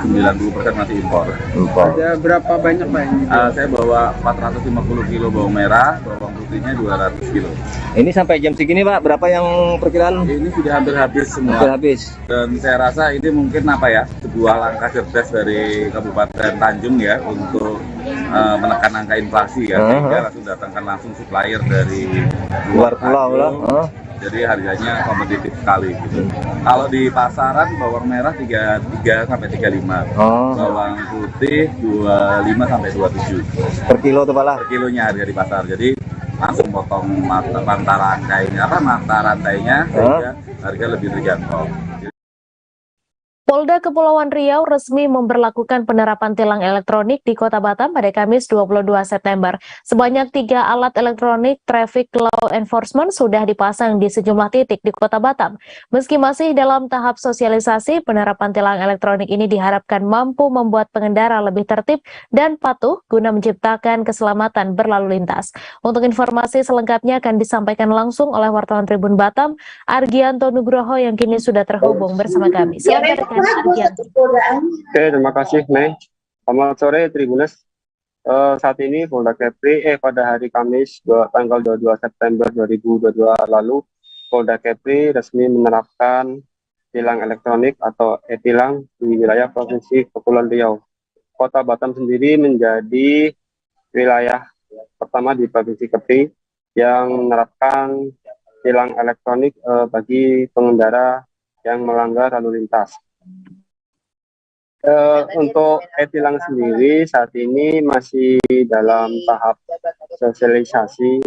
90% masih impor. Ada berapa banyak Pak ini? Saya bawa 450 kilo bawang merah, bawang putihnya 200 kilo. Ini sampai jam segini Pak, berapa yang perkiraan? Ini sudah hampir habis semua. Hampir habis. Dan saya rasa ini mungkin apa ya, sebuah langkah cerdas dari Kabupaten Tanjung ya untuk menekan angka inflasi ya. Sehingga langsung datangkan langsung supplier dari luar pulau lah. Jadi harganya kompetitif sekali gitu. Kalau di pasaran bawang merah 33 sampai 35. Bawang putih 25 sampai 27. Per kilo tuh Pak? Per kilonya harga di pasar. Jadi langsung potong mata rantainya sehingga harga lebih terjangkau. Polda Kepulauan Riau resmi memberlakukan penerapan tilang elektronik di Kota Batam pada Kamis 22 September. Sebanyak 3 alat elektronik traffic law enforcement sudah dipasang di sejumlah titik di Kota Batam. Meski masih dalam tahap sosialisasi, penerapan tilang elektronik ini diharapkan mampu membuat pengendara lebih tertib dan patuh guna menciptakan keselamatan berlalu lintas. Untuk informasi selengkapnya akan disampaikan langsung oleh wartawan Tribun Batam, Argianto Nugroho yang kini sudah terhubung bersama kami. Silakan. Oke, terima kasih Mei. Selamat sore Tribuners. Saat ini Polda Kepri pada hari Kamis tanggal 22 September 2022 lalu, Polda Kepri resmi menerapkan tilang elektronik atau e-tilang di wilayah Provinsi Kepulauan Riau. Kota Batam sendiri menjadi wilayah pertama di Provinsi Kepri yang menerapkan tilang elektronik bagi pengendara yang melanggar lalu lintas. Untuk e-tilang sendiri saat ini masih dalam tahap sosialisasi.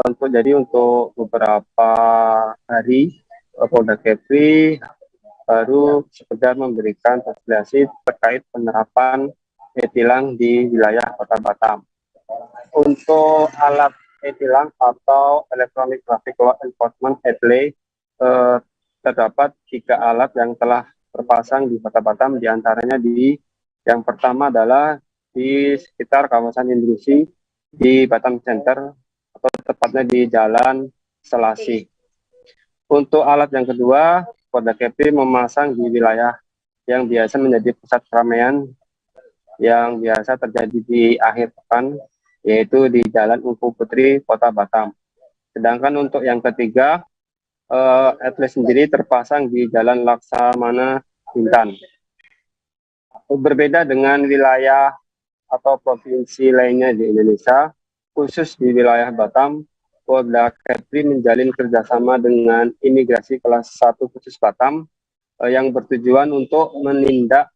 Untuk beberapa hari Polda Kepri baru sekedar memberikan sosialisasi terkait penerapan e-tilang di wilayah Kota Batam. Untuk alat e-tilang atau Electronic Traffic Law Enforcement (ETLE), terdapat 3 alat yang telah terpasang di Kota Batam, diantaranya yang pertama adalah di sekitar kawasan industri di Batam Center atau tepatnya di Jalan Selasih. Untuk alat yang kedua, Polda Kepri memasang di wilayah yang biasa menjadi pusat keramaian yang biasa terjadi di akhir pekan, yaitu di Jalan Ungku Putri, Kota Batam. Sedangkan untuk yang ketiga, ETLE sendiri terpasang di Jalan Laksamana Bintan. Berbeda dengan wilayah atau provinsi lainnya di Indonesia, khusus di wilayah Batam, Polda Kepri menjalin kerjasama dengan imigrasi kelas 1 khusus Batam yang bertujuan untuk menindak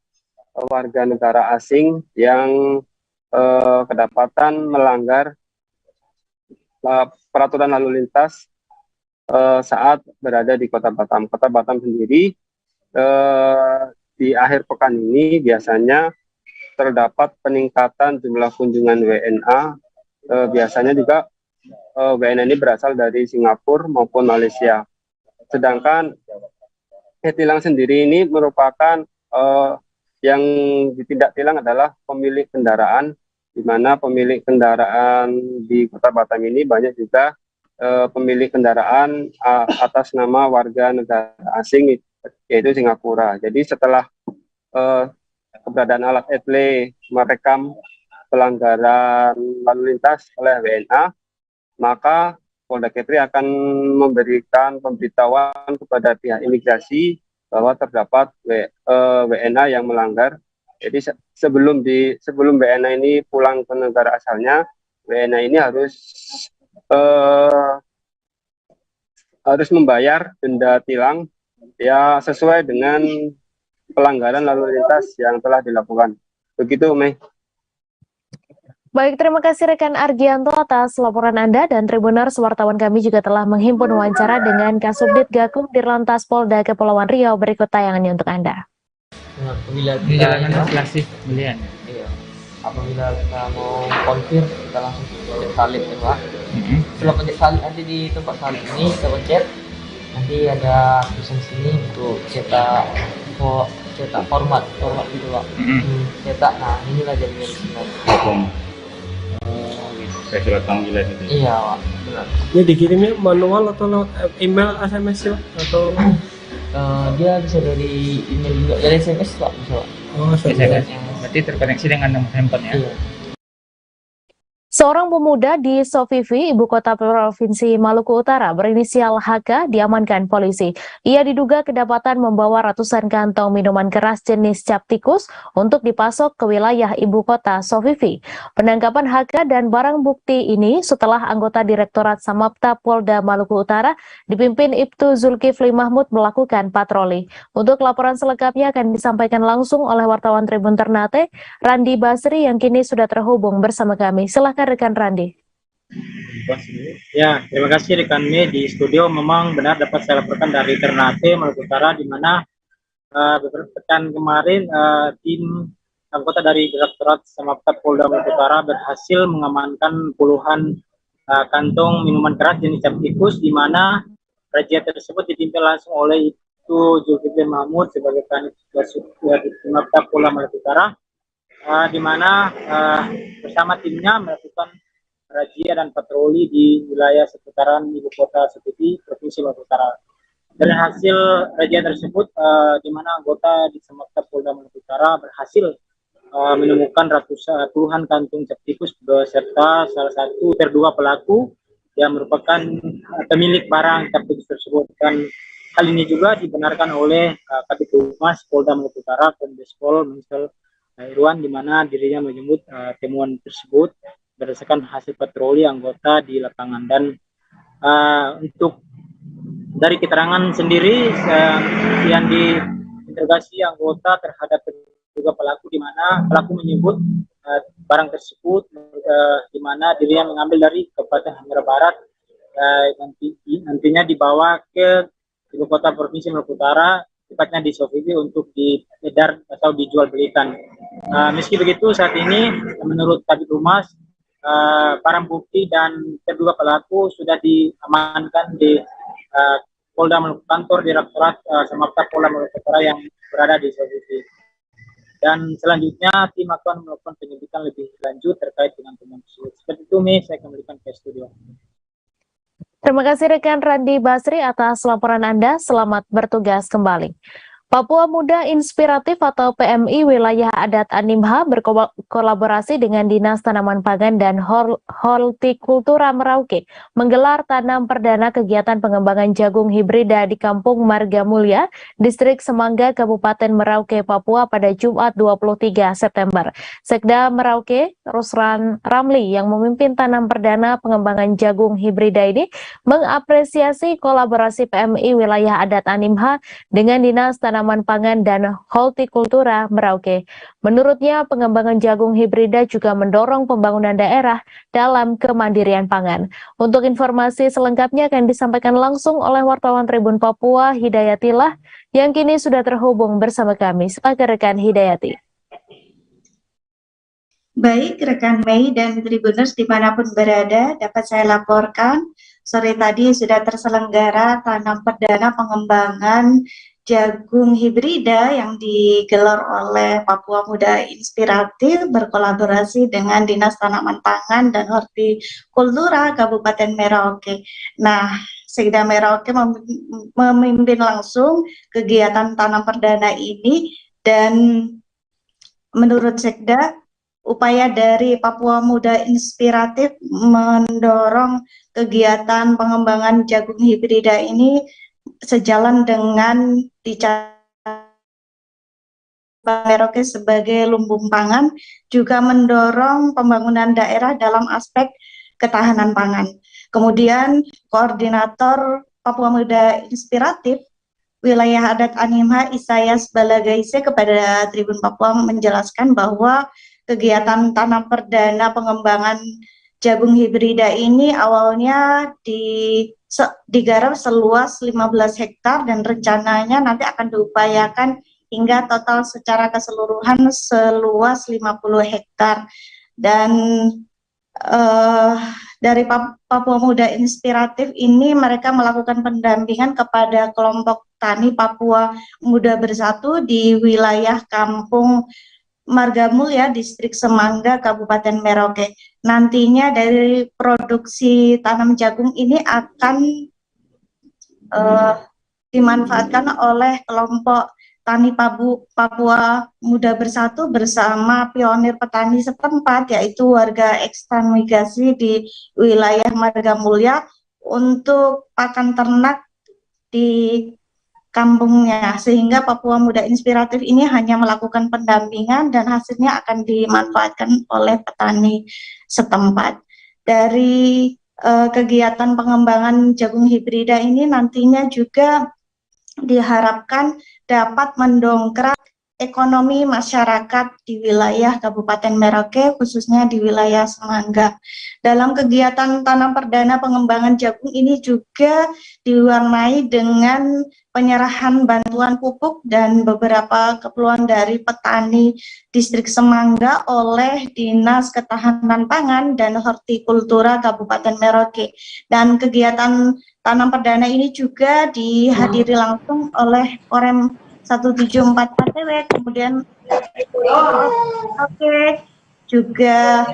warga negara asing yang kedapatan melanggar peraturan lalu lintas saat berada di Kota Batam. Kota Batam sendiri di akhir pekan ini biasanya terdapat peningkatan jumlah kunjungan WNA. Biasanya juga WNA ini berasal dari Singapura maupun Malaysia. Sedangkan e-tilang sendiri ini merupakan yang ditindak tilang adalah pemilik kendaraan, di mana pemilik kendaraan di Kota Batam ini banyak juga pemilik kendaraan atas nama warga negara asing, yaitu Singapura. Jadi setelah keberadaan alat etle merekam pelanggaran lalu lintas oleh WNA, maka Polda Kepri akan memberikan pemberitahuan kepada pihak imigrasi bahwa terdapat WNA yang melanggar. Jadi sebelum WNA ini pulang ke negara asalnya, WNA ini harus membayar denda tilang ya sesuai dengan pelanggaran lalu lintas yang telah dilakukan. Begitu, Mei. Baik, terima kasih rekan Argianto atas laporan Anda, dan Tribuners, wartawan kami juga telah menghimpun wawancara dengan Kasubdit Gakum Dirlantas Polda Kepulauan Riau. Berikut tayangannya untuk Anda. Apabila kita klasik pembelian, iya. Apabila kita mau konfir, kita langsung pencet salib ya Pak. Setelah pencet salib nanti di tempat salib ini kita pencet, nanti ada tulisan sini untuk cetak format gitu Pak. Cetak, nah inilah jaminan sinar. Kayak surat panggilan itu. Iya Pak, benar. Ini dikirimnya manual atau lewat email, SMS ya atau? Dia bisa dari email juga, dari SMS Pak, bisa Pak. Oh, SMS yang berarti terkoneksi dengan nomor handphone ya. Iya. Seorang pemuda di Sofifi, ibu kota Provinsi Maluku Utara, berinisial HK, diamankan polisi. Ia diduga kedapatan membawa ratusan kantong minuman keras jenis cap tikus untuk dipasok ke wilayah ibu kota Sofifi. Penangkapan HK dan barang bukti ini setelah anggota Direktorat Samapta Polda Maluku Utara dipimpin Ibtu Zulkifli Mahmud melakukan patroli. Untuk laporan selengkapnya akan disampaikan langsung oleh wartawan Tribun Ternate, Randi Basri, yang kini sudah terhubung bersama kami. Silakan rekan Randi. Ya, terima kasih rekan Mei di studio. Memang benar dapat saya laporkan dari Ternate, Maluku Utara, di mana beberapa pekan kemarin tim anggota dari Direktorat Samapta Polda Maluku Utara berhasil mengamankan puluhan kantong minuman keras jenis cap tikus, di mana razia tersebut dipimpin langsung oleh Ibtu Zulkifli Mahmud sebagai Kanit Samapta Polda Maluku Utara. Di mana bersama timnya melakukan razia dan patroli di wilayah seputaran ibu kota Sofifi, Provinsi Maluku Utara. Dari hasil razia tersebut, di mana anggota di Samapta Polda Maluku Utara berhasil menemukan puluhan kantung cap tikus beserta salah satu terduga pelaku yang merupakan pemilik barang cap tikus tersebut. Dan hal ini juga dibenarkan oleh Kabid Humas Polda Maluku Utara, Kombes Pol Minsel Irwan, di mana dirinya menyebut temuan tersebut berdasarkan hasil patroli anggota di lapangan. Dan untuk dari keterangan sendiri yang diinterogasi anggota terhadap terduga pelaku, di mana pelaku menyebut barang tersebut di mana dirinya mengambil dari Kabupaten Halmahera Barat, nantinya dibawa ke ibu kota Provinsi Maluku Utara, tepatnya di Sofifi, untuk diedar atau dijual belikan. Meski begitu, saat ini menurut Kabid Humas, barang bukti dan terduga pelaku sudah diamankan di Polda Maluku, kantor Direktorat Samapta Polda Maluku Utara yang berada di Sofifi. Dan selanjutnya tim akan melakukan penyelidikan lebih lanjut terkait dengan temuan tersebut. Seperti itu, Mi, saya kembalikan ke studio. Terima kasih rekan Randi Basri atas laporan Anda. Selamat bertugas kembali. Papua Muda Inspiratif atau PMI Wilayah Adat Animha berkolaborasi dengan Dinas Tanaman Pangan dan Hortikultura Merauke menggelar tanam perdana kegiatan pengembangan jagung hibrida di Kampung Marga Mulia, Distrik Semangga, Kabupaten Merauke, Papua pada Jumat 23 September. Sekda Merauke, Rusran Ramli, yang memimpin tanam perdana pengembangan jagung hibrida ini mengapresiasi kolaborasi PMI Wilayah Adat Animha dengan Dinas Tanaman Pangan dan Hortikultura Merauke. Menurutnya, pengembangan jagung hibrida juga mendorong pembangunan daerah dalam kemandirian pangan. Untuk informasi selengkapnya akan disampaikan langsung oleh wartawan Tribun Papua, Hidayatillah, yang kini sudah terhubung bersama kami. Silakan rekan Hidayati. Baik, rekan Mei dan Tribuners dimanapun berada, dapat saya laporkan sore tadi sudah terselenggara tanam perdana pengembangan jagung hibrida yang digelar oleh Papua Muda Inspiratif berkolaborasi dengan Dinas Tanaman Pangan dan Hortikultura Kabupaten Merauke. Nah, Sekda Merauke memimpin langsung kegiatan tanam perdana ini Dan menurut Sekda, upaya dari Papua Muda Inspiratif mendorong kegiatan pengembangan jagung hibrida ini sejalan dengan Merauke sebagai lumbung pangan, juga mendorong pembangunan daerah dalam aspek ketahanan pangan. Kemudian Koordinator Papua Muda Inspiratif Wilayah Adat Animha Isayas Balagaise kepada Tribun Papua menjelaskan bahwa kegiatan tanam perdana pengembangan jagung hibrida ini awalnya digarap seluas 15 hektar dan rencananya nanti akan diupayakan hingga total secara keseluruhan seluas 50 hektar. Dan dari Papua Muda Inspiratif ini mereka melakukan pendampingan kepada kelompok tani Papua Muda Bersatu di wilayah Kampung Margamulya, Distrik Semangga, Kabupaten Merauke. Nantinya dari produksi tanam jagung ini akan dimanfaatkan oleh kelompok tani Papua Muda Bersatu bersama pionir petani setempat, yaitu warga ekstransmigrasi di wilayah Margamulya untuk pakan ternak di kampungnya, sehingga Papua Muda Inspiratif ini hanya melakukan pendampingan dan hasilnya akan dimanfaatkan oleh petani setempat. Dari kegiatan pengembangan jagung hibrida ini nantinya juga diharapkan dapat mendongkrak ekonomi masyarakat di wilayah Kabupaten Merauke, khususnya di wilayah Semangga. Dalam kegiatan tanam perdana pengembangan jagung ini juga diwarnai dengan penyerahan bantuan pupuk dan beberapa keperluan dari petani Distrik Semangga oleh Dinas Ketahanan Pangan dan Hortikultura Kabupaten Merauke. Dan kegiatan tanam perdana ini juga dihadiri langsung oleh Korem 174 KTW, kemudian juga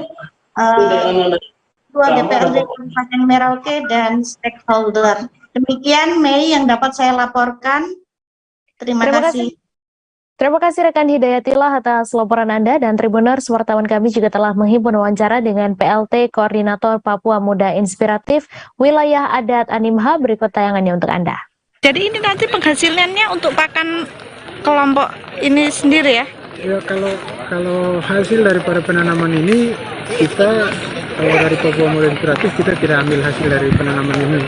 Ketua DPRD Kabupaten Merauke dan stakeholder. Demikian Mei yang dapat saya laporkan. Terima kasih. Terima kasih rekan Hidayatillah atas laporan Anda, dan Tribuners wartawan kami juga telah menghimpun wawancara dengan PLT Koordinator Papua Muda Inspiratif Wilayah Adat Animha. Berikut tayangannya untuk Anda. Jadi ini nanti penghasilannya untuk pakan kelompok ini sendiri ya? Ya, kalau hasil daripada penanaman ini, kita kalau dari Papua Muda Inspiratif kita tidak ambil hasil dari penanaman ini.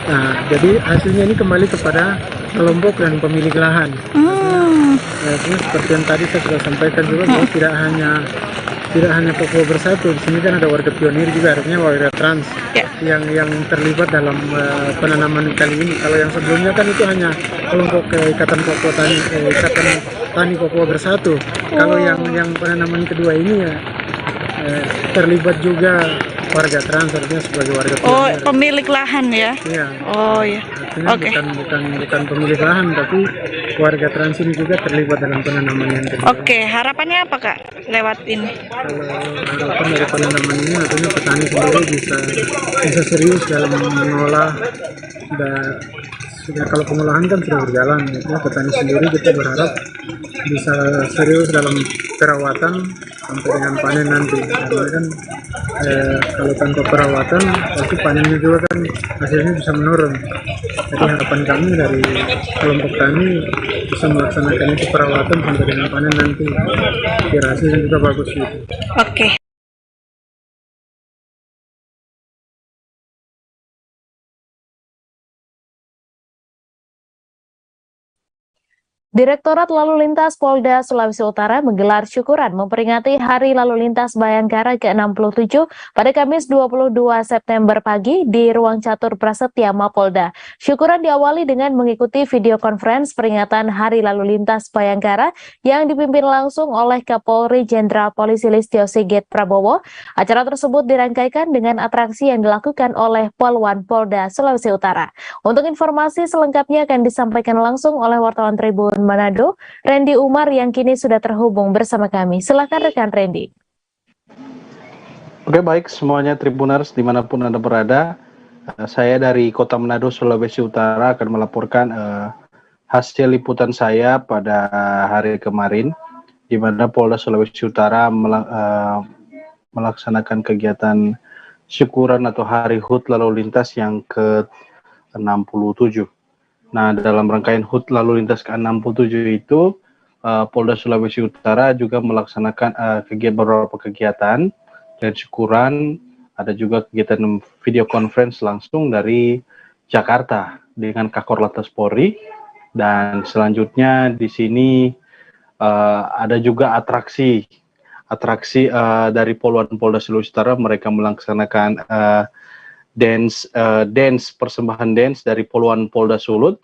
Nah, jadi hasilnya ini kembali kepada kelompok dan pemilik lahan. Seperti yang tadi saya sudah sampaikan juga bahwa tidak hanya Papua Bersatu, di sini kan ada warga pionir juga, artinya warga trans yang terlibat dalam penanaman kali ini. Kalau yang sebelumnya kan itu hanya kelompok Ikatan Papua Tani Papua Bersatu. Kalau yang penanaman kedua ini ya terlibat juga warga trans, artinya sebagai warga pionir. Oh, pemilik lahan ya? Iya. Oh ya. Oke. Bukan pemilik lahan, tapi warga trans ini juga terlibat dalam penanaman yang kedua. Oke, harapannya apa Kak lewat ini? Kalau harapan dari penanaman ini artinya petani sendiri bisa serius dalam mengolah. Sudah kalau pengolahan kan sudah berjalan, ya, petani sendiri kita berharap bisa serius dalam perawatan sampai dengan panen nanti. Karena kan kalau tanpa perawatan pasti panennya juga kan hasilnya bisa menurun. Jadi harapan kami dari kelompok tani bisa melaksanakan itu perawatan sampai dengan panen nanti. Kira hasilnya juga bagus gitu. Oke. Direktorat Lalu Lintas Polda Sulawesi Utara menggelar syukuran memperingati Hari Lalu Lintas Bayangkara ke-67 pada Kamis 22 September pagi di Ruang Catur Prasetya Mapolda. Syukuran diawali dengan mengikuti video conference peringatan Hari Lalu Lintas Bayangkara yang dipimpin langsung oleh Kapolri Jenderal Polisi Listio Sigit Prabowo. Acara tersebut dirangkaikan dengan atraksi yang dilakukan oleh Polwan Polda Sulawesi Utara. Untuk informasi selengkapnya akan disampaikan langsung oleh wartawan Tribun Manado, Randy Umar yang kini sudah terhubung bersama kami. Silakan rekan Randy. Oke, baik semuanya Tribuners dimanapun Anda berada. Saya dari Kota Manado, Sulawesi Utara akan melaporkan hasil liputan saya pada hari kemarin, di mana Polda Sulawesi Utara melaksanakan kegiatan syukuran atau Hari HUT Lalu Lintas yang ke-67. Nah, dalam rangkaian HUT Lalu Lintas ke-67 itu, Polda Sulawesi Utara juga melaksanakan beberapa kegiatan dan syukuran, ada juga kegiatan video conference langsung dari Jakarta dengan Kakor Lantas Polri, dan selanjutnya di sini ada juga atraksi dari Poluan Polda Sulawesi Utara. Mereka melaksanakan persembahan dance dari Poluan Polda Sulut.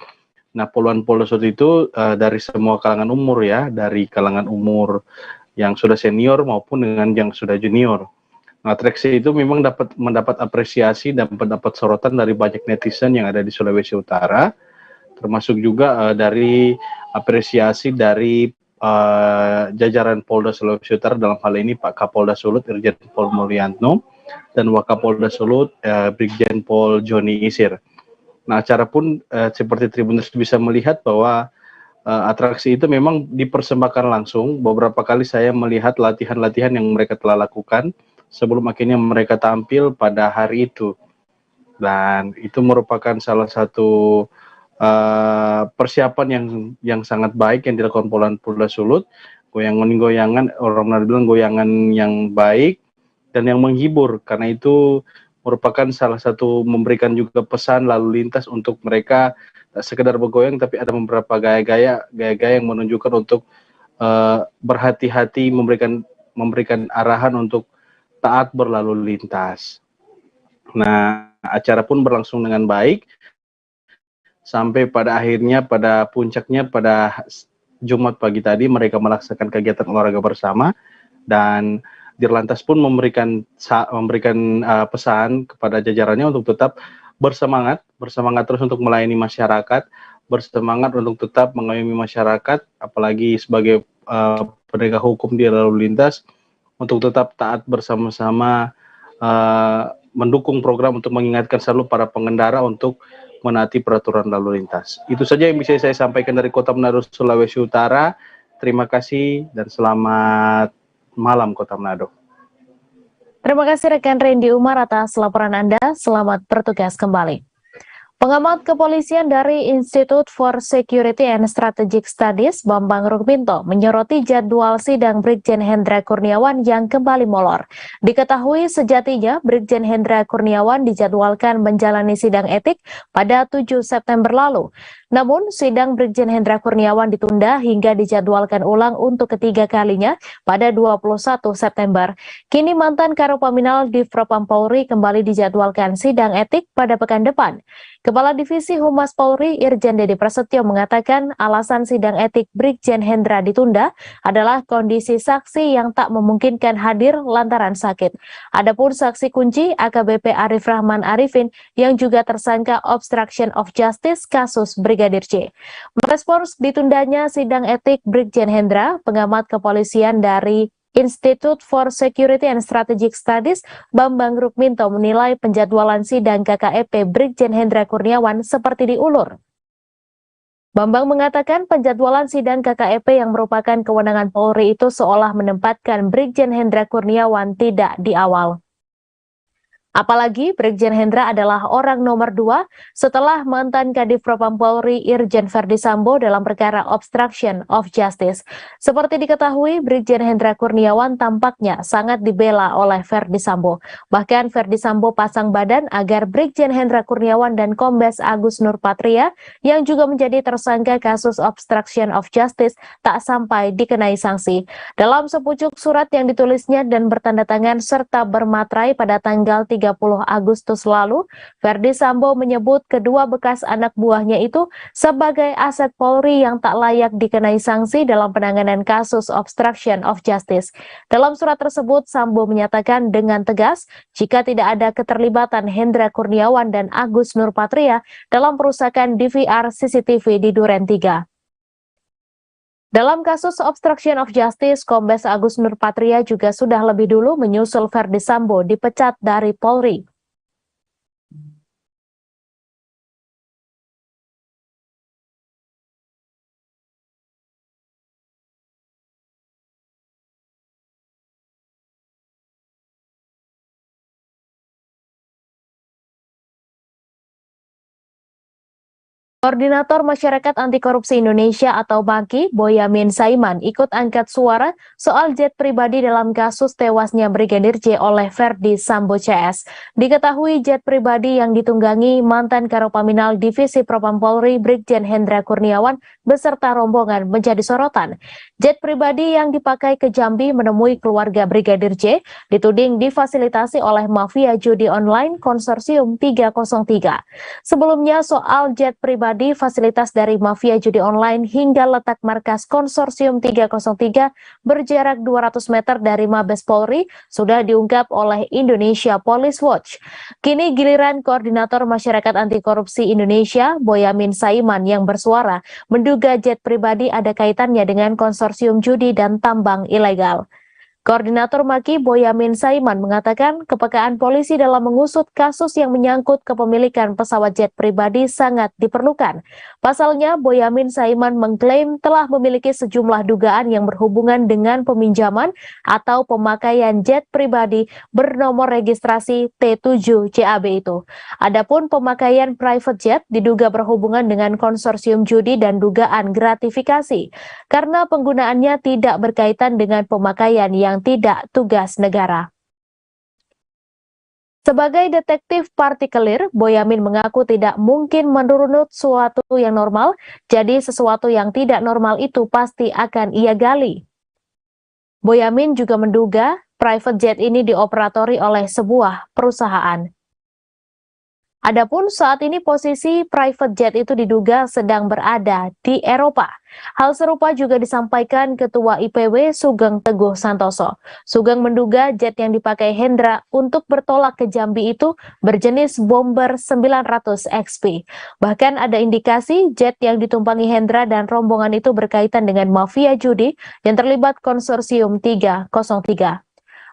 Nah, Poluan Polda Sulut itu dari semua kalangan umur ya, dari kalangan umur yang sudah senior maupun dengan yang sudah junior. Nah, atraksi itu memang mendapat apresiasi dan mendapat sorotan dari banyak netizen yang ada di Sulawesi Utara, termasuk juga dari apresiasi dari jajaran Polda Sulawesi Utara, dalam hal ini Pak Kapolda Sulut Irjen Pol Mulyanto dan Wakapolda Sulut Brigjen Pol Joni Isir. Nah, acara pun seperti Tribuners bisa melihat bahwa atraksi itu memang dipersembahkan langsung. Beberapa kali saya melihat latihan-latihan yang mereka telah lakukan sebelum akhirnya mereka tampil pada hari itu. Dan itu merupakan salah satu persiapan yang sangat baik yang dilakukan Polda Sulut. Goyangan-goyangan, orang bilang goyangan yang baik dan yang menghibur, karena itu merupakan salah satu memberikan juga pesan lalu lintas untuk mereka, tak sekedar bergoyang tapi ada beberapa gaya-gaya yang menunjukkan untuk berhati-hati, memberikan arahan untuk taat berlalu lintas. Nah, acara pun berlangsung dengan baik sampai pada akhirnya, pada puncaknya pada Jumat pagi tadi mereka melaksanakan kegiatan olahraga bersama, dan Dirlantas pun memberikan pesan kepada jajarannya untuk tetap bersemangat terus untuk melayani masyarakat, bersemangat untuk tetap mengayomi masyarakat, apalagi sebagai penegak hukum di lalu lintas, untuk tetap taat bersama-sama, mendukung program untuk mengingatkan selalu para pengendara untuk menaati peraturan lalu lintas. Itu saja yang bisa saya sampaikan dari Kota Manado, Sulawesi Utara. Terima kasih dan selamat malam Kota Manado. Terima kasih rekan Randy Umar atas laporan Anda. Selamat bertugas kembali. Pengamat kepolisian dari Institute for Security and Strategic Studies, Bambang Rukminto, menyoroti jadwal sidang Brigjen Hendra Kurniawan yang kembali molor. Diketahui sejatinya Brigjen Hendra Kurniawan dijadwalkan menjalani sidang etik pada 7 September lalu. Namun, sidang Brigjen Hendra Kurniawan ditunda hingga dijadwalkan ulang untuk ketiga kalinya pada 21 September. Kini mantan Karopaminal Divpropam Polri kembali dijadwalkan sidang etik pada pekan depan. Kepala Divisi Humas Polri Irjen Dedi Prasetyo mengatakan alasan sidang etik Brigjen Hendra ditunda adalah kondisi saksi yang tak memungkinkan hadir lantaran sakit. Adapun saksi kunci AKBP Arif Rahman Arifin yang juga tersangka obstruction of justice kasus Brigadir C. Merespons ditundanya sidang etik Brigjen Hendra, pengamat kepolisian dari Institute for Security and Strategic Studies, Bambang Rukminto menilai penjadwalan sidang KKEP Brigjen Hendra Kurniawan seperti diulur. Bambang mengatakan penjadwalan sidang KKEP yang merupakan kewenangan Polri itu seolah menempatkan Brigjen Hendra Kurniawan tidak di awal. Apalagi Brigjen Hendra adalah orang nomor 2 setelah mantan Kadif Propam Polri Irjen Verdi Sambo dalam perkara obstruction of justice. Seperti diketahui, Brigjen Hendra Kurniawan tampaknya sangat dibela oleh Verdi Sambo. Bahkan Verdi Sambo pasang badan agar Brigjen Hendra Kurniawan dan Kombes Agus Nurpatria yang juga menjadi tersangka kasus obstruction of justice tak sampai dikenai sanksi. Dalam sepucuk surat yang ditulisnya dan bertanda tangan serta bermaterai pada tanggal 30 Agustus lalu, Verdi Sambo menyebut kedua bekas anak buahnya itu sebagai aset Polri yang tak layak dikenai sanksi dalam penanganan kasus obstruction of justice. Dalam surat tersebut, Sambo menyatakan dengan tegas jika tidak ada keterlibatan Hendra Kurniawan dan Agus Nurpatria dalam perusakan DVR CCTV di Duren 3. Dalam kasus obstruction of justice, Kombes Agus Nurpatria juga sudah lebih dulu menyusul Verdi Sambo dipecat dari Polri. Koordinator Masyarakat Anti Korupsi Indonesia atau MAKI, Boyamin Saiman, ikut angkat suara soal jet pribadi dalam kasus tewasnya Brigadir J oleh Verdi Sambo CS. Diketahui jet pribadi yang ditunggangi mantan Karopaminal Divisi Propam Polri Brigjen Hendra Kurniawan beserta rombongan menjadi sorotan. Jet pribadi yang dipakai ke Jambi menemui keluarga Brigadir J dituding difasilitasi oleh mafia judi online Konsorsium 303. Sebelumnya soal jet pribadi fasilitas dari mafia judi online hingga letak markas Konsorsium 303 berjarak 200 meter dari Mabes Polri sudah diungkap oleh Indonesia Police Watch. Kini giliran Koordinator Masyarakat Anti Korupsi Indonesia, Boyamin Saiman yang bersuara menduga jet pribadi ada kaitannya dengan konsorsium judi dan tambang ilegal. Koordinator MAKI Boyamin Saiman mengatakan kepekaan polisi dalam mengusut kasus yang menyangkut kepemilikan pesawat jet pribadi sangat diperlukan. Pasalnya, Boyamin Saiman mengklaim telah memiliki sejumlah dugaan yang berhubungan dengan peminjaman atau pemakaian jet pribadi bernomor registrasi T7 CAB itu. Adapun pemakaian private jet diduga berhubungan dengan konsorsium judi dan dugaan gratifikasi karena penggunaannya tidak berkaitan dengan pemakaian yang tidak tugas negara. Sebagai detektif partikelir, Boyamin mengaku tidak mungkin menurunut sesuatu yang normal, jadi sesuatu yang tidak normal itu pasti akan ia gali. Boyamin juga menduga private jet ini dioperatori oleh sebuah perusahaan. Adapun saat ini posisi private jet itu diduga sedang berada di Eropa. Hal serupa juga disampaikan Ketua IPW Sugeng Teguh Santoso. Sugeng menduga jet yang dipakai Hendra untuk bertolak ke Jambi itu berjenis Bomber 900 XP. Bahkan ada indikasi jet yang ditumpangi Hendra dan rombongan itu berkaitan dengan mafia judi yang terlibat konsorsium 303.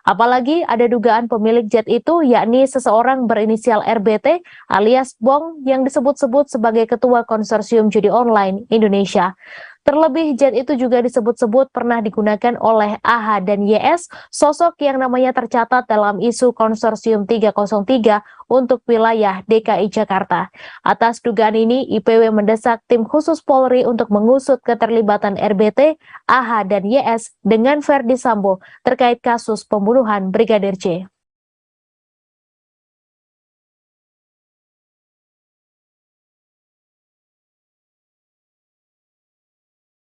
Apalagi ada dugaan pemilik jet itu yakni seseorang berinisial RBT alias Bong yang disebut-sebut sebagai Ketua Konsorsium Judi Online Indonesia. Terlebih jet itu juga disebut-sebut pernah digunakan oleh AH dan YS, sosok yang namanya tercatat dalam isu Konsorsium 303 untuk wilayah DKI Jakarta. Atas dugaan ini, IPW mendesak tim khusus Polri untuk mengusut keterlibatan RBT, AH dan YS dengan Verdi Sambo terkait kasus pembunuhan Brigadir J.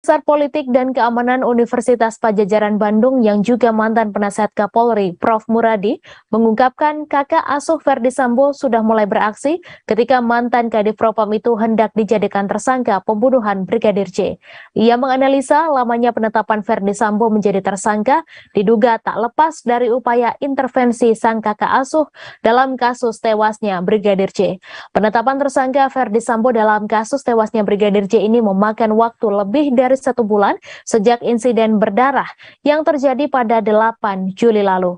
Pusat Politik dan Keamanan Universitas Padjadjaran Bandung yang juga mantan penasihat Kapolri, Prof. Muradi, mengungkapkan kakak asuh Verdi Sambo sudah mulai beraksi ketika mantan Kadif Propam itu hendak dijadikan tersangka pembunuhan Brigadir J. Ia menganalisa lamanya penetapan Verdi Sambo menjadi tersangka diduga tak lepas dari upaya intervensi sang kakak asuh dalam kasus tewasnya Brigadir J. Penetapan tersangka Verdi Sambo dalam kasus tewasnya Brigadir J ini memakan waktu lebih dari 1 bulan sejak insiden berdarah yang terjadi pada 8 Juli lalu.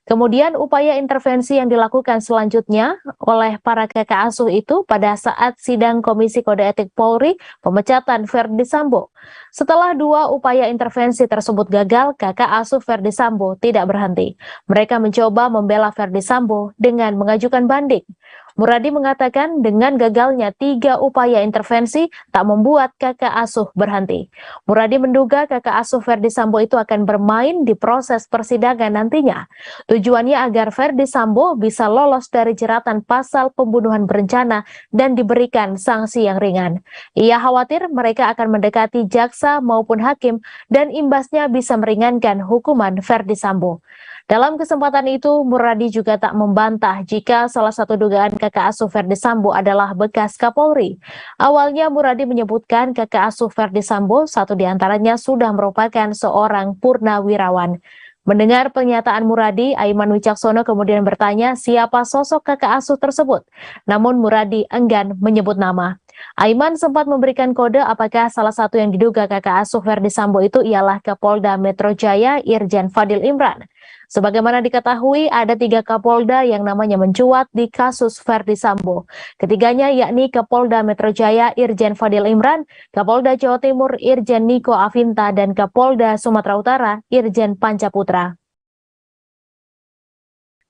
Kemudian upaya intervensi yang dilakukan selanjutnya oleh para kakak asuh itu pada saat sidang Komisi Kode Etik Polri pemecatan Verdi Sambo. Setelah 2 upaya intervensi tersebut gagal, kakak asuh Verdi Sambo tidak berhenti. Mereka mencoba membela Verdi Sambo dengan mengajukan banding. Muradi mengatakan dengan gagalnya 3 upaya intervensi tak membuat kakak asuh berhenti. Muradi menduga kakak asuh Verdi Sambo itu akan bermain di proses persidangan nantinya. Tujuannya agar Verdi Sambo bisa lolos dari jeratan pasal pembunuhan berencana dan diberikan sanksi yang ringan. Ia khawatir mereka akan mendekati jaksa maupun hakim dan imbasnya bisa meringankan hukuman Verdi Sambo. Dalam kesempatan itu, Muradi juga tak membantah jika salah satu dugaan kakak asuh Verdi Sambo adalah bekas Kapolri. Awalnya Muradi menyebutkan kakak asuh Verdi Sambo, satu diantaranya sudah merupakan seorang purnawirawan. Mendengar pernyataan Muradi, Aiman Wicaksono kemudian bertanya siapa sosok kakak asuh tersebut. Namun Muradi enggan menyebut nama. Aiman sempat memberikan kode apakah salah satu yang diduga kakak asuh Verdi Sambo itu ialah Kapolda Metro Jaya Irjen Fadil Imran. Sebagaimana diketahui, ada 3 Kapolda yang namanya mencuat di kasus Verdi Sambo. Ketiganya yakni Kapolda Metro Jaya Irjen Fadil Imran, Kapolda Jawa Timur Irjen Niko Afinta, dan Kapolda Sumatera Utara Irjen Panca Putra.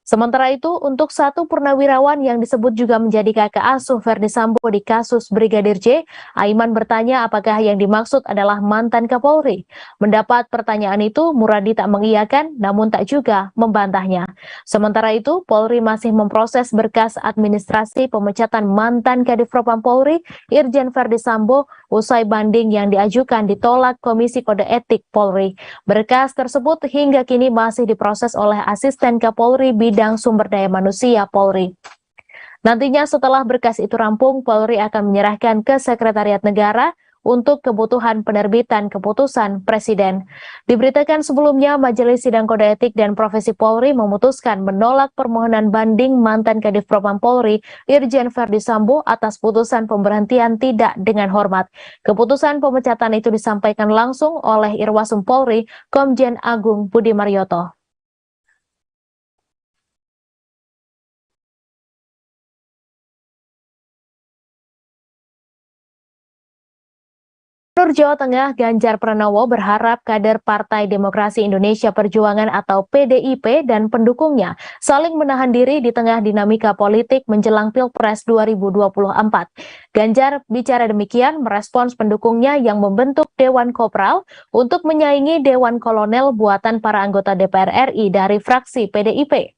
Sementara itu, untuk satu purnawirawan yang disebut juga menjadi kakak asuh Verdi Sambo di kasus Brigadir J, Aiman bertanya apakah yang dimaksud adalah mantan Kapolri. Mendapat pertanyaan itu, Muradi tak mengiyakan, namun tak juga membantahnya. Sementara itu, Polri masih memproses berkas administrasi pemecatan mantan Kadif Propam Polri, Irjen Verdi Sambo, usai banding yang diajukan ditolak Komisi Kode Etik Polri. Berkas tersebut hingga kini masih diproses oleh Asisten Kapolri Bidang Sumber Daya Manusia Polri. Nantinya setelah berkas itu rampung, Polri akan menyerahkan ke Sekretariat Negara untuk kebutuhan penerbitan keputusan Presiden. Diberitakan sebelumnya, Majelis Sidang Kode Etik dan Profesi Polri memutuskan menolak permohonan banding mantan Kadif Propam Polri, Irjen Verdi Sambo atas putusan pemberhentian tidak dengan hormat. Keputusan pemecatan itu disampaikan langsung oleh Irwasum Polri, Komjen Agung Budi Marioto. Gubernur Jawa Tengah Ganjar Pranowo berharap kader Partai Demokrasi Indonesia Perjuangan atau PDIP dan pendukungnya saling menahan diri di tengah dinamika politik menjelang Pilpres 2024. Ganjar bicara demikian merespons pendukungnya yang membentuk Dewan Kopral untuk menyaingi Dewan Kolonel buatan para anggota DPR RI dari fraksi PDIP.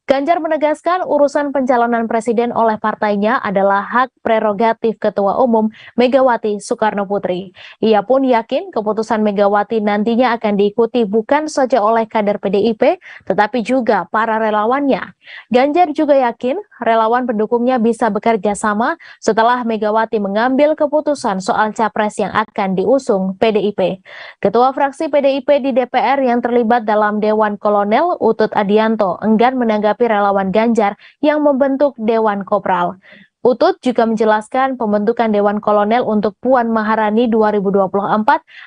Ganjar menegaskan urusan pencalonan presiden oleh partainya adalah hak prerogatif Ketua Umum Megawati Soekarno Putri. Ia pun yakin keputusan Megawati nantinya akan diikuti bukan saja oleh kader PDIP, tetapi juga para relawannya. Ganjar juga yakin relawan pendukungnya bisa bekerja sama setelah Megawati mengambil keputusan soal capres yang akan diusung PDIP. Ketua fraksi PDIP di DPR yang terlibat dalam Dewan Kolonel Utut Adianto enggan menanggapi relawan Ganjar yang membentuk Dewan Kopral. Utut juga menjelaskan pembentukan Dewan Kolonel untuk Puan Maharani 2024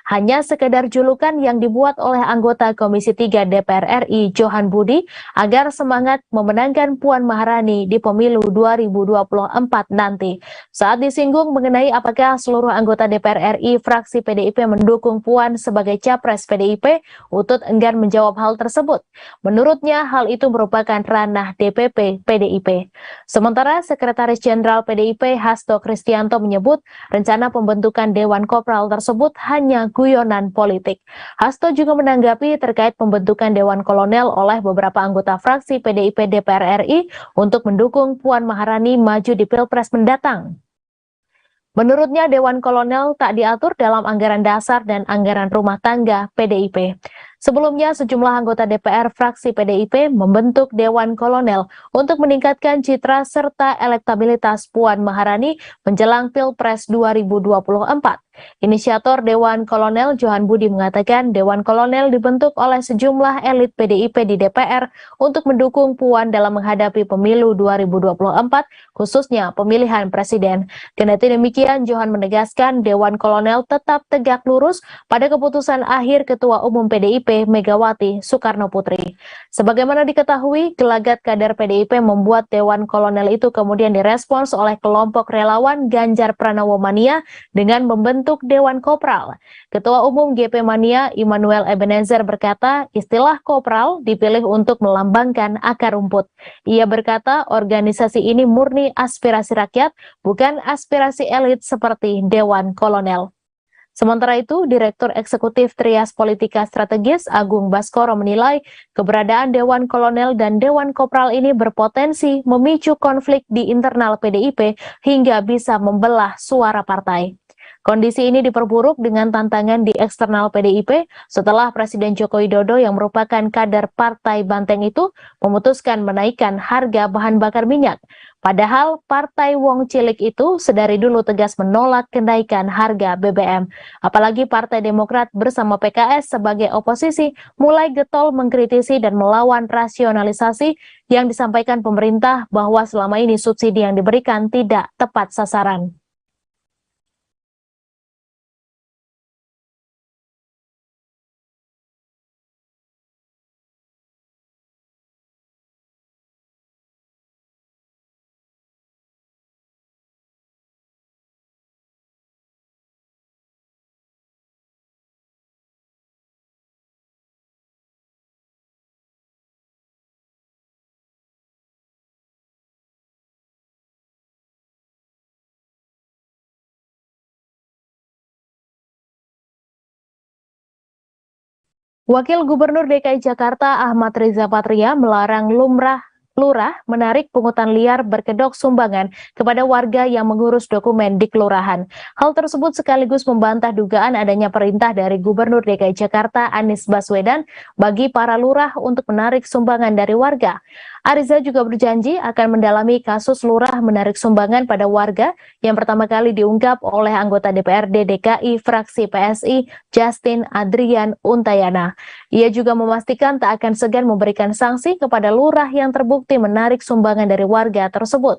hanya sekedar julukan yang dibuat oleh anggota Komisi 3 DPR RI Johan Budi agar semangat memenangkan Puan Maharani di pemilu 2024 nanti. Saat disinggung mengenai apakah seluruh anggota DPR RI fraksi PDIP mendukung Puan sebagai capres PDIP, Utut enggan menjawab hal tersebut. Menurutnya hal itu merupakan ranah DPP PDIP. Sementara Sekretaris Jenderal PDIP Hasto Kristianto menyebut rencana pembentukan Dewan Kopral tersebut hanya guyonan politik. Hasto juga menanggapi terkait pembentukan Dewan Kolonel oleh beberapa anggota fraksi PDIP DPR RI untuk mendukung Puan Maharani maju di Pilpres mendatang. Menurutnya Dewan Kolonel tak diatur dalam anggaran dasar dan anggaran rumah tangga PDIP. Sebelumnya, sejumlah anggota DPR fraksi PDIP membentuk Dewan Kolonel untuk meningkatkan citra serta elektabilitas Puan Maharani menjelang Pilpres 2024. Inisiator Dewan Kolonel Johan Budi mengatakan Dewan Kolonel dibentuk oleh sejumlah elit PDIP di DPR untuk mendukung Puan dalam menghadapi pemilu 2024, khususnya pemilihan presiden. Kendati demikian, Johan menegaskan Dewan Kolonel tetap tegak lurus pada keputusan akhir Ketua Umum PDIP Megawati Soekarno Putri. Sebagaimana diketahui, gelagat kader PDIP membuat Dewan Kolonel itu kemudian direspons oleh kelompok relawan Ganjar Pranowo Mania dengan membentuk Dewan Kopral. Ketua Umum GP Mania Immanuel Ebenezer berkata, istilah Kopral dipilih untuk melambangkan akar rumput. Ia berkata, organisasi ini murni aspirasi rakyat, bukan aspirasi elit seperti Dewan Kolonel. Sementara itu, Direktur Eksekutif Trias Politika Strategis Agung Baskoro menilai keberadaan Dewan Kolonel dan Dewan Kopral ini berpotensi memicu konflik di internal PDIP hingga bisa membelah suara partai. Kondisi ini diperburuk dengan tantangan di eksternal PDIP setelah Presiden Joko Widodo yang merupakan kader Partai Banteng itu memutuskan menaikkan harga bahan bakar minyak. Padahal Partai Wong Cilik itu sedari dulu tegas menolak kenaikan harga BBM. Apalagi Partai Demokrat bersama PKS sebagai oposisi mulai getol mengkritisi dan melawan rasionalisasi yang disampaikan pemerintah bahwa selama ini subsidi yang diberikan tidak tepat sasaran. Wakil Gubernur DKI Jakarta Ahmad Riza Patria melarang lurah menarik pungutan liar berkedok sumbangan kepada warga yang mengurus dokumen di kelurahan. Hal tersebut sekaligus membantah dugaan adanya perintah dari Gubernur DKI Jakarta Anies Baswedan bagi para lurah untuk menarik sumbangan dari warga. Ariza juga berjanji akan mendalami kasus lurah menarik sumbangan pada warga yang pertama kali diungkap oleh anggota DPRD DKI fraksi PSI Justin Adrian Untayana. Ia juga memastikan tak akan segan memberikan sanksi kepada lurah yang terbukti menarik sumbangan dari warga tersebut.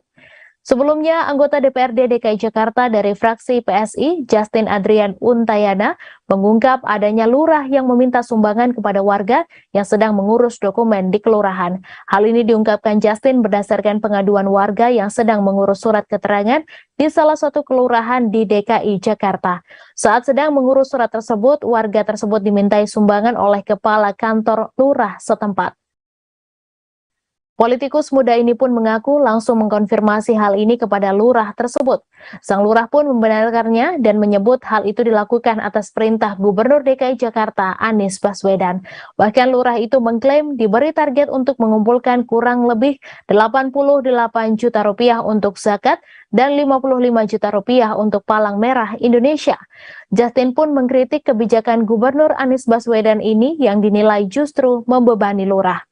Sebelumnya, anggota DPRD DKI Jakarta dari fraksi PSI, Justin Adrian Untayana, mengungkap adanya lurah yang meminta sumbangan kepada warga yang sedang mengurus dokumen di kelurahan. Hal ini diungkapkan Justin berdasarkan pengaduan warga yang sedang mengurus surat keterangan di salah satu kelurahan di DKI Jakarta. Saat sedang mengurus surat tersebut, warga tersebut dimintai sumbangan oleh kepala kantor lurah setempat. Politikus muda ini pun mengaku langsung mengkonfirmasi hal ini kepada lurah tersebut. Sang lurah pun membenarkannya dan menyebut hal itu dilakukan atas perintah Gubernur DKI Jakarta Anies Baswedan. Bahkan lurah itu mengklaim diberi target untuk mengumpulkan kurang lebih 88 juta rupiah untuk zakat dan 55 juta rupiah untuk Palang Merah Indonesia. Justin pun mengkritik kebijakan Gubernur Anies Baswedan ini yang dinilai justru membebani lurah.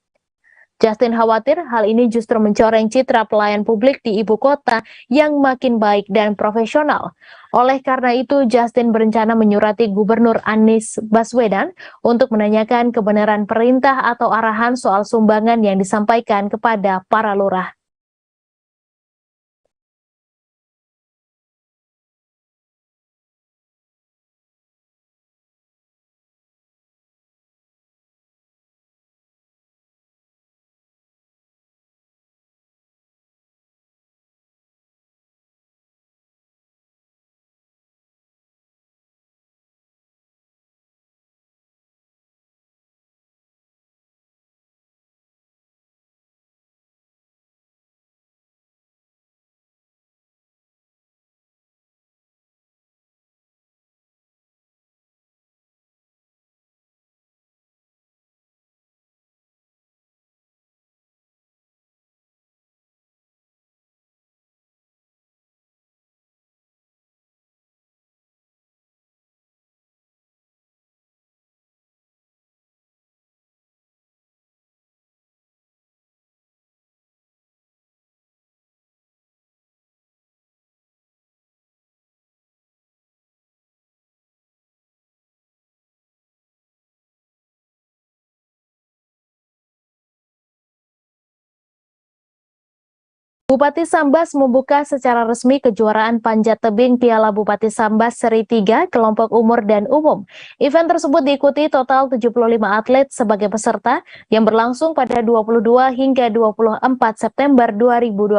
Justin khawatir hal ini justru mencoreng citra pelayan publik di ibu kota yang makin baik dan profesional. Oleh karena itu, Justin berencana menyurati Gubernur Anies Baswedan untuk menanyakan kebenaran perintah atau arahan soal sumbangan yang disampaikan kepada para lurah. Bupati Sambas membuka secara resmi kejuaraan panjat tebing Piala Bupati Sambas Seri 3 kelompok umur dan umum. Event tersebut diikuti total 75 atlet sebagai peserta yang berlangsung pada 22 hingga 24 September 2022.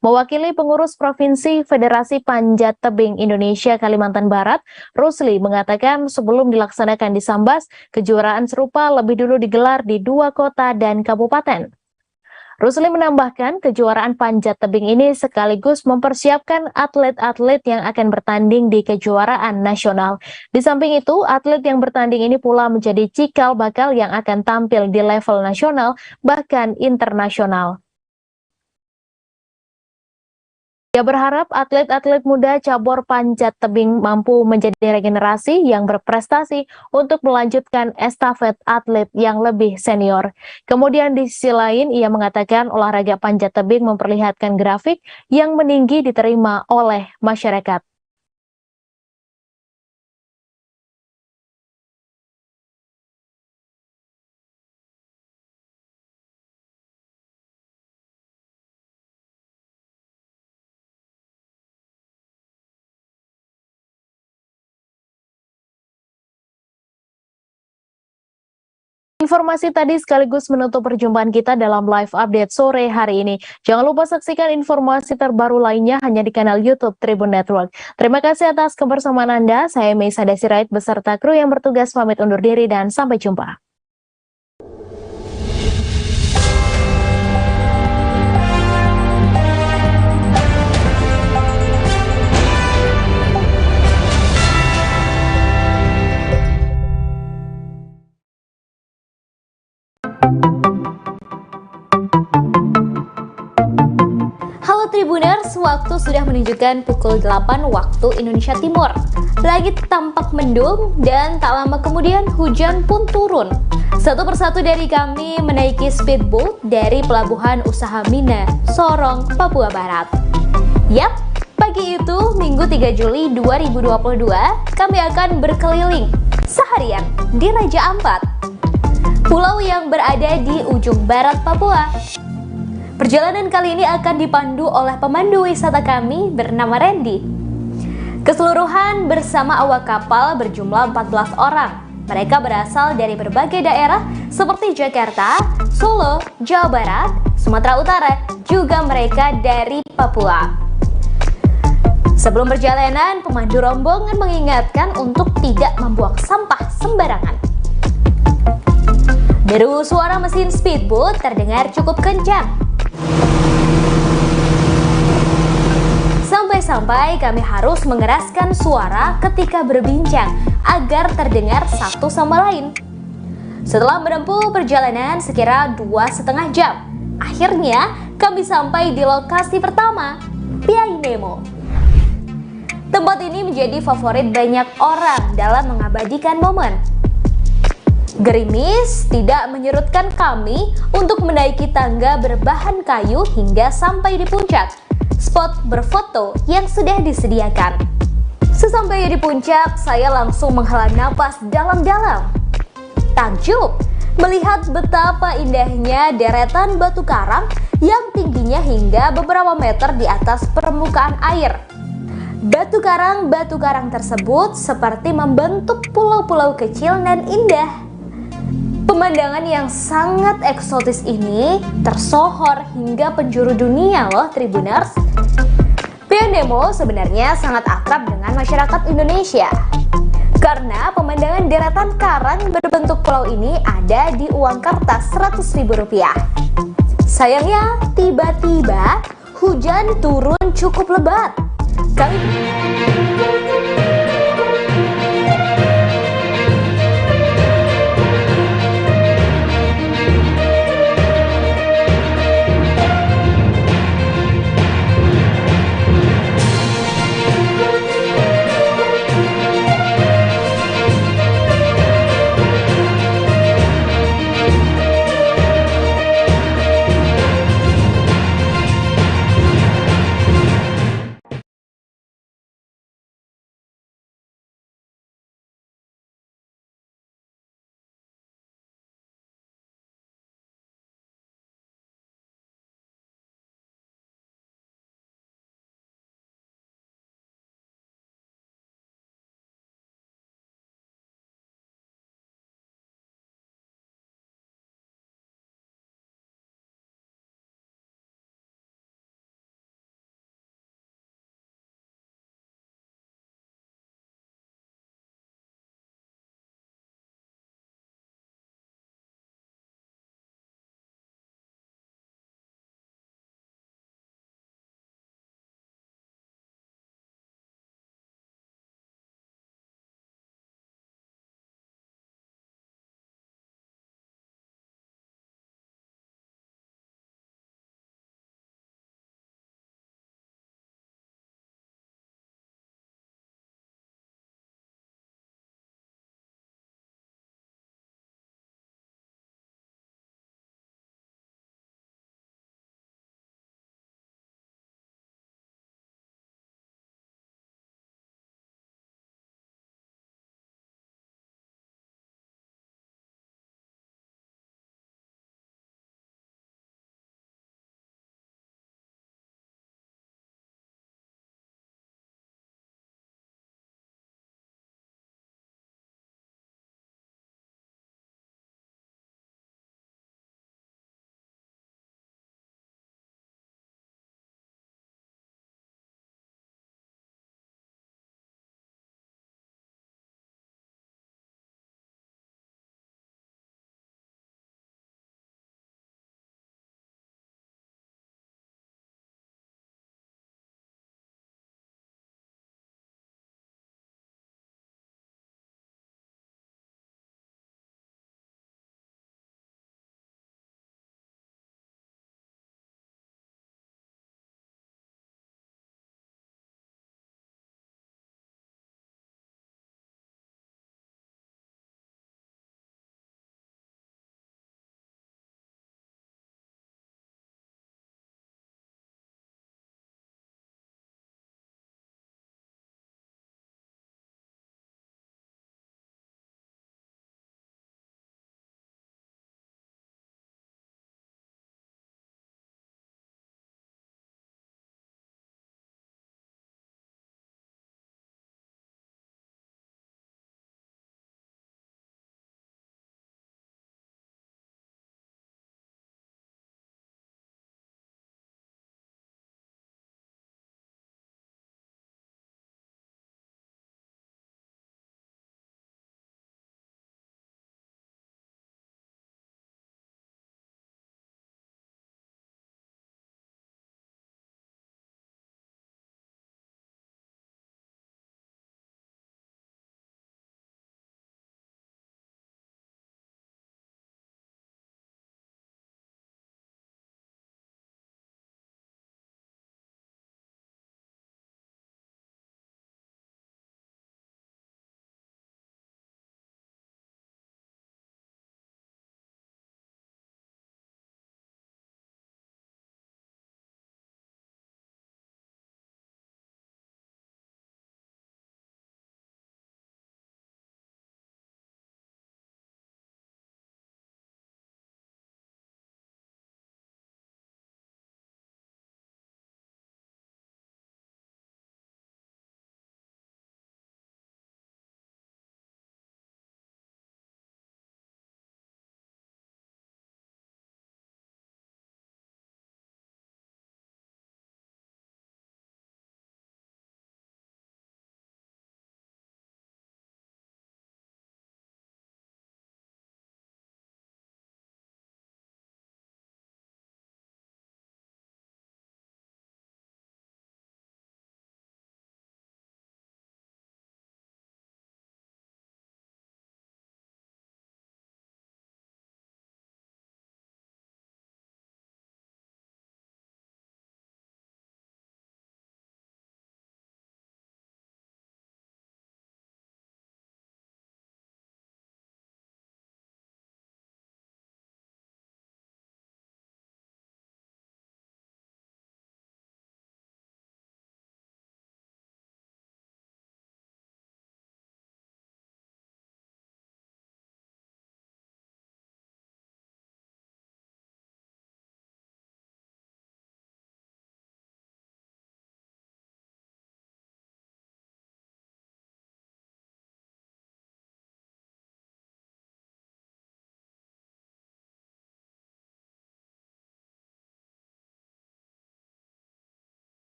Mewakili pengurus Provinsi Federasi Panjat Tebing Indonesia Kalimantan Barat, Rusli mengatakan sebelum dilaksanakan di Sambas, kejuaraan serupa lebih dulu digelar di 2 kota dan kabupaten. Rusli menambahkan kejuaraan panjat tebing ini sekaligus mempersiapkan atlet-atlet yang akan bertanding di kejuaraan nasional. Di samping itu, atlet yang bertanding ini pula menjadi cikal bakal yang akan tampil di level nasional bahkan internasional. Ia berharap atlet-atlet muda cabur panjat tebing mampu menjadi regenerasi yang berprestasi untuk melanjutkan estafet atlet yang lebih senior. Kemudian di sisi lain, ia mengatakan olahraga panjat tebing memperlihatkan grafik yang meninggi diterima oleh masyarakat. Informasi tadi sekaligus menutup perjumpaan kita dalam live update sore hari ini. Jangan lupa saksikan informasi terbaru lainnya hanya di kanal YouTube Tribun Network. Terima kasih atas kebersamaan Anda. Saya Meisa Desirait beserta kru yang bertugas pamit undur diri dan sampai jumpa. Tribuners, waktu sudah menunjukkan pukul 8 waktu Indonesia Timur. Langit tampak mendung dan tak lama kemudian hujan pun turun. Satu persatu dari kami menaiki speedboat dari Pelabuhan Usaha Mina, Sorong, Papua Barat. Yap, pagi itu Minggu 3 Juli 2022, kami akan berkeliling seharian di Raja Ampat, pulau yang berada di ujung barat Papua. Perjalanan kali ini akan dipandu oleh pemandu wisata kami bernama Randy. Keseluruhan bersama awak kapal berjumlah 14 orang. Mereka berasal dari berbagai daerah seperti Jakarta, Solo, Jawa Barat, Sumatera Utara, juga mereka dari Papua. Sebelum perjalanan, pemandu rombongan mengingatkan untuk tidak membuang sampah sembarangan. Deru suara mesin speedboat terdengar cukup kencang. Sampai-sampai kami harus mengeraskan suara ketika berbincang agar terdengar satu sama lain. Setelah menempuh perjalanan sekira 2,5 jam, akhirnya kami sampai di lokasi pertama, Piai Nemo. Tempat ini menjadi favorit banyak orang dalam mengabadikan momen. Gerimis tidak menyurutkan kami untuk menaiki tangga berbahan kayu hingga sampai di puncak spot berfoto yang sudah disediakan. Sesampainya di puncak, saya langsung menghela napas dalam-dalam. Takjub melihat betapa indahnya deretan batu karang yang tingginya hingga beberapa meter di atas permukaan air. Batu karang tersebut seperti membentuk pulau-pulau kecil dan indah. Pemandangan yang sangat eksotis ini tersohor hingga penjuru dunia loh Tribuners. Piai Nemo sebenarnya sangat akrab dengan masyarakat Indonesia karena pemandangan deretan karang berbentuk pulau ini ada di uang kertas Rp100.000. Sayangnya tiba-tiba hujan turun cukup lebat. Kami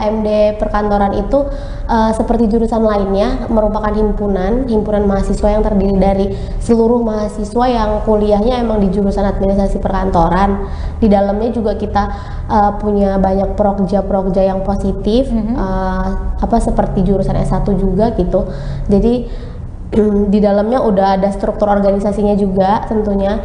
HMD perkantoran itu seperti jurusan lainnya merupakan himpunan mahasiswa yang terdiri dari seluruh mahasiswa yang kuliahnya emang di jurusan administrasi perkantoran. Di dalamnya juga kita punya banyak prokja yang positif, seperti jurusan S1 juga gitu. Jadi di dalamnya udah ada struktur organisasinya juga tentunya.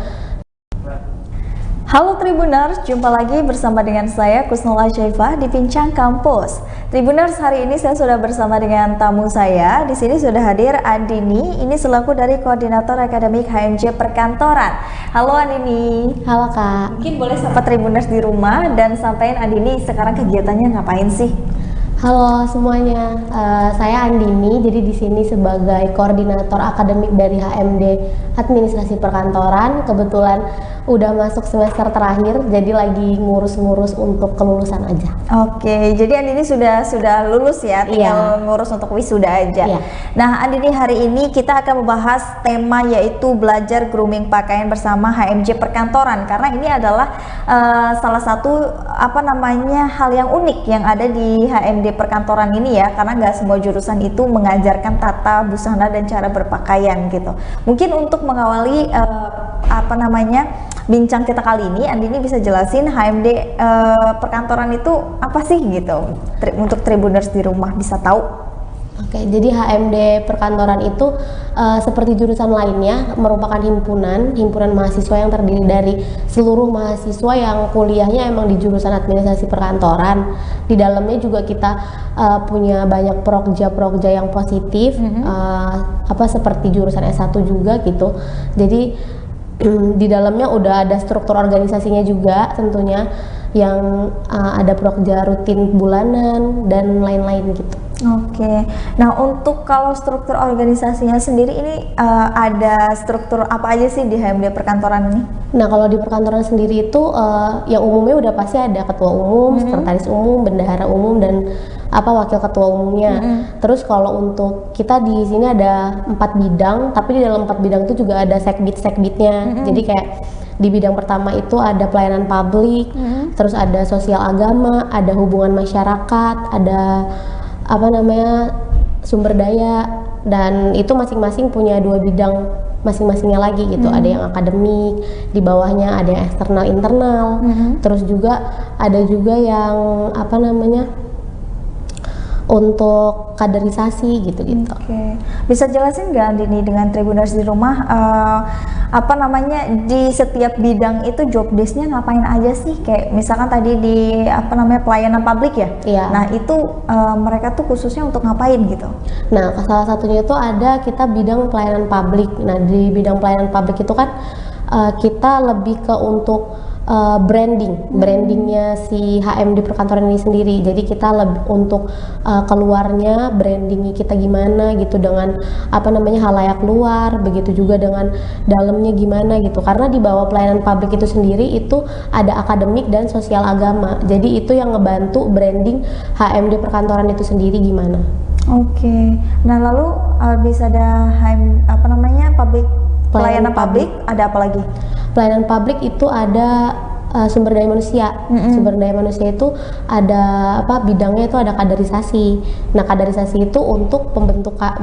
Halo Tribuners, jumpa lagi bersama dengan saya Kusnul Syaifah di Bincang Kampus. Tribuners, hari ini saya sudah bersama dengan tamu saya. Di sini sudah hadir Andini, ini selaku dari Koordinator Akademik HMJ Perkantoran. Halo Andini. Halo Kak. Mungkin boleh sapa Tribuners di rumah dan sampaikan Andini sekarang kegiatannya ngapain sih? Halo semuanya, saya Andini. Jadi di sini sebagai koordinator akademik dari HMD Administrasi Perkantoran. Kebetulan udah masuk semester terakhir, jadi lagi ngurus-ngurus untuk kelulusan aja. Oke, jadi Andini sudah lulus ya, tinggal ngurus untuk wisuda aja. Iya. Nah, Andini, hari ini kita akan membahas tema yaitu belajar grooming pakaian bersama HMJ Perkantoran, karena ini adalah salah satu hal yang unik yang ada di HMD Perkantoran ini ya, karena nggak semua jurusan itu mengajarkan tata busana dan cara berpakaian gitu. Mungkin untuk mengawali bincang kita kali ini, Andini bisa jelasin HMD Perkantoran itu apa sih gitu, untuk Tribuners di rumah bisa tahu. Oke, jadi HMD Perkantoran itu seperti jurusan lainnya merupakan himpunan mahasiswa yang terdiri dari seluruh mahasiswa yang kuliahnya emang di jurusan administrasi perkantoran. Di dalamnya juga kita punya banyak prokja yang positif, seperti jurusan S1 juga gitu. Jadi di dalamnya udah ada struktur organisasinya juga tentunya, yang ada prokja rutin bulanan dan lain-lain gitu. Oke, nah untuk kalau struktur organisasinya sendiri ini ada struktur apa aja sih di HMD Perkantoran ini? Nah, kalau di perkantoran sendiri itu yang umumnya udah pasti ada ketua umum, sekretaris umum, bendahara umum, dan wakil ketua umumnya. Terus kalau untuk kita di sini ada 4 bidang, tapi di dalam 4 bidang itu juga ada sekbid-sekbidnya. Jadi kayak di bidang pertama itu ada pelayanan publik, terus ada sosial agama, ada hubungan masyarakat, ada sumber daya, dan itu masing-masing punya 2 bidang masing-masingnya lagi gitu. Ada yang akademik, di bawahnya ada yang eksternal internal, terus juga ada juga yang untuk kaderisasi gitu-gitu. Oke. Bisa jelasin nggak Andini dengan Tribuners di rumah di setiap bidang itu job desk-nya ngapain aja sih? Kayak misalkan tadi di pelayanan publik ya. Iya. Nah, itu mereka tuh khususnya untuk ngapain gitu? Nah, salah satunya itu ada kita bidang pelayanan publik. Nah, di bidang pelayanan publik itu kan kita lebih ke untuk brandingnya si HMD Perkantoran ini sendiri. Jadi kita lebih untuk keluarnya brandingnya kita gimana gitu dengan halayak luar, begitu juga dengan dalamnya gimana gitu. Karena di bawah pelayanan publik itu sendiri itu ada akademik dan sosial agama. Jadi itu yang ngebantu branding HMD Perkantoran itu sendiri gimana. Oke. Nah, lalu bisa ada pelayanan publik, ada apa lagi? Pelayanan publik itu ada sumber daya manusia. Sumber daya manusia itu ada bidangnya itu ada kaderisasi. Nah, kaderisasi itu untuk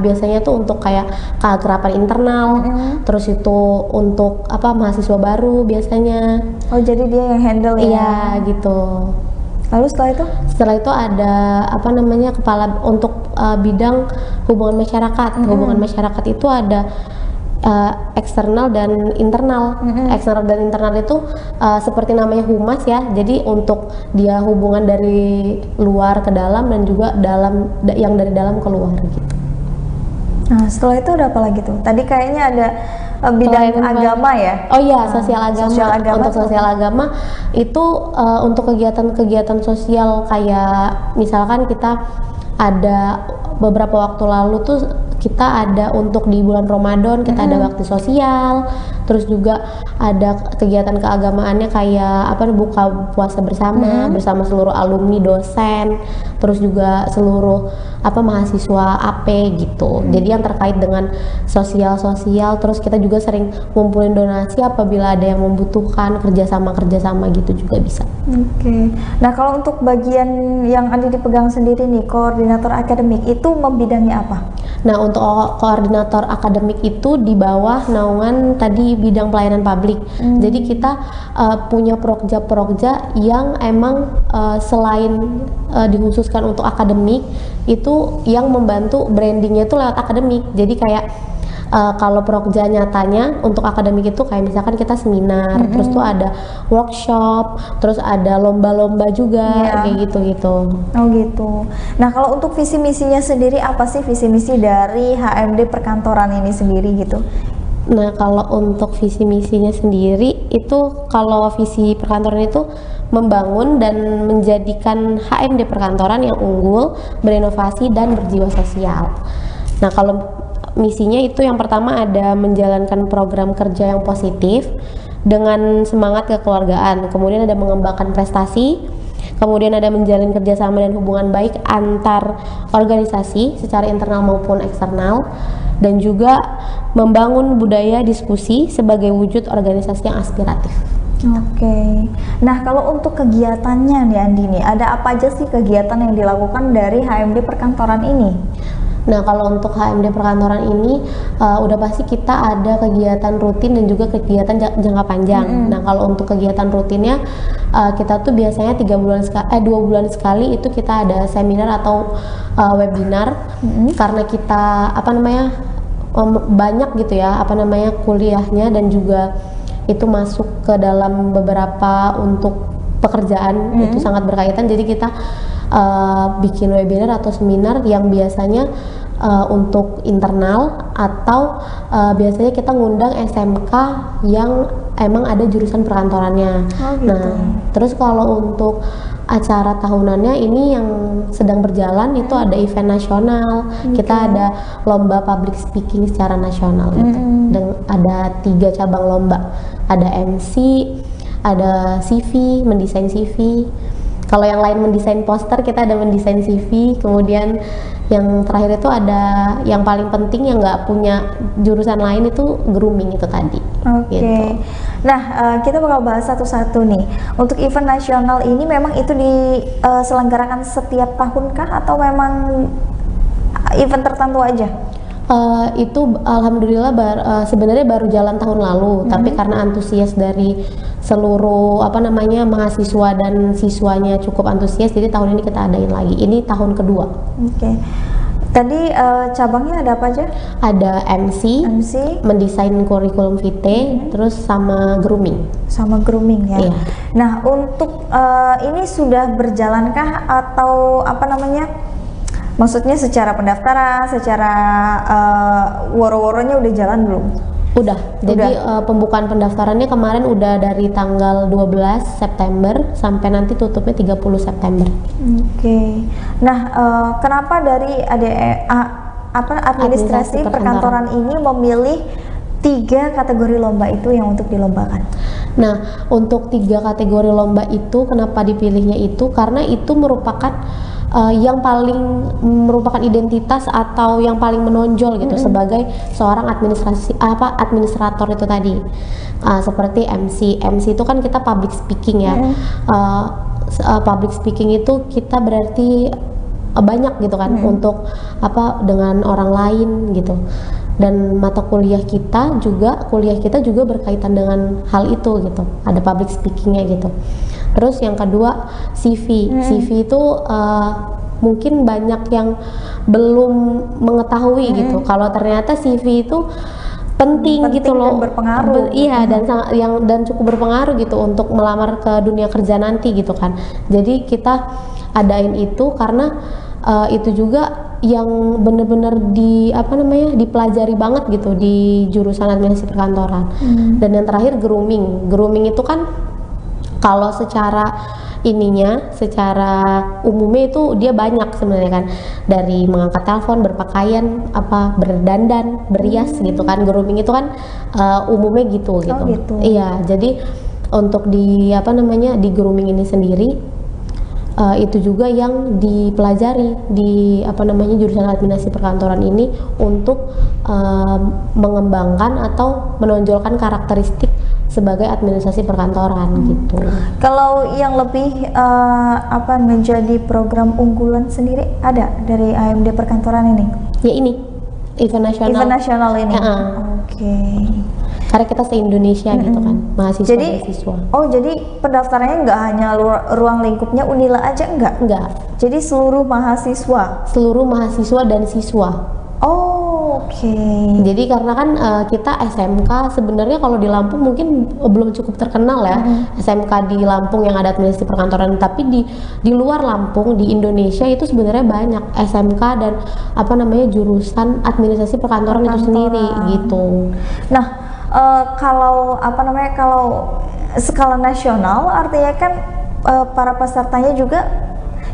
biasanya tuh untuk kayak keakraban internal, terus itu untuk mahasiswa baru biasanya. Oh, jadi dia yang handle ya? Iya gitu. Lalu setelah itu? Setelah itu ada kepala untuk bidang hubungan masyarakat. Hubungan masyarakat itu ada eksternal dan internal. Eksternal dan internal itu seperti namanya humas ya. Jadi untuk dia hubungan dari luar ke dalam dan juga yang dari dalam ke luar gitu. Nah, setelah itu ada apa lagi tuh? Tadi kayaknya ada bidang agama ya? Oh iya, sosial agama. Untuk sosial agama itu untuk kegiatan-kegiatan sosial, kayak misalkan kita ada beberapa waktu lalu tuh kita ada untuk di bulan Ramadan kita ada bakti sosial, terus juga ada kegiatan keagamaannya kayak buka puasa bersama bersama seluruh alumni, dosen, terus juga seluruh mahasiswa AP gitu. Jadi yang terkait dengan sosial, terus kita juga sering ngumpulin donasi apabila ada yang membutuhkan, kerjasama gitu juga bisa. Oke. Nah, kalau untuk bagian yang Andi dipegang sendiri nih, koordinator akademik itu membidangi apa? Nah, untuk koordinator akademik itu di bawah naungan tadi bidang pelayanan publik. Jadi kita punya prokja-prokja yang emang selain dikhususkan untuk akademik, itu yang membantu brandingnya itu lewat akademik. Jadi kayak kalau prokja nyatanya untuk akademik itu kayak misalkan kita seminar, terus tuh ada workshop, terus ada lomba-lomba juga, kayak gitu-gitu. Oh gitu. Nah, kalau untuk visi misinya sendiri apa sih visi misi dari HMD perkantoran ini sendiri gitu? Nah, kalau untuk visi misinya sendiri itu, kalau visi perkantoran itu membangun dan menjadikan HMD perkantoran yang unggul, berinovasi dan berjiwa sosial. Nah, kalau misinya itu yang pertama ada menjalankan program kerja yang positif dengan semangat kekeluargaan, kemudian ada mengembangkan prestasi, kemudian ada menjalin kerjasama dan hubungan baik antar organisasi secara internal maupun eksternal, dan juga membangun budaya diskusi sebagai wujud organisasi yang aspiratif. Oke. Nah, kalau untuk kegiatannya nih Andi nih, ada apa aja sih kegiatan yang dilakukan dari HMD perkantoran ini? Nah, kalau untuk HMD perkantoran ini udah pasti kita ada kegiatan rutin dan juga kegiatan jangka panjang. Nah, kalau untuk kegiatan rutinnya kita tuh biasanya 2 bulan sekali itu kita ada seminar atau webinar, karena kita banyak gitu ya kuliahnya, dan juga itu masuk ke dalam beberapa untuk pekerjaan itu sangat berkaitan. Jadi kita bikin webinar atau seminar yang biasanya untuk internal, atau biasanya kita ngundang SMK yang emang ada jurusan perkantorannya. Gitu. Nah, terus kalau untuk acara tahunannya ini yang sedang berjalan itu ada event nasional, kita ada lomba public speaking secara nasional gitu. Dan ada 3 cabang lomba, ada MC, ada CV, mendesain CV. Kalau yang lain mendesain poster, kita ada mendesain CV. Kemudian yang terakhir itu ada yang paling penting yang nggak punya jurusan lain itu grooming itu tadi. Oke. Gitu. Nah, kita bakal bahas satu-satu nih. Untuk event nasional ini memang itu diselenggarakan setiap tahunkah atau memang event tertentu aja? Itu alhamdulillah sebenarnya baru jalan tahun lalu, tapi karena antusias dari seluruh mahasiswa dan siswanya cukup antusias, jadi tahun ini kita adain lagi. Ini tahun kedua. Oke. Tadi cabangnya ada apa aja? Ada MC, mendesain kurikulum vitae, terus sama grooming. Sama grooming ya. Iya. Nah, untuk ini sudah berjalankah atau maksudnya secara pendaftaran, secara woro-woronya udah jalan belum? Udah. Jadi pembukaan pendaftarannya kemarin udah dari tanggal 12 September sampai nanti tutupnya 30 September. Oke. Nah, kenapa dari administrasi perkantoran ini memilih 3 kategori lomba itu yang untuk dilombakan? Nah, untuk 3 kategori lomba itu kenapa dipilihnya itu karena itu merupakan yang paling merupakan identitas atau yang paling menonjol gitu sebagai seorang administrator itu tadi. Seperti MC itu kan kita public speaking ya. Public speaking itu kita berarti banyak gitu kan untuk dengan orang lain gitu. Dan mata kuliah kita juga berkaitan dengan hal itu gitu. Ada public speakingnya gitu. Terus yang kedua CV. CV itu mungkin banyak yang belum mengetahui gitu. Kalau ternyata CV itu penting gitu loh, dan berpengaruh. Iya, dan cukup berpengaruh gitu untuk melamar ke dunia kerja nanti gitu kan. Jadi kita adain itu karena itu juga yang benar-benar dipelajari banget gitu di jurusan administrasi perkantoran. Dan yang terakhir grooming itu kan kalau secara umumnya itu dia banyak sebenarnya kan, dari mengangkat telepon, berpakaian, berdandan, berias gitu kan. Grooming itu kan umumnya gitu. Iya, jadi untuk di grooming ini sendiri itu juga yang dipelajari di jurusan administrasi perkantoran ini untuk mengembangkan atau menonjolkan karakteristik sebagai administrasi perkantoran gitu. Kalau yang lebih menjadi program unggulan sendiri ada dari AMD Perkantoran ini? Ya ini event nasional ini. Oke. Karena kita se-Indonesia gitu kan, mahasiswa dan siswa. Oh, jadi pendaftarannya nggak hanya ruang lingkupnya Unila aja, enggak? Enggak. Jadi seluruh mahasiswa? Seluruh mahasiswa dan siswa. Oh, oke. Jadi karena kan kita SMK sebenarnya kalau di Lampung mungkin belum cukup terkenal ya, SMK di Lampung yang ada administrasi perkantoran, tapi di luar Lampung, di Indonesia itu sebenarnya banyak SMK dan jurusan administrasi perkantoran itu sendiri gitu. Nah, kalau skala nasional artinya kan para pesertanya juga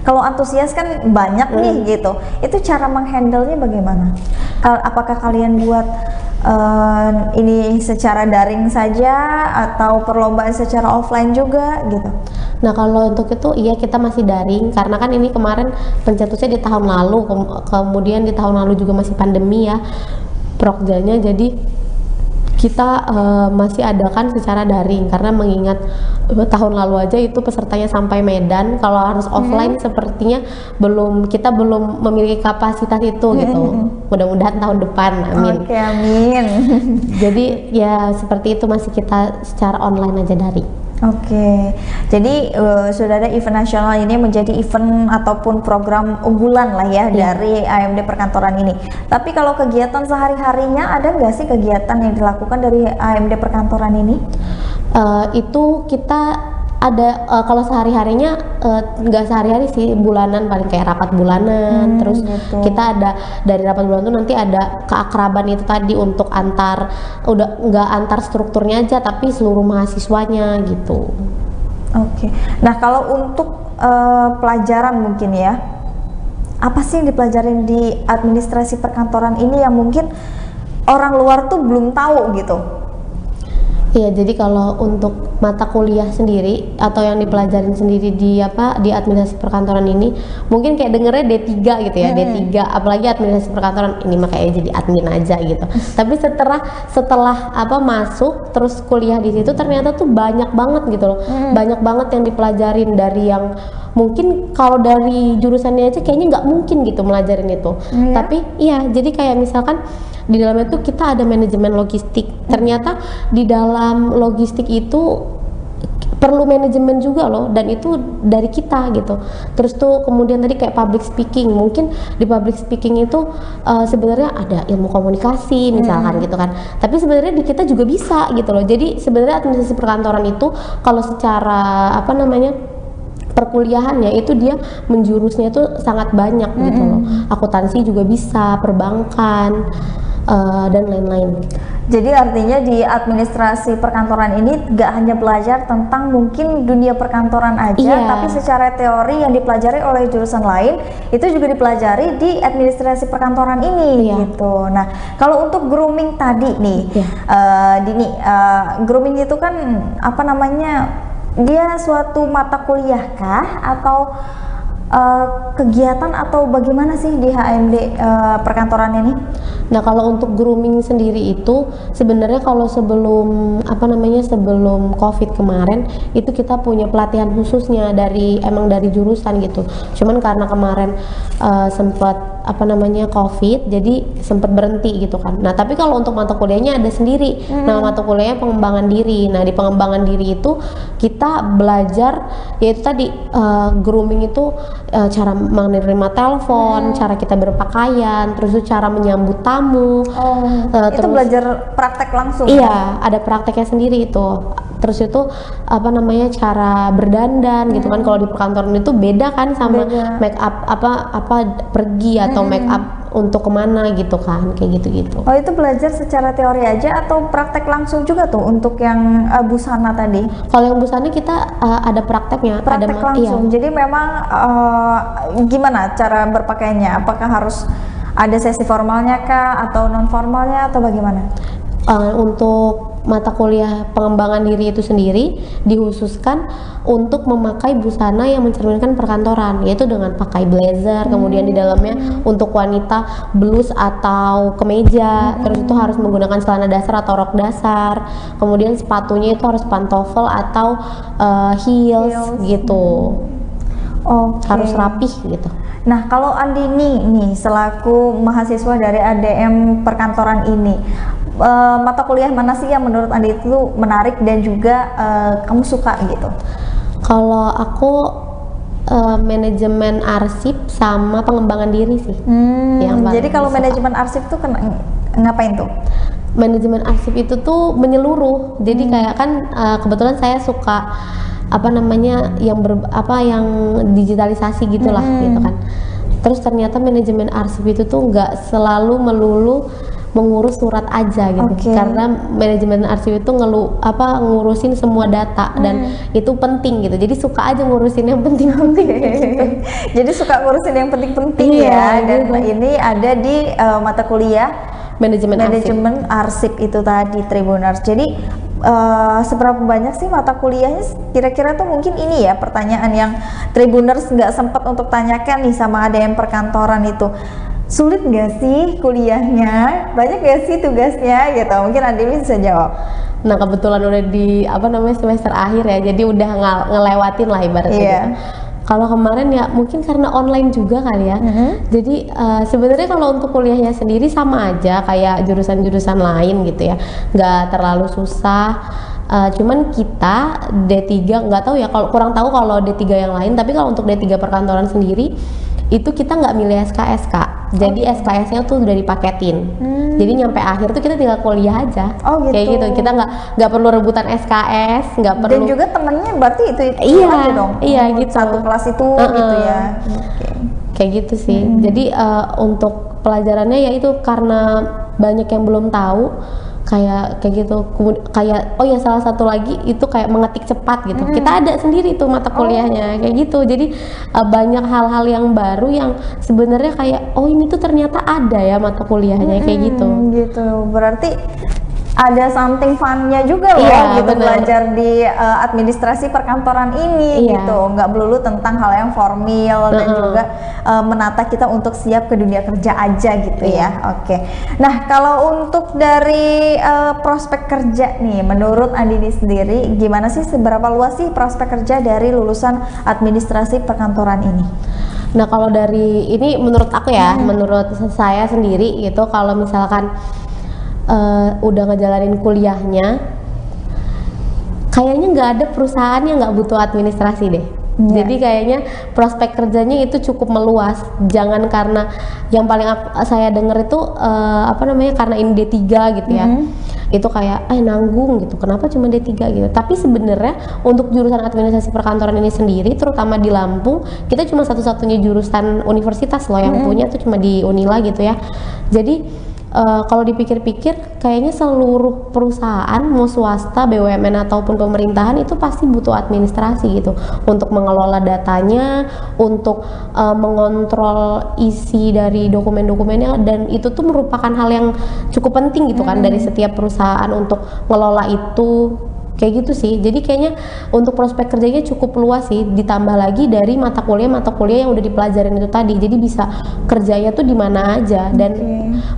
kalau antusias kan banyak nih gitu. Itu cara menghandle-nya bagaimana? Apakah kalian buat ini secara daring saja atau perlombaan secara offline juga gitu? Nah kalau untuk itu iya kita masih daring karena kan ini kemarin pencetusnya di tahun lalu, kemudian di tahun lalu juga masih pandemi ya prokjalnya, jadi kita masih adakan secara daring karena mengingat tahun lalu aja itu pesertanya sampai Medan. Kalau harus offline sepertinya kita belum memiliki kapasitas itu gitu. Mudah-mudahan tahun depan, amin. Oke, amin. Jadi ya seperti itu, masih kita secara online aja daring. Oke, jadi sudah ada event nasional ini menjadi event ataupun program unggulan lah ya dari AMD Perkantoran ini. Tapi kalau kegiatan sehari-harinya ada nggak sih kegiatan yang dilakukan dari AMD Perkantoran ini? Itu kita ada kalau sehari-harinya nggak sehari-hari sih, bulanan paling kayak rapat bulanan, terus gitu. Kita ada dari rapat bulanan itu nanti ada keakraban itu tadi untuk nggak antar strukturnya aja tapi seluruh mahasiswanya gitu. Oke. Nah kalau untuk pelajaran mungkin ya, apa sih yang dipelajarin di administrasi perkantoran ini yang mungkin orang luar tuh belum tahu gitu? Iya, jadi kalau untuk mata kuliah sendiri atau yang dipelajarin sendiri di administrasi perkantoran ini mungkin kayak dengernya D3 gitu ya, D3 apalagi administrasi perkantoran ini makanya jadi admin aja gitu. Tapi setelah masuk terus kuliah di situ ternyata tuh banyak banget gitu loh. Banyak banget yang dipelajarin dari yang mungkin kalau dari jurusannya aja kayaknya nggak mungkin gitu melajarin itu. Tapi iya, jadi kayak misalkan di dalamnya tuh kita ada manajemen logistik. Ternyata di dalam logistik itu perlu manajemen juga loh, dan itu dari kita gitu. Terus tuh kemudian tadi kayak public speaking, mungkin di public speaking itu sebenarnya ada ilmu komunikasi misalkan gitu kan, tapi sebenarnya di kita juga bisa gitu loh. Jadi sebenarnya administrasi perkantoran itu kalau secara perkuliahannya itu dia menjurusnya itu sangat banyak gitu loh. Akuntansi juga bisa, perbankan dan lain-lain. Jadi artinya di administrasi perkantoran ini gak hanya belajar tentang mungkin dunia perkantoran aja, tapi secara teori yang dipelajari oleh jurusan lain itu juga dipelajari di administrasi perkantoran ini gitu. Nah kalau untuk grooming tadi nih, Dini, grooming itu kan dia suatu mata kuliah kah atau kegiatan atau bagaimana sih di HMD perkantoran ini? Nah kalau untuk grooming sendiri itu sebenarnya kalau sebelum sebelum COVID kemarin itu kita punya pelatihan khususnya dari jurusan gitu. Cuman karena kemarin sempat COVID jadi sempat berhenti gitu kan. Nah tapi kalau untuk mata kuliahnya ada sendiri. Nah mata kuliahnya pengembangan diri. Nah di pengembangan diri itu kita belajar yaitu tadi grooming itu cara menerima telepon, cara kita berpakaian, terus itu cara menyambut tamu. Itu belajar praktek langsung. Iya, ada prakteknya sendiri itu. Terus itu cara berdandan gitu kan. Kalau di perkantoran itu beda kan sama make up pergi atau make up untuk kemana gitu kan, kayak gitu-gitu. Oh itu belajar secara teori aja atau praktek langsung juga tuh untuk yang busana tadi? Kalau yang busana kita ada prakteknya. Praktek langsung. Jadi memang gimana cara berpakaiannya? Apakah harus ada sesi formalnya kah atau non formalnya atau bagaimana? Untuk mata kuliah pengembangan diri itu sendiri dikhususkan untuk memakai busana yang mencerminkan perkantoran, yaitu dengan pakai blazer, kemudian di dalamnya untuk wanita blus atau kemeja, terus itu harus menggunakan celana dasar atau rok dasar, kemudian sepatunya itu harus pantofel atau heels gitu. Harus rapih gitu. Nah, kalau Andini nih selaku mahasiswa dari ADM perkantoran ini, mata kuliah mana sih yang menurut Andi itu menarik dan juga kamu suka gitu? Kalau aku manajemen arsip sama pengembangan diri sih. Jadi kalau manajemen arsip tuh ngapain tuh? Manajemen arsip itu tuh menyeluruh. Jadi kayak kan kebetulan saya suka yang digitalisasi gitulah gitu kan. Terus ternyata manajemen arsip itu tuh nggak selalu melulu mengurus surat aja gitu, karena manajemen arsip itu ngurusin semua data dan itu penting gitu. Jadi suka aja ngurusin yang penting-penting. Gitu. Jadi suka ngurusin yang penting-penting ya. Dan ini ada di mata kuliah manajemen arsip itu tadi, Tribuners. Jadi seberapa banyak sih mata kuliahnya kira-kira tuh, mungkin ini ya pertanyaan yang Tribuners nggak sempat untuk tanyakan nih sama ADM perkantoran itu. Sulit nggak sih kuliahnya? Banyak nggak sih tugasnya gitu? Mungkin Andini bisa jawab. Nah, kebetulan udah di semester akhir ya, jadi udah ngelewatin lah ibaratnya gitu. Kalau kemarin ya mungkin karena online juga kali ya. Jadi sebenarnya kalau untuk kuliahnya sendiri sama aja kayak jurusan-jurusan lain gitu ya, nggak terlalu susah. Cuman kita D3 nggak tahu ya, kalau kurang tahu kalau D3 yang lain, tapi kalau untuk D3 perkantoran sendiri itu kita nggak milih SKS Kak. Jadi SKS-nya tuh udah dipaketin. Jadi nyampe akhir tuh kita tinggal kuliah aja. Kayak gitu. Kita nggak perlu rebutan SKS, nggak perlu. Dan juga temennya berarti itu aja dong. Iya gitu. Satu kelas itu gitu ya. Kayak gitu sih. Jadi untuk pelajarannya ya itu karena banyak yang belum tahu. Kayak gitu, kayak salah satu lagi itu kayak mengetik cepat gitu. Kita ada sendiri tuh mata kuliahnya kayak gitu. Jadi banyak hal-hal yang baru yang sebenarnya kayak ini tuh ternyata ada ya mata kuliahnya kayak gitu. Gitu. Berarti ada something fun-nya juga loh gitu, belajar di administrasi perkantoran ini gitu, nggak melulu tentang hal yang formal dan juga menata kita untuk siap ke dunia kerja aja gitu ya. Nah, kalau untuk dari prospek kerja nih, menurut Andini sendiri gimana sih, seberapa luas sih prospek kerja dari lulusan administrasi perkantoran ini? Nah, kalau dari ini menurut aku ya, menurut saya sendiri gitu, kalau misalkan udah ngejalanin kuliahnya, kayaknya nggak ada perusahaan yang nggak butuh administrasi deh. Jadi kayaknya prospek kerjanya itu cukup meluas. Jangan karena yang paling saya denger itu karena ini D3 gitu ya. Itu kayak nanggung gitu. Kenapa cuma D3 gitu? Tapi sebenarnya untuk jurusan administrasi perkantoran ini sendiri, terutama di Lampung, kita cuma satu-satunya jurusan universitas loh yang punya tuh cuma di Unila gitu ya. Jadi kalau dipikir-pikir kayaknya seluruh perusahaan mau swasta, BUMN ataupun pemerintahan itu pasti butuh administrasi gitu untuk mengelola datanya, untuk mengontrol isi dari dokumen-dokumennya, dan itu tuh merupakan hal yang cukup penting gitu kan dari setiap perusahaan untuk mengelola itu. Kayak gitu sih. Jadi kayaknya untuk prospek kerjanya cukup luas sih, ditambah lagi dari mata kuliah yang udah dipelajarin itu tadi. Jadi bisa kerjanya tuh di mana aja, dan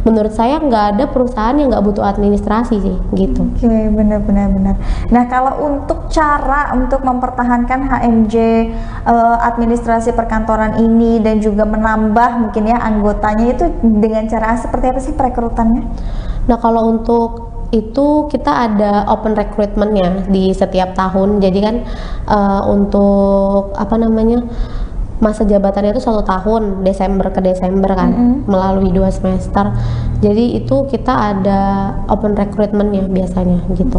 menurut saya nggak ada perusahaan yang nggak butuh administrasi sih gitu. Benar. Nah, kalau untuk cara untuk mempertahankan HMJ administrasi perkantoran ini dan juga menambah mungkin ya anggotanya, itu dengan cara seperti apa sih perekrutannya? Nah, kalau untuk itu kita ada open recruitment-nya di setiap tahun. Jadi kan untuk masa jabatannya itu 1 tahun, Desember ke Desember kan, melalui 2 semester. Jadi itu kita ada open recruitment-nya biasanya gitu.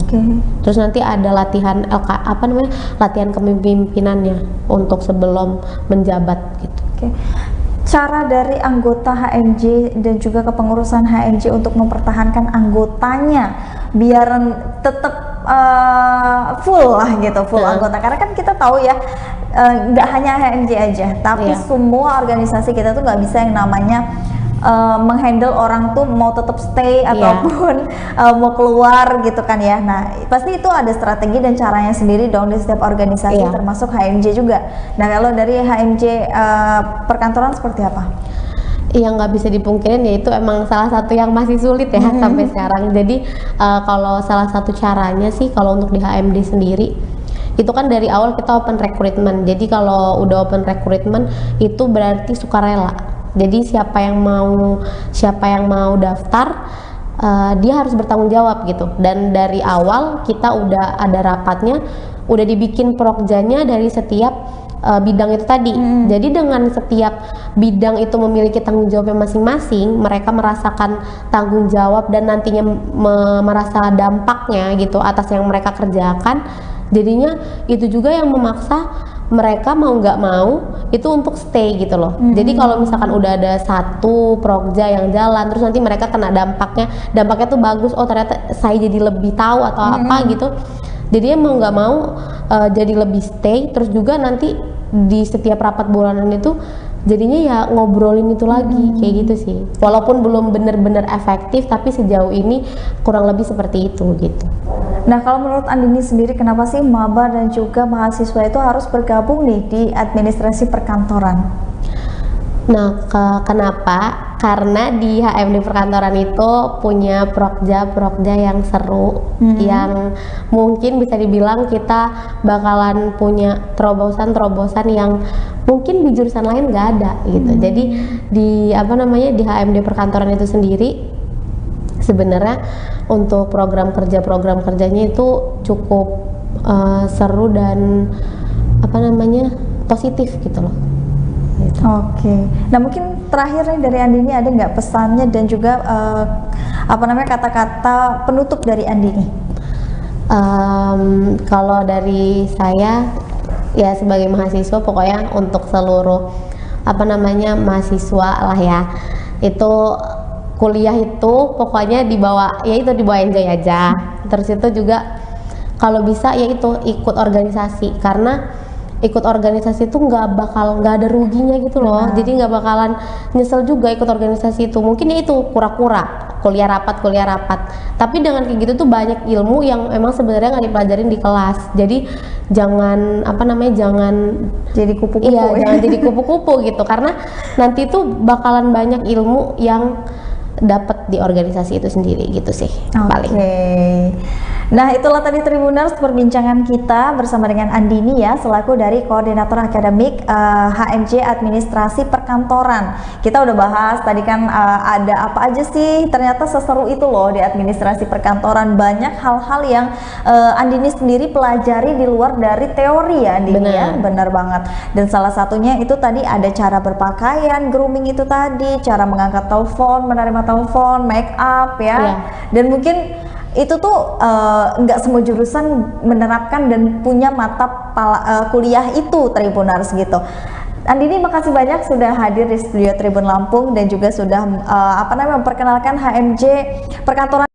Terus nanti ada latihan latihan kepemimpinannya untuk sebelum menjabat gitu. Cara dari anggota HMJ dan juga kepengurusan HMJ untuk mempertahankan anggotanya biar tetap full lah gitu, full anggota, karena kan kita tahu ya nggak hanya HMJ aja, tapi semua organisasi kita tuh nggak bisa yang namanya menghandle orang tuh mau tetap stay ataupun mau keluar gitu kan ya. Nah pasti itu ada strategi dan caranya sendiri dong di setiap organisasi termasuk HMJ juga. Nah kalau dari HMJ perkantoran seperti apa? Yang nggak bisa dipungkirin yaitu emang salah satu yang masih sulit ya sampai sekarang. Jadi kalau salah satu caranya sih kalau untuk di HMD sendiri itu kan dari awal kita open recruitment. Jadi kalau udah open recruitment itu berarti sukarela. Jadi siapa yang mau daftar dia harus bertanggung jawab gitu. Dan dari awal kita udah ada rapatnya, udah dibikin prokjanya dari setiap bidang itu tadi. Jadi dengan setiap bidang itu memiliki tanggung jawabnya masing-masing, mereka merasakan tanggung jawab dan nantinya merasa dampaknya gitu atas yang mereka kerjakan. Jadinya itu juga yang memaksa mereka mau nggak mau itu untuk stay gitu loh. Jadi kalau misalkan udah ada satu prokja yang jalan terus nanti mereka kena dampaknya tuh bagus, oh ternyata saya jadi lebih tahu atau apa gitu. Jadi mau nggak mau jadi lebih stay. Terus juga nanti di setiap rapat bulanan itu jadinya ya ngobrolin itu lagi kayak gitu sih. Walaupun belum benar-benar efektif tapi sejauh ini kurang lebih seperti itu gitu. Nah kalau menurut Andini sendiri kenapa sih maba dan juga mahasiswa itu harus bergabung nih di administrasi perkantoran? Nah kenapa? Karena di HMD perkantoran itu punya prokja yang seru, yang mungkin bisa dibilang kita bakalan punya terobosan yang mungkin di jurusan lain nggak ada gitu. Jadi di di HMD perkantoran itu sendiri sebenarnya untuk program kerjanya itu cukup seru dan positif gitu loh. Gitu. Oke. Nah mungkin terakhir nih dari Andini ada nggak pesannya dan juga kata-kata penutup dari Andini? Kalau dari saya ya sebagai mahasiswa pokoknya untuk seluruh mahasiswa lah ya, itu kuliah itu pokoknya dibawa enjoy aja. Terus itu juga kalau bisa ya itu ikut organisasi, karena ikut organisasi itu nggak ada ruginya gitu loh. Jadi nggak bakalan nyesel juga ikut organisasi itu. Mungkin ya itu kura-kura kuliah rapat, tapi dengan kayak gitu tuh banyak ilmu yang emang sebenarnya nggak dipelajarin di kelas. Jadi jangan jangan jadi kupu-kupu. Iya, jangan jadi kupu-kupu gitu, karena nanti tuh bakalan banyak ilmu yang dapat di organisasi itu sendiri gitu sih. Paling. Nah itulah tadi Tribuners perbincangan kita bersama dengan Andini ya selaku dari Koordinator Akademik HMJ Administrasi Perkantoran. Kita udah bahas tadi kan ada apa aja sih, ternyata seseru itu loh di administrasi perkantoran. Banyak hal-hal yang Andini sendiri pelajari di luar dari teori ya Andini. Benar banget. Dan salah satunya itu tadi ada cara berpakaian, grooming itu tadi, cara mengangkat telepon, menerima telepon, make up ya. Dan mungkin itu tuh nggak semua jurusan menerapkan dan punya mata kuliah itu Tribuners gitu. Andini makasih banyak sudah hadir di studio Tribun Lampung dan juga sudah memperkenalkan HMJ Perkantoran.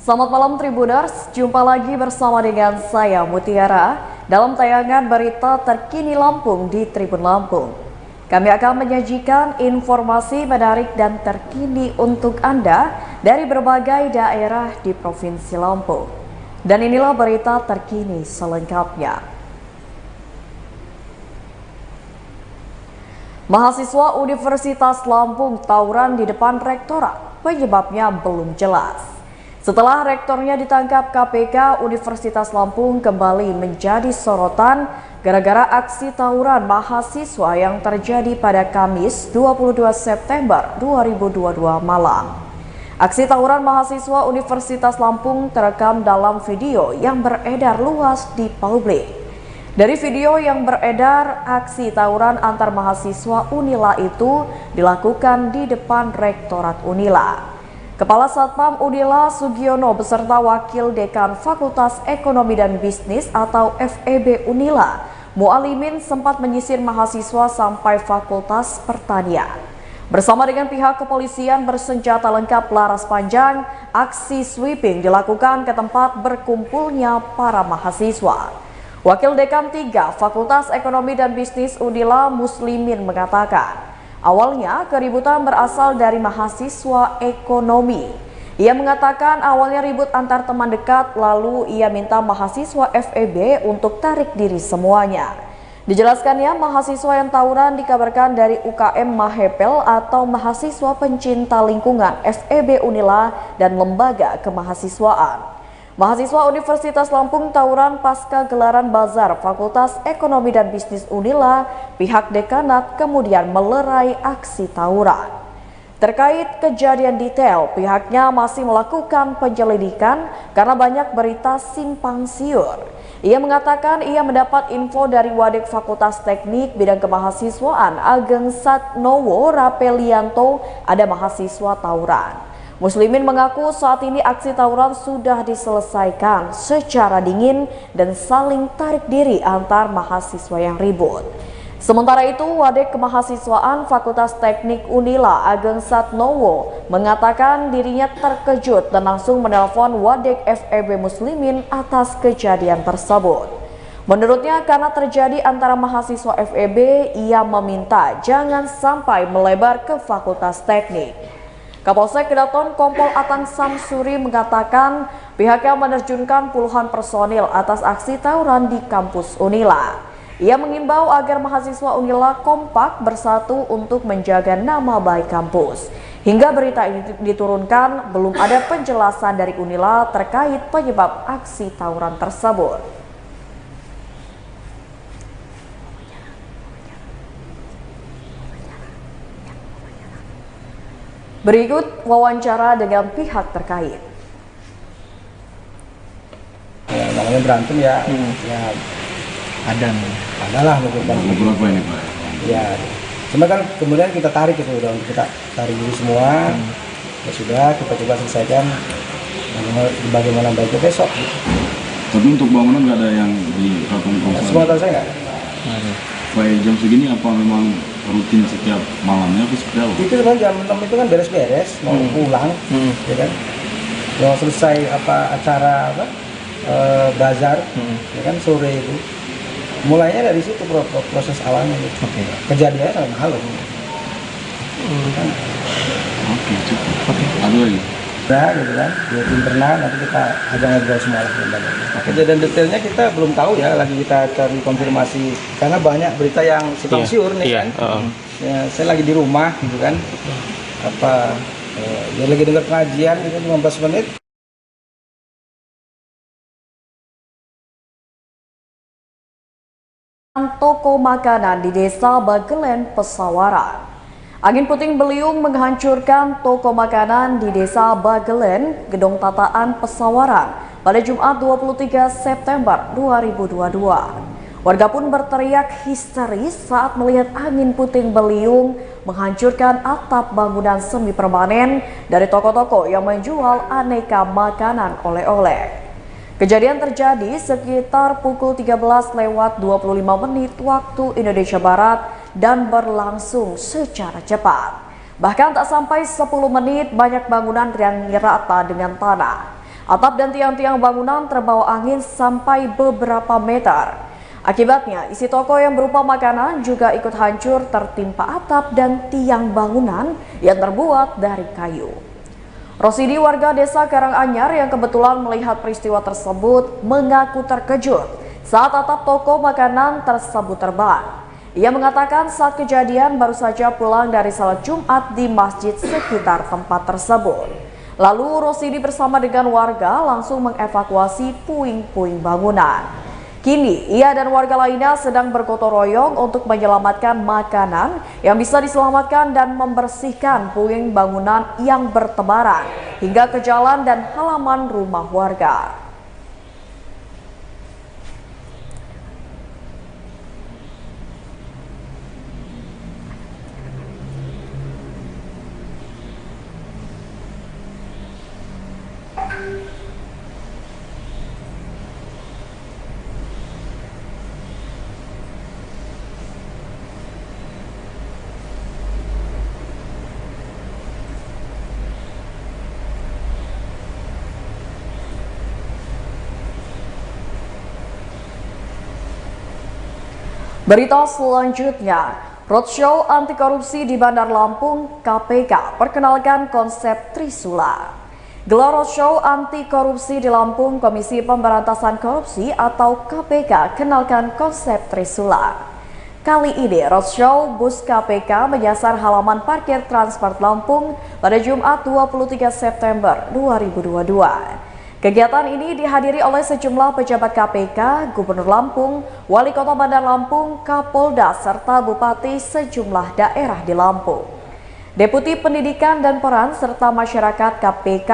Selamat malam Tribuners, jumpa lagi bersama dengan saya Mutiara dalam tayangan berita terkini Lampung di Tribun Lampung. Kami akan menyajikan informasi menarik dan terkini untuk Anda dari berbagai daerah di Provinsi Lampung. Dan inilah berita terkini selengkapnya. Mahasiswa Universitas Lampung tawuran di depan rektorat, penyebabnya belum jelas. Setelah rektornya ditangkap KPK, Universitas Lampung kembali menjadi sorotan gara-gara aksi tawuran mahasiswa yang terjadi pada Kamis 22 September 2022 malam. Aksi tawuran mahasiswa Universitas Lampung terekam dalam video yang beredar luas di publik. Dari video yang beredar, aksi tawuran antar mahasiswa Unila itu dilakukan di depan Rektorat Unila. Kepala Satpam Unila Sugiono beserta Wakil Dekan Fakultas Ekonomi dan Bisnis atau FEB Unila, Mualimin sempat menyisir mahasiswa sampai Fakultas Pertanian. Bersama dengan pihak kepolisian bersenjata lengkap laras panjang, aksi sweeping dilakukan ke tempat berkumpulnya para mahasiswa. Wakil Dekan 3 Fakultas Ekonomi dan Bisnis Unila Muslimin mengatakan, awalnya keributan berasal dari mahasiswa ekonomi. Ia mengatakan awalnya ribut antar teman dekat, lalu ia minta mahasiswa FEB untuk tarik diri semuanya. Dijelaskannya, mahasiswa yang tawuran dikabarkan dari UKM Mahepel atau mahasiswa pencinta lingkungan FEB Unila dan lembaga kemahasiswaan. Mahasiswa Universitas Lampung tawuran pasca gelaran bazar Fakultas Ekonomi dan Bisnis Unila, pihak dekanat kemudian melerai aksi tawuran. Terkait kejadian detail, pihaknya masih melakukan penyelidikan karena banyak berita simpang siur. Ia mengatakan ia mendapat info dari Wadek Fakultas Teknik Bidang Kemahasiswaan Ageng Satnowo Rapelianto ada mahasiswa tawuran. Muslimin mengaku saat ini aksi tawuran sudah diselesaikan secara dingin dan saling tarik diri antar mahasiswa yang ribut. Sementara itu, Wadek Kemahasiswaan Fakultas Teknik Unila Ageng Satnowo mengatakan dirinya terkejut dan langsung menelpon Wadek FEB Muslimin atas kejadian tersebut. Menurutnya karena terjadi antara mahasiswa FEB, ia meminta jangan sampai melebar ke Fakultas Teknik. Kapolsek Kedaton Kompol Atang Samsuri mengatakan pihaknya menerjunkan puluhan personil atas aksi tawuran di kampus Unila. Ia mengimbau agar mahasiswa Unila kompak bersatu untuk menjaga nama baik kampus. Hingga berita ini diturunkan, belum ada penjelasan dari Unila terkait penyebab aksi tawuran tersebut. Berikut wawancara dengan pihak terkait. Ya, namanya berantem ya, ya adalah beberapa ini Pak. Ya, cuma kan kemudian kita tarik itu, udah kita tarik dulu semua. Ya sudah, kita coba selesaikan bagaimana baiknya besok. Tapi untuk bangunan nggak ada yang di Kampung Semua tahu saya nggak? Baik jam segini apa memang rutin setiap malamnya atau seperti apa? Itu kan jam 6 itu kan beres-beres, mau pulang, ya kan? Yang selesai acara bazar, ya kan sore itu. Mulainya dari situ proses awalnya. Gitu. Kejadiannya sangat malam. Oke, cukup. Ada lagi? Nah, gitu kan, dua tim pernah, nanti kita agak ngobrol semua lah. Kejadian detailnya kita belum tahu ya, lagi kita cari konfirmasi karena banyak berita yang simpang siur nih kan. Ya, saya lagi di rumah gitu kan, ya lagi dengar pengajian gitu 15 menit. Toko makanan di Desa Bagelen, Pesawaran. Angin puting beliung menghancurkan toko makanan di Desa Bagelen, Gedong Tataan, Pesawaran pada Jumat 23 September 2022. Warga pun berteriak histeris saat melihat angin puting beliung menghancurkan atap bangunan semi permanen dari toko-toko yang menjual aneka makanan oleh-oleh. Kejadian terjadi sekitar pukul 13:25 waktu Indonesia Barat dan berlangsung secara cepat. Bahkan tak sampai 10 menit banyak bangunan yang rata dengan tanah. Atap dan tiang-tiang bangunan terbawa angin sampai beberapa meter. Akibatnya, isi toko yang berupa makanan juga ikut hancur tertimpa atap dan tiang bangunan yang terbuat dari kayu. Rosidi, warga desa Karanganyar yang kebetulan melihat peristiwa tersebut, mengaku terkejut saat atap toko makanan tersebut terbang. Ia mengatakan saat kejadian baru saja pulang dari salat Jumat di masjid sekitar tempat tersebut. Lalu Rosidi bersama dengan warga langsung mengevakuasi puing-puing bangunan. Kini ia dan warga lainnya sedang bergotong royong untuk menyelamatkan makanan yang bisa diselamatkan dan membersihkan puing bangunan yang bertebaran hingga ke jalan dan halaman rumah warga. Berita selanjutnya, roadshow anti korupsi di Bandar Lampung, KPK perkenalkan konsep Trisula. Gelar roadshow anti korupsi di Lampung, Komisi Pemberantasan Korupsi atau KPK kenalkan konsep Trisula. Kali ini roadshow bus KPK menyasar halaman parkir Transport Lampung pada Jumat 23 September 2022. Kegiatan ini dihadiri oleh sejumlah pejabat KPK, Gubernur Lampung, Wali Kota Bandar Lampung, Kapolda, serta Bupati sejumlah daerah di Lampung. Deputi Pendidikan dan Peran serta Masyarakat KPK,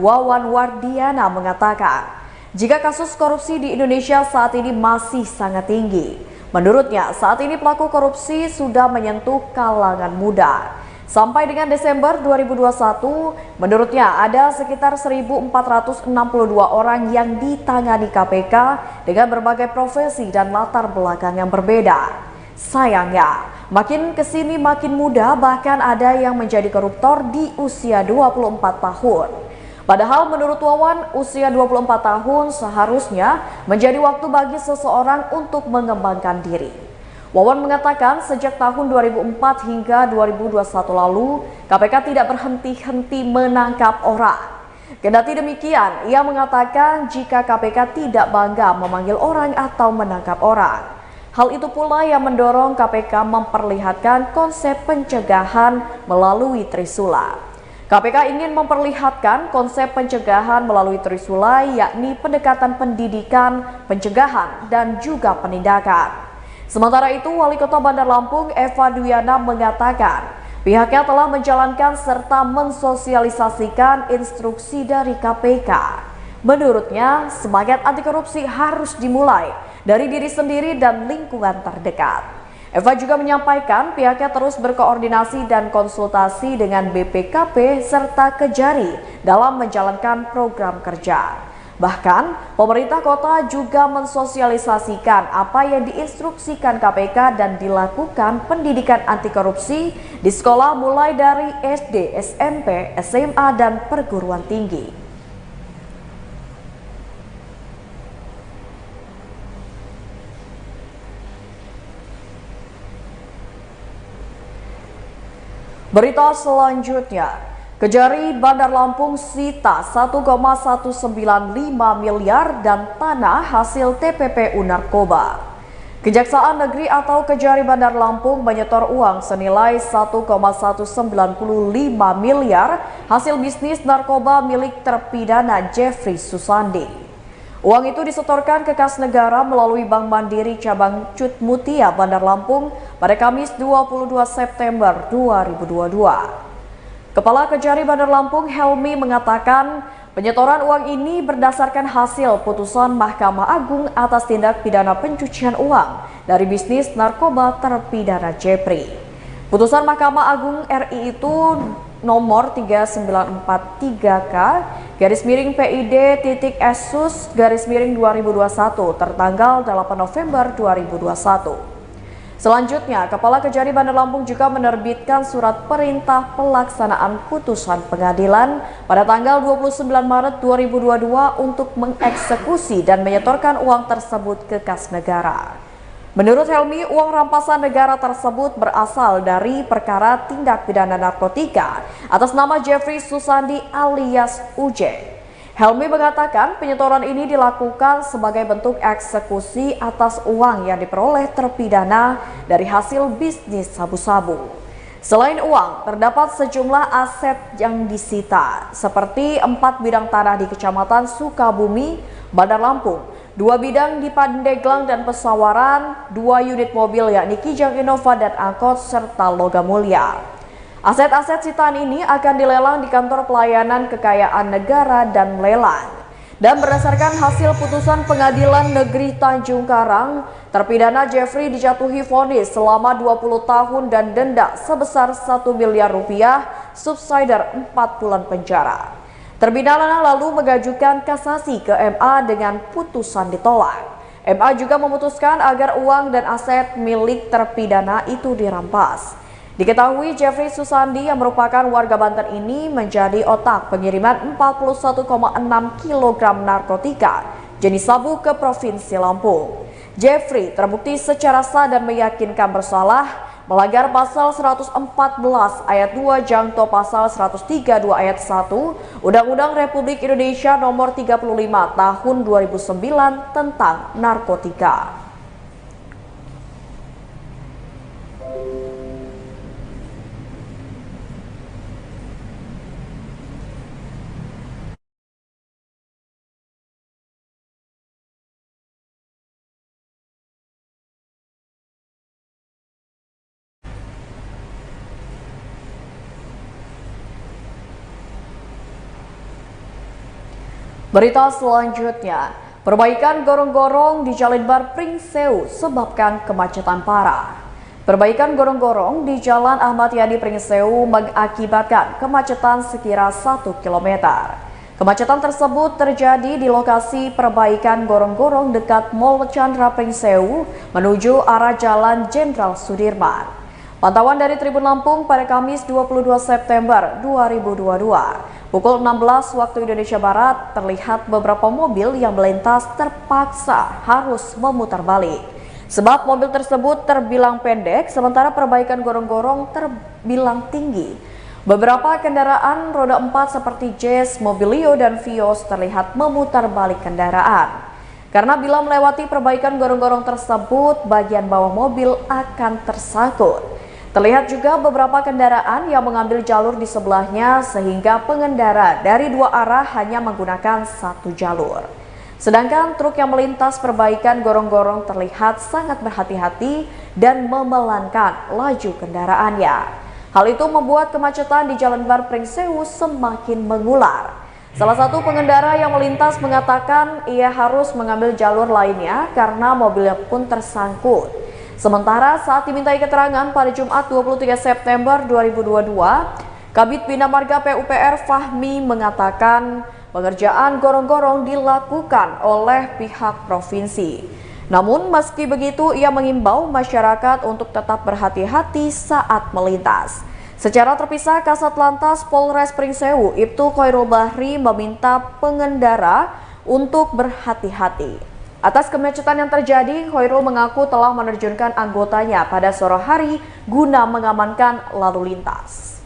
Wawan Wardiana mengatakan, jika kasus korupsi di Indonesia saat ini masih sangat tinggi. Menurutnya, saat ini pelaku korupsi sudah menyentuh kalangan muda. Sampai dengan Desember 2021, menurutnya ada sekitar 1.462 orang yang ditangani KPK dengan berbagai profesi dan latar belakang yang berbeda. Sayangnya, makin kesini makin muda, bahkan ada yang menjadi koruptor di usia 24 tahun. Padahal menurut Wawan, usia 24 tahun seharusnya menjadi waktu bagi seseorang untuk mengembangkan diri. Wawan mengatakan sejak tahun 2004 hingga 2021 lalu, KPK tidak berhenti-henti menangkap orang. Kendati demikian, ia mengatakan jika KPK tidak bangga memanggil orang atau menangkap orang. Hal itu pula yang mendorong KPK memperlihatkan konsep pencegahan melalui Trisula. KPK ingin memperlihatkan konsep pencegahan melalui Trisula, yakni pendekatan pendidikan, pencegahan, dan juga penindakan. Sementara itu, Wali Kota Bandar Lampung Eva Duyana mengatakan pihaknya telah menjalankan serta mensosialisasikan instruksi dari KPK. Menurutnya, semangat anti korupsi harus dimulai dari diri sendiri dan lingkungan terdekat. Eva juga menyampaikan pihaknya terus berkoordinasi dan konsultasi dengan BPKP serta Kejari dalam menjalankan program kerja. Bahkan, pemerintah kota juga mensosialisasikan apa yang diinstruksikan KPK dan dilakukan pendidikan anti korupsi di sekolah mulai dari SD, SMP, SMA, dan perguruan tinggi. Berita selanjutnya, Kejari Bandar Lampung sita 1,195 miliar dan tanah hasil TPPU narkoba. Kejaksaan Negeri atau Kejari Bandar Lampung menyetor uang senilai 1,195 miliar hasil bisnis narkoba milik terpidana Jeffrey Susandi. Uang itu disetorkan ke kas negara melalui Bank Mandiri Cabang Cut Mutia Bandar Lampung pada Kamis 22 September 2022. Kepala Kejari Bandar Lampung Helmi mengatakan penyetoran uang ini berdasarkan hasil putusan Mahkamah Agung atas tindak pidana pencucian uang dari bisnis narkoba terpidana Jeffrey. Putusan Mahkamah Agung RI itu nomor 3943K /PID.Esus/2021 tertanggal 8 November 2021. Selanjutnya, Kepala Kejari Bandar Lampung juga menerbitkan surat perintah pelaksanaan putusan pengadilan pada tanggal 29 Maret 2022 untuk mengeksekusi dan menyetorkan uang tersebut ke kas negara. Menurut Helmi, uang rampasan negara tersebut berasal dari perkara tindak pidana narkotika atas nama Jeffrey Susandi alias UJ. Helmi mengatakan penyetoran ini dilakukan sebagai bentuk eksekusi atas uang yang diperoleh terpidana dari hasil bisnis sabu-sabu. Selain uang, terdapat sejumlah aset yang disita, seperti 4 bidang tanah di Kecamatan Sukabumi, Bandar Lampung, 2 bidang di Pandeglang dan Pesawaran, 2 unit mobil yakni Kijang Innova dan angkot, serta logam mulia. Aset-aset sitaan ini akan dilelang di Kantor Pelayanan Kekayaan Negara dan Lelang. Dan berdasarkan hasil putusan Pengadilan Negeri Tanjung Karang, terpidana Jeffrey dijatuhi vonis selama 20 tahun dan denda sebesar 1 miliar rupiah, subsidiar 4 bulan penjara. Terpidana lalu mengajukan kasasi ke MA dengan putusan ditolak. MA juga memutuskan agar uang dan aset milik terpidana itu dirampas. Diketahui Jeffrey Susandi yang merupakan warga Banten ini menjadi otak pengiriman 41,6 kg narkotika jenis sabu ke Provinsi Lampung. Jeffrey terbukti secara sah dan meyakinkan bersalah melanggar pasal 114 ayat 2 jangto pasal 132 ayat 1 Undang-Undang Republik Indonesia nomor 35 tahun 2009 tentang narkotika. Berita selanjutnya, perbaikan gorong-gorong di Jalan Bar Pringseu sebabkan kemacetan parah. Perbaikan gorong-gorong di Jalan Ahmad Yani Pringseu mengakibatkan kemacetan sekira 1 km. Kemacetan tersebut terjadi di lokasi perbaikan gorong-gorong dekat Mall Chandra Pringseu menuju arah Jalan Jenderal Sudirman. Pantauan dari Tribun Lampung pada Kamis 22 September 2022. Pukul 16 waktu Indonesia Barat, terlihat beberapa mobil yang melintas terpaksa harus memutar balik. Sebab mobil tersebut terbilang pendek, sementara perbaikan gorong-gorong terbilang tinggi. Beberapa kendaraan roda 4 seperti Jazz, Mobilio, dan Vios terlihat memutar balik kendaraan. Karena bila melewati perbaikan gorong-gorong tersebut, bagian bawah mobil akan tersangkut. Terlihat juga beberapa kendaraan yang mengambil jalur di sebelahnya sehingga pengendara dari 2 arah hanya menggunakan 1 jalur. Sedangkan truk yang melintas perbaikan gorong-gorong terlihat sangat berhati-hati dan memelankan laju kendaraannya. Hal itu membuat kemacetan di Jalan Bar Pringseu semakin mengular. Salah satu pengendara yang melintas mengatakan ia harus mengambil jalur lainnya karena mobilnya pun tersangkut. Sementara saat dimintai keterangan pada Jumat 23 September 2022, Kabid Bina Marga PUPR Fahmi mengatakan pengerjaan gorong-gorong dilakukan oleh pihak provinsi. Namun meski begitu ia mengimbau masyarakat untuk tetap berhati-hati saat melintas. Secara terpisah, Kasat Lantas Polres Pringseu Ibtu Khairul Bahri meminta pengendara untuk berhati-hati. Atas kemacetan yang terjadi, Khairul mengaku telah menerjunkan anggotanya pada sore hari guna mengamankan lalu lintas.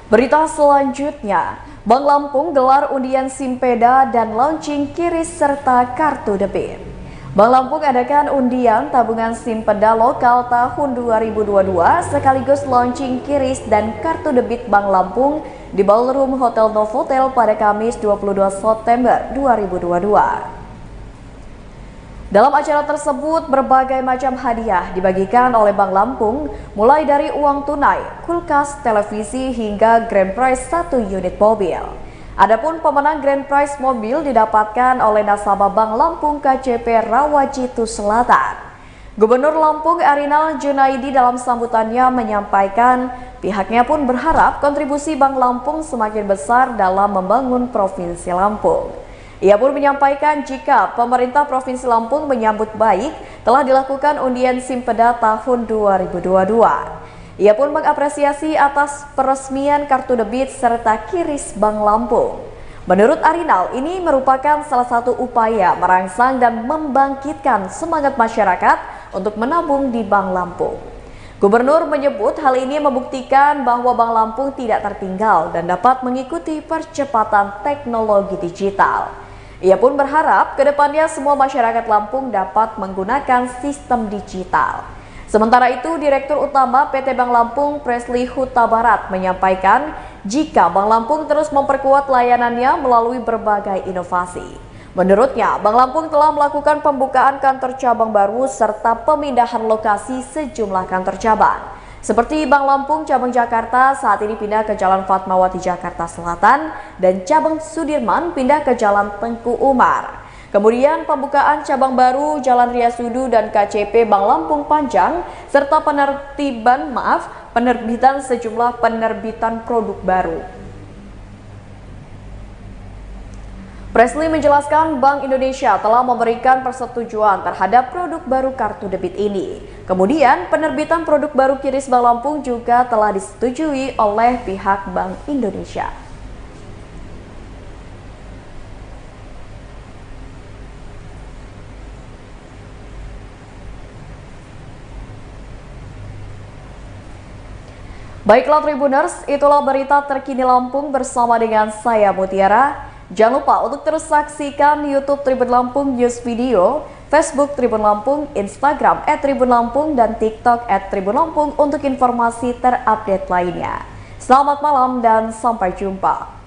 Berita selanjutnya, Bank Lampung gelar undian Simpeda dan launching QRIS serta kartu debit. Bank Lampung adakan undian tabungan Simpeda lokal tahun 2022 sekaligus launching QRIS dan kartu debit Bank Lampung di Ballroom Hotel Novotel pada Kamis 22 September 2022. Dalam acara tersebut, berbagai macam hadiah dibagikan oleh Bank Lampung, mulai dari uang tunai, kulkas, televisi, hingga grand prize 1 unit mobil. Adapun pemenang Grand Prize mobil didapatkan oleh nasabah Bank Lampung KCP Rawajitu Selatan. Gubernur Lampung Arinal Junaidi dalam sambutannya menyampaikan pihaknya pun berharap kontribusi Bank Lampung semakin besar dalam membangun Provinsi Lampung. Ia pun menyampaikan jika pemerintah Provinsi Lampung menyambut baik telah dilakukan undian Simpeda tahun 2022. Ia pun mengapresiasi atas peresmian kartu debit serta kiris Bank Lampung. Menurut Arinal, ini merupakan salah satu upaya merangsang dan membangkitkan semangat masyarakat untuk menabung di Bank Lampung. Gubernur menyebut hal ini membuktikan bahwa Bank Lampung tidak tertinggal dan dapat mengikuti percepatan teknologi digital. Ia pun berharap ke depannya semua masyarakat Lampung dapat menggunakan sistem digital. Sementara itu, Direktur Utama PT Bank Lampung Presley Huta Barat menyampaikan jika Bank Lampung terus memperkuat layanannya melalui berbagai inovasi. Menurutnya, Bank Lampung telah melakukan pembukaan kantor cabang baru serta pemindahan lokasi sejumlah kantor cabang. Seperti Bank Lampung cabang Jakarta saat ini pindah ke Jalan Fatmawati Jakarta Selatan dan cabang Sudirman pindah ke Jalan Tengku Umar. Kemudian pembukaan cabang baru Jalan Riasudu dan KCP Bank Lampung Panjang serta penerbitan sejumlah penerbitan produk baru. Presley menjelaskan Bank Indonesia telah memberikan persetujuan terhadap produk baru kartu debit ini. Kemudian penerbitan produk baru kiris Bank Lampung juga telah disetujui oleh pihak Bank Indonesia. Baiklah Tribuners, itulah berita terkini Lampung bersama dengan saya Mutiara. Jangan lupa untuk terus saksikan YouTube Tribun Lampung News Video, Facebook Tribun Lampung, Instagram @tribunlampung, dan TikTok @tribunlampung untuk informasi terupdate lainnya. Selamat malam dan sampai jumpa.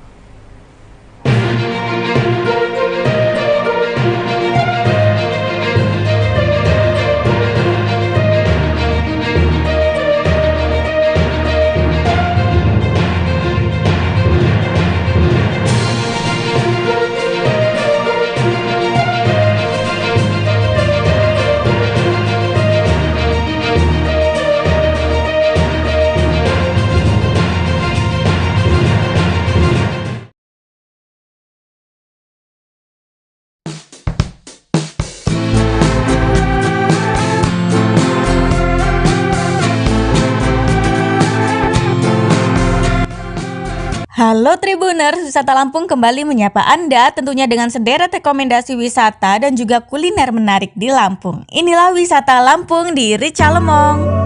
Halo Tribuners, Wisata Lampung kembali menyapa Anda tentunya dengan sederet rekomendasi wisata dan juga kuliner menarik di Lampung. Inilah Wisata Lampung di Ricalemong.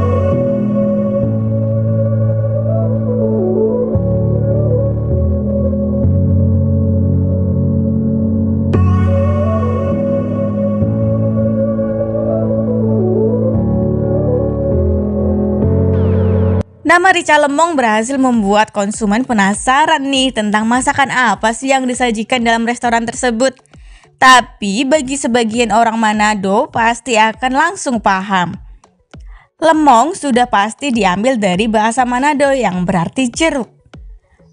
Nama Ricalemong berhasil membuat konsumen penasaran nih tentang masakan apa sih yang disajikan dalam restoran tersebut. Tapi bagi sebagian orang Manado pasti akan langsung paham. Lemong sudah pasti diambil dari bahasa Manado yang berarti jeruk.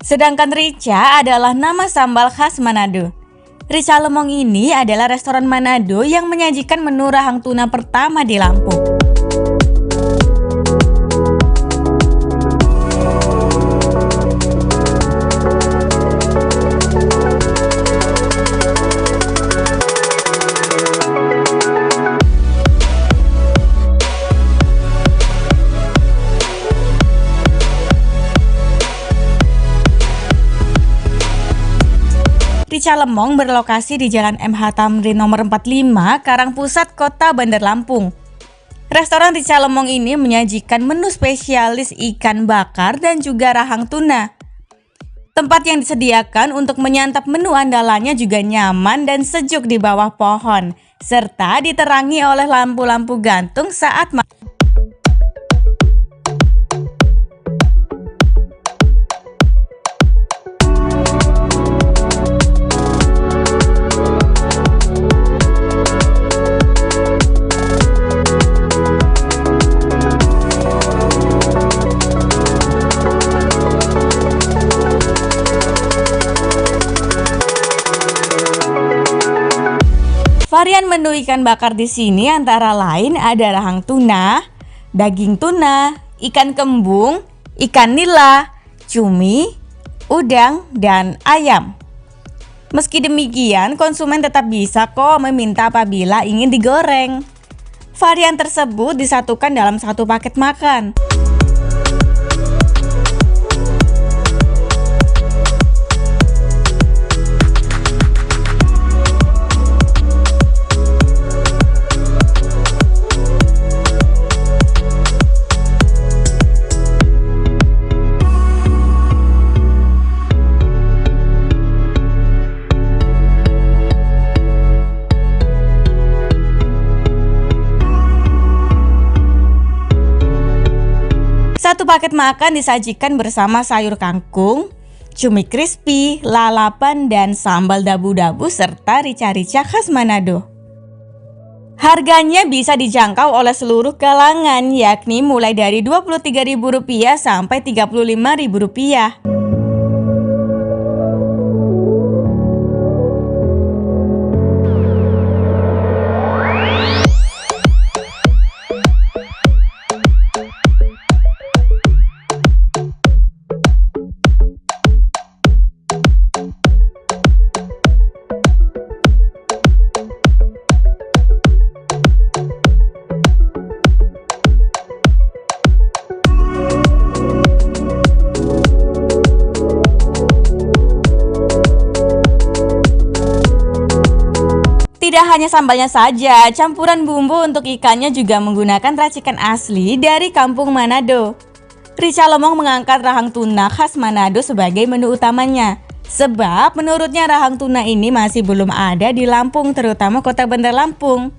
Sedangkan rica adalah nama sambal khas Manado. Ricalemong ini adalah restoran Manado yang menyajikan menu rahang tuna pertama di Lampung. Ricalemong berlokasi di Jalan MH Tamrin nomor 45, Karangpusat, Kota Bandar Lampung. Restoran Ricalemong ini menyajikan menu spesialis ikan bakar dan juga rahang tuna. Tempat yang disediakan untuk menyantap menu andalannya juga nyaman dan sejuk di bawah pohon, serta diterangi oleh lampu-lampu gantung saat malam. Varian menu ikan bakar di sini antara lain ada rahang tuna, daging tuna, ikan kembung, ikan nila, cumi, udang, dan ayam. Meski demikian, konsumen tetap bisa kok meminta apabila ingin digoreng. Varian tersebut disatukan dalam satu paket makan. Satu paket makan disajikan bersama sayur kangkung, cumi crispy, lalapan, dan sambal dabu-dabu serta rica-rica khas Manado. Harganya bisa dijangkau oleh seluruh kalangan, yakni mulai dari Rp23.000 sampai Rp35.000. Tidak hanya sambalnya saja, campuran bumbu untuk ikannya juga menggunakan racikan asli dari kampung Manado. Rica Lomong mengangkat rahang tuna khas Manado sebagai menu utamanya. Sebab menurutnya rahang tuna ini masih belum ada di Lampung, terutama kota Bandar Lampung.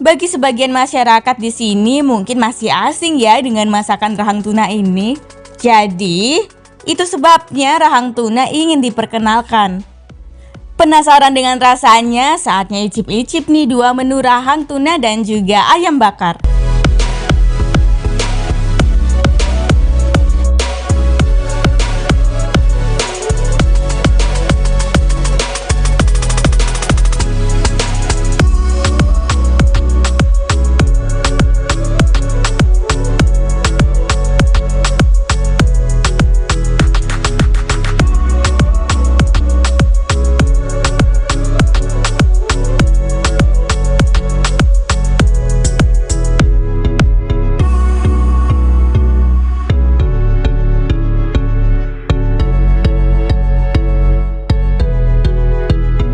Bagi sebagian masyarakat di sini mungkin masih asing ya dengan masakan rahang tuna ini. Jadi, itu sebabnya rahang tuna ingin diperkenalkan. Penasaran dengan rasanya? Saatnya icip-icip nih dua menu rahang tuna dan juga ayam bakar.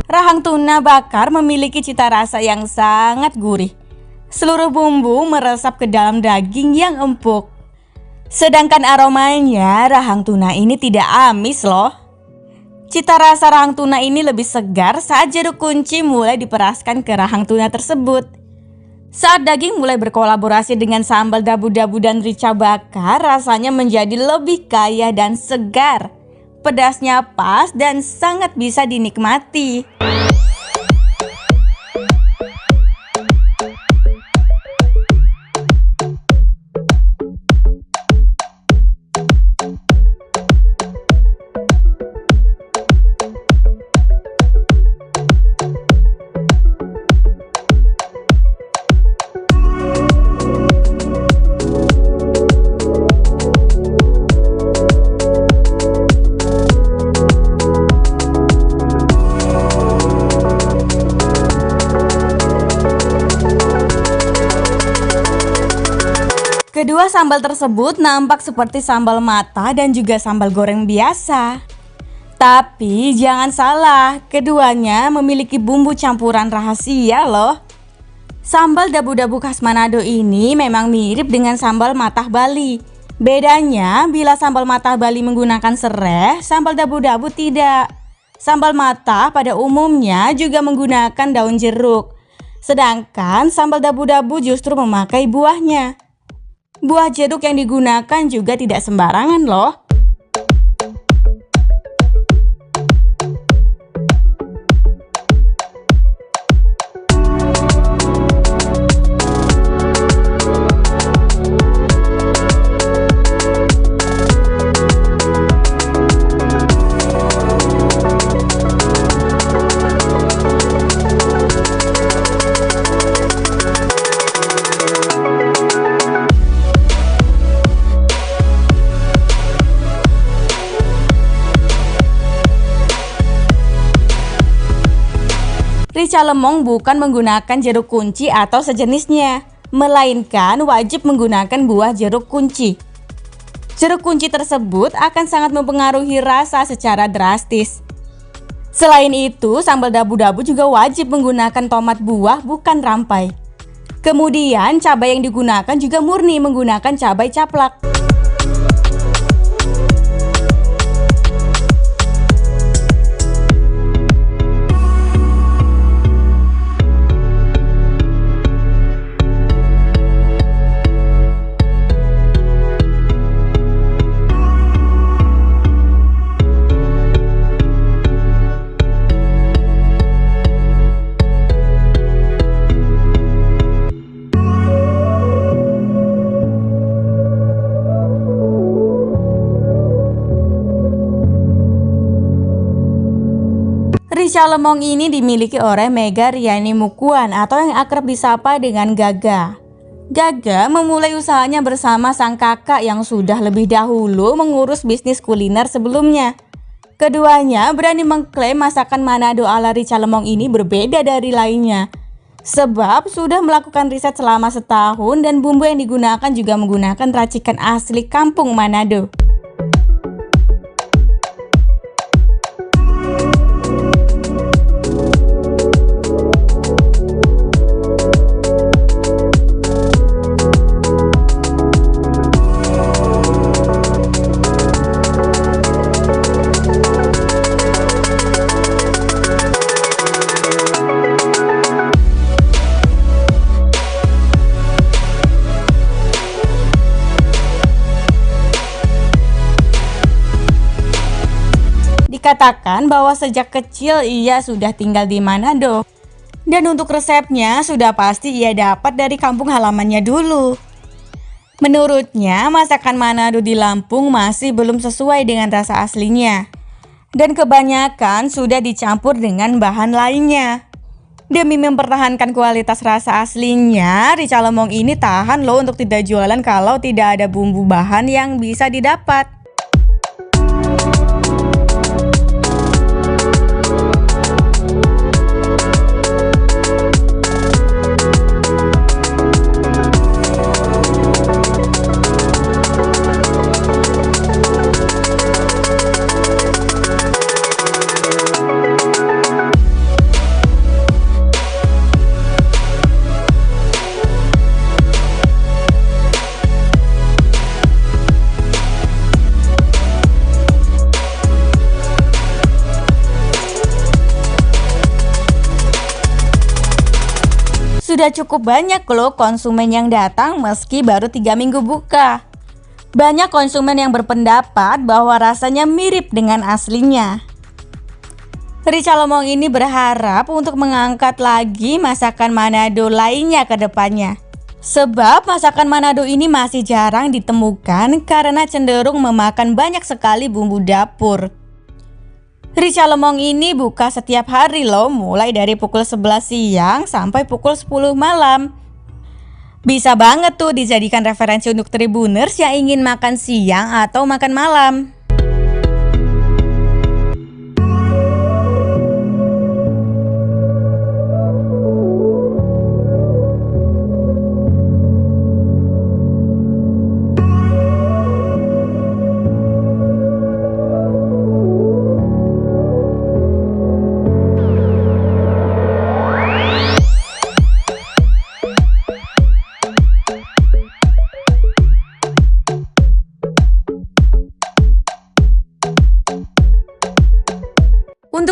Rahang tuna bakar memiliki cita rasa yang sangat gurih. Seluruh bumbu meresap ke dalam daging yang empuk. Sedangkan aromanya, rahang tuna ini tidak amis loh. Cita rasa rahang tuna ini lebih segar saat jeruk kunci mulai diperaskan ke rahang tuna tersebut. Saat daging mulai berkolaborasi dengan sambal dabu-dabu dan rica bakar, rasanya menjadi lebih kaya dan segar. Pedasnya pas dan sangat bisa dinikmati. Kedua sambal tersebut nampak seperti sambal mata dan juga sambal goreng biasa. Tapi jangan salah, keduanya memiliki bumbu campuran rahasia loh. Sambal dabu-dabu khas Manado ini memang mirip dengan sambal matah Bali. Bedanya, bila sambal matah Bali menggunakan serai, sambal dabu-dabu tidak. Sambal matah pada umumnya juga menggunakan daun jeruk. Sedangkan sambal dabu-dabu justru memakai buahnya. Buah jeruk yang digunakan juga tidak sembarangan loh. Rica lemong bukan menggunakan jeruk kunci atau sejenisnya, melainkan wajib menggunakan buah jeruk kunci. Jeruk kunci tersebut akan sangat mempengaruhi rasa secara drastis. Selain itu, sambal dabu-dabu juga wajib menggunakan tomat buah bukan rampai. Kemudian, cabai yang digunakan juga murni menggunakan cabai caplak. Rica lemong ini dimiliki oleh Mega Riani Mukuan atau yang akrab disapa dengan Gaga. Gaga memulai usahanya bersama sang kakak yang sudah lebih dahulu mengurus bisnis kuliner sebelumnya. Keduanya berani mengklaim masakan Manado ala Rica lemong ini berbeda dari lainnya. Sebab sudah melakukan riset selama setahun dan bumbu yang digunakan juga menggunakan racikan asli kampung Manado. Dikatakan bahwa sejak kecil ia sudah tinggal di Manado. Dan untuk resepnya sudah pasti ia dapat dari kampung halamannya dulu. Menurutnya, masakan Manado di Lampung masih belum sesuai dengan rasa aslinya. Dan kebanyakan sudah dicampur dengan bahan lainnya. Demi mempertahankan kualitas rasa aslinya, Rica lemong ini tahan loh untuk tidak jualan kalau tidak ada bumbu bahan yang bisa didapat. Sudah cukup banyak loh konsumen yang datang meski baru 3 minggu buka. Banyak konsumen yang berpendapat bahwa rasanya mirip dengan aslinya. Rica lemong ini berharap untuk mengangkat lagi masakan Manado lainnya ke depannya. Sebab masakan Manado ini masih jarang ditemukan karena cenderung memakan banyak sekali bumbu dapur. Rica lemong ini buka setiap hari loh, mulai dari pukul 11 siang sampai pukul 10 malam. Bisa banget tuh dijadikan referensi untuk Tribuners yang ingin makan siang atau makan malam.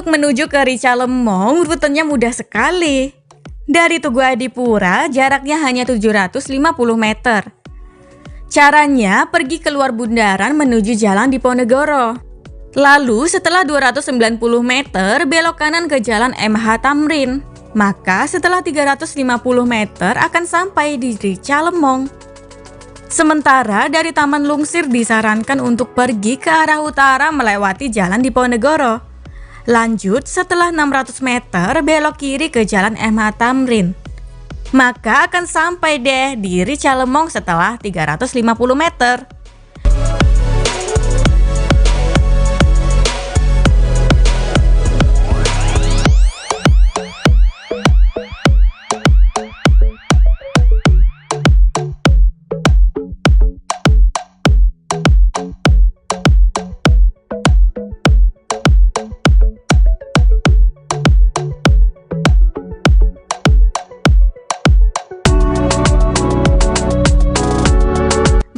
Untuk menuju ke Rica Lemong, rutenya mudah sekali. Dari Tugu Adipura, jaraknya hanya 750 meter. Caranya, pergi keluar bundaran menuju Jalan Diponegoro. Lalu, setelah 290 meter, belok kanan ke Jalan MH Tamrin. Maka, setelah 350 meter akan sampai di Rica Lemong. Sementara dari Taman Lungsir disarankan untuk pergi ke arah utara melewati Jalan Diponegoro. Lanjut, setelah 600 meter belok kiri ke Jalan MH Tamrin. Maka akan sampai deh di Rica Lemong setelah 350 meter.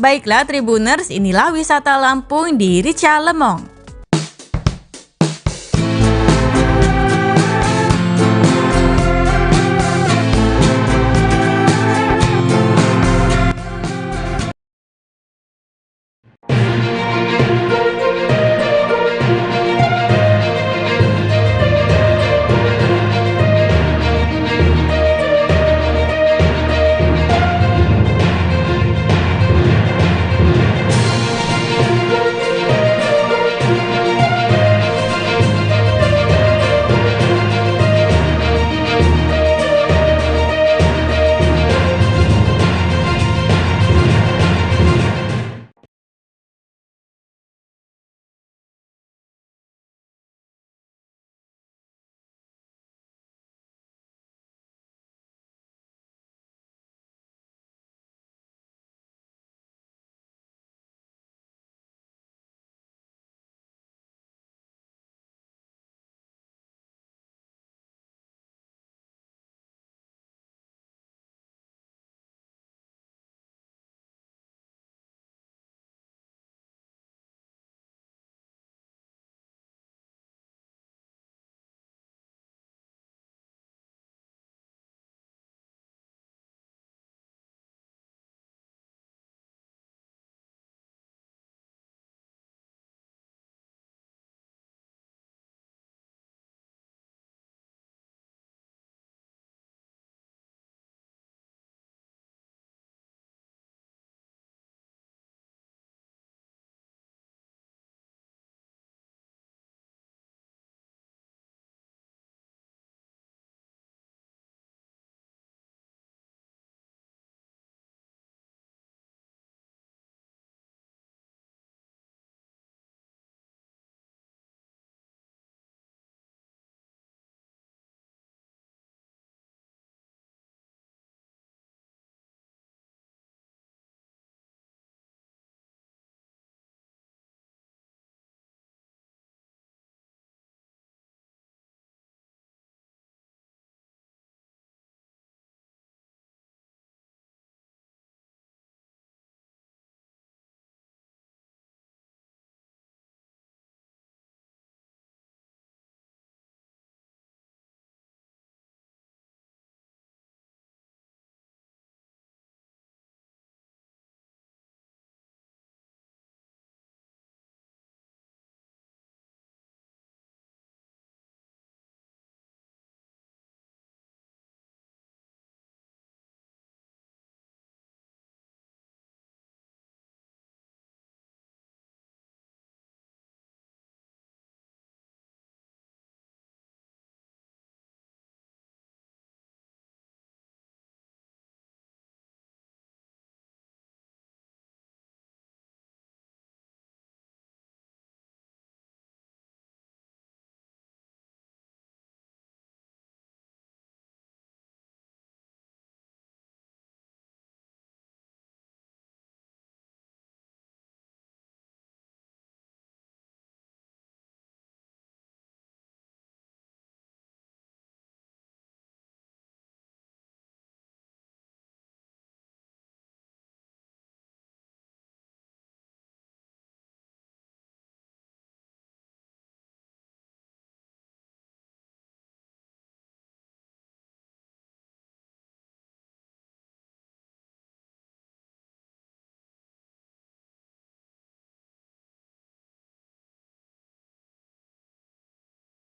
Baiklah Tribuners, inilah wisata Lampung di Rica Lemong.